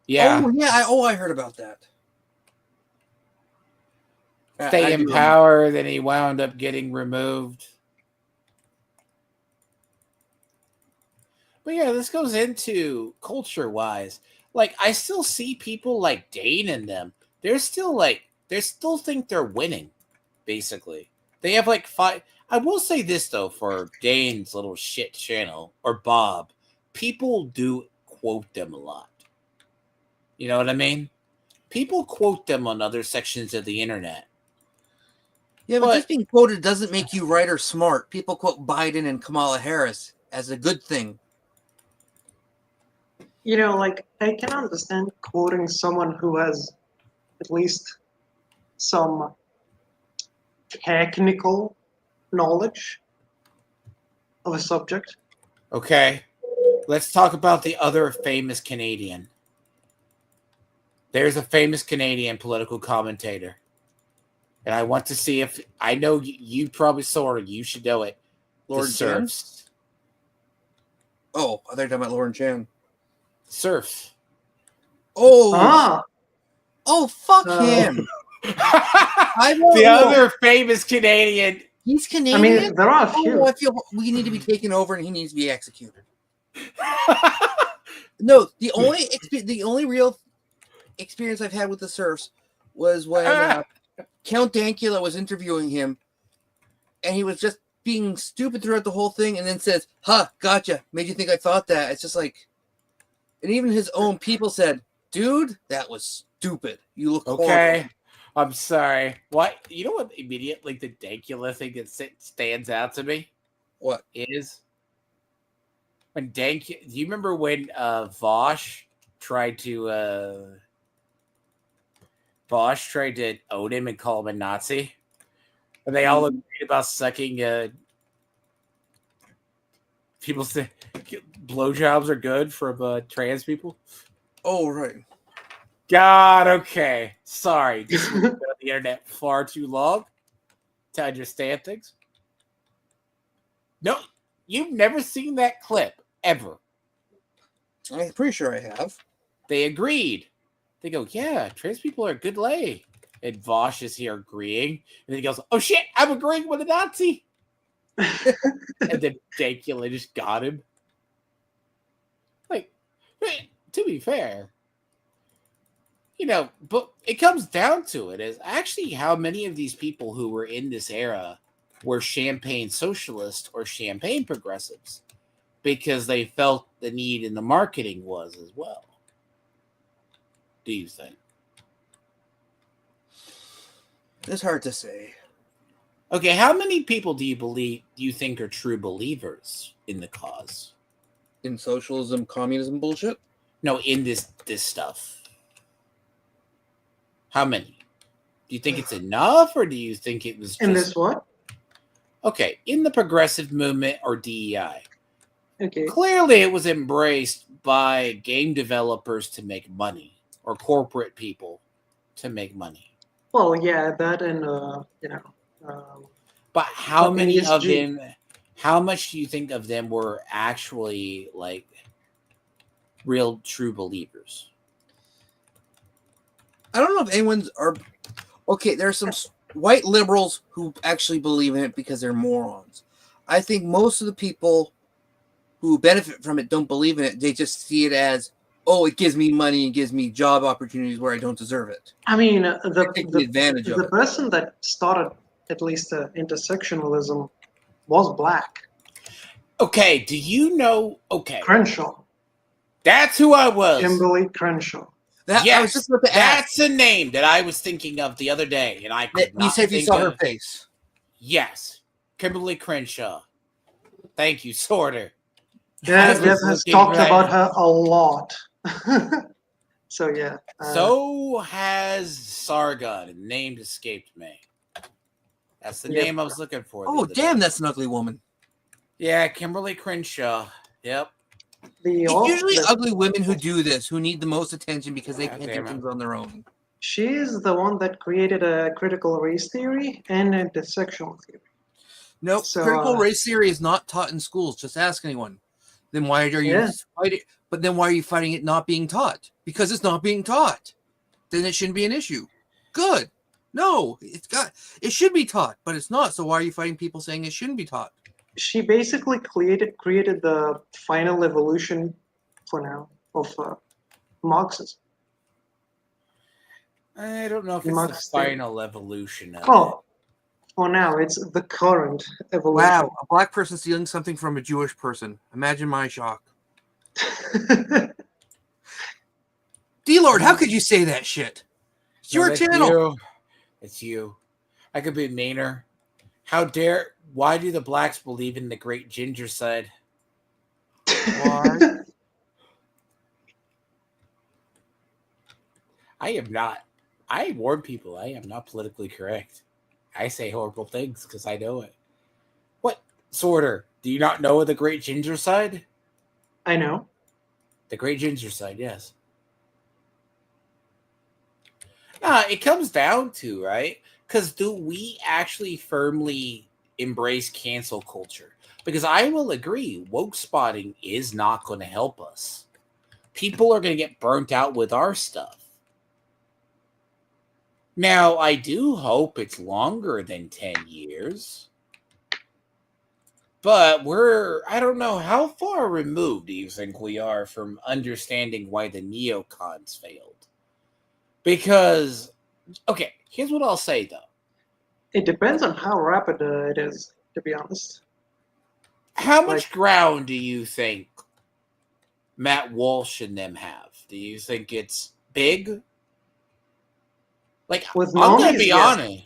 Yeah. Oh yeah. I heard about that. Stay in power, then he wound up getting removed. But yeah, this goes into culture-wise. Like, I still see people like Dane in them. They're still like, they still think they're winning, basically. They have like 5. I will say this, though, for Dane's little shit channel, or Bob, people do quote them a lot. You know what I mean? People quote them on other sections of the internet. Yeah, but just being quoted doesn't make you right or smart. People quote Biden and Kamala Harris as a good thing. You know, like, I can understand quoting someone who has at least some technical knowledge of a subject. Okay. Let's talk about the other famous Canadian. There's a famous Canadian political commentator. And I want to see if I know you probably saw it. You should know it. Lauren Chan? Oh, I thought you were talking about Lauren Chan. Surf. Oh. Oh, fuck him. The other famous Canadian. He's Canadian. I mean, there are a few. I feel we need to be taken over, and he needs to be executed. No, the only real experience I've had with the Surfs was when Count Dankula was interviewing him, and he was just being stupid throughout the whole thing, and then says, "Ha, gotcha. Made you think I thought that." It's just like, and even his own people said, "Dude, that was stupid. You look okay. horrible." I'm sorry. What? You know what? Immediately, the Dankula thing that stands out to me. What is? When Dank, do you remember when Vosh tried to own him and call him a Nazi? And they all agreed about sucking people say blowjobs are good for trans people. Oh, right. God, okay. Sorry. Just been on the internet far too long to understand things. No, you've never seen that clip, ever. I'm pretty sure I have. They agreed. They go, yeah, trans people are good lay. And Vosh is here agreeing. And then he goes, oh shit, I'm agreeing with a Nazi. And then Dankula just got him. Like, to be fair, but it comes down to it is actually how many of these people who were in this era were champagne socialists or champagne progressives because they felt the need in the marketing was as well. Do you think? It's hard to say. Okay, how many people do you think are true believers in the cause? In socialism, communism bullshit? No, in this stuff. How many? Do you think it's enough, or do you think it was just... In this what? Okay, in the progressive movement or DEI. Okay. Clearly it was embraced by game developers to make money, or corporate people to make money. Well, yeah, that and, But how many of ESG. them, how much do you think of them were actually, like, real true believers? I don't know if anyone's... Okay, there's some white liberals who actually believe in it because they're morons. I think most of the people who benefit from it don't believe in it. They just see it as, oh, it gives me money and gives me job opportunities where I don't deserve it. I mean, the advantage of the it. person that started at least intersectionalism was black. Okay, do you know... Okay. Crenshaw. That's who I was. Kimberly Crenshaw. Yes, I was just about to that's a name that I was thinking of the other day, and I could not You said you think saw of... her face. Yes, Kimberly Crenshaw. Thank you, Sorter. Dev has talked about her a lot. So, yeah. So has Sargon, and the name escaped me. That's the name I was looking for. Oh, damn, that's an ugly woman. Yeah, Kimberly Crenshaw. Yep. It's usually ugly women who do this, who need the most attention because they can't do things on their own. She's the one that created a critical race theory and intersectional theory. Nope, critical race theory is not taught in schools. Just ask anyone. Then why are you fighting? But then why are you fighting it not being taught? Because it's not being taught. Then it shouldn't be an issue. Good. No, it should be taught, but it's not. So why are you fighting people saying it shouldn't be taught? She basically created the final evolution, for now, of Marxism. I don't know if it's the final evolution of it. For now, it's the current evolution. Wow, a black person stealing something from a Jewish person. Imagine my shock. D-Lord, how could you say that shit? It's your channel. It's you. I could be meaner. Why do the blacks believe in the great ginger side? Why? I warn people, I am not politically correct. I say horrible things because I know it. What? Sorter, do you not know the great ginger side? I know. The great ginger side, yes. It comes down to, right? Because do we actually firmly embrace cancel culture? Because I will agree, woke spotting is not going to help us. People are going to get burnt out with our stuff. Now, I do hope it's longer than 10 years. But I don't know, how far removed do you think we are from understanding why the neocons failed? Because, okay, here's what I'll say, though. It depends on how rapid it is, to be honest. How much ground do you think Matt Walsh and them have? Do you think it's big? Like, I'm going to be honest.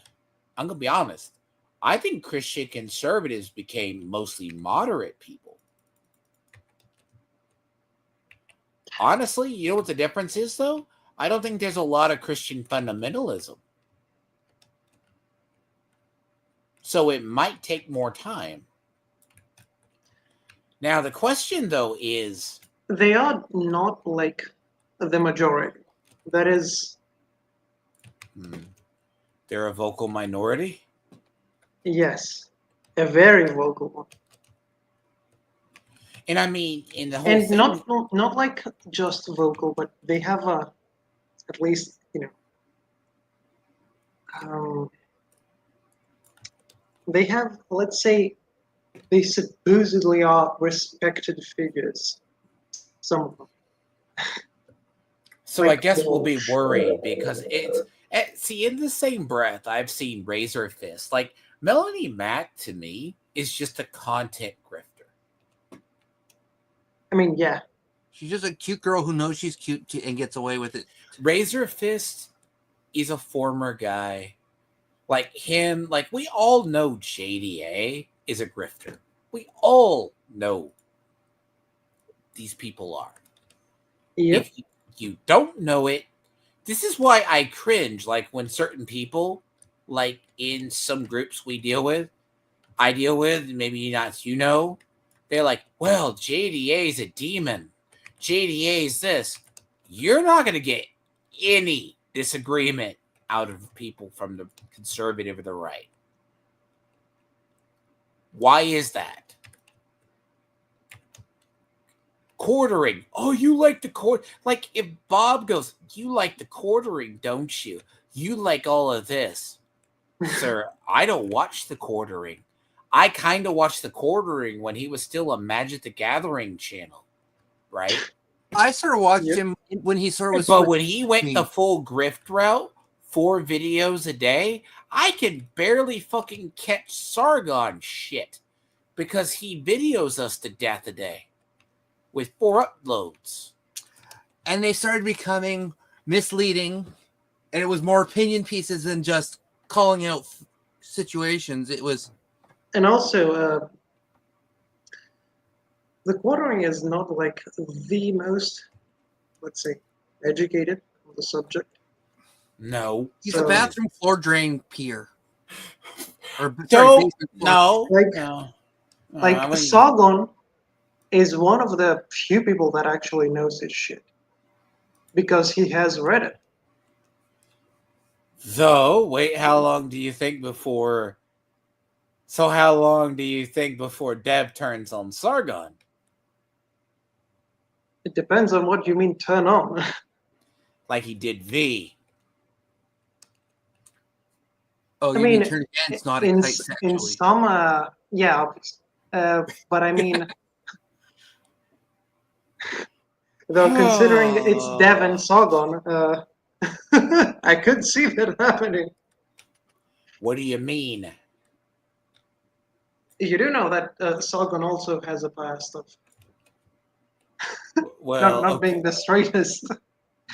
I'm going to be honest. I think Christian conservatives became mostly moderate people. Honestly, you know what the difference is, though? I don't think there's a lot of Christian fundamentalism. So it might take more time. Now, the question, though, is... They are not like the majority. That is... They're a vocal minority? Yes. A very vocal one. And I mean, in the whole And thing... not like just vocal, but they have a... At least, they have, let's say, they supposedly are respected figures. Some of them. So Like I guess we'll be Walsh. worried because it's... See, in the same breath, I've seen Razor Fist. Like, Melanie Mack, to me, is just a content grifter. I mean, yeah. She's just a cute girl who knows she's cute and gets away with it. Razor Fist is a former guy. Like him, like we all know JDA is a grifter. We all know these people are. Yep. If you don't know it, this is why I cringe. Like when certain people, like in some groups I deal with, maybe not they're like, well, JDA is a demon. JDA is this. You're not going to get any disagreement out of people from the conservative or the right. Why is that? Quartering. Oh, you like the quarter. Like if Bob goes, you like the quartering, don't you? You like all of this. Sir, I don't watch the quartering. I kind of watched the quartering when he was still a Magic the Gathering channel, right? I sort of watched him when he sort of was. But when he went the full grift route, 4 videos a day, I can barely fucking catch Sargon shit because he videos us to death a day with 4 uploads. And they started becoming misleading, and it was more opinion pieces than just calling out situations. It was... And also, the quartering is not like the most, let's say, educated on the subject. No. He's a bathroom floor drain peer. No. Like Sargon is one of the few people that actually knows his shit. Because he has read it. So, wait, how long do you think before... So how long do you think before Dev turns on Sargon? It depends on what you mean turn on. Like he did V. Oh, you mean turn against, not in sexually. some, yeah, obviously. But I mean, though considering it's Dev and Sargon, I could see that happening. What do you mean? You do know that Sargon also has a past of well, not being the straightest.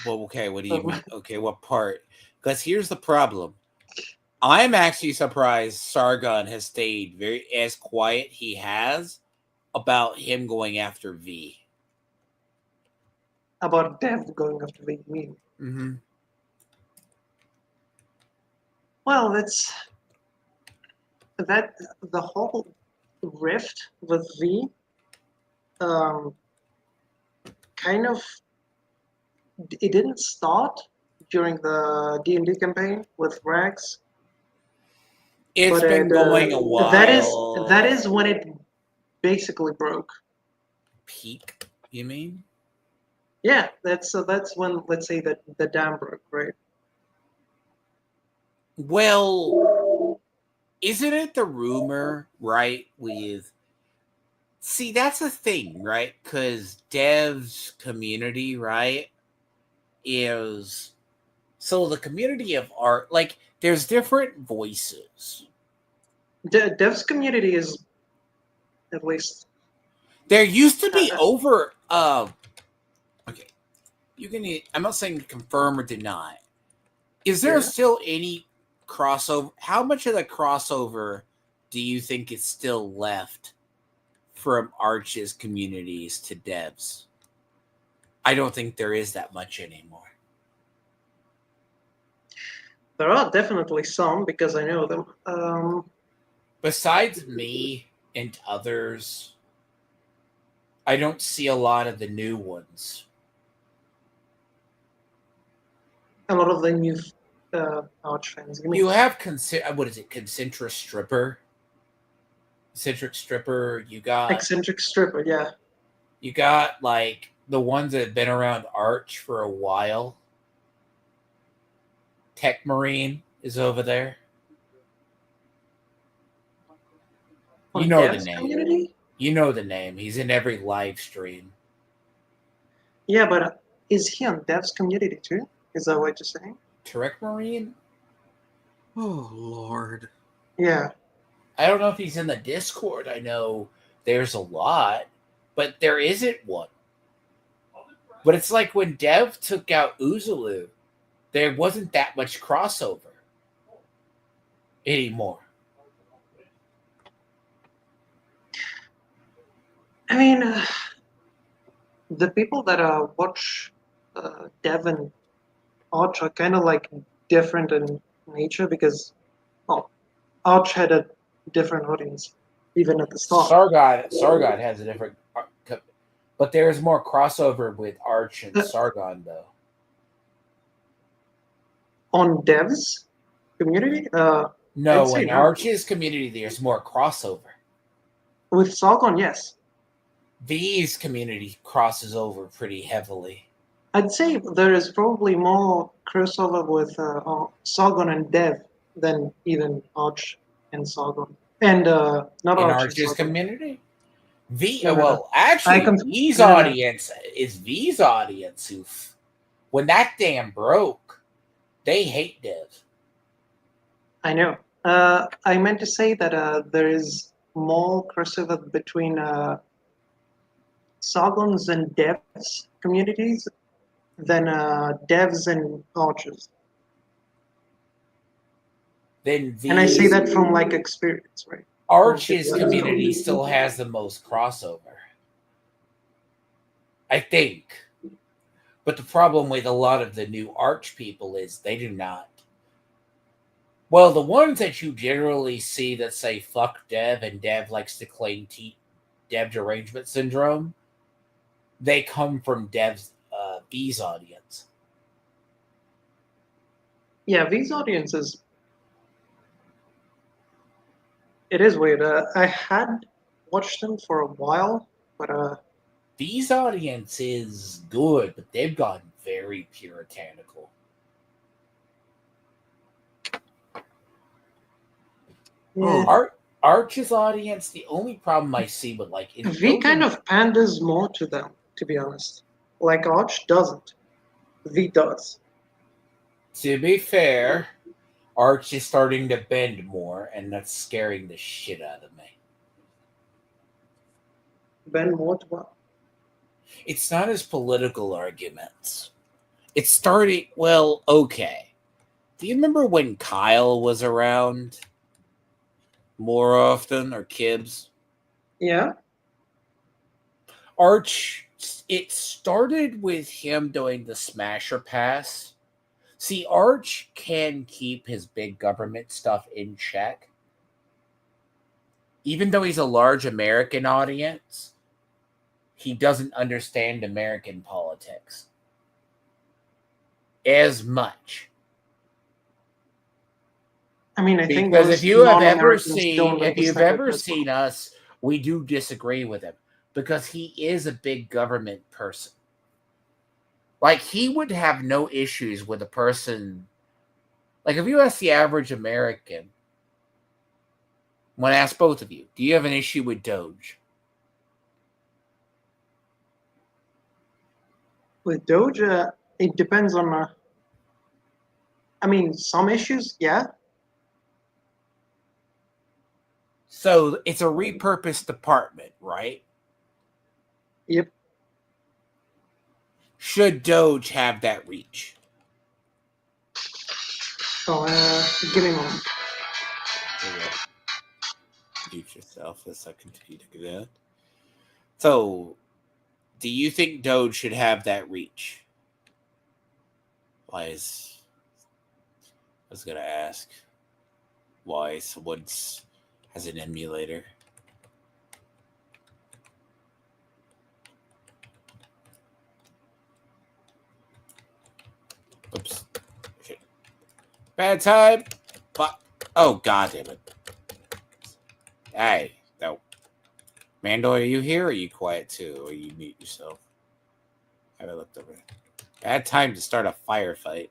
Well, okay, what do you mean? Okay, what part? Because here's the problem. I'm actually surprised Sargon has stayed very as quiet he has about him going after V. About Dev going after V, you mean? Mm-hmm. Well, that the whole rift with V kind of, it didn't start during the D&D campaign with Rags. It's been going a while. That is when it basically broke. Peak, you mean? Yeah, that's when, let's say, that the dam broke, right? Well, isn't it the rumor, right, with... See, that's the thing, right? Because Dev's community, right, is... So the community of art, like, there's different voices. Dev's community is, at least... There used to be over... Okay. You can... I'm not saying confirm or deny. Is there still any crossover? How much of the crossover do you think is still left from Arch's communities to Devs? I don't think there is that much anymore. There are definitely some because I know them. Besides me and others, I don't see a lot of the new ones. A lot of the new Arch fans. You have what is it? Concentric stripper. You got Eccentric stripper, yeah. You got like the ones that have been around Arch for a while. Tech Marine is over there. You know the name. Community? You know the name. He's in every live stream. Yeah, but is he on Dev's community too? Is that what you're saying? Tech Marine? Oh, Lord. Yeah. I don't know if he's in the Discord. I know there's a lot, but there isn't one. But it's like when Dev took out Uzulu, there wasn't that much crossover anymore. I mean, the people that watch Dev and Arch are kind of like different in nature because Arch had a different audience even at the start. Sargon has a different, but there's more crossover with Arch and Sargon though. On Dev's community? No, in Arch's community, there's more crossover. With Sargon, yes. V's community crosses over pretty heavily. I'd say there is probably more crossover with Sargon and Dev than even Arch and Sargon. And not in Arch Arch's community? V's audience who, when that dam broke, they hate Dev. I know. I meant to say that there is more crossover between Sargon's and Dev's communities than Devs and Archers. Then and I say that from like experience, right? Arch's community still has the most crossover, I think. But the problem with a lot of the new Arch people is they do not. Well, the ones that you generally see that say fuck Dev and Dev likes to claim Dev derangement syndrome, they come from Dev's V's audience. Yeah, V's audience is. It is weird. I had watched them for a while, but V's audience is good, but they've gone very puritanical. Yeah. Arch's audience, the only problem I see with like V kind of panders more to them, to be honest. Like Arch doesn't. V does. To be fair, Arch is starting to bend more, and that's scaring the shit out of me. Bend more to what? It's not his political arguments. It's starting, well, okay. Do you remember when Kyle was around more often, or Kibbs? Yeah. Arch, it started with him doing the Smasher Pass. See, Arch can keep his big government stuff in check. Even though he's a large American audience, he doesn't understand American politics as much. I mean, I think because if you've ever seen us, we do disagree with him because he is a big government person. Like, he would have no issues with a person. Like, if you ask the average American, I want to ask both of you, do you have an issue with Doge? With Doge, it depends on. I mean, some issues, yeah. So it's a repurposed department, right? Yep. Should Doge have that reach? Oh, give me a moment. Mute yourself a second to do that. So, Do you think Doge should have that reach? I was gonna ask why someone has an emulator. Oops. Okay. Bad time. Fuck. Oh, god damn it. Hey, no. Mando, are you here or are you quiet too? Or you mute yourself? I haven't looked over it. Bad time to start a firefight.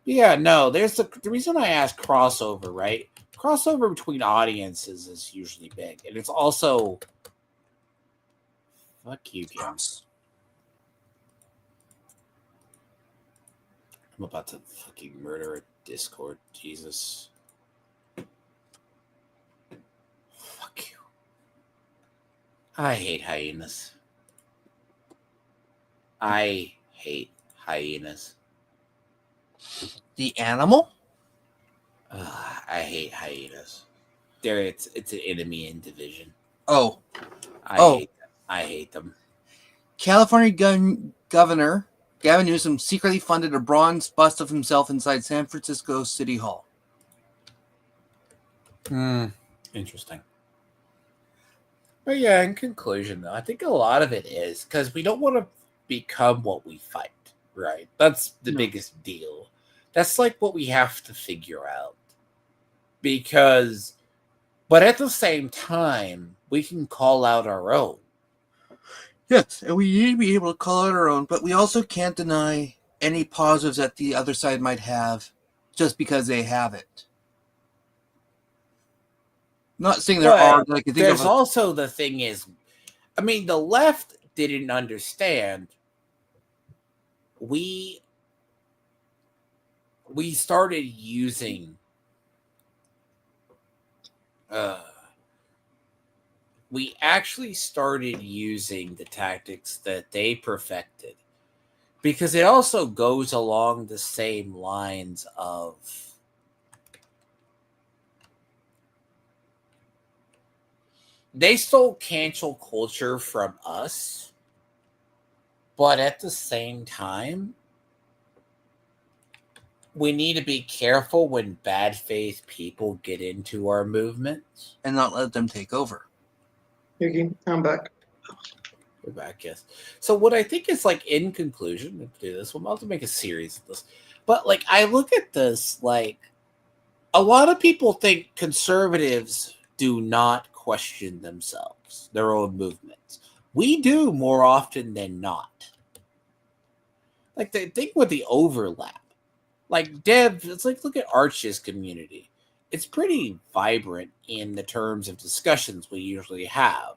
Yeah, no, there's the reason I ask crossover, right? Crossover between audiences is usually big. And it's also fuck you, games. I'm about to fucking murder a Discord. Jesus. Fuck you. I hate hyenas. I hate hyenas. The animal? I hate hyenas. It's an enemy in division. Oh. I hate them. California Governor Gavin Newsom secretly funded a bronze bust of himself inside San Francisco City Hall. Interesting. But yeah, in conclusion, though, I think a lot of it is because we don't want to become what we fight, right? That's the biggest deal. That's like what we have to figure out. But at the same time, we can call out our own. Yes, and we need to be able to call out our own, but we also can't deny any positives that the other side might have just because they have it. Not saying there are. Like, there's also the thing is, I mean, the left didn't understand. We started using we actually started using the tactics that they perfected because it also goes along the same lines of they stole cancel culture from us, but at the same time, we need to be careful when bad faith people get into our movements. And not let them take over. Yuki, I'm back. We're back, yes. So what I think is like in conclusion, let's do this. We'll have to make a series of this. But like I look at this, like a lot of people think conservatives do not question themselves, their own movements. We do more often than not. Like the thing with the overlap. Like Dev, it's like look at Arch's community. It's pretty vibrant in the terms of discussions we usually have.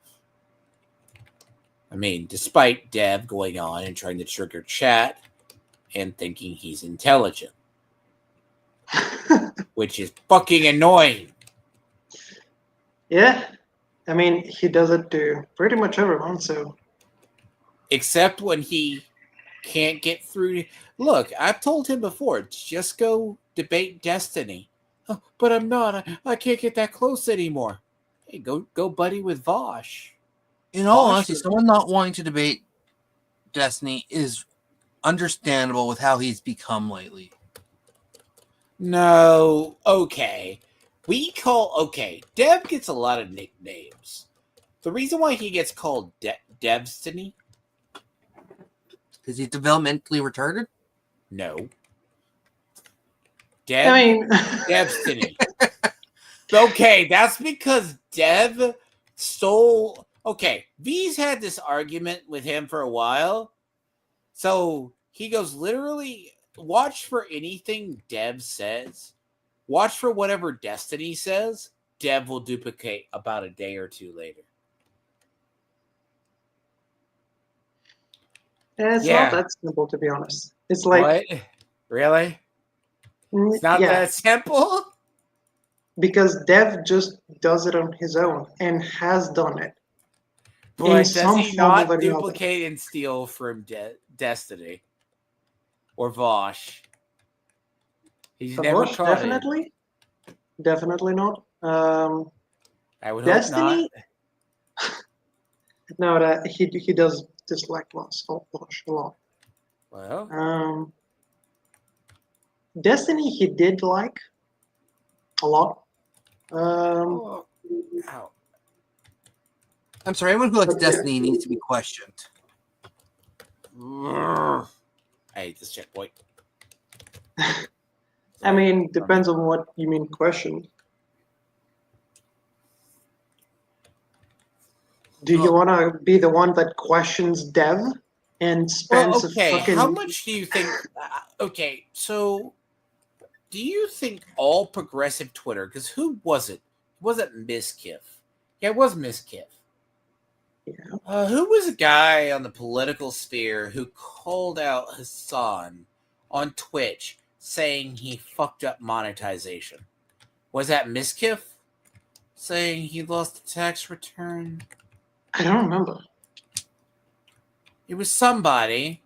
I mean, despite Dev going on and trying to trigger chat and thinking he's intelligent. Which is fucking annoying. Yeah. I mean, he does it to pretty much everyone, so. Except when he can't get through. Look, I've told him before, just go debate Destiny. Oh, but I'm not. I can't get that close anymore. Hey, go buddy with Vosh. In all honesty, someone not wanting to debate Destiny is understandable with how he's become lately. No, okay. Dev gets a lot of nicknames. The reason why he gets called Devstiny? Is he developmentally retarded? No. Devstiny. Okay, that's because Dev stole... Okay, V's had this argument with him for a while. So he goes, literally, watch for anything Dev says. Watch for whatever Destiny says. Dev will duplicate about a day or two later. And it's not that simple, to be honest. It's like... What? Really? It's not that simple? Because Dev just does it on his own and has done it. But does he not duplicate and steal from Destiny? Or Vosh? He's never Vosh, caught definitely. It. Definitely not. I would Destiny, hope not. No, he does disliked was a lot. Well, Destiny he did like a lot. oh, ow. I'm sorry, anyone who likes But yeah. Destiny needs to be questioned. I hate this checkpoint. I mean, depends on what you mean question. Do you want to be the one that questions Dev and spends Well, okay. a fucking... How much do you think? Okay, so do you think all progressive Twitter? Because who was it? Was it Miss Kiff? Yeah, it was Miss Kiff. Yeah. Who was a guy on the political sphere who called out Hassan on Twitch saying he fucked up monetization? Was that Miss Kiff saying he lost the tax return? I don't remember. It was somebody,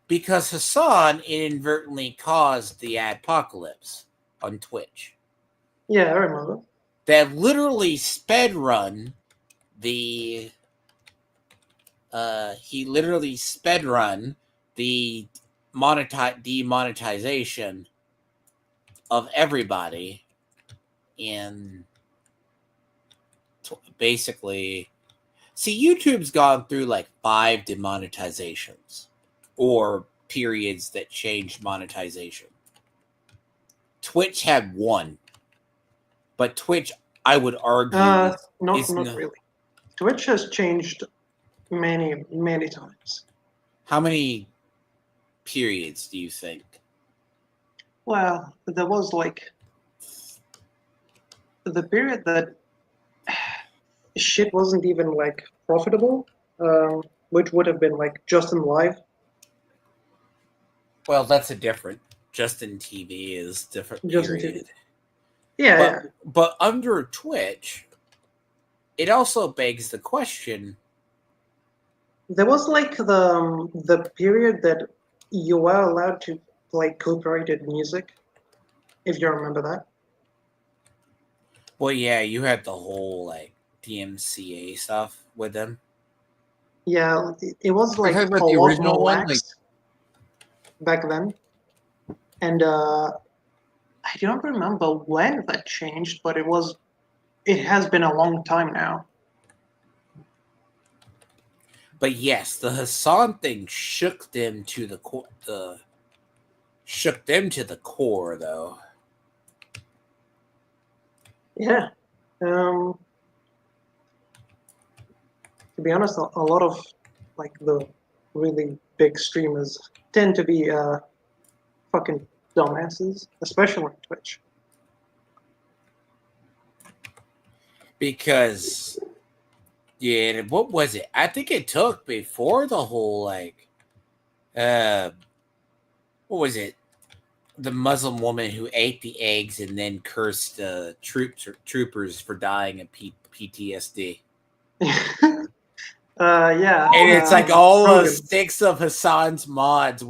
because Hassan inadvertently caused the adpocalypse on Twitch. Yeah, I remember. That literally sped run the he literally sped run the demonetization of everybody in basically. See, YouTube's gone through like 5 demonetizations or periods that changed monetization. Twitch had 1, but Twitch, I would argue, not really. Twitch has changed many times. How many periods do you think? Well, there was like the period that shit wasn't even like profitable, which would have been like Justin Live. Well, that's a different. Justin TV is different Justin period. TV. Yeah, but under Twitch, it also begs the question. There was like the period that you were allowed to play copyrighted music, if you remember that. Well, yeah, you had the whole like DMCA stuff with them. Yeah, it was like talking about a the lot original more one, lax back then. And I don't remember when that changed, but it has been a long time now. But yes, the Hassan thing shook them to the core. Shook them to the core, though. Yeah. To be honest, a lot of like the really big streamers tend to be fucking dumbasses, especially on Twitch. Because, yeah, what was it? I think it took before the whole like, what was it? The Muslim woman who ate the eggs and then cursed troopers for dying of PTSD. Yeah. And it's like all Frogan. 6 of Hassan's mods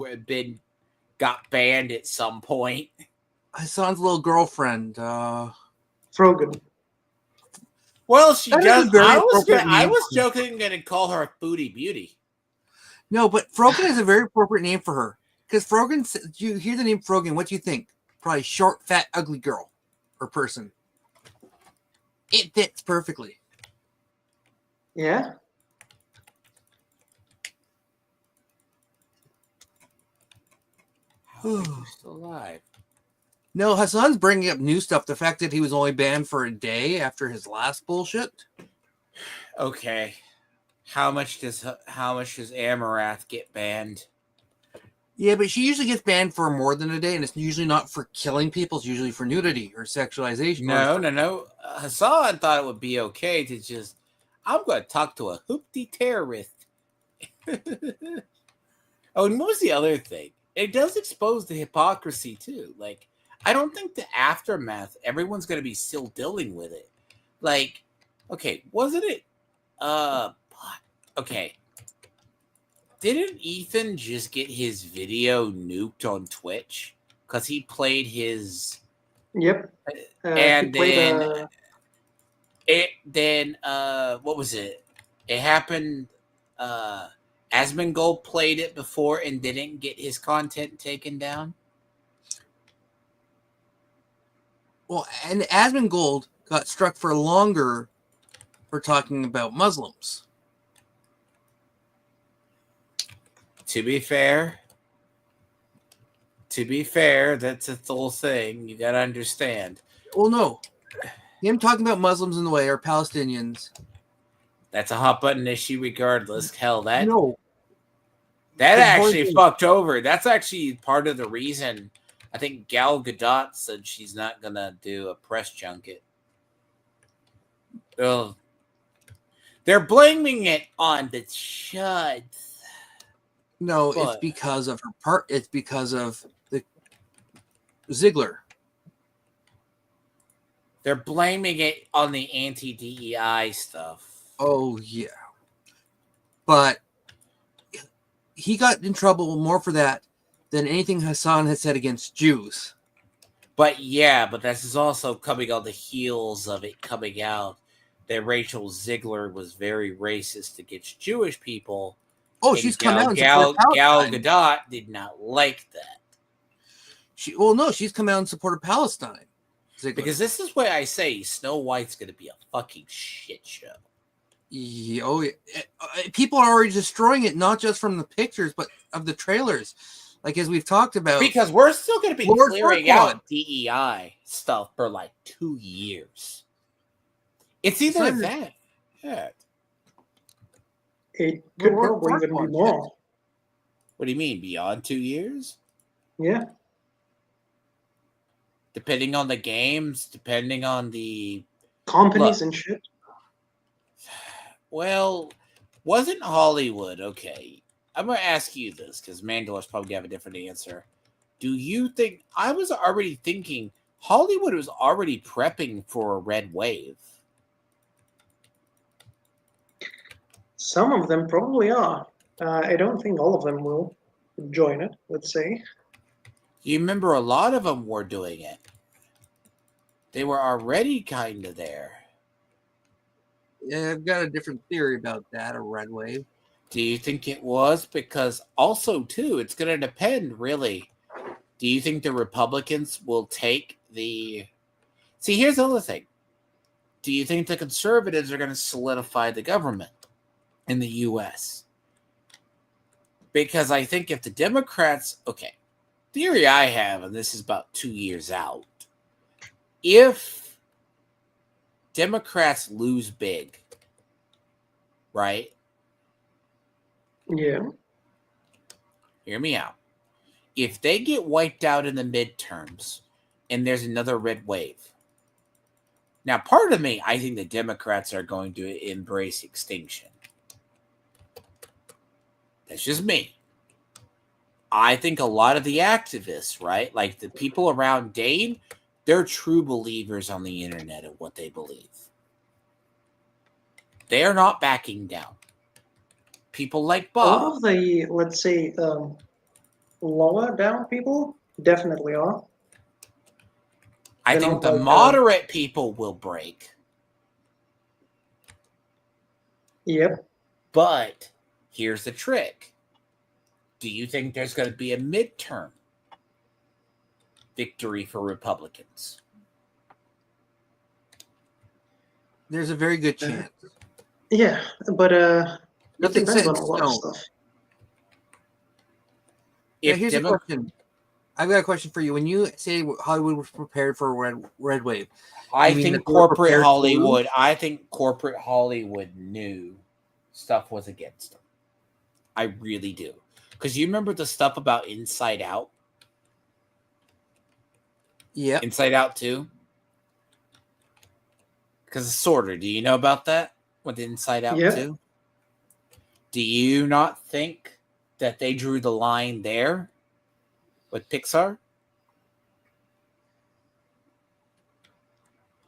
got banned at some point. Hassan's little girlfriend. Frogan. Well, she That is does. a very I was appropriate name for her. joking, going to call her a foodie beauty. No, but Frogan is a very appropriate name for her. Because Frogan, you hear the name Frogan, what do you think? Probably short, fat, ugly girl or person. It fits perfectly. Yeah. How are you still alive? No, Hassan's bringing up new stuff. The fact that he was only banned for a day after his last bullshit. Okay, how much does Amarath get banned? Yeah, but she usually gets banned for more than a day, and it's usually not for killing people. It's usually for nudity or sexualization. No. Hassan thought it would be okay to just, I'm going to talk to a hoopty terrorist. Oh, and what was the other thing? It does expose the hypocrisy, too. Like, I don't think the aftermath, everyone's going to be still dealing with it. Like, okay, wasn't it? Okay. Didn't Ethan just get his video nuked on Twitch? Because he played his... Yep. And then... what was it? It happened Asmongold played it before and didn't get his content taken down? Well, and Asmongold got struck for longer for talking about Muslims. To be fair, that's a whole thing. You got to understand. Well, no. Him talking about Muslims in the way or Palestinians. That's a hot button issue regardless. Hell, that actually fucked over. That's actually part of the reason I think Gal Gadot said she's not going to do a press junket. Well, they're blaming it on the chuds. No, it's because of her part. It's because of the Ziegler. They're blaming it on the anti-DEI stuff. Oh, yeah. But he got in trouble more for that than anything Hassan had said against Jews. But this is also coming on the heels of it coming out that Rachel Ziegler was very racist against Jewish people. Oh, she's come out and Gal Gadot did not like that. She's come out and supported Palestine. Ziegler. Because this is why I say Snow White's going to be a fucking shit show. Yeah, people are already destroying it, not just from the pictures, but of the trailers. Like, as we've talked about. Because we're still going to be clearing out DEI stuff for like 2 years. It's either that. Yeah. It could probably even be more. What do you mean, beyond 2 years? Yeah. Depending on the games, depending on the companies and shit. Well, wasn't Hollywood okay? I'm going to ask you this because Mandela's probably going to have a different answer. Do you think I was already thinking Hollywood was already prepping for a red wave? Some of them probably are. I don't think all of them will join it, let's say. You remember a lot of them were doing it. They were already kind of there. Yeah, I've got a different theory about that, a red wave. Do you think it was? Because also, too, it's going to depend, really. Do you think the Republicans will take the... See, here's the other thing. Do you think the conservatives are going to solidify the government in the U.S.? Because I think if the Democrats... Okay, theory I have, and this is about 2 years out, if Democrats lose big, right? Yeah. Hear me out. If they get wiped out in the midterms and there's another red wave. Now, part of me, I think the Democrats are going to embrace extinction. That's just me. I think a lot of the activists, right? Like the people around Dane, they're true believers on the internet of what they believe. They are not backing down. People like Bob. All of the, let's say, lower down people definitely are. I think the moderate people will break. Yep. But here's the trick. Do you think there's going to be a midterm victory for Republicans? There's a very good chance. Yeah, but it Nothing's depends set on in a lot of stone. stuff. Yeah, here's a question. I've got a question for you. When you say Hollywood was prepared for a red wave, I think corporate Hollywood. I think corporate Hollywood knew stuff was against them. I really do. Because you remember the stuff about Inside Out? Yeah. Inside Out 2? Because sort of. Do you know about that? With Inside Out 2? Do you not think that they drew the line there with Pixar?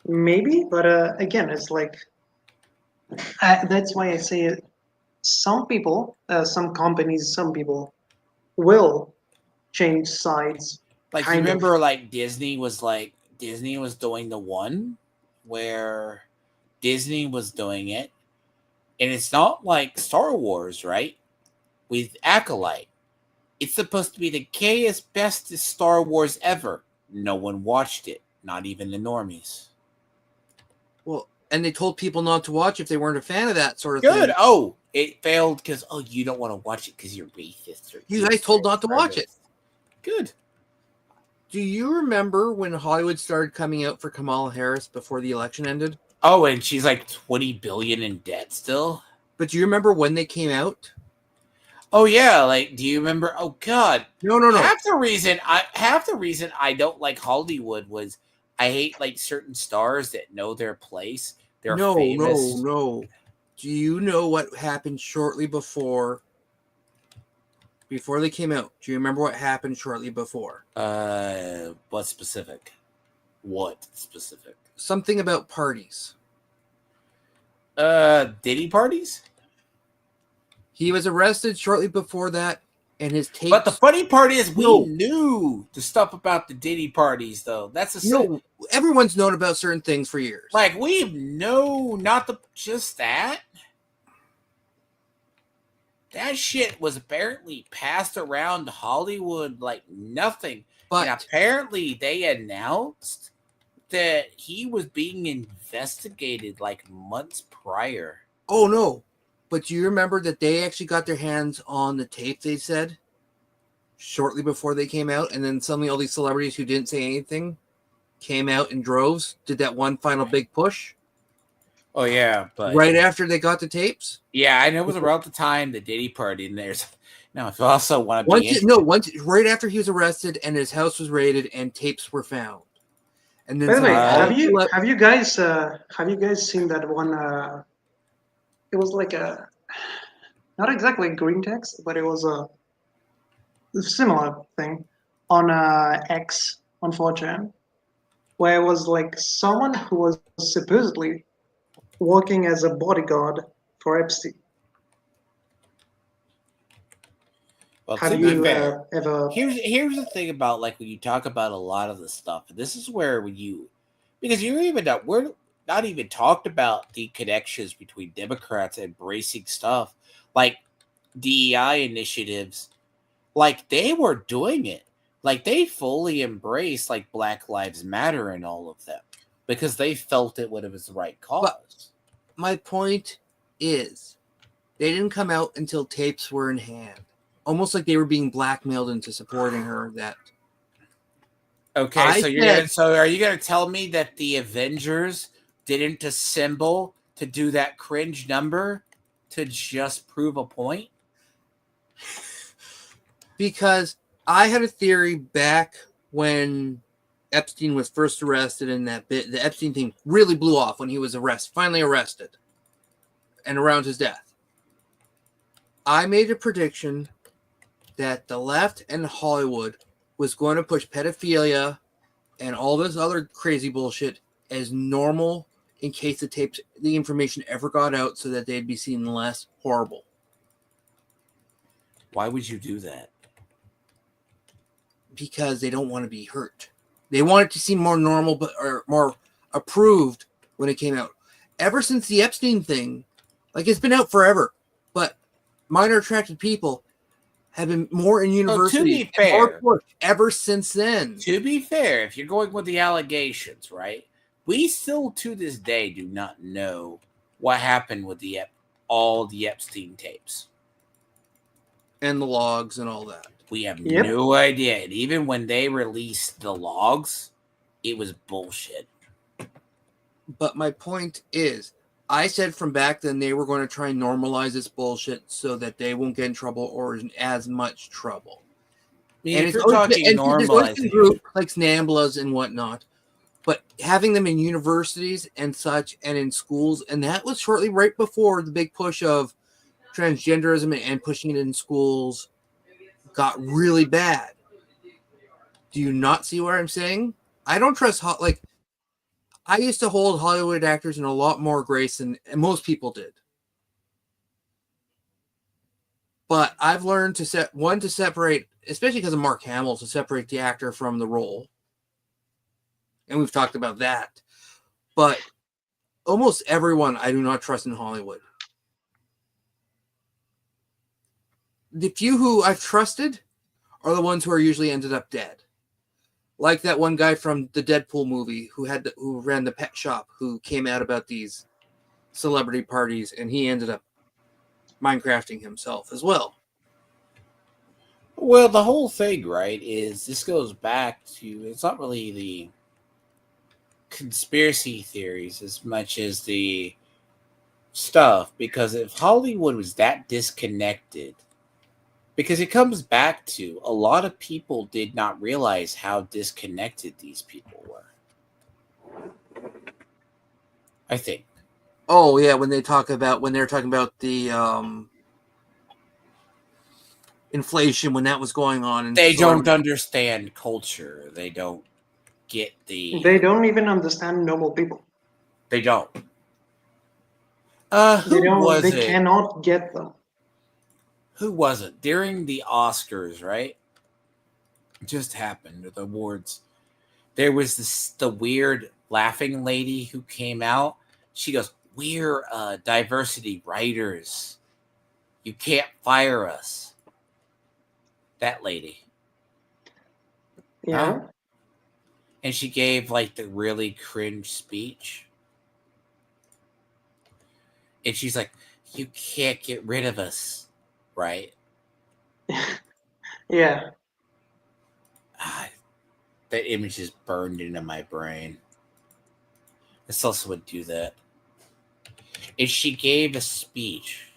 Maybe, but again, it's like that's why I say it. Some people, some companies, some people will change sides. Like, you remember, like, Disney was doing the one where Disney was doing it. And it's not like Star Wars, right? with Acolyte. It's supposed to be the gayest, bestest Star Wars ever. No one watched it, not even the normies. Well, and they told people not to watch if they weren't a fan of that sort of Good. thing. Oh, it failed because you don't want to watch it because you're racist. Or You guys told not to watch it. Good. Do you remember when Hollywood started coming out for Kamala Harris before the election ended? Oh, and she's like $20 billion in debt still. But do you remember when they came out? Oh yeah, like do you remember? Oh God, No. Half the reason I don't like Hollywood was I hate like certain stars that know their place. They're famous. No. Do you know what happened shortly before they came out? Do you remember what happened shortly before? What specific? What specific? Something about parties. Diddy parties? He was arrested shortly before that, and his tapes. But the funny part is, we knew the stuff about the Diddy parties, though. That's everyone's known about certain things for years. Like we know, just that. That shit was apparently passed around Hollywood like nothing. But and apparently, they announced that he was being investigated like months prior. Oh no. But do you remember that they actually got their hands on the tape, they said, shortly before they came out? And then suddenly all these celebrities who didn't say anything came out in droves, did that one final big push. Oh, yeah. But right after they got the tapes? Yeah, I know it was around the time the Diddy party. And there's... Now, if you also want to be... right after he was arrested and his house was raided and tapes were found. And then by the way, have you guys seen that one... it was like a, not exactly green text, but it was a similar thing on X on 4chan, where it was like someone who was supposedly working as a bodyguard for Epstein. Well, have you ever? Here's the thing about like when you talk about a lot of the stuff. This is where because you're even not we're not even talked about the connections between Democrats embracing stuff like DEI initiatives. Like they were doing it. Like they fully embraced like Black Lives Matter and all of them because they felt it when it was the right cause. But my point is they didn't come out until tapes were in hand. Almost like they were being blackmailed into supporting her. That okay, so are you gonna tell me that the Avengers didn't assemble to do that cringe number to just prove a point? Because I had a theory back when Epstein was first arrested and the Epstein thing really blew off when he was finally arrested and around his death. I made a prediction that the left and Hollywood was going to push pedophilia and all this other crazy bullshit as normal in case the information ever got out so that they'd be seen less horrible. Why would you do that? Because they don't want to be hurt. They want it to seem more normal or more approved when it came out. Ever since the Epstein thing, like it's been out forever, but minor attracted people have been more in university. To be fair, ever since then. To be fair, if you're going with the allegations, right? We still, to this day, do not know what happened with all the Epstein tapes. And the logs and all that. We have no idea. And even when they released the logs, it was bullshit. But my point is, I said from back then they were going to try and normalize this bullshit so that they won't get in trouble or in as much trouble. And if you're talking normalizing group like Snamblas and whatnot, but having them in universities and such and in schools, and that was shortly right before the big push of transgenderism and pushing it in schools got really bad. Do you not see what I'm saying? I don't trust I used to hold Hollywood actors in a lot more grace than most people did. But I've learned to separate, especially because of Mark Hamill, to separate the actor from the role. And we've talked about that. But almost everyone I do not trust in Hollywood. the few who I've trusted are the ones who are usually ended up dead. Like that one guy from the Deadpool movie who ran the pet shop, who came out about these celebrity parties, and he ended up Minecrafting himself as well. Well, the whole thing, right, is this goes back to, it's not really the conspiracy theories as much as the stuff, because if Hollywood was that disconnected, because it comes back to a lot of people did not realize how disconnected these people were. I think. Oh yeah, when they're talking about the inflation when that was going on, and They don't understand culture. They don't get They don't even understand normal people. They don't. They Who don't. was They it? cannot get them. Who was it? During the Oscars, right? It just happened, or the awards. There was the weird laughing lady who came out. She goes, "We're diversity writers. You can't fire us." That lady. Yeah. Huh? And she gave like the really cringe speech. And she's like, "You can't get rid of us." Right? Yeah. Ah, that image is burned into my brain. This also would do that. And she gave a speech.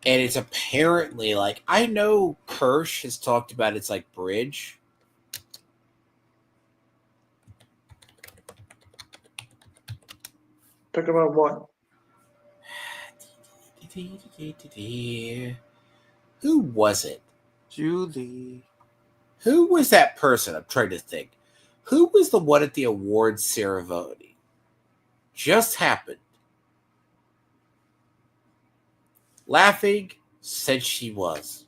And it's apparently like, I know Kirsch has talked about it's like bridge. Talk about what? Who was it? Julie. Who was that person? I'm trying to think. Who was the one at the awards ceremony? Just happened. Laughing said she was.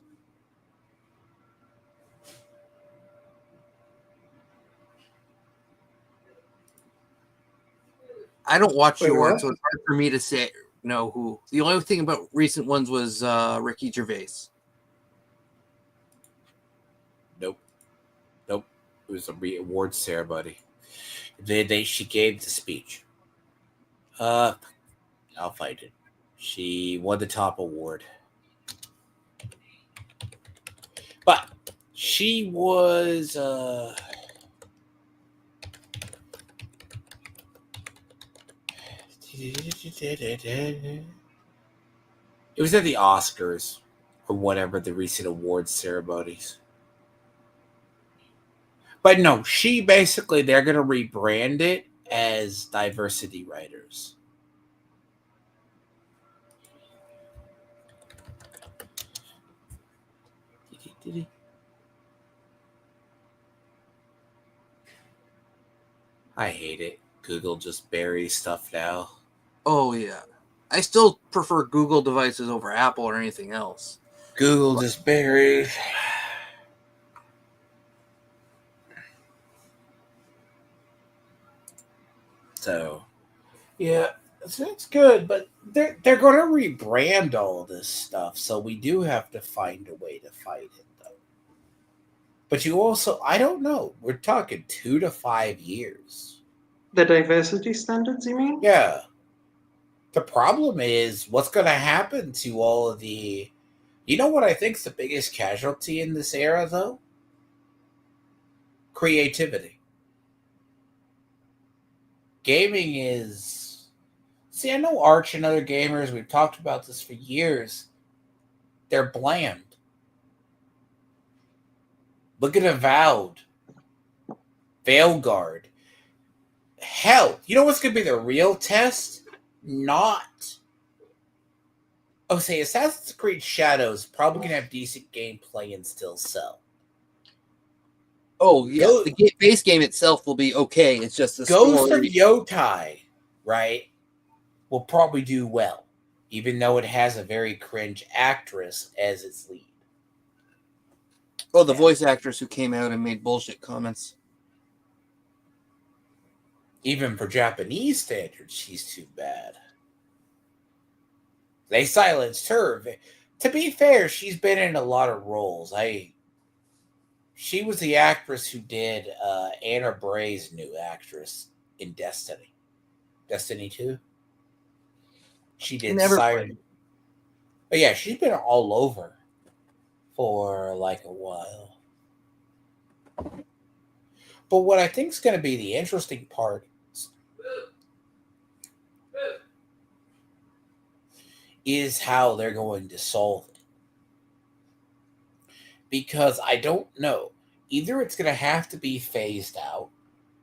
I don't watch Wait, yours, what? so it's hard for me to say know who. The only thing about recent ones was Ricky Gervais. Nope. Nope. It was a awards ceremony. She gave the speech. I'll find it. She won the top award. But she was it was at the Oscars or whatever, the recent awards ceremonies. But no, she basically, they're going to rebrand it as diversity writers. I hate it. Google just buries stuff now. Oh yeah, I still prefer Google devices over Apple or anything else. Google just buries. So, yeah, so it's good, but they're going to rebrand all this stuff, so we do have to find a way to fight it, though. But you also, I don't know, we're talking 2 to 5 years. The diversity standards, you mean? Yeah. The problem is what's going to happen to all of the. You know what I think is the biggest casualty in this era, though? Creativity. Gaming is. See, I know Arch and other gamers, we've talked about this for years. They're bland. Look at Avowed, Veilguard. Hell, you know what's going to be the real test? Not. Oh, say Assassin's Creed Shadows probably going to have decent gameplay and still sell. Oh yeah, the base game itself will be okay. It's just the Ghost of story. Yotai, right, will probably do well, even though it has a very cringe actress as its lead. Oh, the voice actress who came out and made bullshit comments. Even for Japanese standards, she's too bad. They silenced her. To be fair, she's been in a lot of roles. She was the actress who did Anna Bray's new actress in Destiny. Destiny 2. She did Never Siren. played. But yeah, she's been all over for like a while. But what I think is going to be the interesting part is how they're going to solve it. Because I don't know. Either it's going to have to be phased out.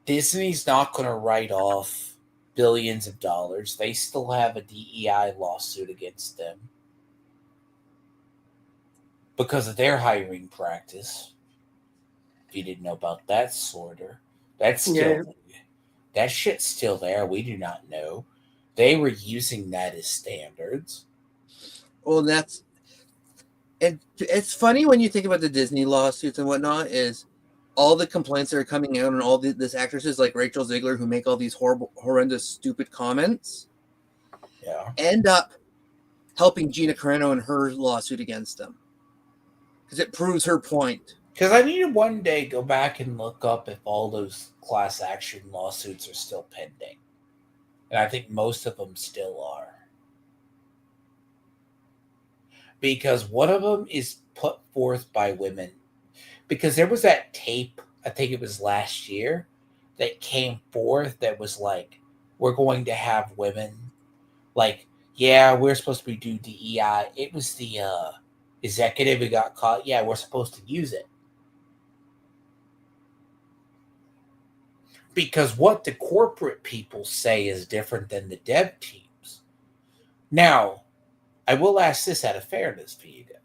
Disney's not going to write off billions of dollars. They still have a DEI lawsuit against them because of their hiring practice. If you didn't know about that, Sorter, that's still that shit's still there. We do not know. They were using that as standards. Well, it's funny when you think about the Disney lawsuits and whatnot, is all the complaints that are coming out and all this actresses like Rachel Ziegler who make all these horrendous, stupid comments end up helping Gina Carano in her lawsuit against them. Because it proves her point. Because I need to one day go back and look up if all those class action lawsuits are still pending. And I think most of them still are. Because one of them is put forth by women. Because there was that tape, I think it was last year, that came forth that was like, we're going to have women. Like, yeah, we're supposed to do DEI. It was the executive who got caught. Yeah, we're supposed to use it. Because what the corporate people say is different than the dev teams. Now, I will ask this out of fairness for you guys.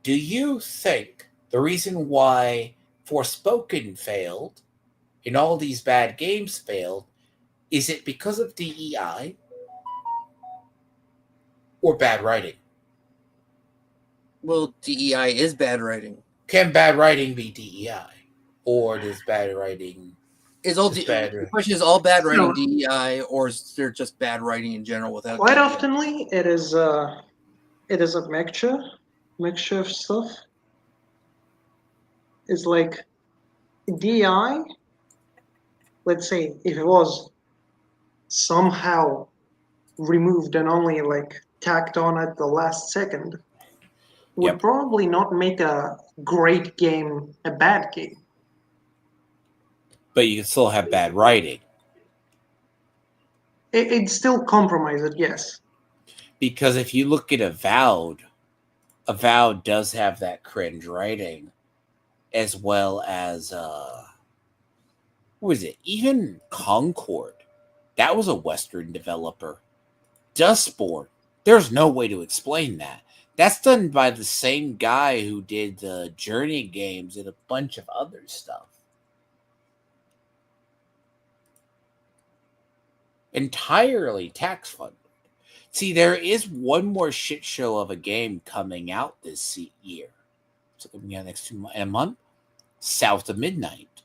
Do you think the reason why Forspoken failed and all these bad games failed, is it because of DEI or bad writing? Well, DEI is bad writing. Can bad writing be DEI? Or does bad writing... The question is all bad writing DEI, or is there just bad writing in general without Quite DEI? oftenly, it is a mixture of stuff. It's like DEI, let's say, if it was somehow removed and only like tacked on at the last second, would probably not make a great game a bad game. But you can still have bad writing. It'd still compromise it, yes. Because if you look at Avowed does have that cringe writing, as well as what was it? Even Concord, that was a Western developer. Dustborn, there's no way to explain that. That's done by the same guy who did the Journey games and a bunch of other stuff. Entirely tax funded. See, there is one more shit show of a game coming out this year. It's going to be next a month. South of Midnight.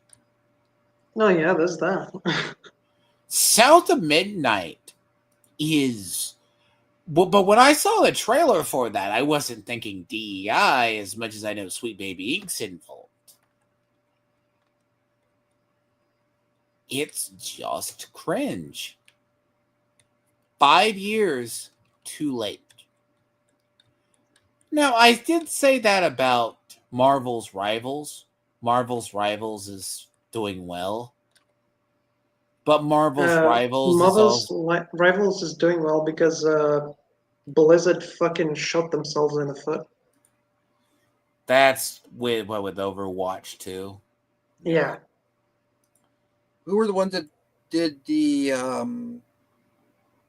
Oh yeah, there's that. South of Midnight is... But when I saw the trailer for that, I wasn't thinking DEI as much as I know Sweet Baby Inc.'s involved. It's just cringe. 5 years too late. Now, I did say that about Marvel's Rivals. Marvel's Rivals is doing well. But Marvel's Rivals Rivals is doing well because Blizzard fucking shot themselves in the foot. That's with Overwatch too. Yeah. Who were the ones that did the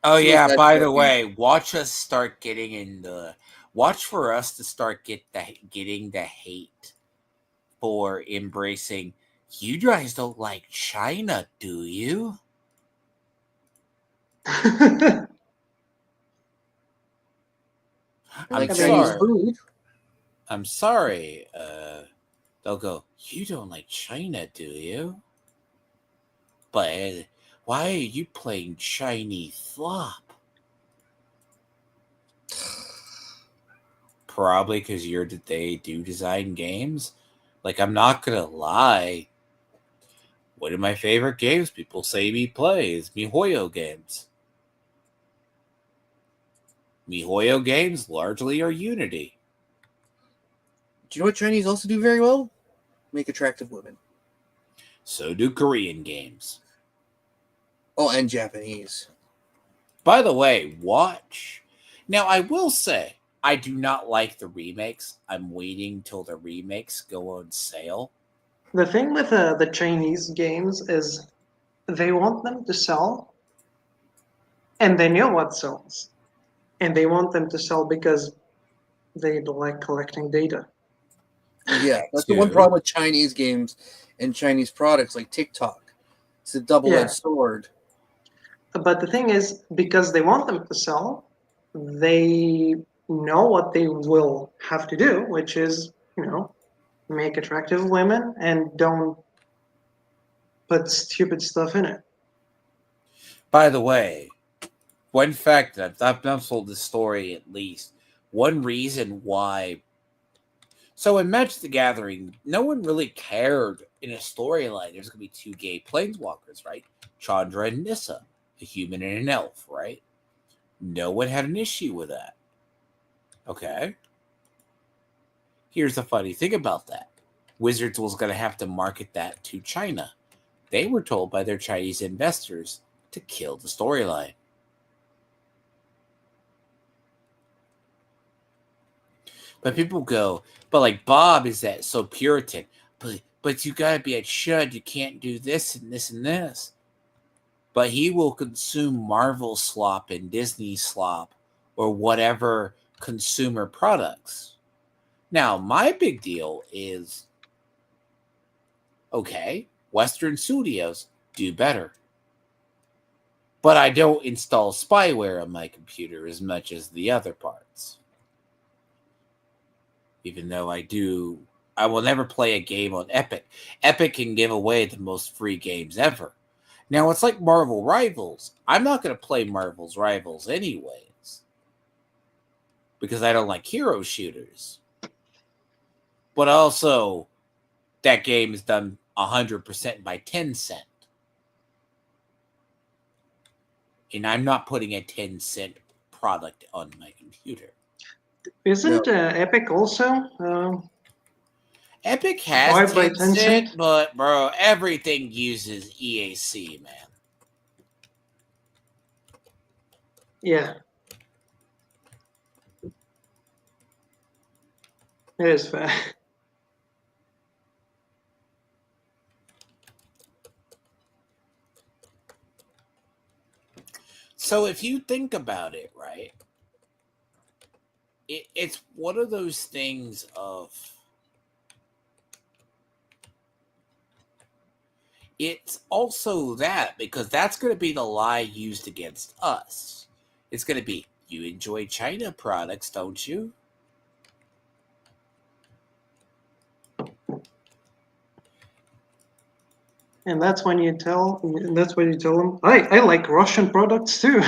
Oh yeah, by the way, watch us start getting in the... Watch for us to start getting the hate for embracing... You guys don't like China, do you? I'm sorry. Food. I'm sorry. They'll go, you don't like China, do you? But why are you playing Chinese flop? probably because they do design games. Like, I'm not gonna lie. One of my favorite games people say me play is MiHoYo games. MiHoYo games largely are Unity. Do you know what Chinese also do very well? Make attractive women. So do Korean games. Oh, and Japanese. By the way, watch. Now, I will say, I do not like the remakes. I'm waiting till the remakes go on sale. The thing with the Chinese games is they want them to sell, and they know what sells. And they want them to sell because they like collecting data. Yeah, that's the one problem with Chinese games and Chinese products like TikTok. It's a double-edged sword. But the thing is, because they want them to sell, they know what they will have to do, which is, make attractive women and don't put stupid stuff in it. By the way, one fact that I've not told this story at least. One reason why. So in Magic the Gathering, no one really cared in a storyline. There's going to be two gay planeswalkers, right? Chandra and Nissa, a human and an elf, right? No one had an issue with that. Okay. Here's the funny thing about that. Wizards was going to have to market that to China. They were told by their Chinese investors to kill the storyline. But people go, but like Bob is that so Puritan. But you gotta be a chud. You can't do this and this and this. But he will consume Marvel slop and Disney slop or whatever consumer products. Now, my big deal is, okay, Western studios do better. But I don't install spyware on my computer as much as the other parts. Even though I will never play a game on Epic. Epic can give away the most free games ever. Now, it's like Marvel Rivals. I'm not going to play Marvel's Rivals anyways. Because I don't like hero shooters. But also, that game is done 100% by Tencent. And I'm not putting a 10-cent product on my computer. Isn't Epic also? Epic has 10-cent, but bro, everything uses EAC, man. Yeah. It is fair. So if you think about it, right, it's one of those things of, it's also that, because that's going to be the lie used against us. It's going to be, you enjoy China products, don't you? And that's when you tell them, I like Russian products too.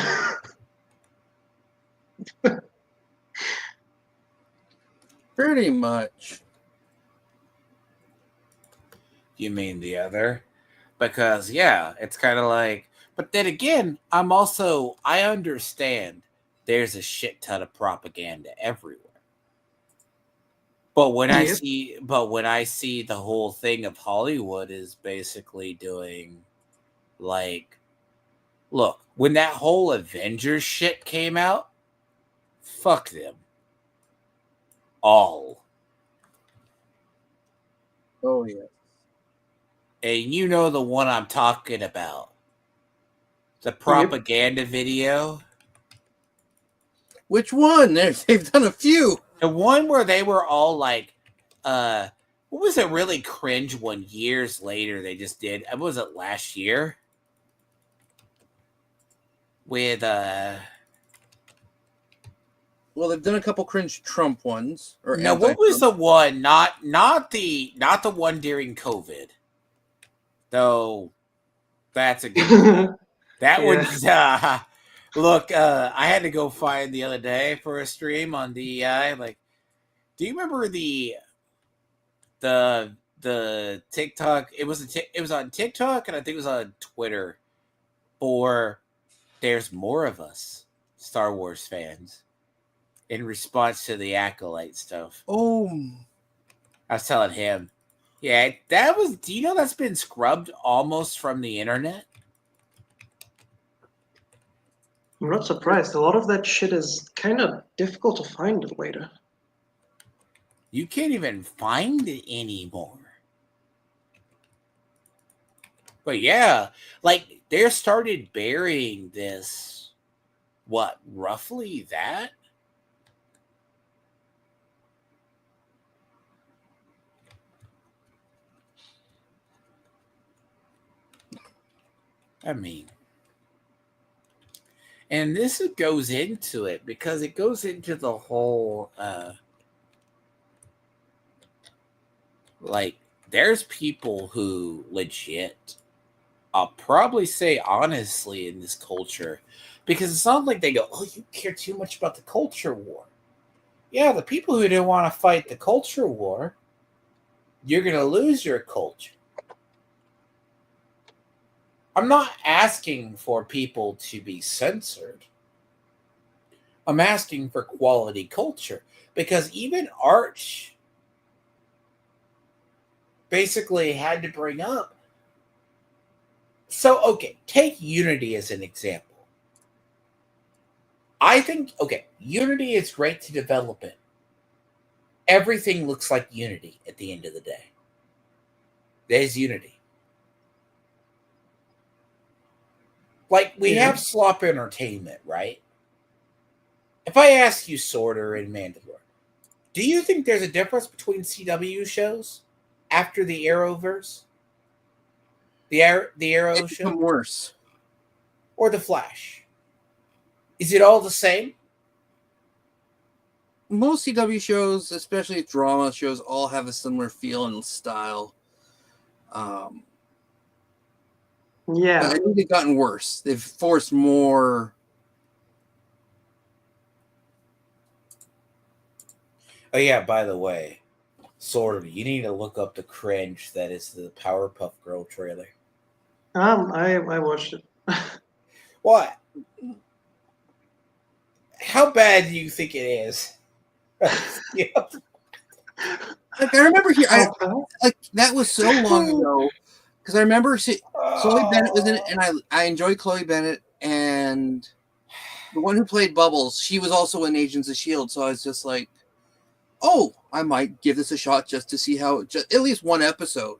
Pretty much. You mean the other? Because, yeah, it's kind of like, but then again, I understand there's a shit ton of propaganda everywhere. But when I see the whole thing of Hollywood is basically doing, like, look, when that whole Avengers shit came out, fuck them. All. Oh, yeah. And you know the one I'm talking about. The propaganda video. Which one? They've done a few. The one where they were all like, what was a really cringe one years later they just did? Was it last year? With, well, they've done a couple cringe Trump ones. No, what was the one? Not the one during COVID. Though, that's a good one. That one's, look, I had to go find the other day for a stream on DEI. Like, Do you remember the TikTok? It was on TikTok and I think it was on Twitter for "There's More of Us" Star Wars fans in response to the Acolyte stuff. Oh, I was telling him, yeah, that was. Do you know that's been scrubbed almost from the internet? I'm not surprised. A lot of that shit is kind of difficult to find later. You can't even find it anymore. But yeah, like they started burying this. What, roughly that? I mean, and this goes into it because it goes into the whole like there's people who legit I'll probably say honestly in this culture because it's not like they go, oh, you care too much about the culture war. Yeah, the people who didn't want to fight the culture war, you're going to lose your culture. I'm not asking for people to be censored. I'm asking for quality culture because even Arch basically had to bring up. So, okay, take Unity as an example. I think, okay, Unity is great to develop it. Everything looks like Unity at the end of the day. There's Unity. Like, we have slop entertainment, right? If I ask you, Sorter and Mandalore, do you think there's a difference between CW shows after the Arrowverse? The Arrow it's become show? worse. Or the Flash? Is it all the same? Most CW shows, especially drama shows, all have a similar feel and style. Yeah. But I think they've gotten worse. They've forced more. Oh yeah, by the way, Sorter, you need to look up the cringe that is the Powerpuff Girl trailer. I watched it. What? How bad do you think it is? Yep. Like I remember here, like that was so long ago because I remember Chloe Bennett was in it, and I enjoyed Chloe Bennett, and the one who played Bubbles, she was also in Agents of Shield. So I was just like, oh, I might give this a shot just to see how just at least one episode.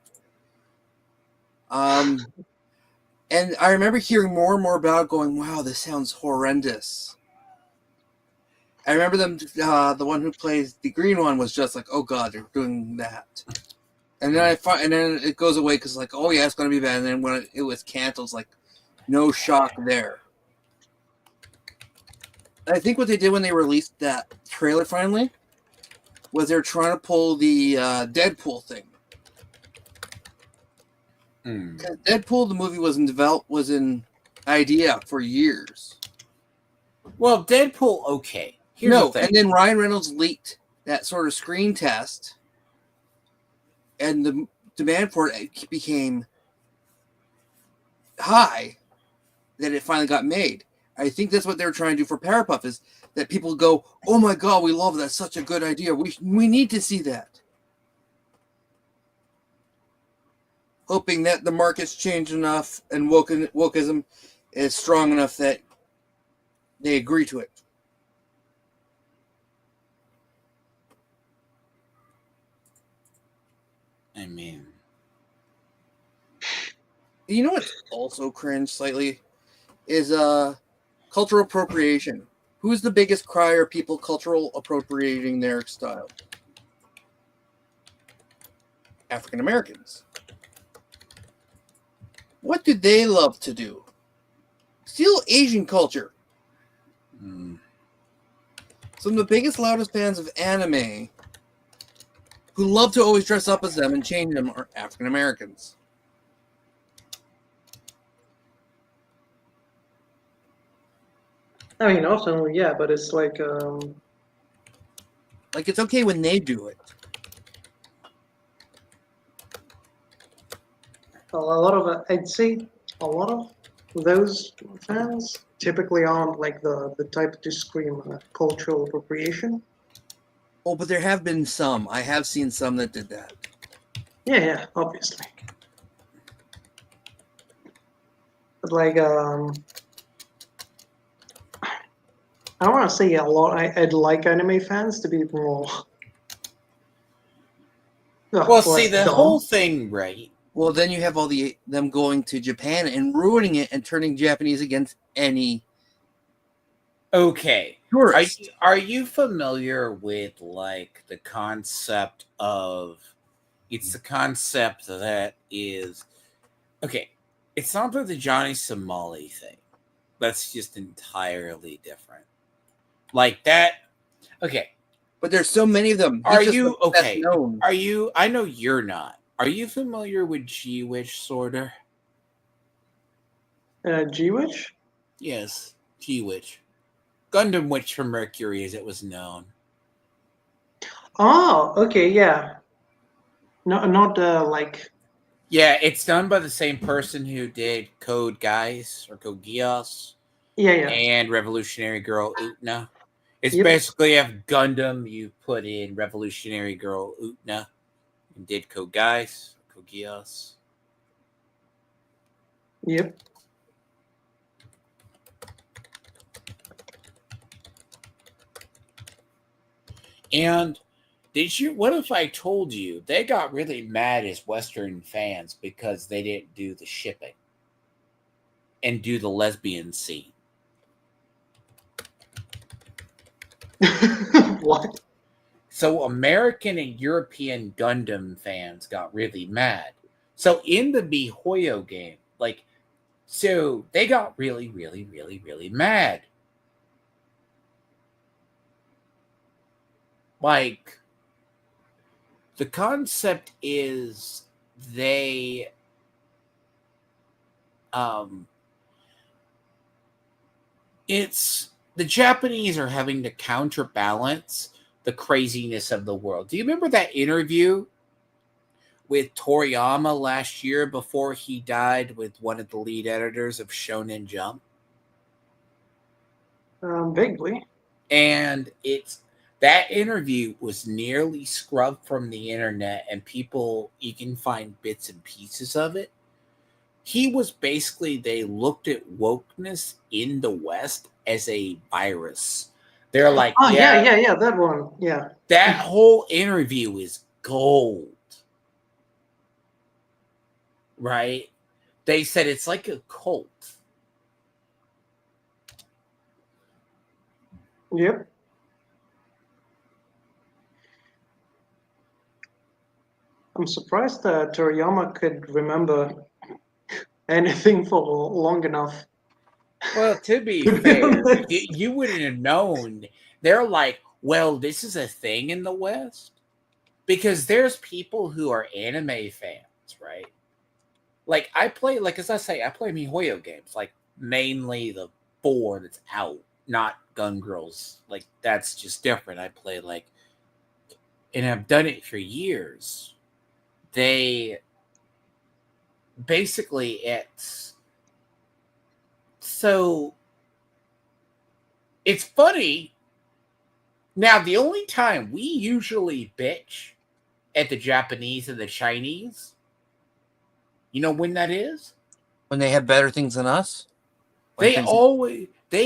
And I remember hearing more and more about it, going, wow, this sounds horrendous. I remember them. The one who plays the green one was just like, "Oh God, they're doing that," and then and then it goes away because like, "Oh yeah, it's going to be bad." And then when it was canceled, it's like, no shock there. And I think what they did when they released that trailer finally was they're trying to pull the Deadpool thing. Deadpool, the movie, was in idea for years. Well, Deadpool, okay. Here's the thing. And then Ryan Reynolds leaked that sort of screen test, and the demand for it became high that it finally got made. I think that's what they're trying to do for Powerpuff, is that people go, oh my God, we love that. That's such a good idea. We need to see that. Hoping that the market's changed enough and wokeism is strong enough that they agree to it. I mean, you know what's also cringe slightly is cultural appropriation. Who's the biggest crier of people cultural appropriating their style? African Americans. What do they love to do? Steal Asian culture. Some of the biggest, loudest fans of anime who love to always dress up as them and change them are African Americans. I mean, often, yeah, but it's like, Like, it's okay when they do it. Well, a lot of I'd say a lot of those fans typically aren't like the type to scream cultural appropriation. Oh, but there have been some. I have seen some that did that. Yeah, obviously. But like, I don't want to say a lot. I'd like anime fans to be more, Well, see, less the dumb. whole thing, right? Well, then you have all them going to Japan and ruining it and turning Japanese against any Okay. tourist. Are you familiar with like the concept of it's the concept that is okay. It's not the Johnny Somali thing. That's just entirely different. Like that. Okay. But there's so many of them. Are He's just you the best okay? known. Are you? I know you're not. Are you familiar with G-Witch Sorter? G-Witch? Yes, G-Witch. Gundam Witch from Mercury, as it was known. Oh, okay, yeah. No, not like. Yeah, it's done by the same person who did Code Geass or Code Geass Yeah. and Revolutionary Girl Utna. It's Yep. basically if Gundam you put in Revolutionary Girl Utna and did Code Geass, Code Geass. Yep. And what if I told you they got really mad as Western fans because they didn't do the shipping and do the lesbian scene? What? So American and European Gundam fans got really mad. So in the MiHoYo game, so they got really, really, really, really mad. Like, the concept is they it's the Japanese are having to counterbalance the craziness of the world. Do you remember that interview with Toriyama last year before he died with one of the lead editors of Shonen Jump? Vaguely. And that interview was nearly scrubbed from the internet, and you can find bits and pieces of it. He was basically, they looked at wokeness in the West as a virus. They're like, Oh, yeah, yeah, that one. Yeah. that whole interview is gold. Right? They said it's like a cult. Yep. I'm surprised that Toriyama could remember anything for long enough. Well, to be To be fair, honest. you wouldn't have known. They're like, well, this is a thing in the West. Because there's people who are anime fans, right? Like, as I say, I play MiHoYo games, like, mainly the 4 that's out, not Gun Girls. Like, that's just different. I play, and I've done it for years. They basically, so it's funny. Now, the only time we usually bitch at the Japanese and the Chinese, you know when that is? When they have better things than us? They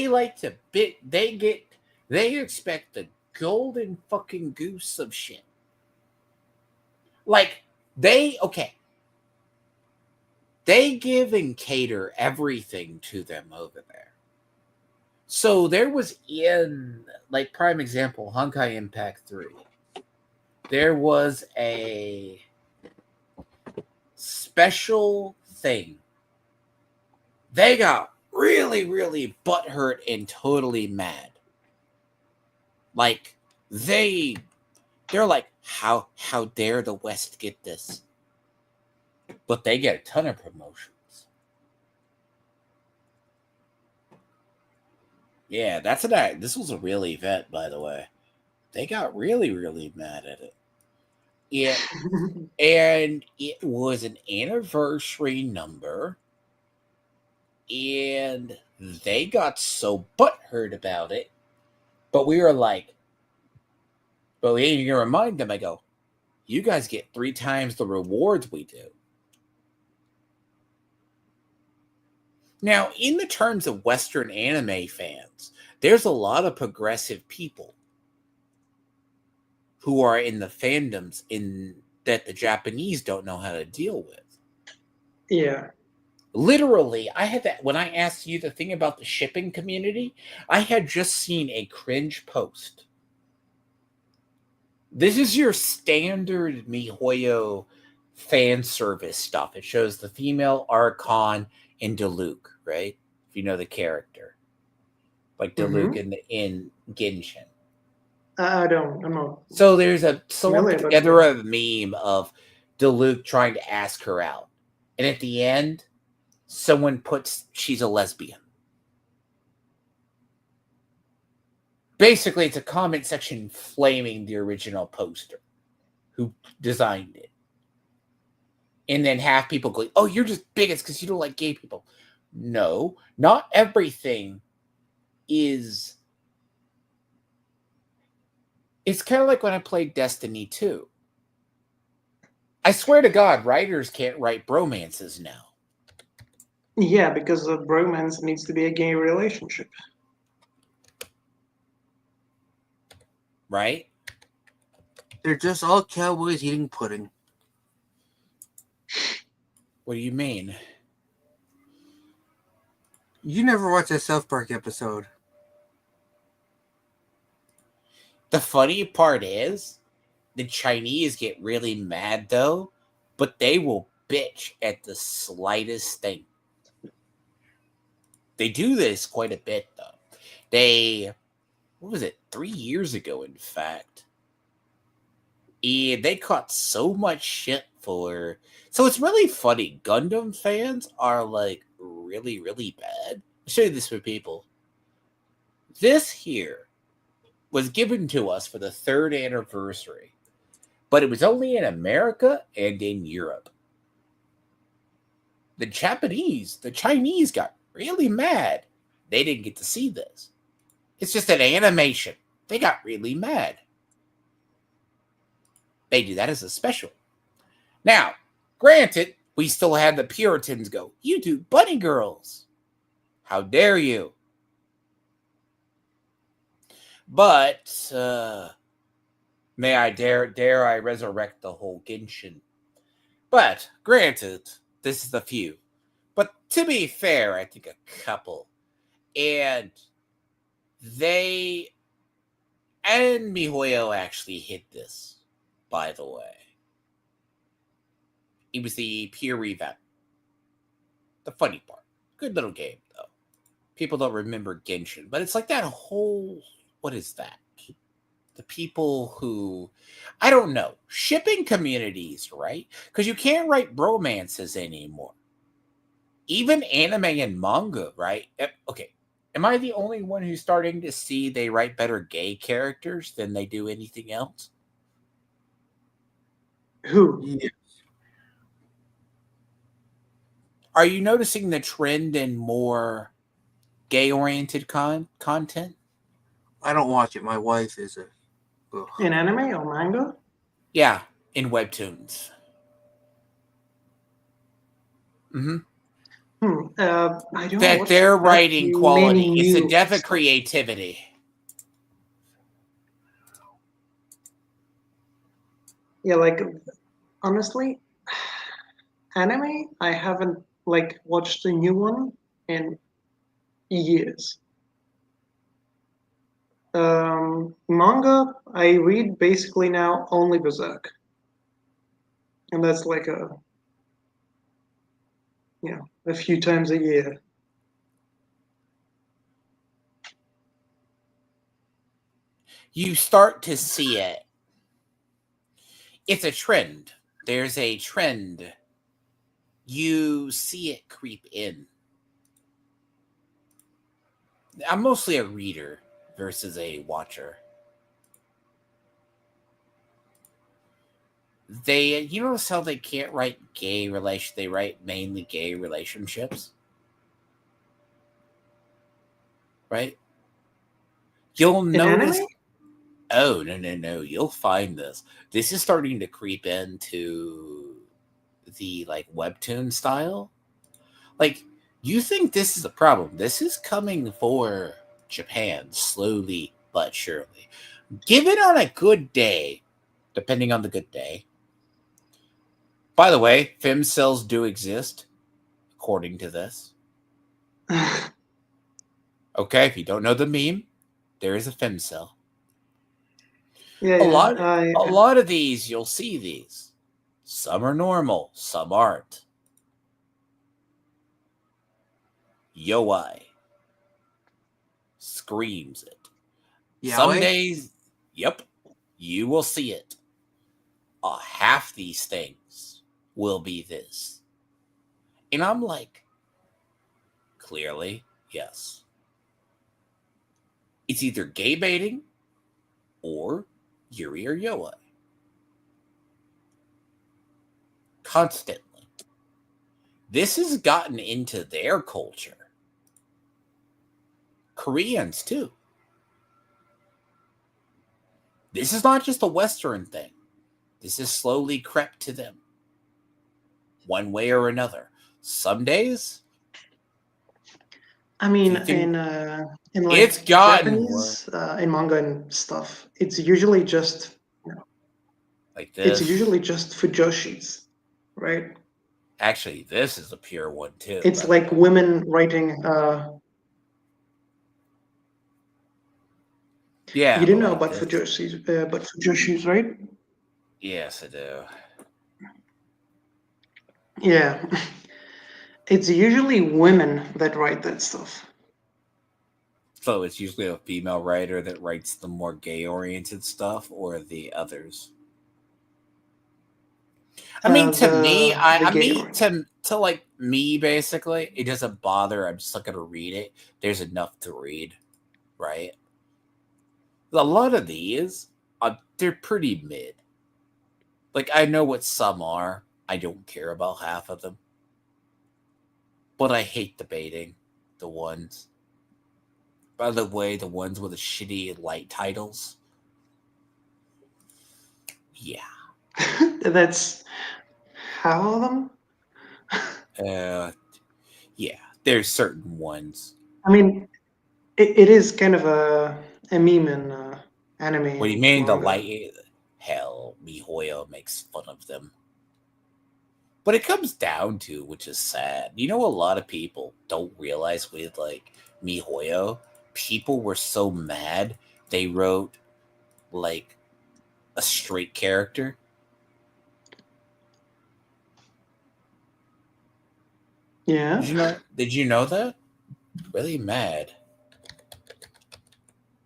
like to they expect the golden fucking goose of shit. Like, they give and cater everything to them over there. So there was, in like prime example, Honkai Impact 3. There was a special thing. They got really, really butthurt and totally mad. Like, they're like, how dare the West get this? But they get a ton of promotions. Yeah, this was a real event, by the way. they got really, really mad at it. Yeah, and it was an anniversary number, and they got so butthurt about it. But we were like, but we ain't gonna remind them. I go, you guys get 3 times the rewards we do. Now, in the terms of Western anime fans, there's a lot of progressive people who are in the fandoms in that the Japanese don't know how to deal with. Yeah. Literally, I had that when I asked you the thing about the shipping community, I had just seen a cringe post. This is your standard MiHoYo fan service stuff. It shows the female Archon and Diluc, right? If you know the character. Like Diluc in Genshin. I don't. I'm not. So there's someone Really, put together a meme of Diluc trying to ask her out. And at the end, someone puts she's a lesbian. Basically, it's a comment section flaming the original poster who designed it. And then half people go, oh, you're just bigots because you don't like gay people. No, not everything is... It's kind of like when I played Destiny 2. I swear to God, writers can't write bromances now. Yeah, because a bromance needs to be a gay relationship. Right? They're just all cowboys eating pudding. What do you mean? You never watched that South Park episode. The funny part is, the Chinese get really mad, though, but they will bitch at the slightest thing. They do this quite a bit, though. What was it, 3 years ago, in fact? And they caught so much shit for... So it's really funny. Gundam fans are, like, really, really bad. I'll show you this for people. This here was given to us for the 3rd anniversary, but it was only in America and in Europe. The Chinese got really mad. They didn't get to see this. It's just an animation. They got really mad. They do that as a special. Now, granted, we still had the Puritans go, you do bunny girls. How dare you? But, may I dare I resurrect the whole Genshin. But, granted, this is a few. But to be fair, I think a couple. And MiHoYo actually hit this, by the way. It was the peer revamp. The funny part. Good little game, though. People don't remember Genshin, but it's like that whole... What is that? The people who... I don't know. Shipping communities, right? Because you can't write bromances anymore. Even anime and manga, right? Okay. Am I the only one who's starting to see they write better gay characters than they do anything else? Who? Yeah. Are you noticing the trend in more gay-oriented content? I don't watch it. My wife is a... Ugh. In anime or manga? Yeah, in webtoons. I don't that watch they're that writing quality. many It's a new death of stuff. creativity. Yeah, like honestly, anime I haven't like watched a new one in years. Manga I read basically now only Berserk, and that's like a few times a year. You start to see it. It's a trend. There's a trend. You see it creep in. I'm mostly a reader versus a watcher. They, you notice how they can't write gay relation? They write mainly gay relationships, right? You'll In notice. anime? Oh, no! You'll find this. This is starting to creep into the like webtoon style. Like, you think this is a problem? This is coming for Japan slowly but surely. Given on a good day, depending on the good day. By the way, fem cells do exist, according to this. Okay, if you don't know the meme, there is a fem cell. Yeah, A yeah. lot, a lot of these, you'll see these. Some are normal, some aren't. Yoi screams it. Some Yaoi? days, yep, you will see it. Half these things will be this. And I'm like, clearly, yes. It's either gay baiting or Yuri or Yoi. Constantly. This has gotten into their culture. Koreans, too. This is not just a Western thing. This has slowly crept to them. One way or another. Some days, I mean, you think in it's like gotten Japanese, in manga and stuff, it's usually just like it's this. usually just fujoshis, right? Actually, this is a pure one, too. It's like women writing. Yeah, You didn't know like about this. fujoshis, right? Yes, I do. Yeah, it's usually women that write that stuff. So it's usually a female writer that writes the more gay-oriented stuff, or the others. I mean, to me, The I gay mean one. to like me, basically, it doesn't bother. I'm just not gonna read it. There's enough to read, right? A lot of these, they're pretty mid. Like, I know what some are. I don't care about half of them, but I hate debating the ones. By the way, the ones with the shitty light titles. Yeah. That's how of them. Uh, yeah. There's certain ones. I mean, it is kind of a meme in anime What do you and mean the manga. light? Hell, Mihoyo makes fun of them. But it comes down to, which is sad. You know, a lot of people don't realize with like Mihoyo, people were so mad they wrote like a straight character. Yeah. Did you know that? Really mad. I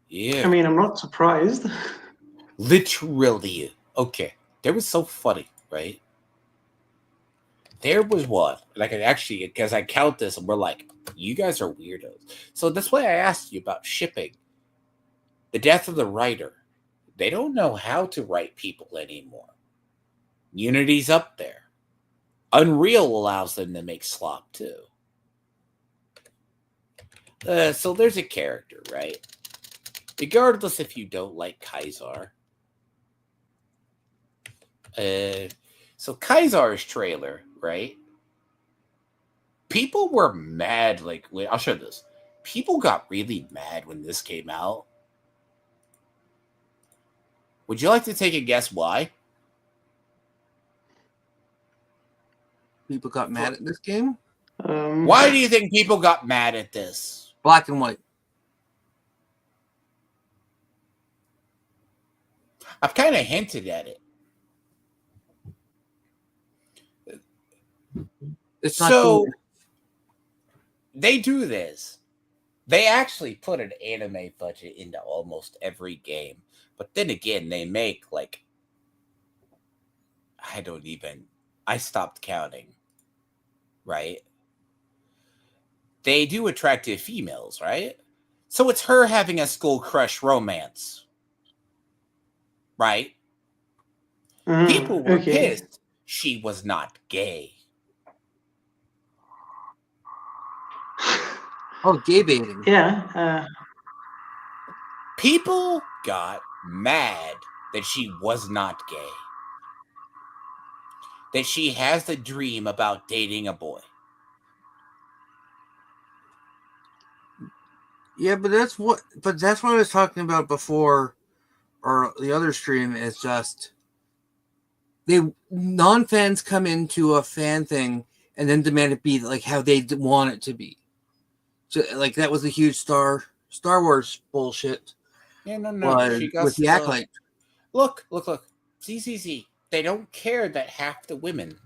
Yeah. mean, I'm not surprised. Literally. Okay. That was so funny, right? There was one. Like, I actually, because I count this and we're like, you guys are weirdos. So that's why I asked you about shipping. The death of the writer. They don't know how to write people anymore. Unity's up there. Unreal allows them to make slop too. So there's a character, right? Regardless if you don't like Kaisar. So Kaisar's trailer, right? People were mad. Like, wait, I'll show this. People got really mad when this came out. Would you like to take a guess why? People got mad at this game? Why do you think people got mad at this? Black and white. I've kind of hinted at it. It's not So clear. they do this. They actually put an anime budget into almost every game. But then again, they make like, I stopped counting, right? They do attractive females, right? So it's her having a school crush romance, right? People were Okay. pissed she was not gay. Oh, gay baiting. Yeah. People got mad that she was not gay. That she has the dream about dating a boy. Yeah, but that's what I was talking about before, or the other stream is just non-fans come into a fan thing and then demand it be like how they want it to be. So, like that was a huge Star Wars bullshit. Yeah, no. Was She got with the acolyte. Look. See. They don't care that half the women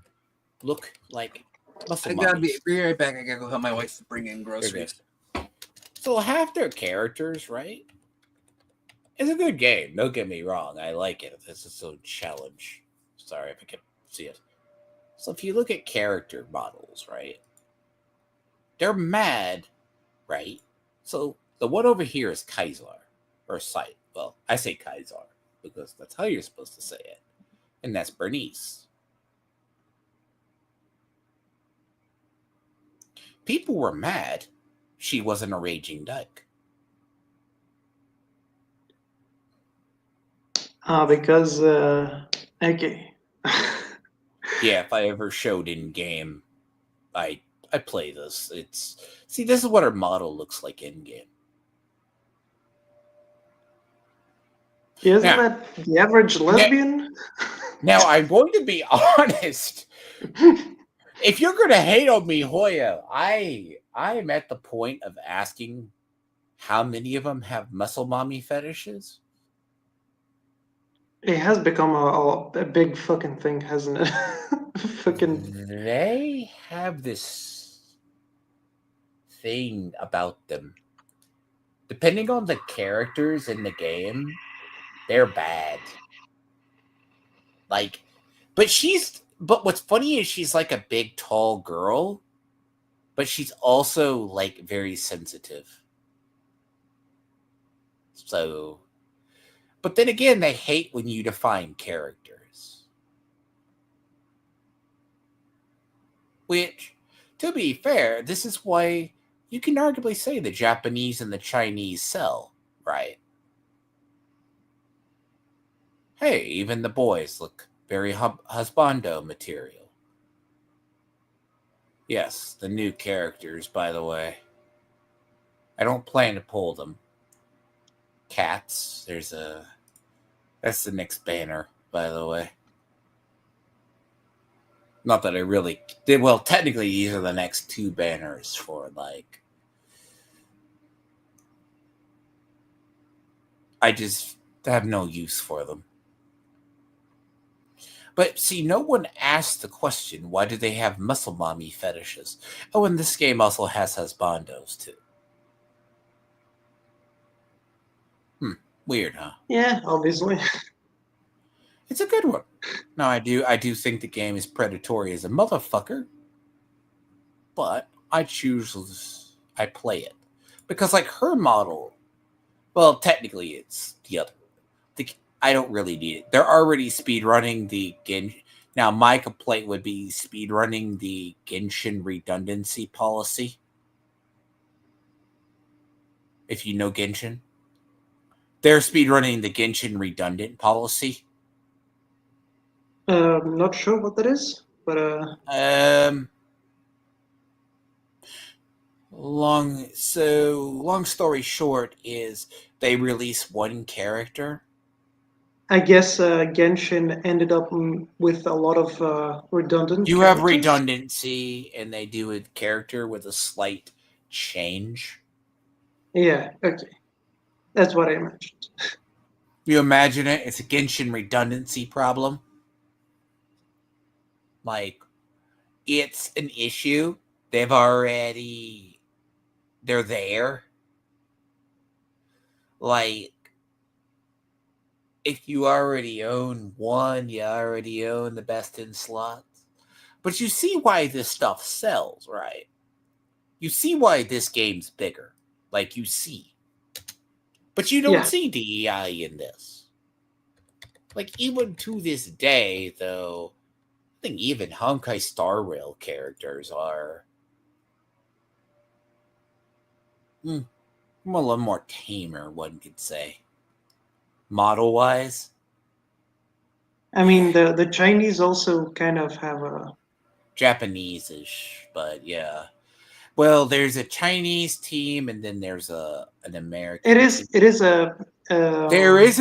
look like muscle I gotta mummies. be right back. I gotta go help my wife bring in groceries. So half their characters, right? It's a good game. Don't get me wrong. I like it. This is a challenge. Sorry if I can see it. So if you look at character models, right? They're mad, right? So the one over here is Kaisar or Sight. Well, I say Kaisar because that's how you're supposed to say it. And that's Bernice. People were mad she wasn't a raging dyke. Because okay. Yeah, if I ever showed in game, I play this. This is what her model looks like in game. Isn't that the average lesbian? Now I'm going to be honest. If you're going to hate on me, Hoya, I am at the point of asking how many of them have muscle mommy fetishes. It has become a big fucking thing, hasn't it? Fucking. They have this thing about them. Depending on the characters in the game, they're bad. Like, but what's funny is she's like a big, tall girl, but she's also like very sensitive. So, but then again, they hate when you define characters. Which, to be fair, this is why you can arguably say the Japanese and the Chinese sell, right? Hey, even the boys look very husbando material. Yes, the new characters, by the way. I don't plan to pull them. Cats, that's the next banner, by the way. Not that I really did. Well, technically, these are the next two banners for, like, I just have no use for them. But see, no one asked the question, why do they have muscle mommy fetishes? Oh, and this game also has husbandos, too. Weird, huh? Yeah, obviously. It's a good one. Now, I do think the game is predatory as a motherfucker, but I play it. Because, like, her model, well, technically it's the other. I don't really need it. They're already speedrunning the Genshin. Now, my complaint would be speedrunning the Genshin redundancy policy. If you know Genshin. They're speedrunning the Genshin redundant policy. Not sure what that is, but long story short is they release one character. I guess Genshin ended up with a lot of redundant. You characters. have redundancy, and they do a character with a slight change. Yeah, okay, that's what I imagined. You imagine it? It's a Genshin redundancy problem. Like, it's an issue. They're there. Like, if you already own one, you already own the best in slots. But you see why this stuff sells, right? You see why this game's bigger. Like, you see. But you don't see DEI in this. Like, even to this day, though, I think even Honkai Star Rail characters are a little more tamer, one could say. Model wise. I mean, the Chinese also kind of have a Japanese-ish, but yeah. Well, there's a Chinese team and then there's an American team. it is a There is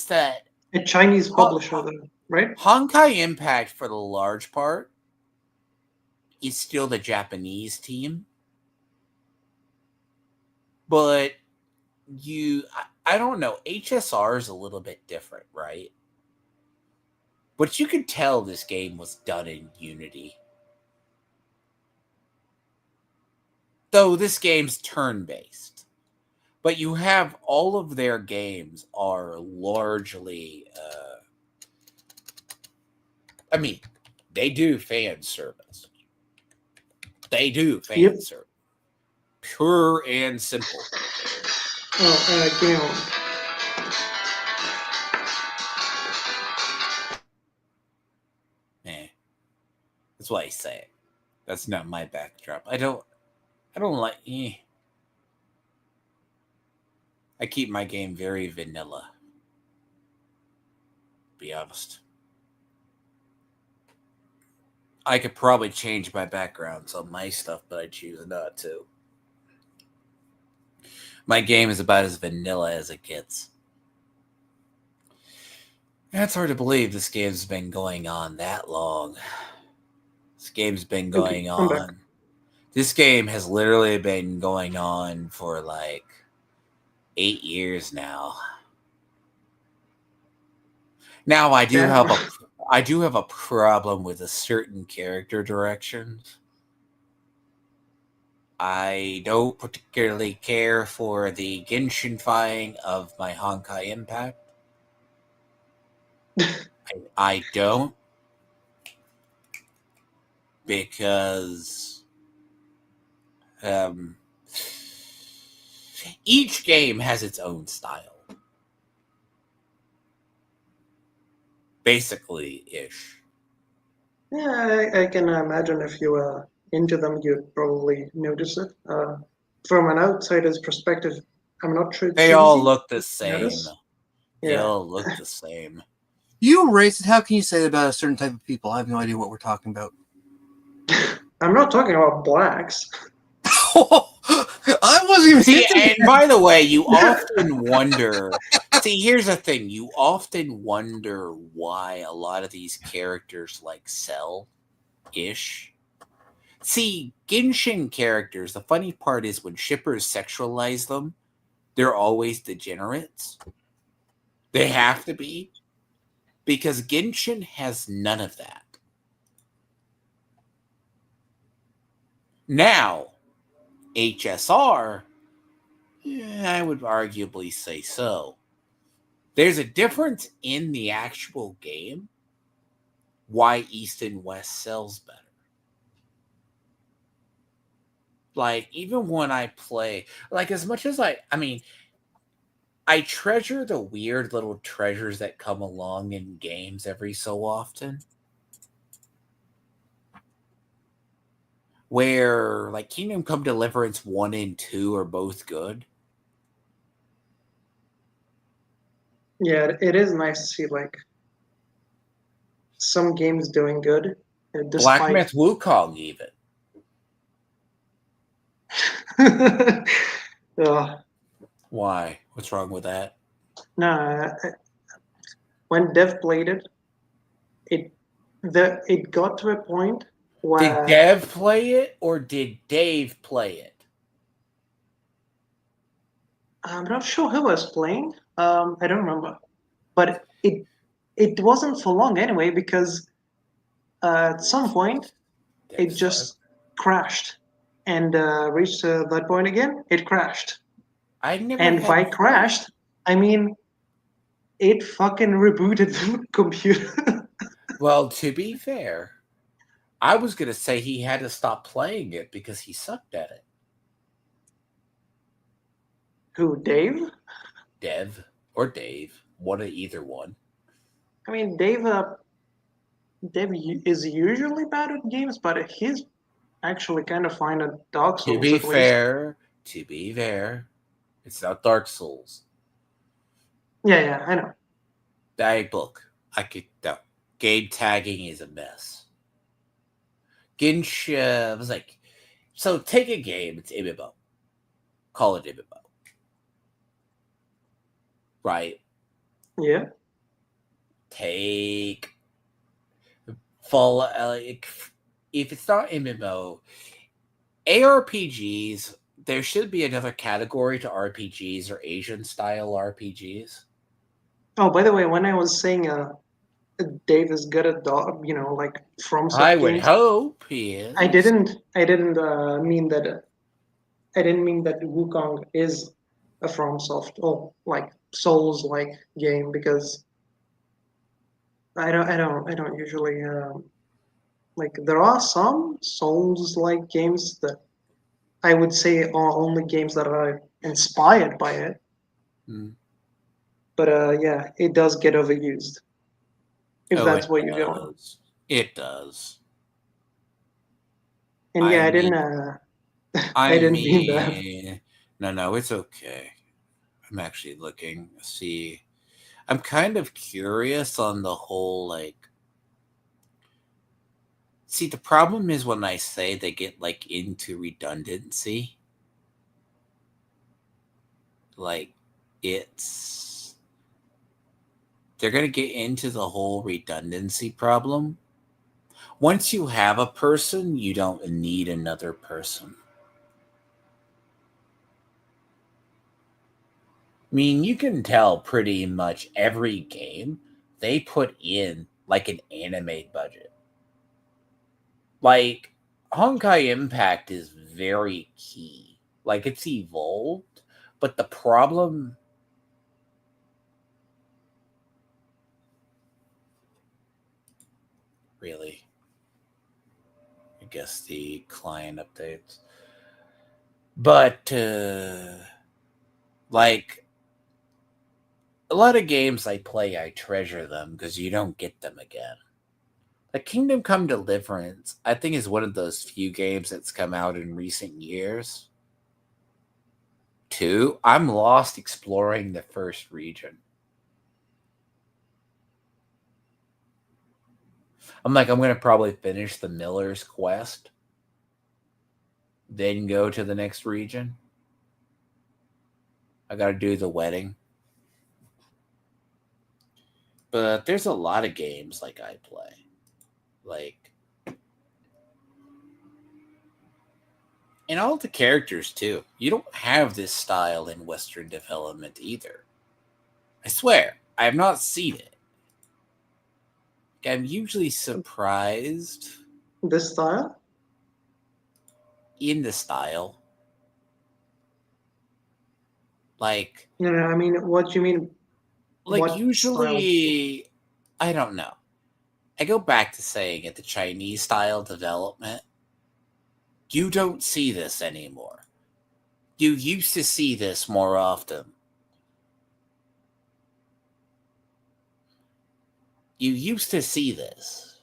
that a Chinese publisher though, right? Honkai Impact for the large part is still the Japanese team. But I don't know, HSR is a little bit different, right? But you could tell this game was done in Unity. Though this game's turn-based. But you have all of their games are largely I mean, they do fan service. They do fan service. Pure and simple. Oh, give me one. That's why I say it. That's not my backdrop. I don't like. I keep my game very vanilla. To be honest. I could probably change my backgrounds on my stuff, but I choose not to. My game is about as vanilla as it gets. That's hard to believe this game's been going on that long. This game's been going on. This game has literally been going on for like 8 years now. Now I do have a problem with a certain character directions. I don't particularly care for the Genshin-fying of my Honkai Impact. I don't. Because each game has its own style. Basically-ish. Yeah, I can imagine if you were into them, you'd probably notice it. From an outsider's perspective, I'm not sure. They all look the same. They Yeah. all look the same. You racist. How can you say that about a certain type of people? I have no idea what we're talking about. I'm not talking about blacks. I wasn't even See, and by the way, you often wonder. See, here's the thing: you often wonder why a lot of these characters like sell-ish. See, Genshin characters. The funny part is when shippers sexualize them, they're always degenerates. They have to be, because Genshin has none of that. Now, HSR, I would arguably say so. There's a difference in the actual game why East and West sells better. Like, even when I play, like, as much as I treasure the weird little treasures that come along in games every so often. Where, like, Kingdom Come Deliverance 1 and 2 are both good. Yeah, it is nice to see, like, some games doing good. Despite... Black Myth Wukong, even. Why? What's wrong with that? No, when Dev played it, it got to a point where... Did Dev play it or did Dave play it? I'm not sure who was playing. I don't remember, but it wasn't for long anyway, because at some point it just crashed and reached that point again. It crashed. And by crashed, I mean it fucking rebooted the computer. Well, to be fair, I was going to say he had to stop playing it because he sucked at it. Who, Dave? Dev or Dave, either one. I mean, Dave is usually bad at games, but he's actually kind of fine at Dark To Souls be at least. fair, it's not Dark Souls. Yeah, I know. That book, I could no. Game tagging is a mess. Genshin was like, so take a game, it's MMO. Call it MMO. Right? Yeah. Take Fall if it's not MMO, ARPGs, there should be another category to RPGs or Asian style RPGs. Oh, by the way, when I was saying Dave is good at like I FromSoft would games, hope he is. I didn't mean that. I didn't mean that Wukong is a FromSoft or like Souls like game because I don't usually like there are some Souls like games that I would say are only games that are inspired by it. Hmm. But yeah, it does get overused if Oh, that's it what you're going. does. It does. And I yeah, mean, I didn't mean that. no, it's okay. I'm actually looking. See, I'm kind of curious on the whole, like, see, the problem is when I say they get, like, into redundancy, like, it's, they're going to get into the whole redundancy problem. Once you have a person, you don't need another person. I mean, you can tell pretty much every game they put in like an anime budget. Like Honkai Impact is very key. Like it's evolved, but the problem really, I guess the client updates. But like a lot of games I play, I treasure them because you don't get them again. Like Kingdom Come Deliverance, I think is one of those few games that's come out in recent years. Two, I'm lost exploring the first region. I'm like, I'm going to probably finish the Miller's Quest, then go to the next region. I got to do the wedding. But there's a lot of games like I play. Like, and all the characters too. You don't have this style in Western development either. I swear, I have not seen it. I'm usually surprised This style? in the style. Like, No, I mean, what do you mean? What style? usually, I don't know. I go back to saying at the Chinese style development, you don't see this anymore. You used to see this more often. You used to see this.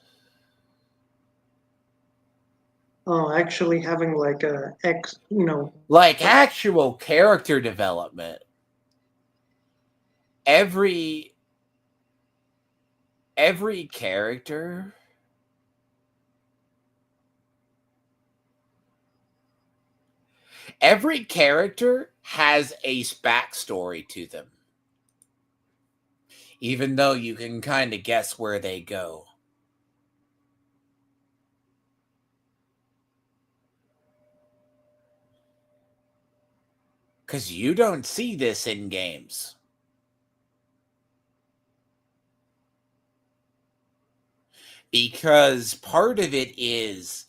Oh, actually having like a Like actual character development. Every character has a backstory to them. Even though you can kind of guess where they go. Because you don't see this in games. Because part of it is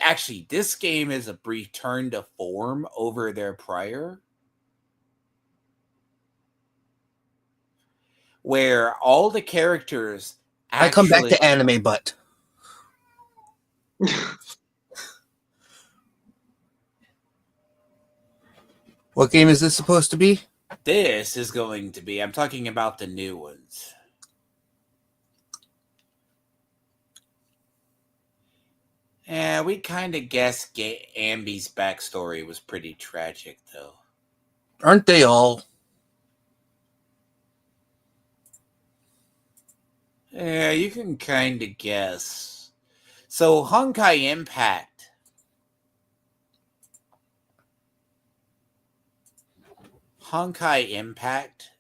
actually this game is a return to form over their prior, where all the characters I come back actually to anime butt. What game is this supposed to be? this is going to be, I'm talking about the new ones. Yeah, we kind of guessed Ambi's backstory was pretty tragic, though. Aren't they all? Yeah, you can kind of guess. So, Honkai Impact. Honkai Impact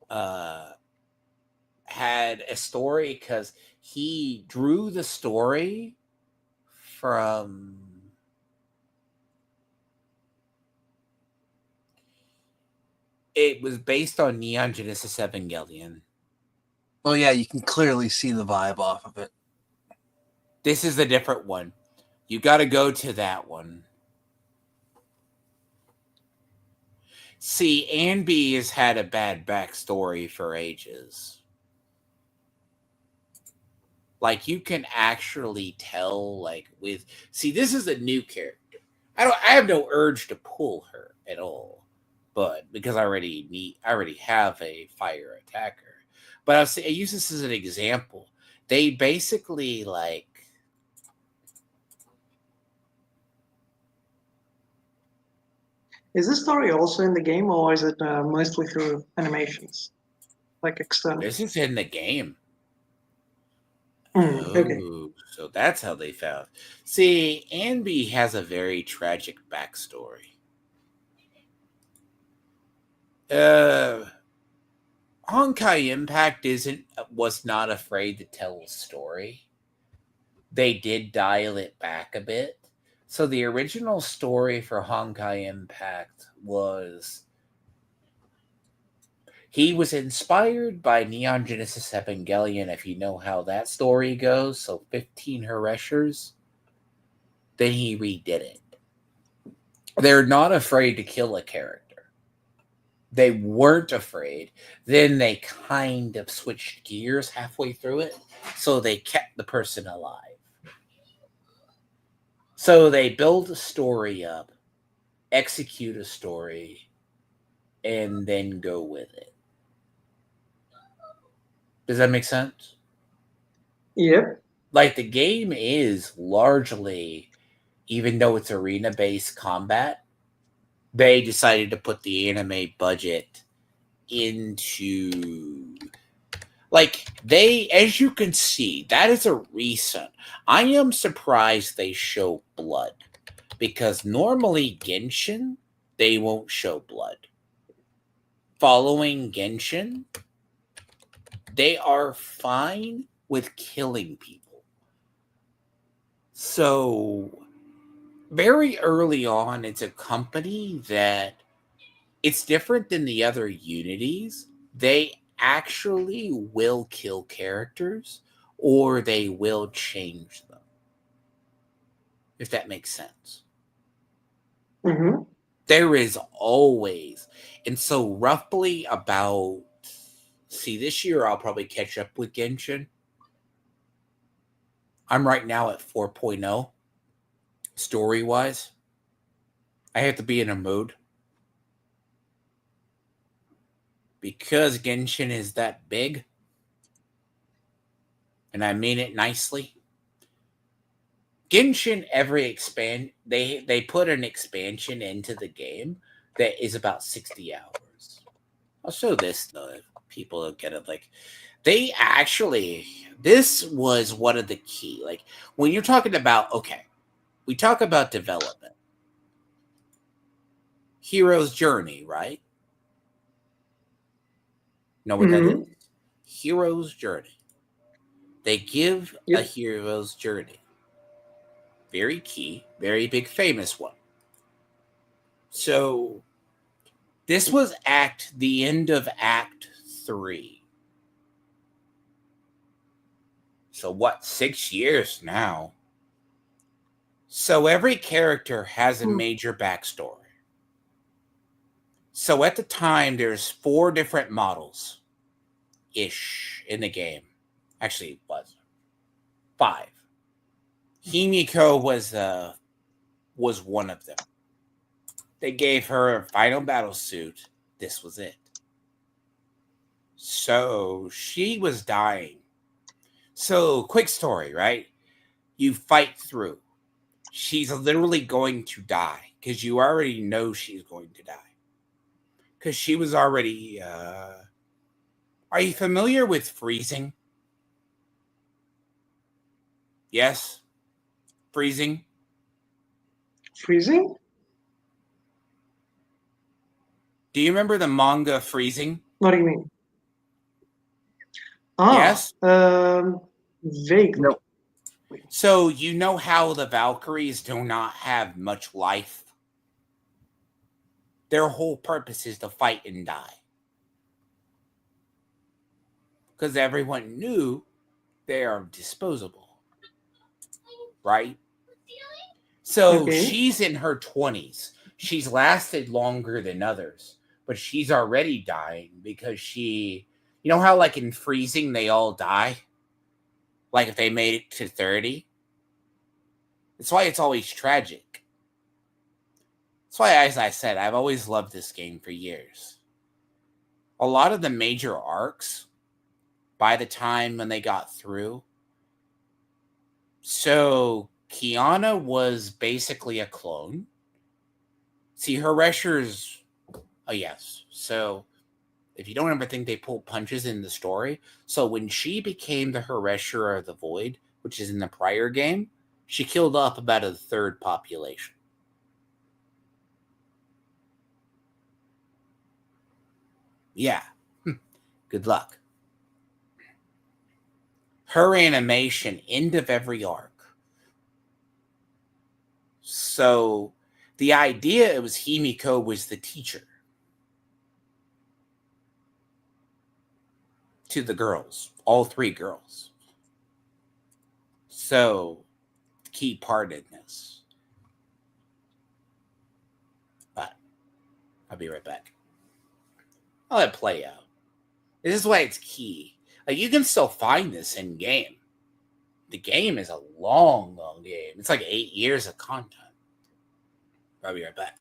had a story because he drew the story from it was based on Neon Genesis Evangelion. Oh yeah, you can clearly see the vibe off of it. This is a different one. You got to go to that one. See, Anby has had a bad backstory for ages. Like, you can actually tell, like, this is a new character. I have no urge to pull her at all, but because I already have a fire attacker. But I use this as an example. They basically like. Is this story also in the game, or is it mostly through animations, like external? This is in the game. Okay. So that's how they found. See, Anby has a very tragic backstory. Honkai Impact was not afraid to tell a story. They did dial it back a bit. So the original story for Honkai Impact was he was inspired by Neon Genesis Evangelion, if you know how that story goes. So 15 Hereshers. Then he redid it. They're not afraid to kill a character. They weren't afraid. Then they kind of switched gears halfway through it. So they kept the person alive. So they build a story up, execute a story, and then go with it. Does that make sense? Yep. Like, the game is largely, even though it's arena-based combat, they decided to put the anime budget into... Like, as you can see, that is a recent. I am surprised they show blood. Because normally Genshin, they won't show blood. Following Genshin, they are fine with killing people. So, very early on, it's a company that it's different than the other Unities. They actually will kill characters or they will change them. If that makes sense. Mm-hmm. There is always. And so roughly about, this year I'll probably catch up with Genshin. I'm right now at 4.0 story-wise. I have to be in a mood. Because Genshin is that big. And I mean it nicely. Genshin they put an expansion into the game that is about 60 hours. I'll show this though if people don't get it. Like, they actually, this was one of the key. Like, when you're talking about, we talk about development. Hero's journey, right? Know what that is? Hero's journey. They give a hero's journey. Very key, very big, famous one. So, this was the end of Act 3. So, 6 years now? So, every character has a major backstory. So, at the time, there's 4 different models-ish in the game. Actually, it was 5. Himiko was one of them. They gave her a final battle suit. This was it. So she was dying. So, quick story, right? You fight through. She's literally going to die because you already know she's going to die. Because she was already. Are you familiar with freezing? Yes? Freezing? Freezing? Do you remember the manga Freezing? What do you mean? Yes? Vaguely. No. So you know how the Valkyries do not have much life? Their whole purpose is to fight and die. Because everyone knew they are disposable. Right? So Okay. she's in her 20s. She's lasted longer than others. But she's already dying because she... You know how like in Freezing they all die? Like if they made it to 30? That's why it's always tragic. That's why, as I said, I've always loved this game for years. A lot of the major arcs, by the time when they got through, so Kiana was basically a clone. See, her Resher's... Oh, yes. So, if you don't ever think they pull punches in the story, so when she became the Haresher of the Void, which is in the prior game, she killed off about a third population. Yeah. Good luck. Her animation, end of every arc. So, the idea it was Himiko was the teacher to the girls, all three girls. So, key part in this. But I'll be right back. I'll let it play out. This is why it's key. Like, you can still find this in game. The game is a long, long game. It's like 8 years of content. I'll be right back.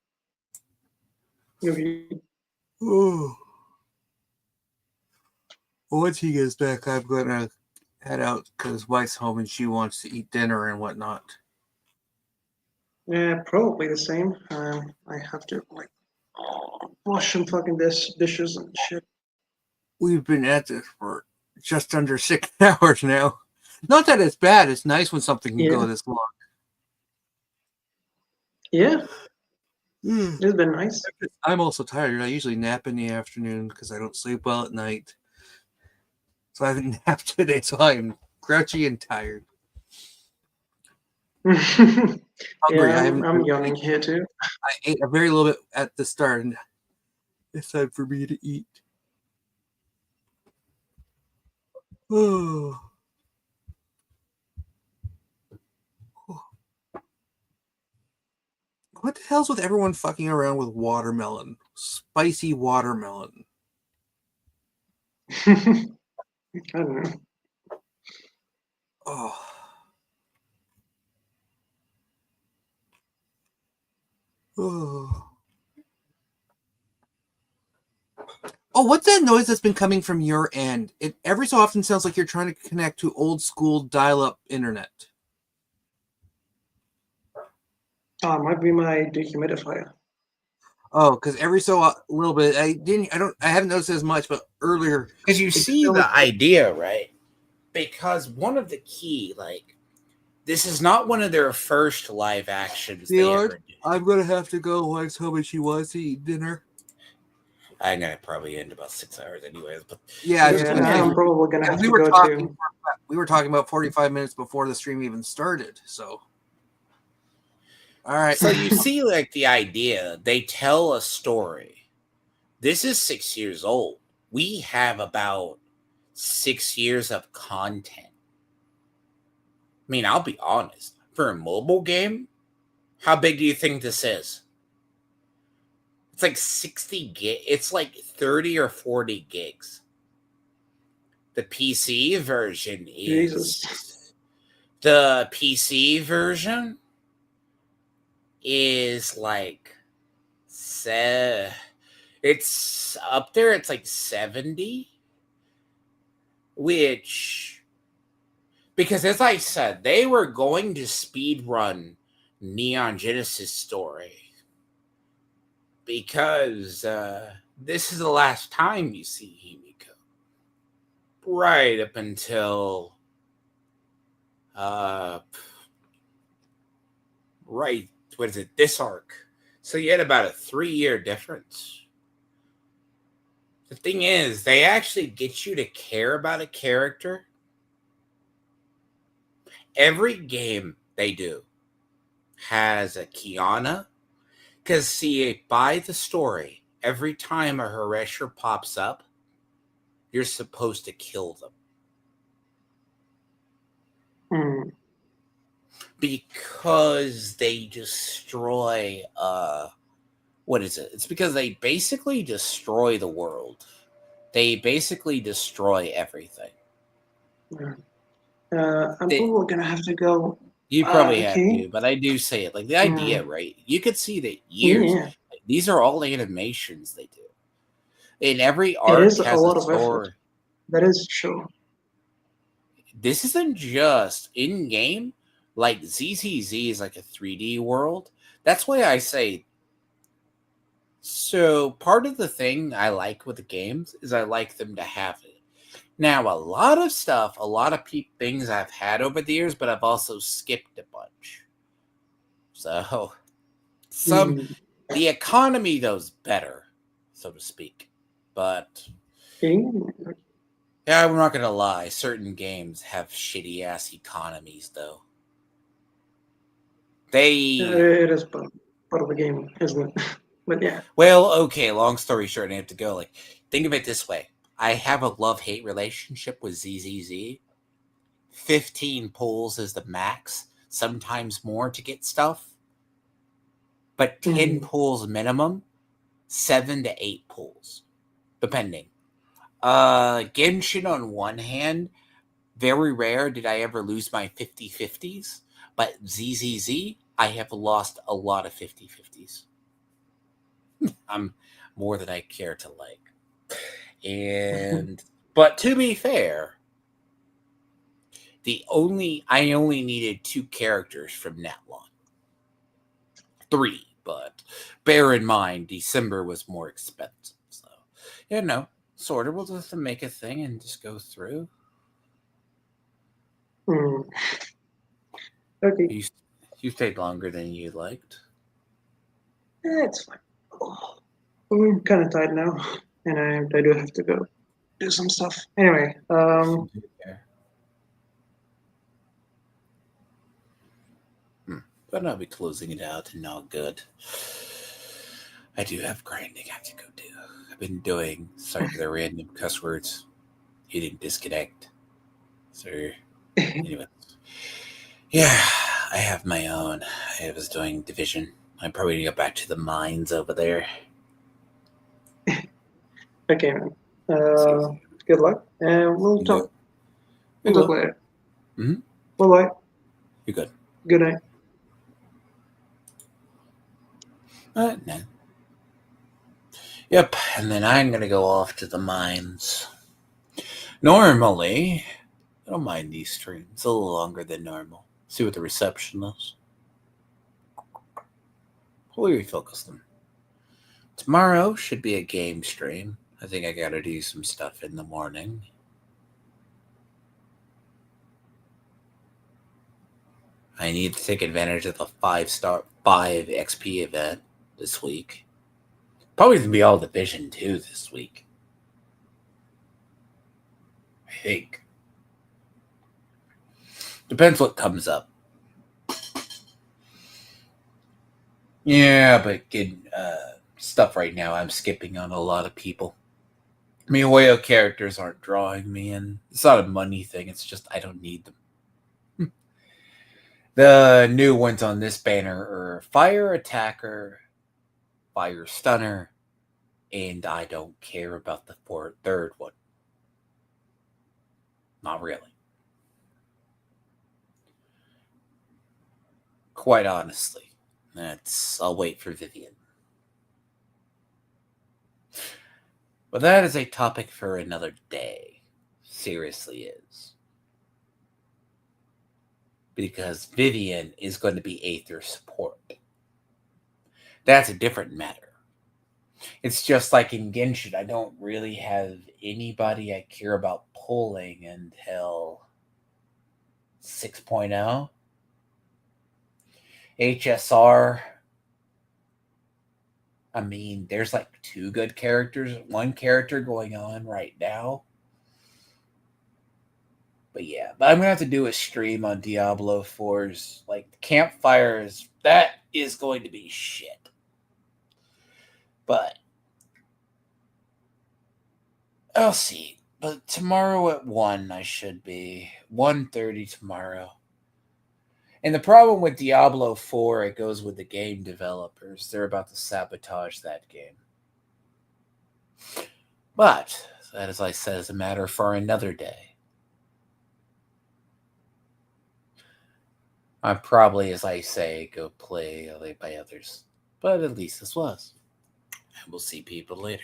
Okay. Oh. Once he gets back, I'm gonna head out because wife's home and she wants to eat dinner and whatnot. Yeah, probably the same. I have to like wash some fucking dishes and shit. We've been at this for just under 6 hours now. Not that it's bad. It's nice when something can go this long. Yeah. It's been nice. I'm also tired. I usually nap in the afternoon because I don't sleep well at night. So I haven't napped today, so I am grouchy and tired. Hungry. Yeah, I'm yawning here too. I ate a very little bit at the start, and it's time for me to eat. Oh. What the hell's with everyone fucking around with watermelon? Spicy watermelon. I don't know. Oh. Oh. Oh, what's that noise that's been coming from your end? It every so often sounds like you're trying to connect to old school dial-up internet. Might be my dehumidifier. Oh, because every so little bit, I haven't noticed as much, but earlier, Because you see the idea, right? Because one of the key, like, this is not one of their first live actions they ever did. I'm gonna have to go. Wife's home and she wants to eat dinner. I'm gonna probably end about 6 hours, anyways. But yeah, I'm probably gonna have to go too. We were talking about 45 minutes before the stream even started. So, all right. So you see, like, the idea. They tell a story. This is 6 years old. We have about 6 years of content. I mean, I'll be honest. For a mobile game, how big do you think this is? It's like 60 gig. It's like 30 or 40 gigs. The PC version is... Jesus. The PC version is like... It's up there. It's like 70. Which... Because as I said, they were going to speed run Neon Genesis story because this is the last time you see Himiko. Right up until right, what is it, this arc. So you had about a 3-year difference. The thing is, they actually get you to care about a character. Every game they do has a Kiana. Because, see, by the story, every time a Haresher pops up, you're supposed to kill them. Mm. Because they destroy, what is it? It's because they basically destroy the world. They basically destroy everything. I'm probably gonna have to go. You probably have Okay. to, but I do say it. Like, the idea, right? You could see that Yeah, years. Like, these are all animations they do. And every it arc is a has lot a of effort. story. That is true. This isn't just in game. Like, ZZZ is like a 3D world. That's why I say. So part of the thing I like with the games is I like them to have it. Now, a lot of stuff, a lot of things I've had over the years, but I've also skipped a bunch. So the economy goes better, so to speak. But yeah, I'm not gonna lie, certain games have shitty ass economies though. It is part of the game, isn't it? But yeah. Well, okay, long story short, I have to go. Like, think of it this way. I have a love-hate relationship with ZZZ. 15 pulls is the max, sometimes more to get stuff. But 10 pulls minimum, 7 to 8 pulls, depending. Genshin on one hand, very rare did I ever lose my 50-50s, but ZZZ, I have lost a lot of 50-50s. I'm more than I care to like. And but to be fair, I only needed 2 characters from Netlon. 3, but bear in mind December was more expensive. So sort of we'll just make a thing and just go through. Okay. You stayed longer than you liked. It's fine. Oh, I'm kind of tired now, and I do have to go do some stuff. Anyway, But I'll be closing it out and all good. I do have grinding I have to go do. I've been doing, sorry for the random cuss words. You didn't disconnect. So, anyway. Yeah, I have my own. I was doing division. I'm probably going to go back to the mines over there. Okay, man. Good luck, and we'll talk. We'll talk later. Mm-hmm. Bye-bye. You're good. Good night. No. Yep, and then I'm going to go off to the mines. Normally, I don't mind these streams. It's a little longer than normal. See what the reception is. Hopefully refocus them. Tomorrow should be a game stream. I think I got to do some stuff in the morning. I need to take advantage of the 5 XP event this week. Probably going to be all Division 2 this week. I think. Depends what comes up. Yeah, but good stuff right now. I'm skipping on a lot of people. I mean, Wayo characters aren't drawing me in. It's not a money thing. It's just I don't need them. The new ones on this banner are Fire Attacker, Fire Stunner, and I don't care about the third one. Not really. Quite honestly. I'll wait for Vivian. But that is a topic for another day. Seriously is. because Vivian is going to be Aether support. That's a different matter. It's just like in Genshin, I don't really have anybody I care about pulling until 6.0. HSR, I mean, there's like 2 good characters, 1 character going on right now. But yeah, but I'm going to have to do a stream on Diablo 4's, like, campfires. That is going to be shit. But I'll see. But tomorrow at 1, I should be 1:30 tomorrow. And the problem with Diablo 4, it goes with the game developers. They're about to sabotage that game. But that, as I said, is a matter for another day. I probably, as I say, go play by others. But at least this was. And we'll see people later.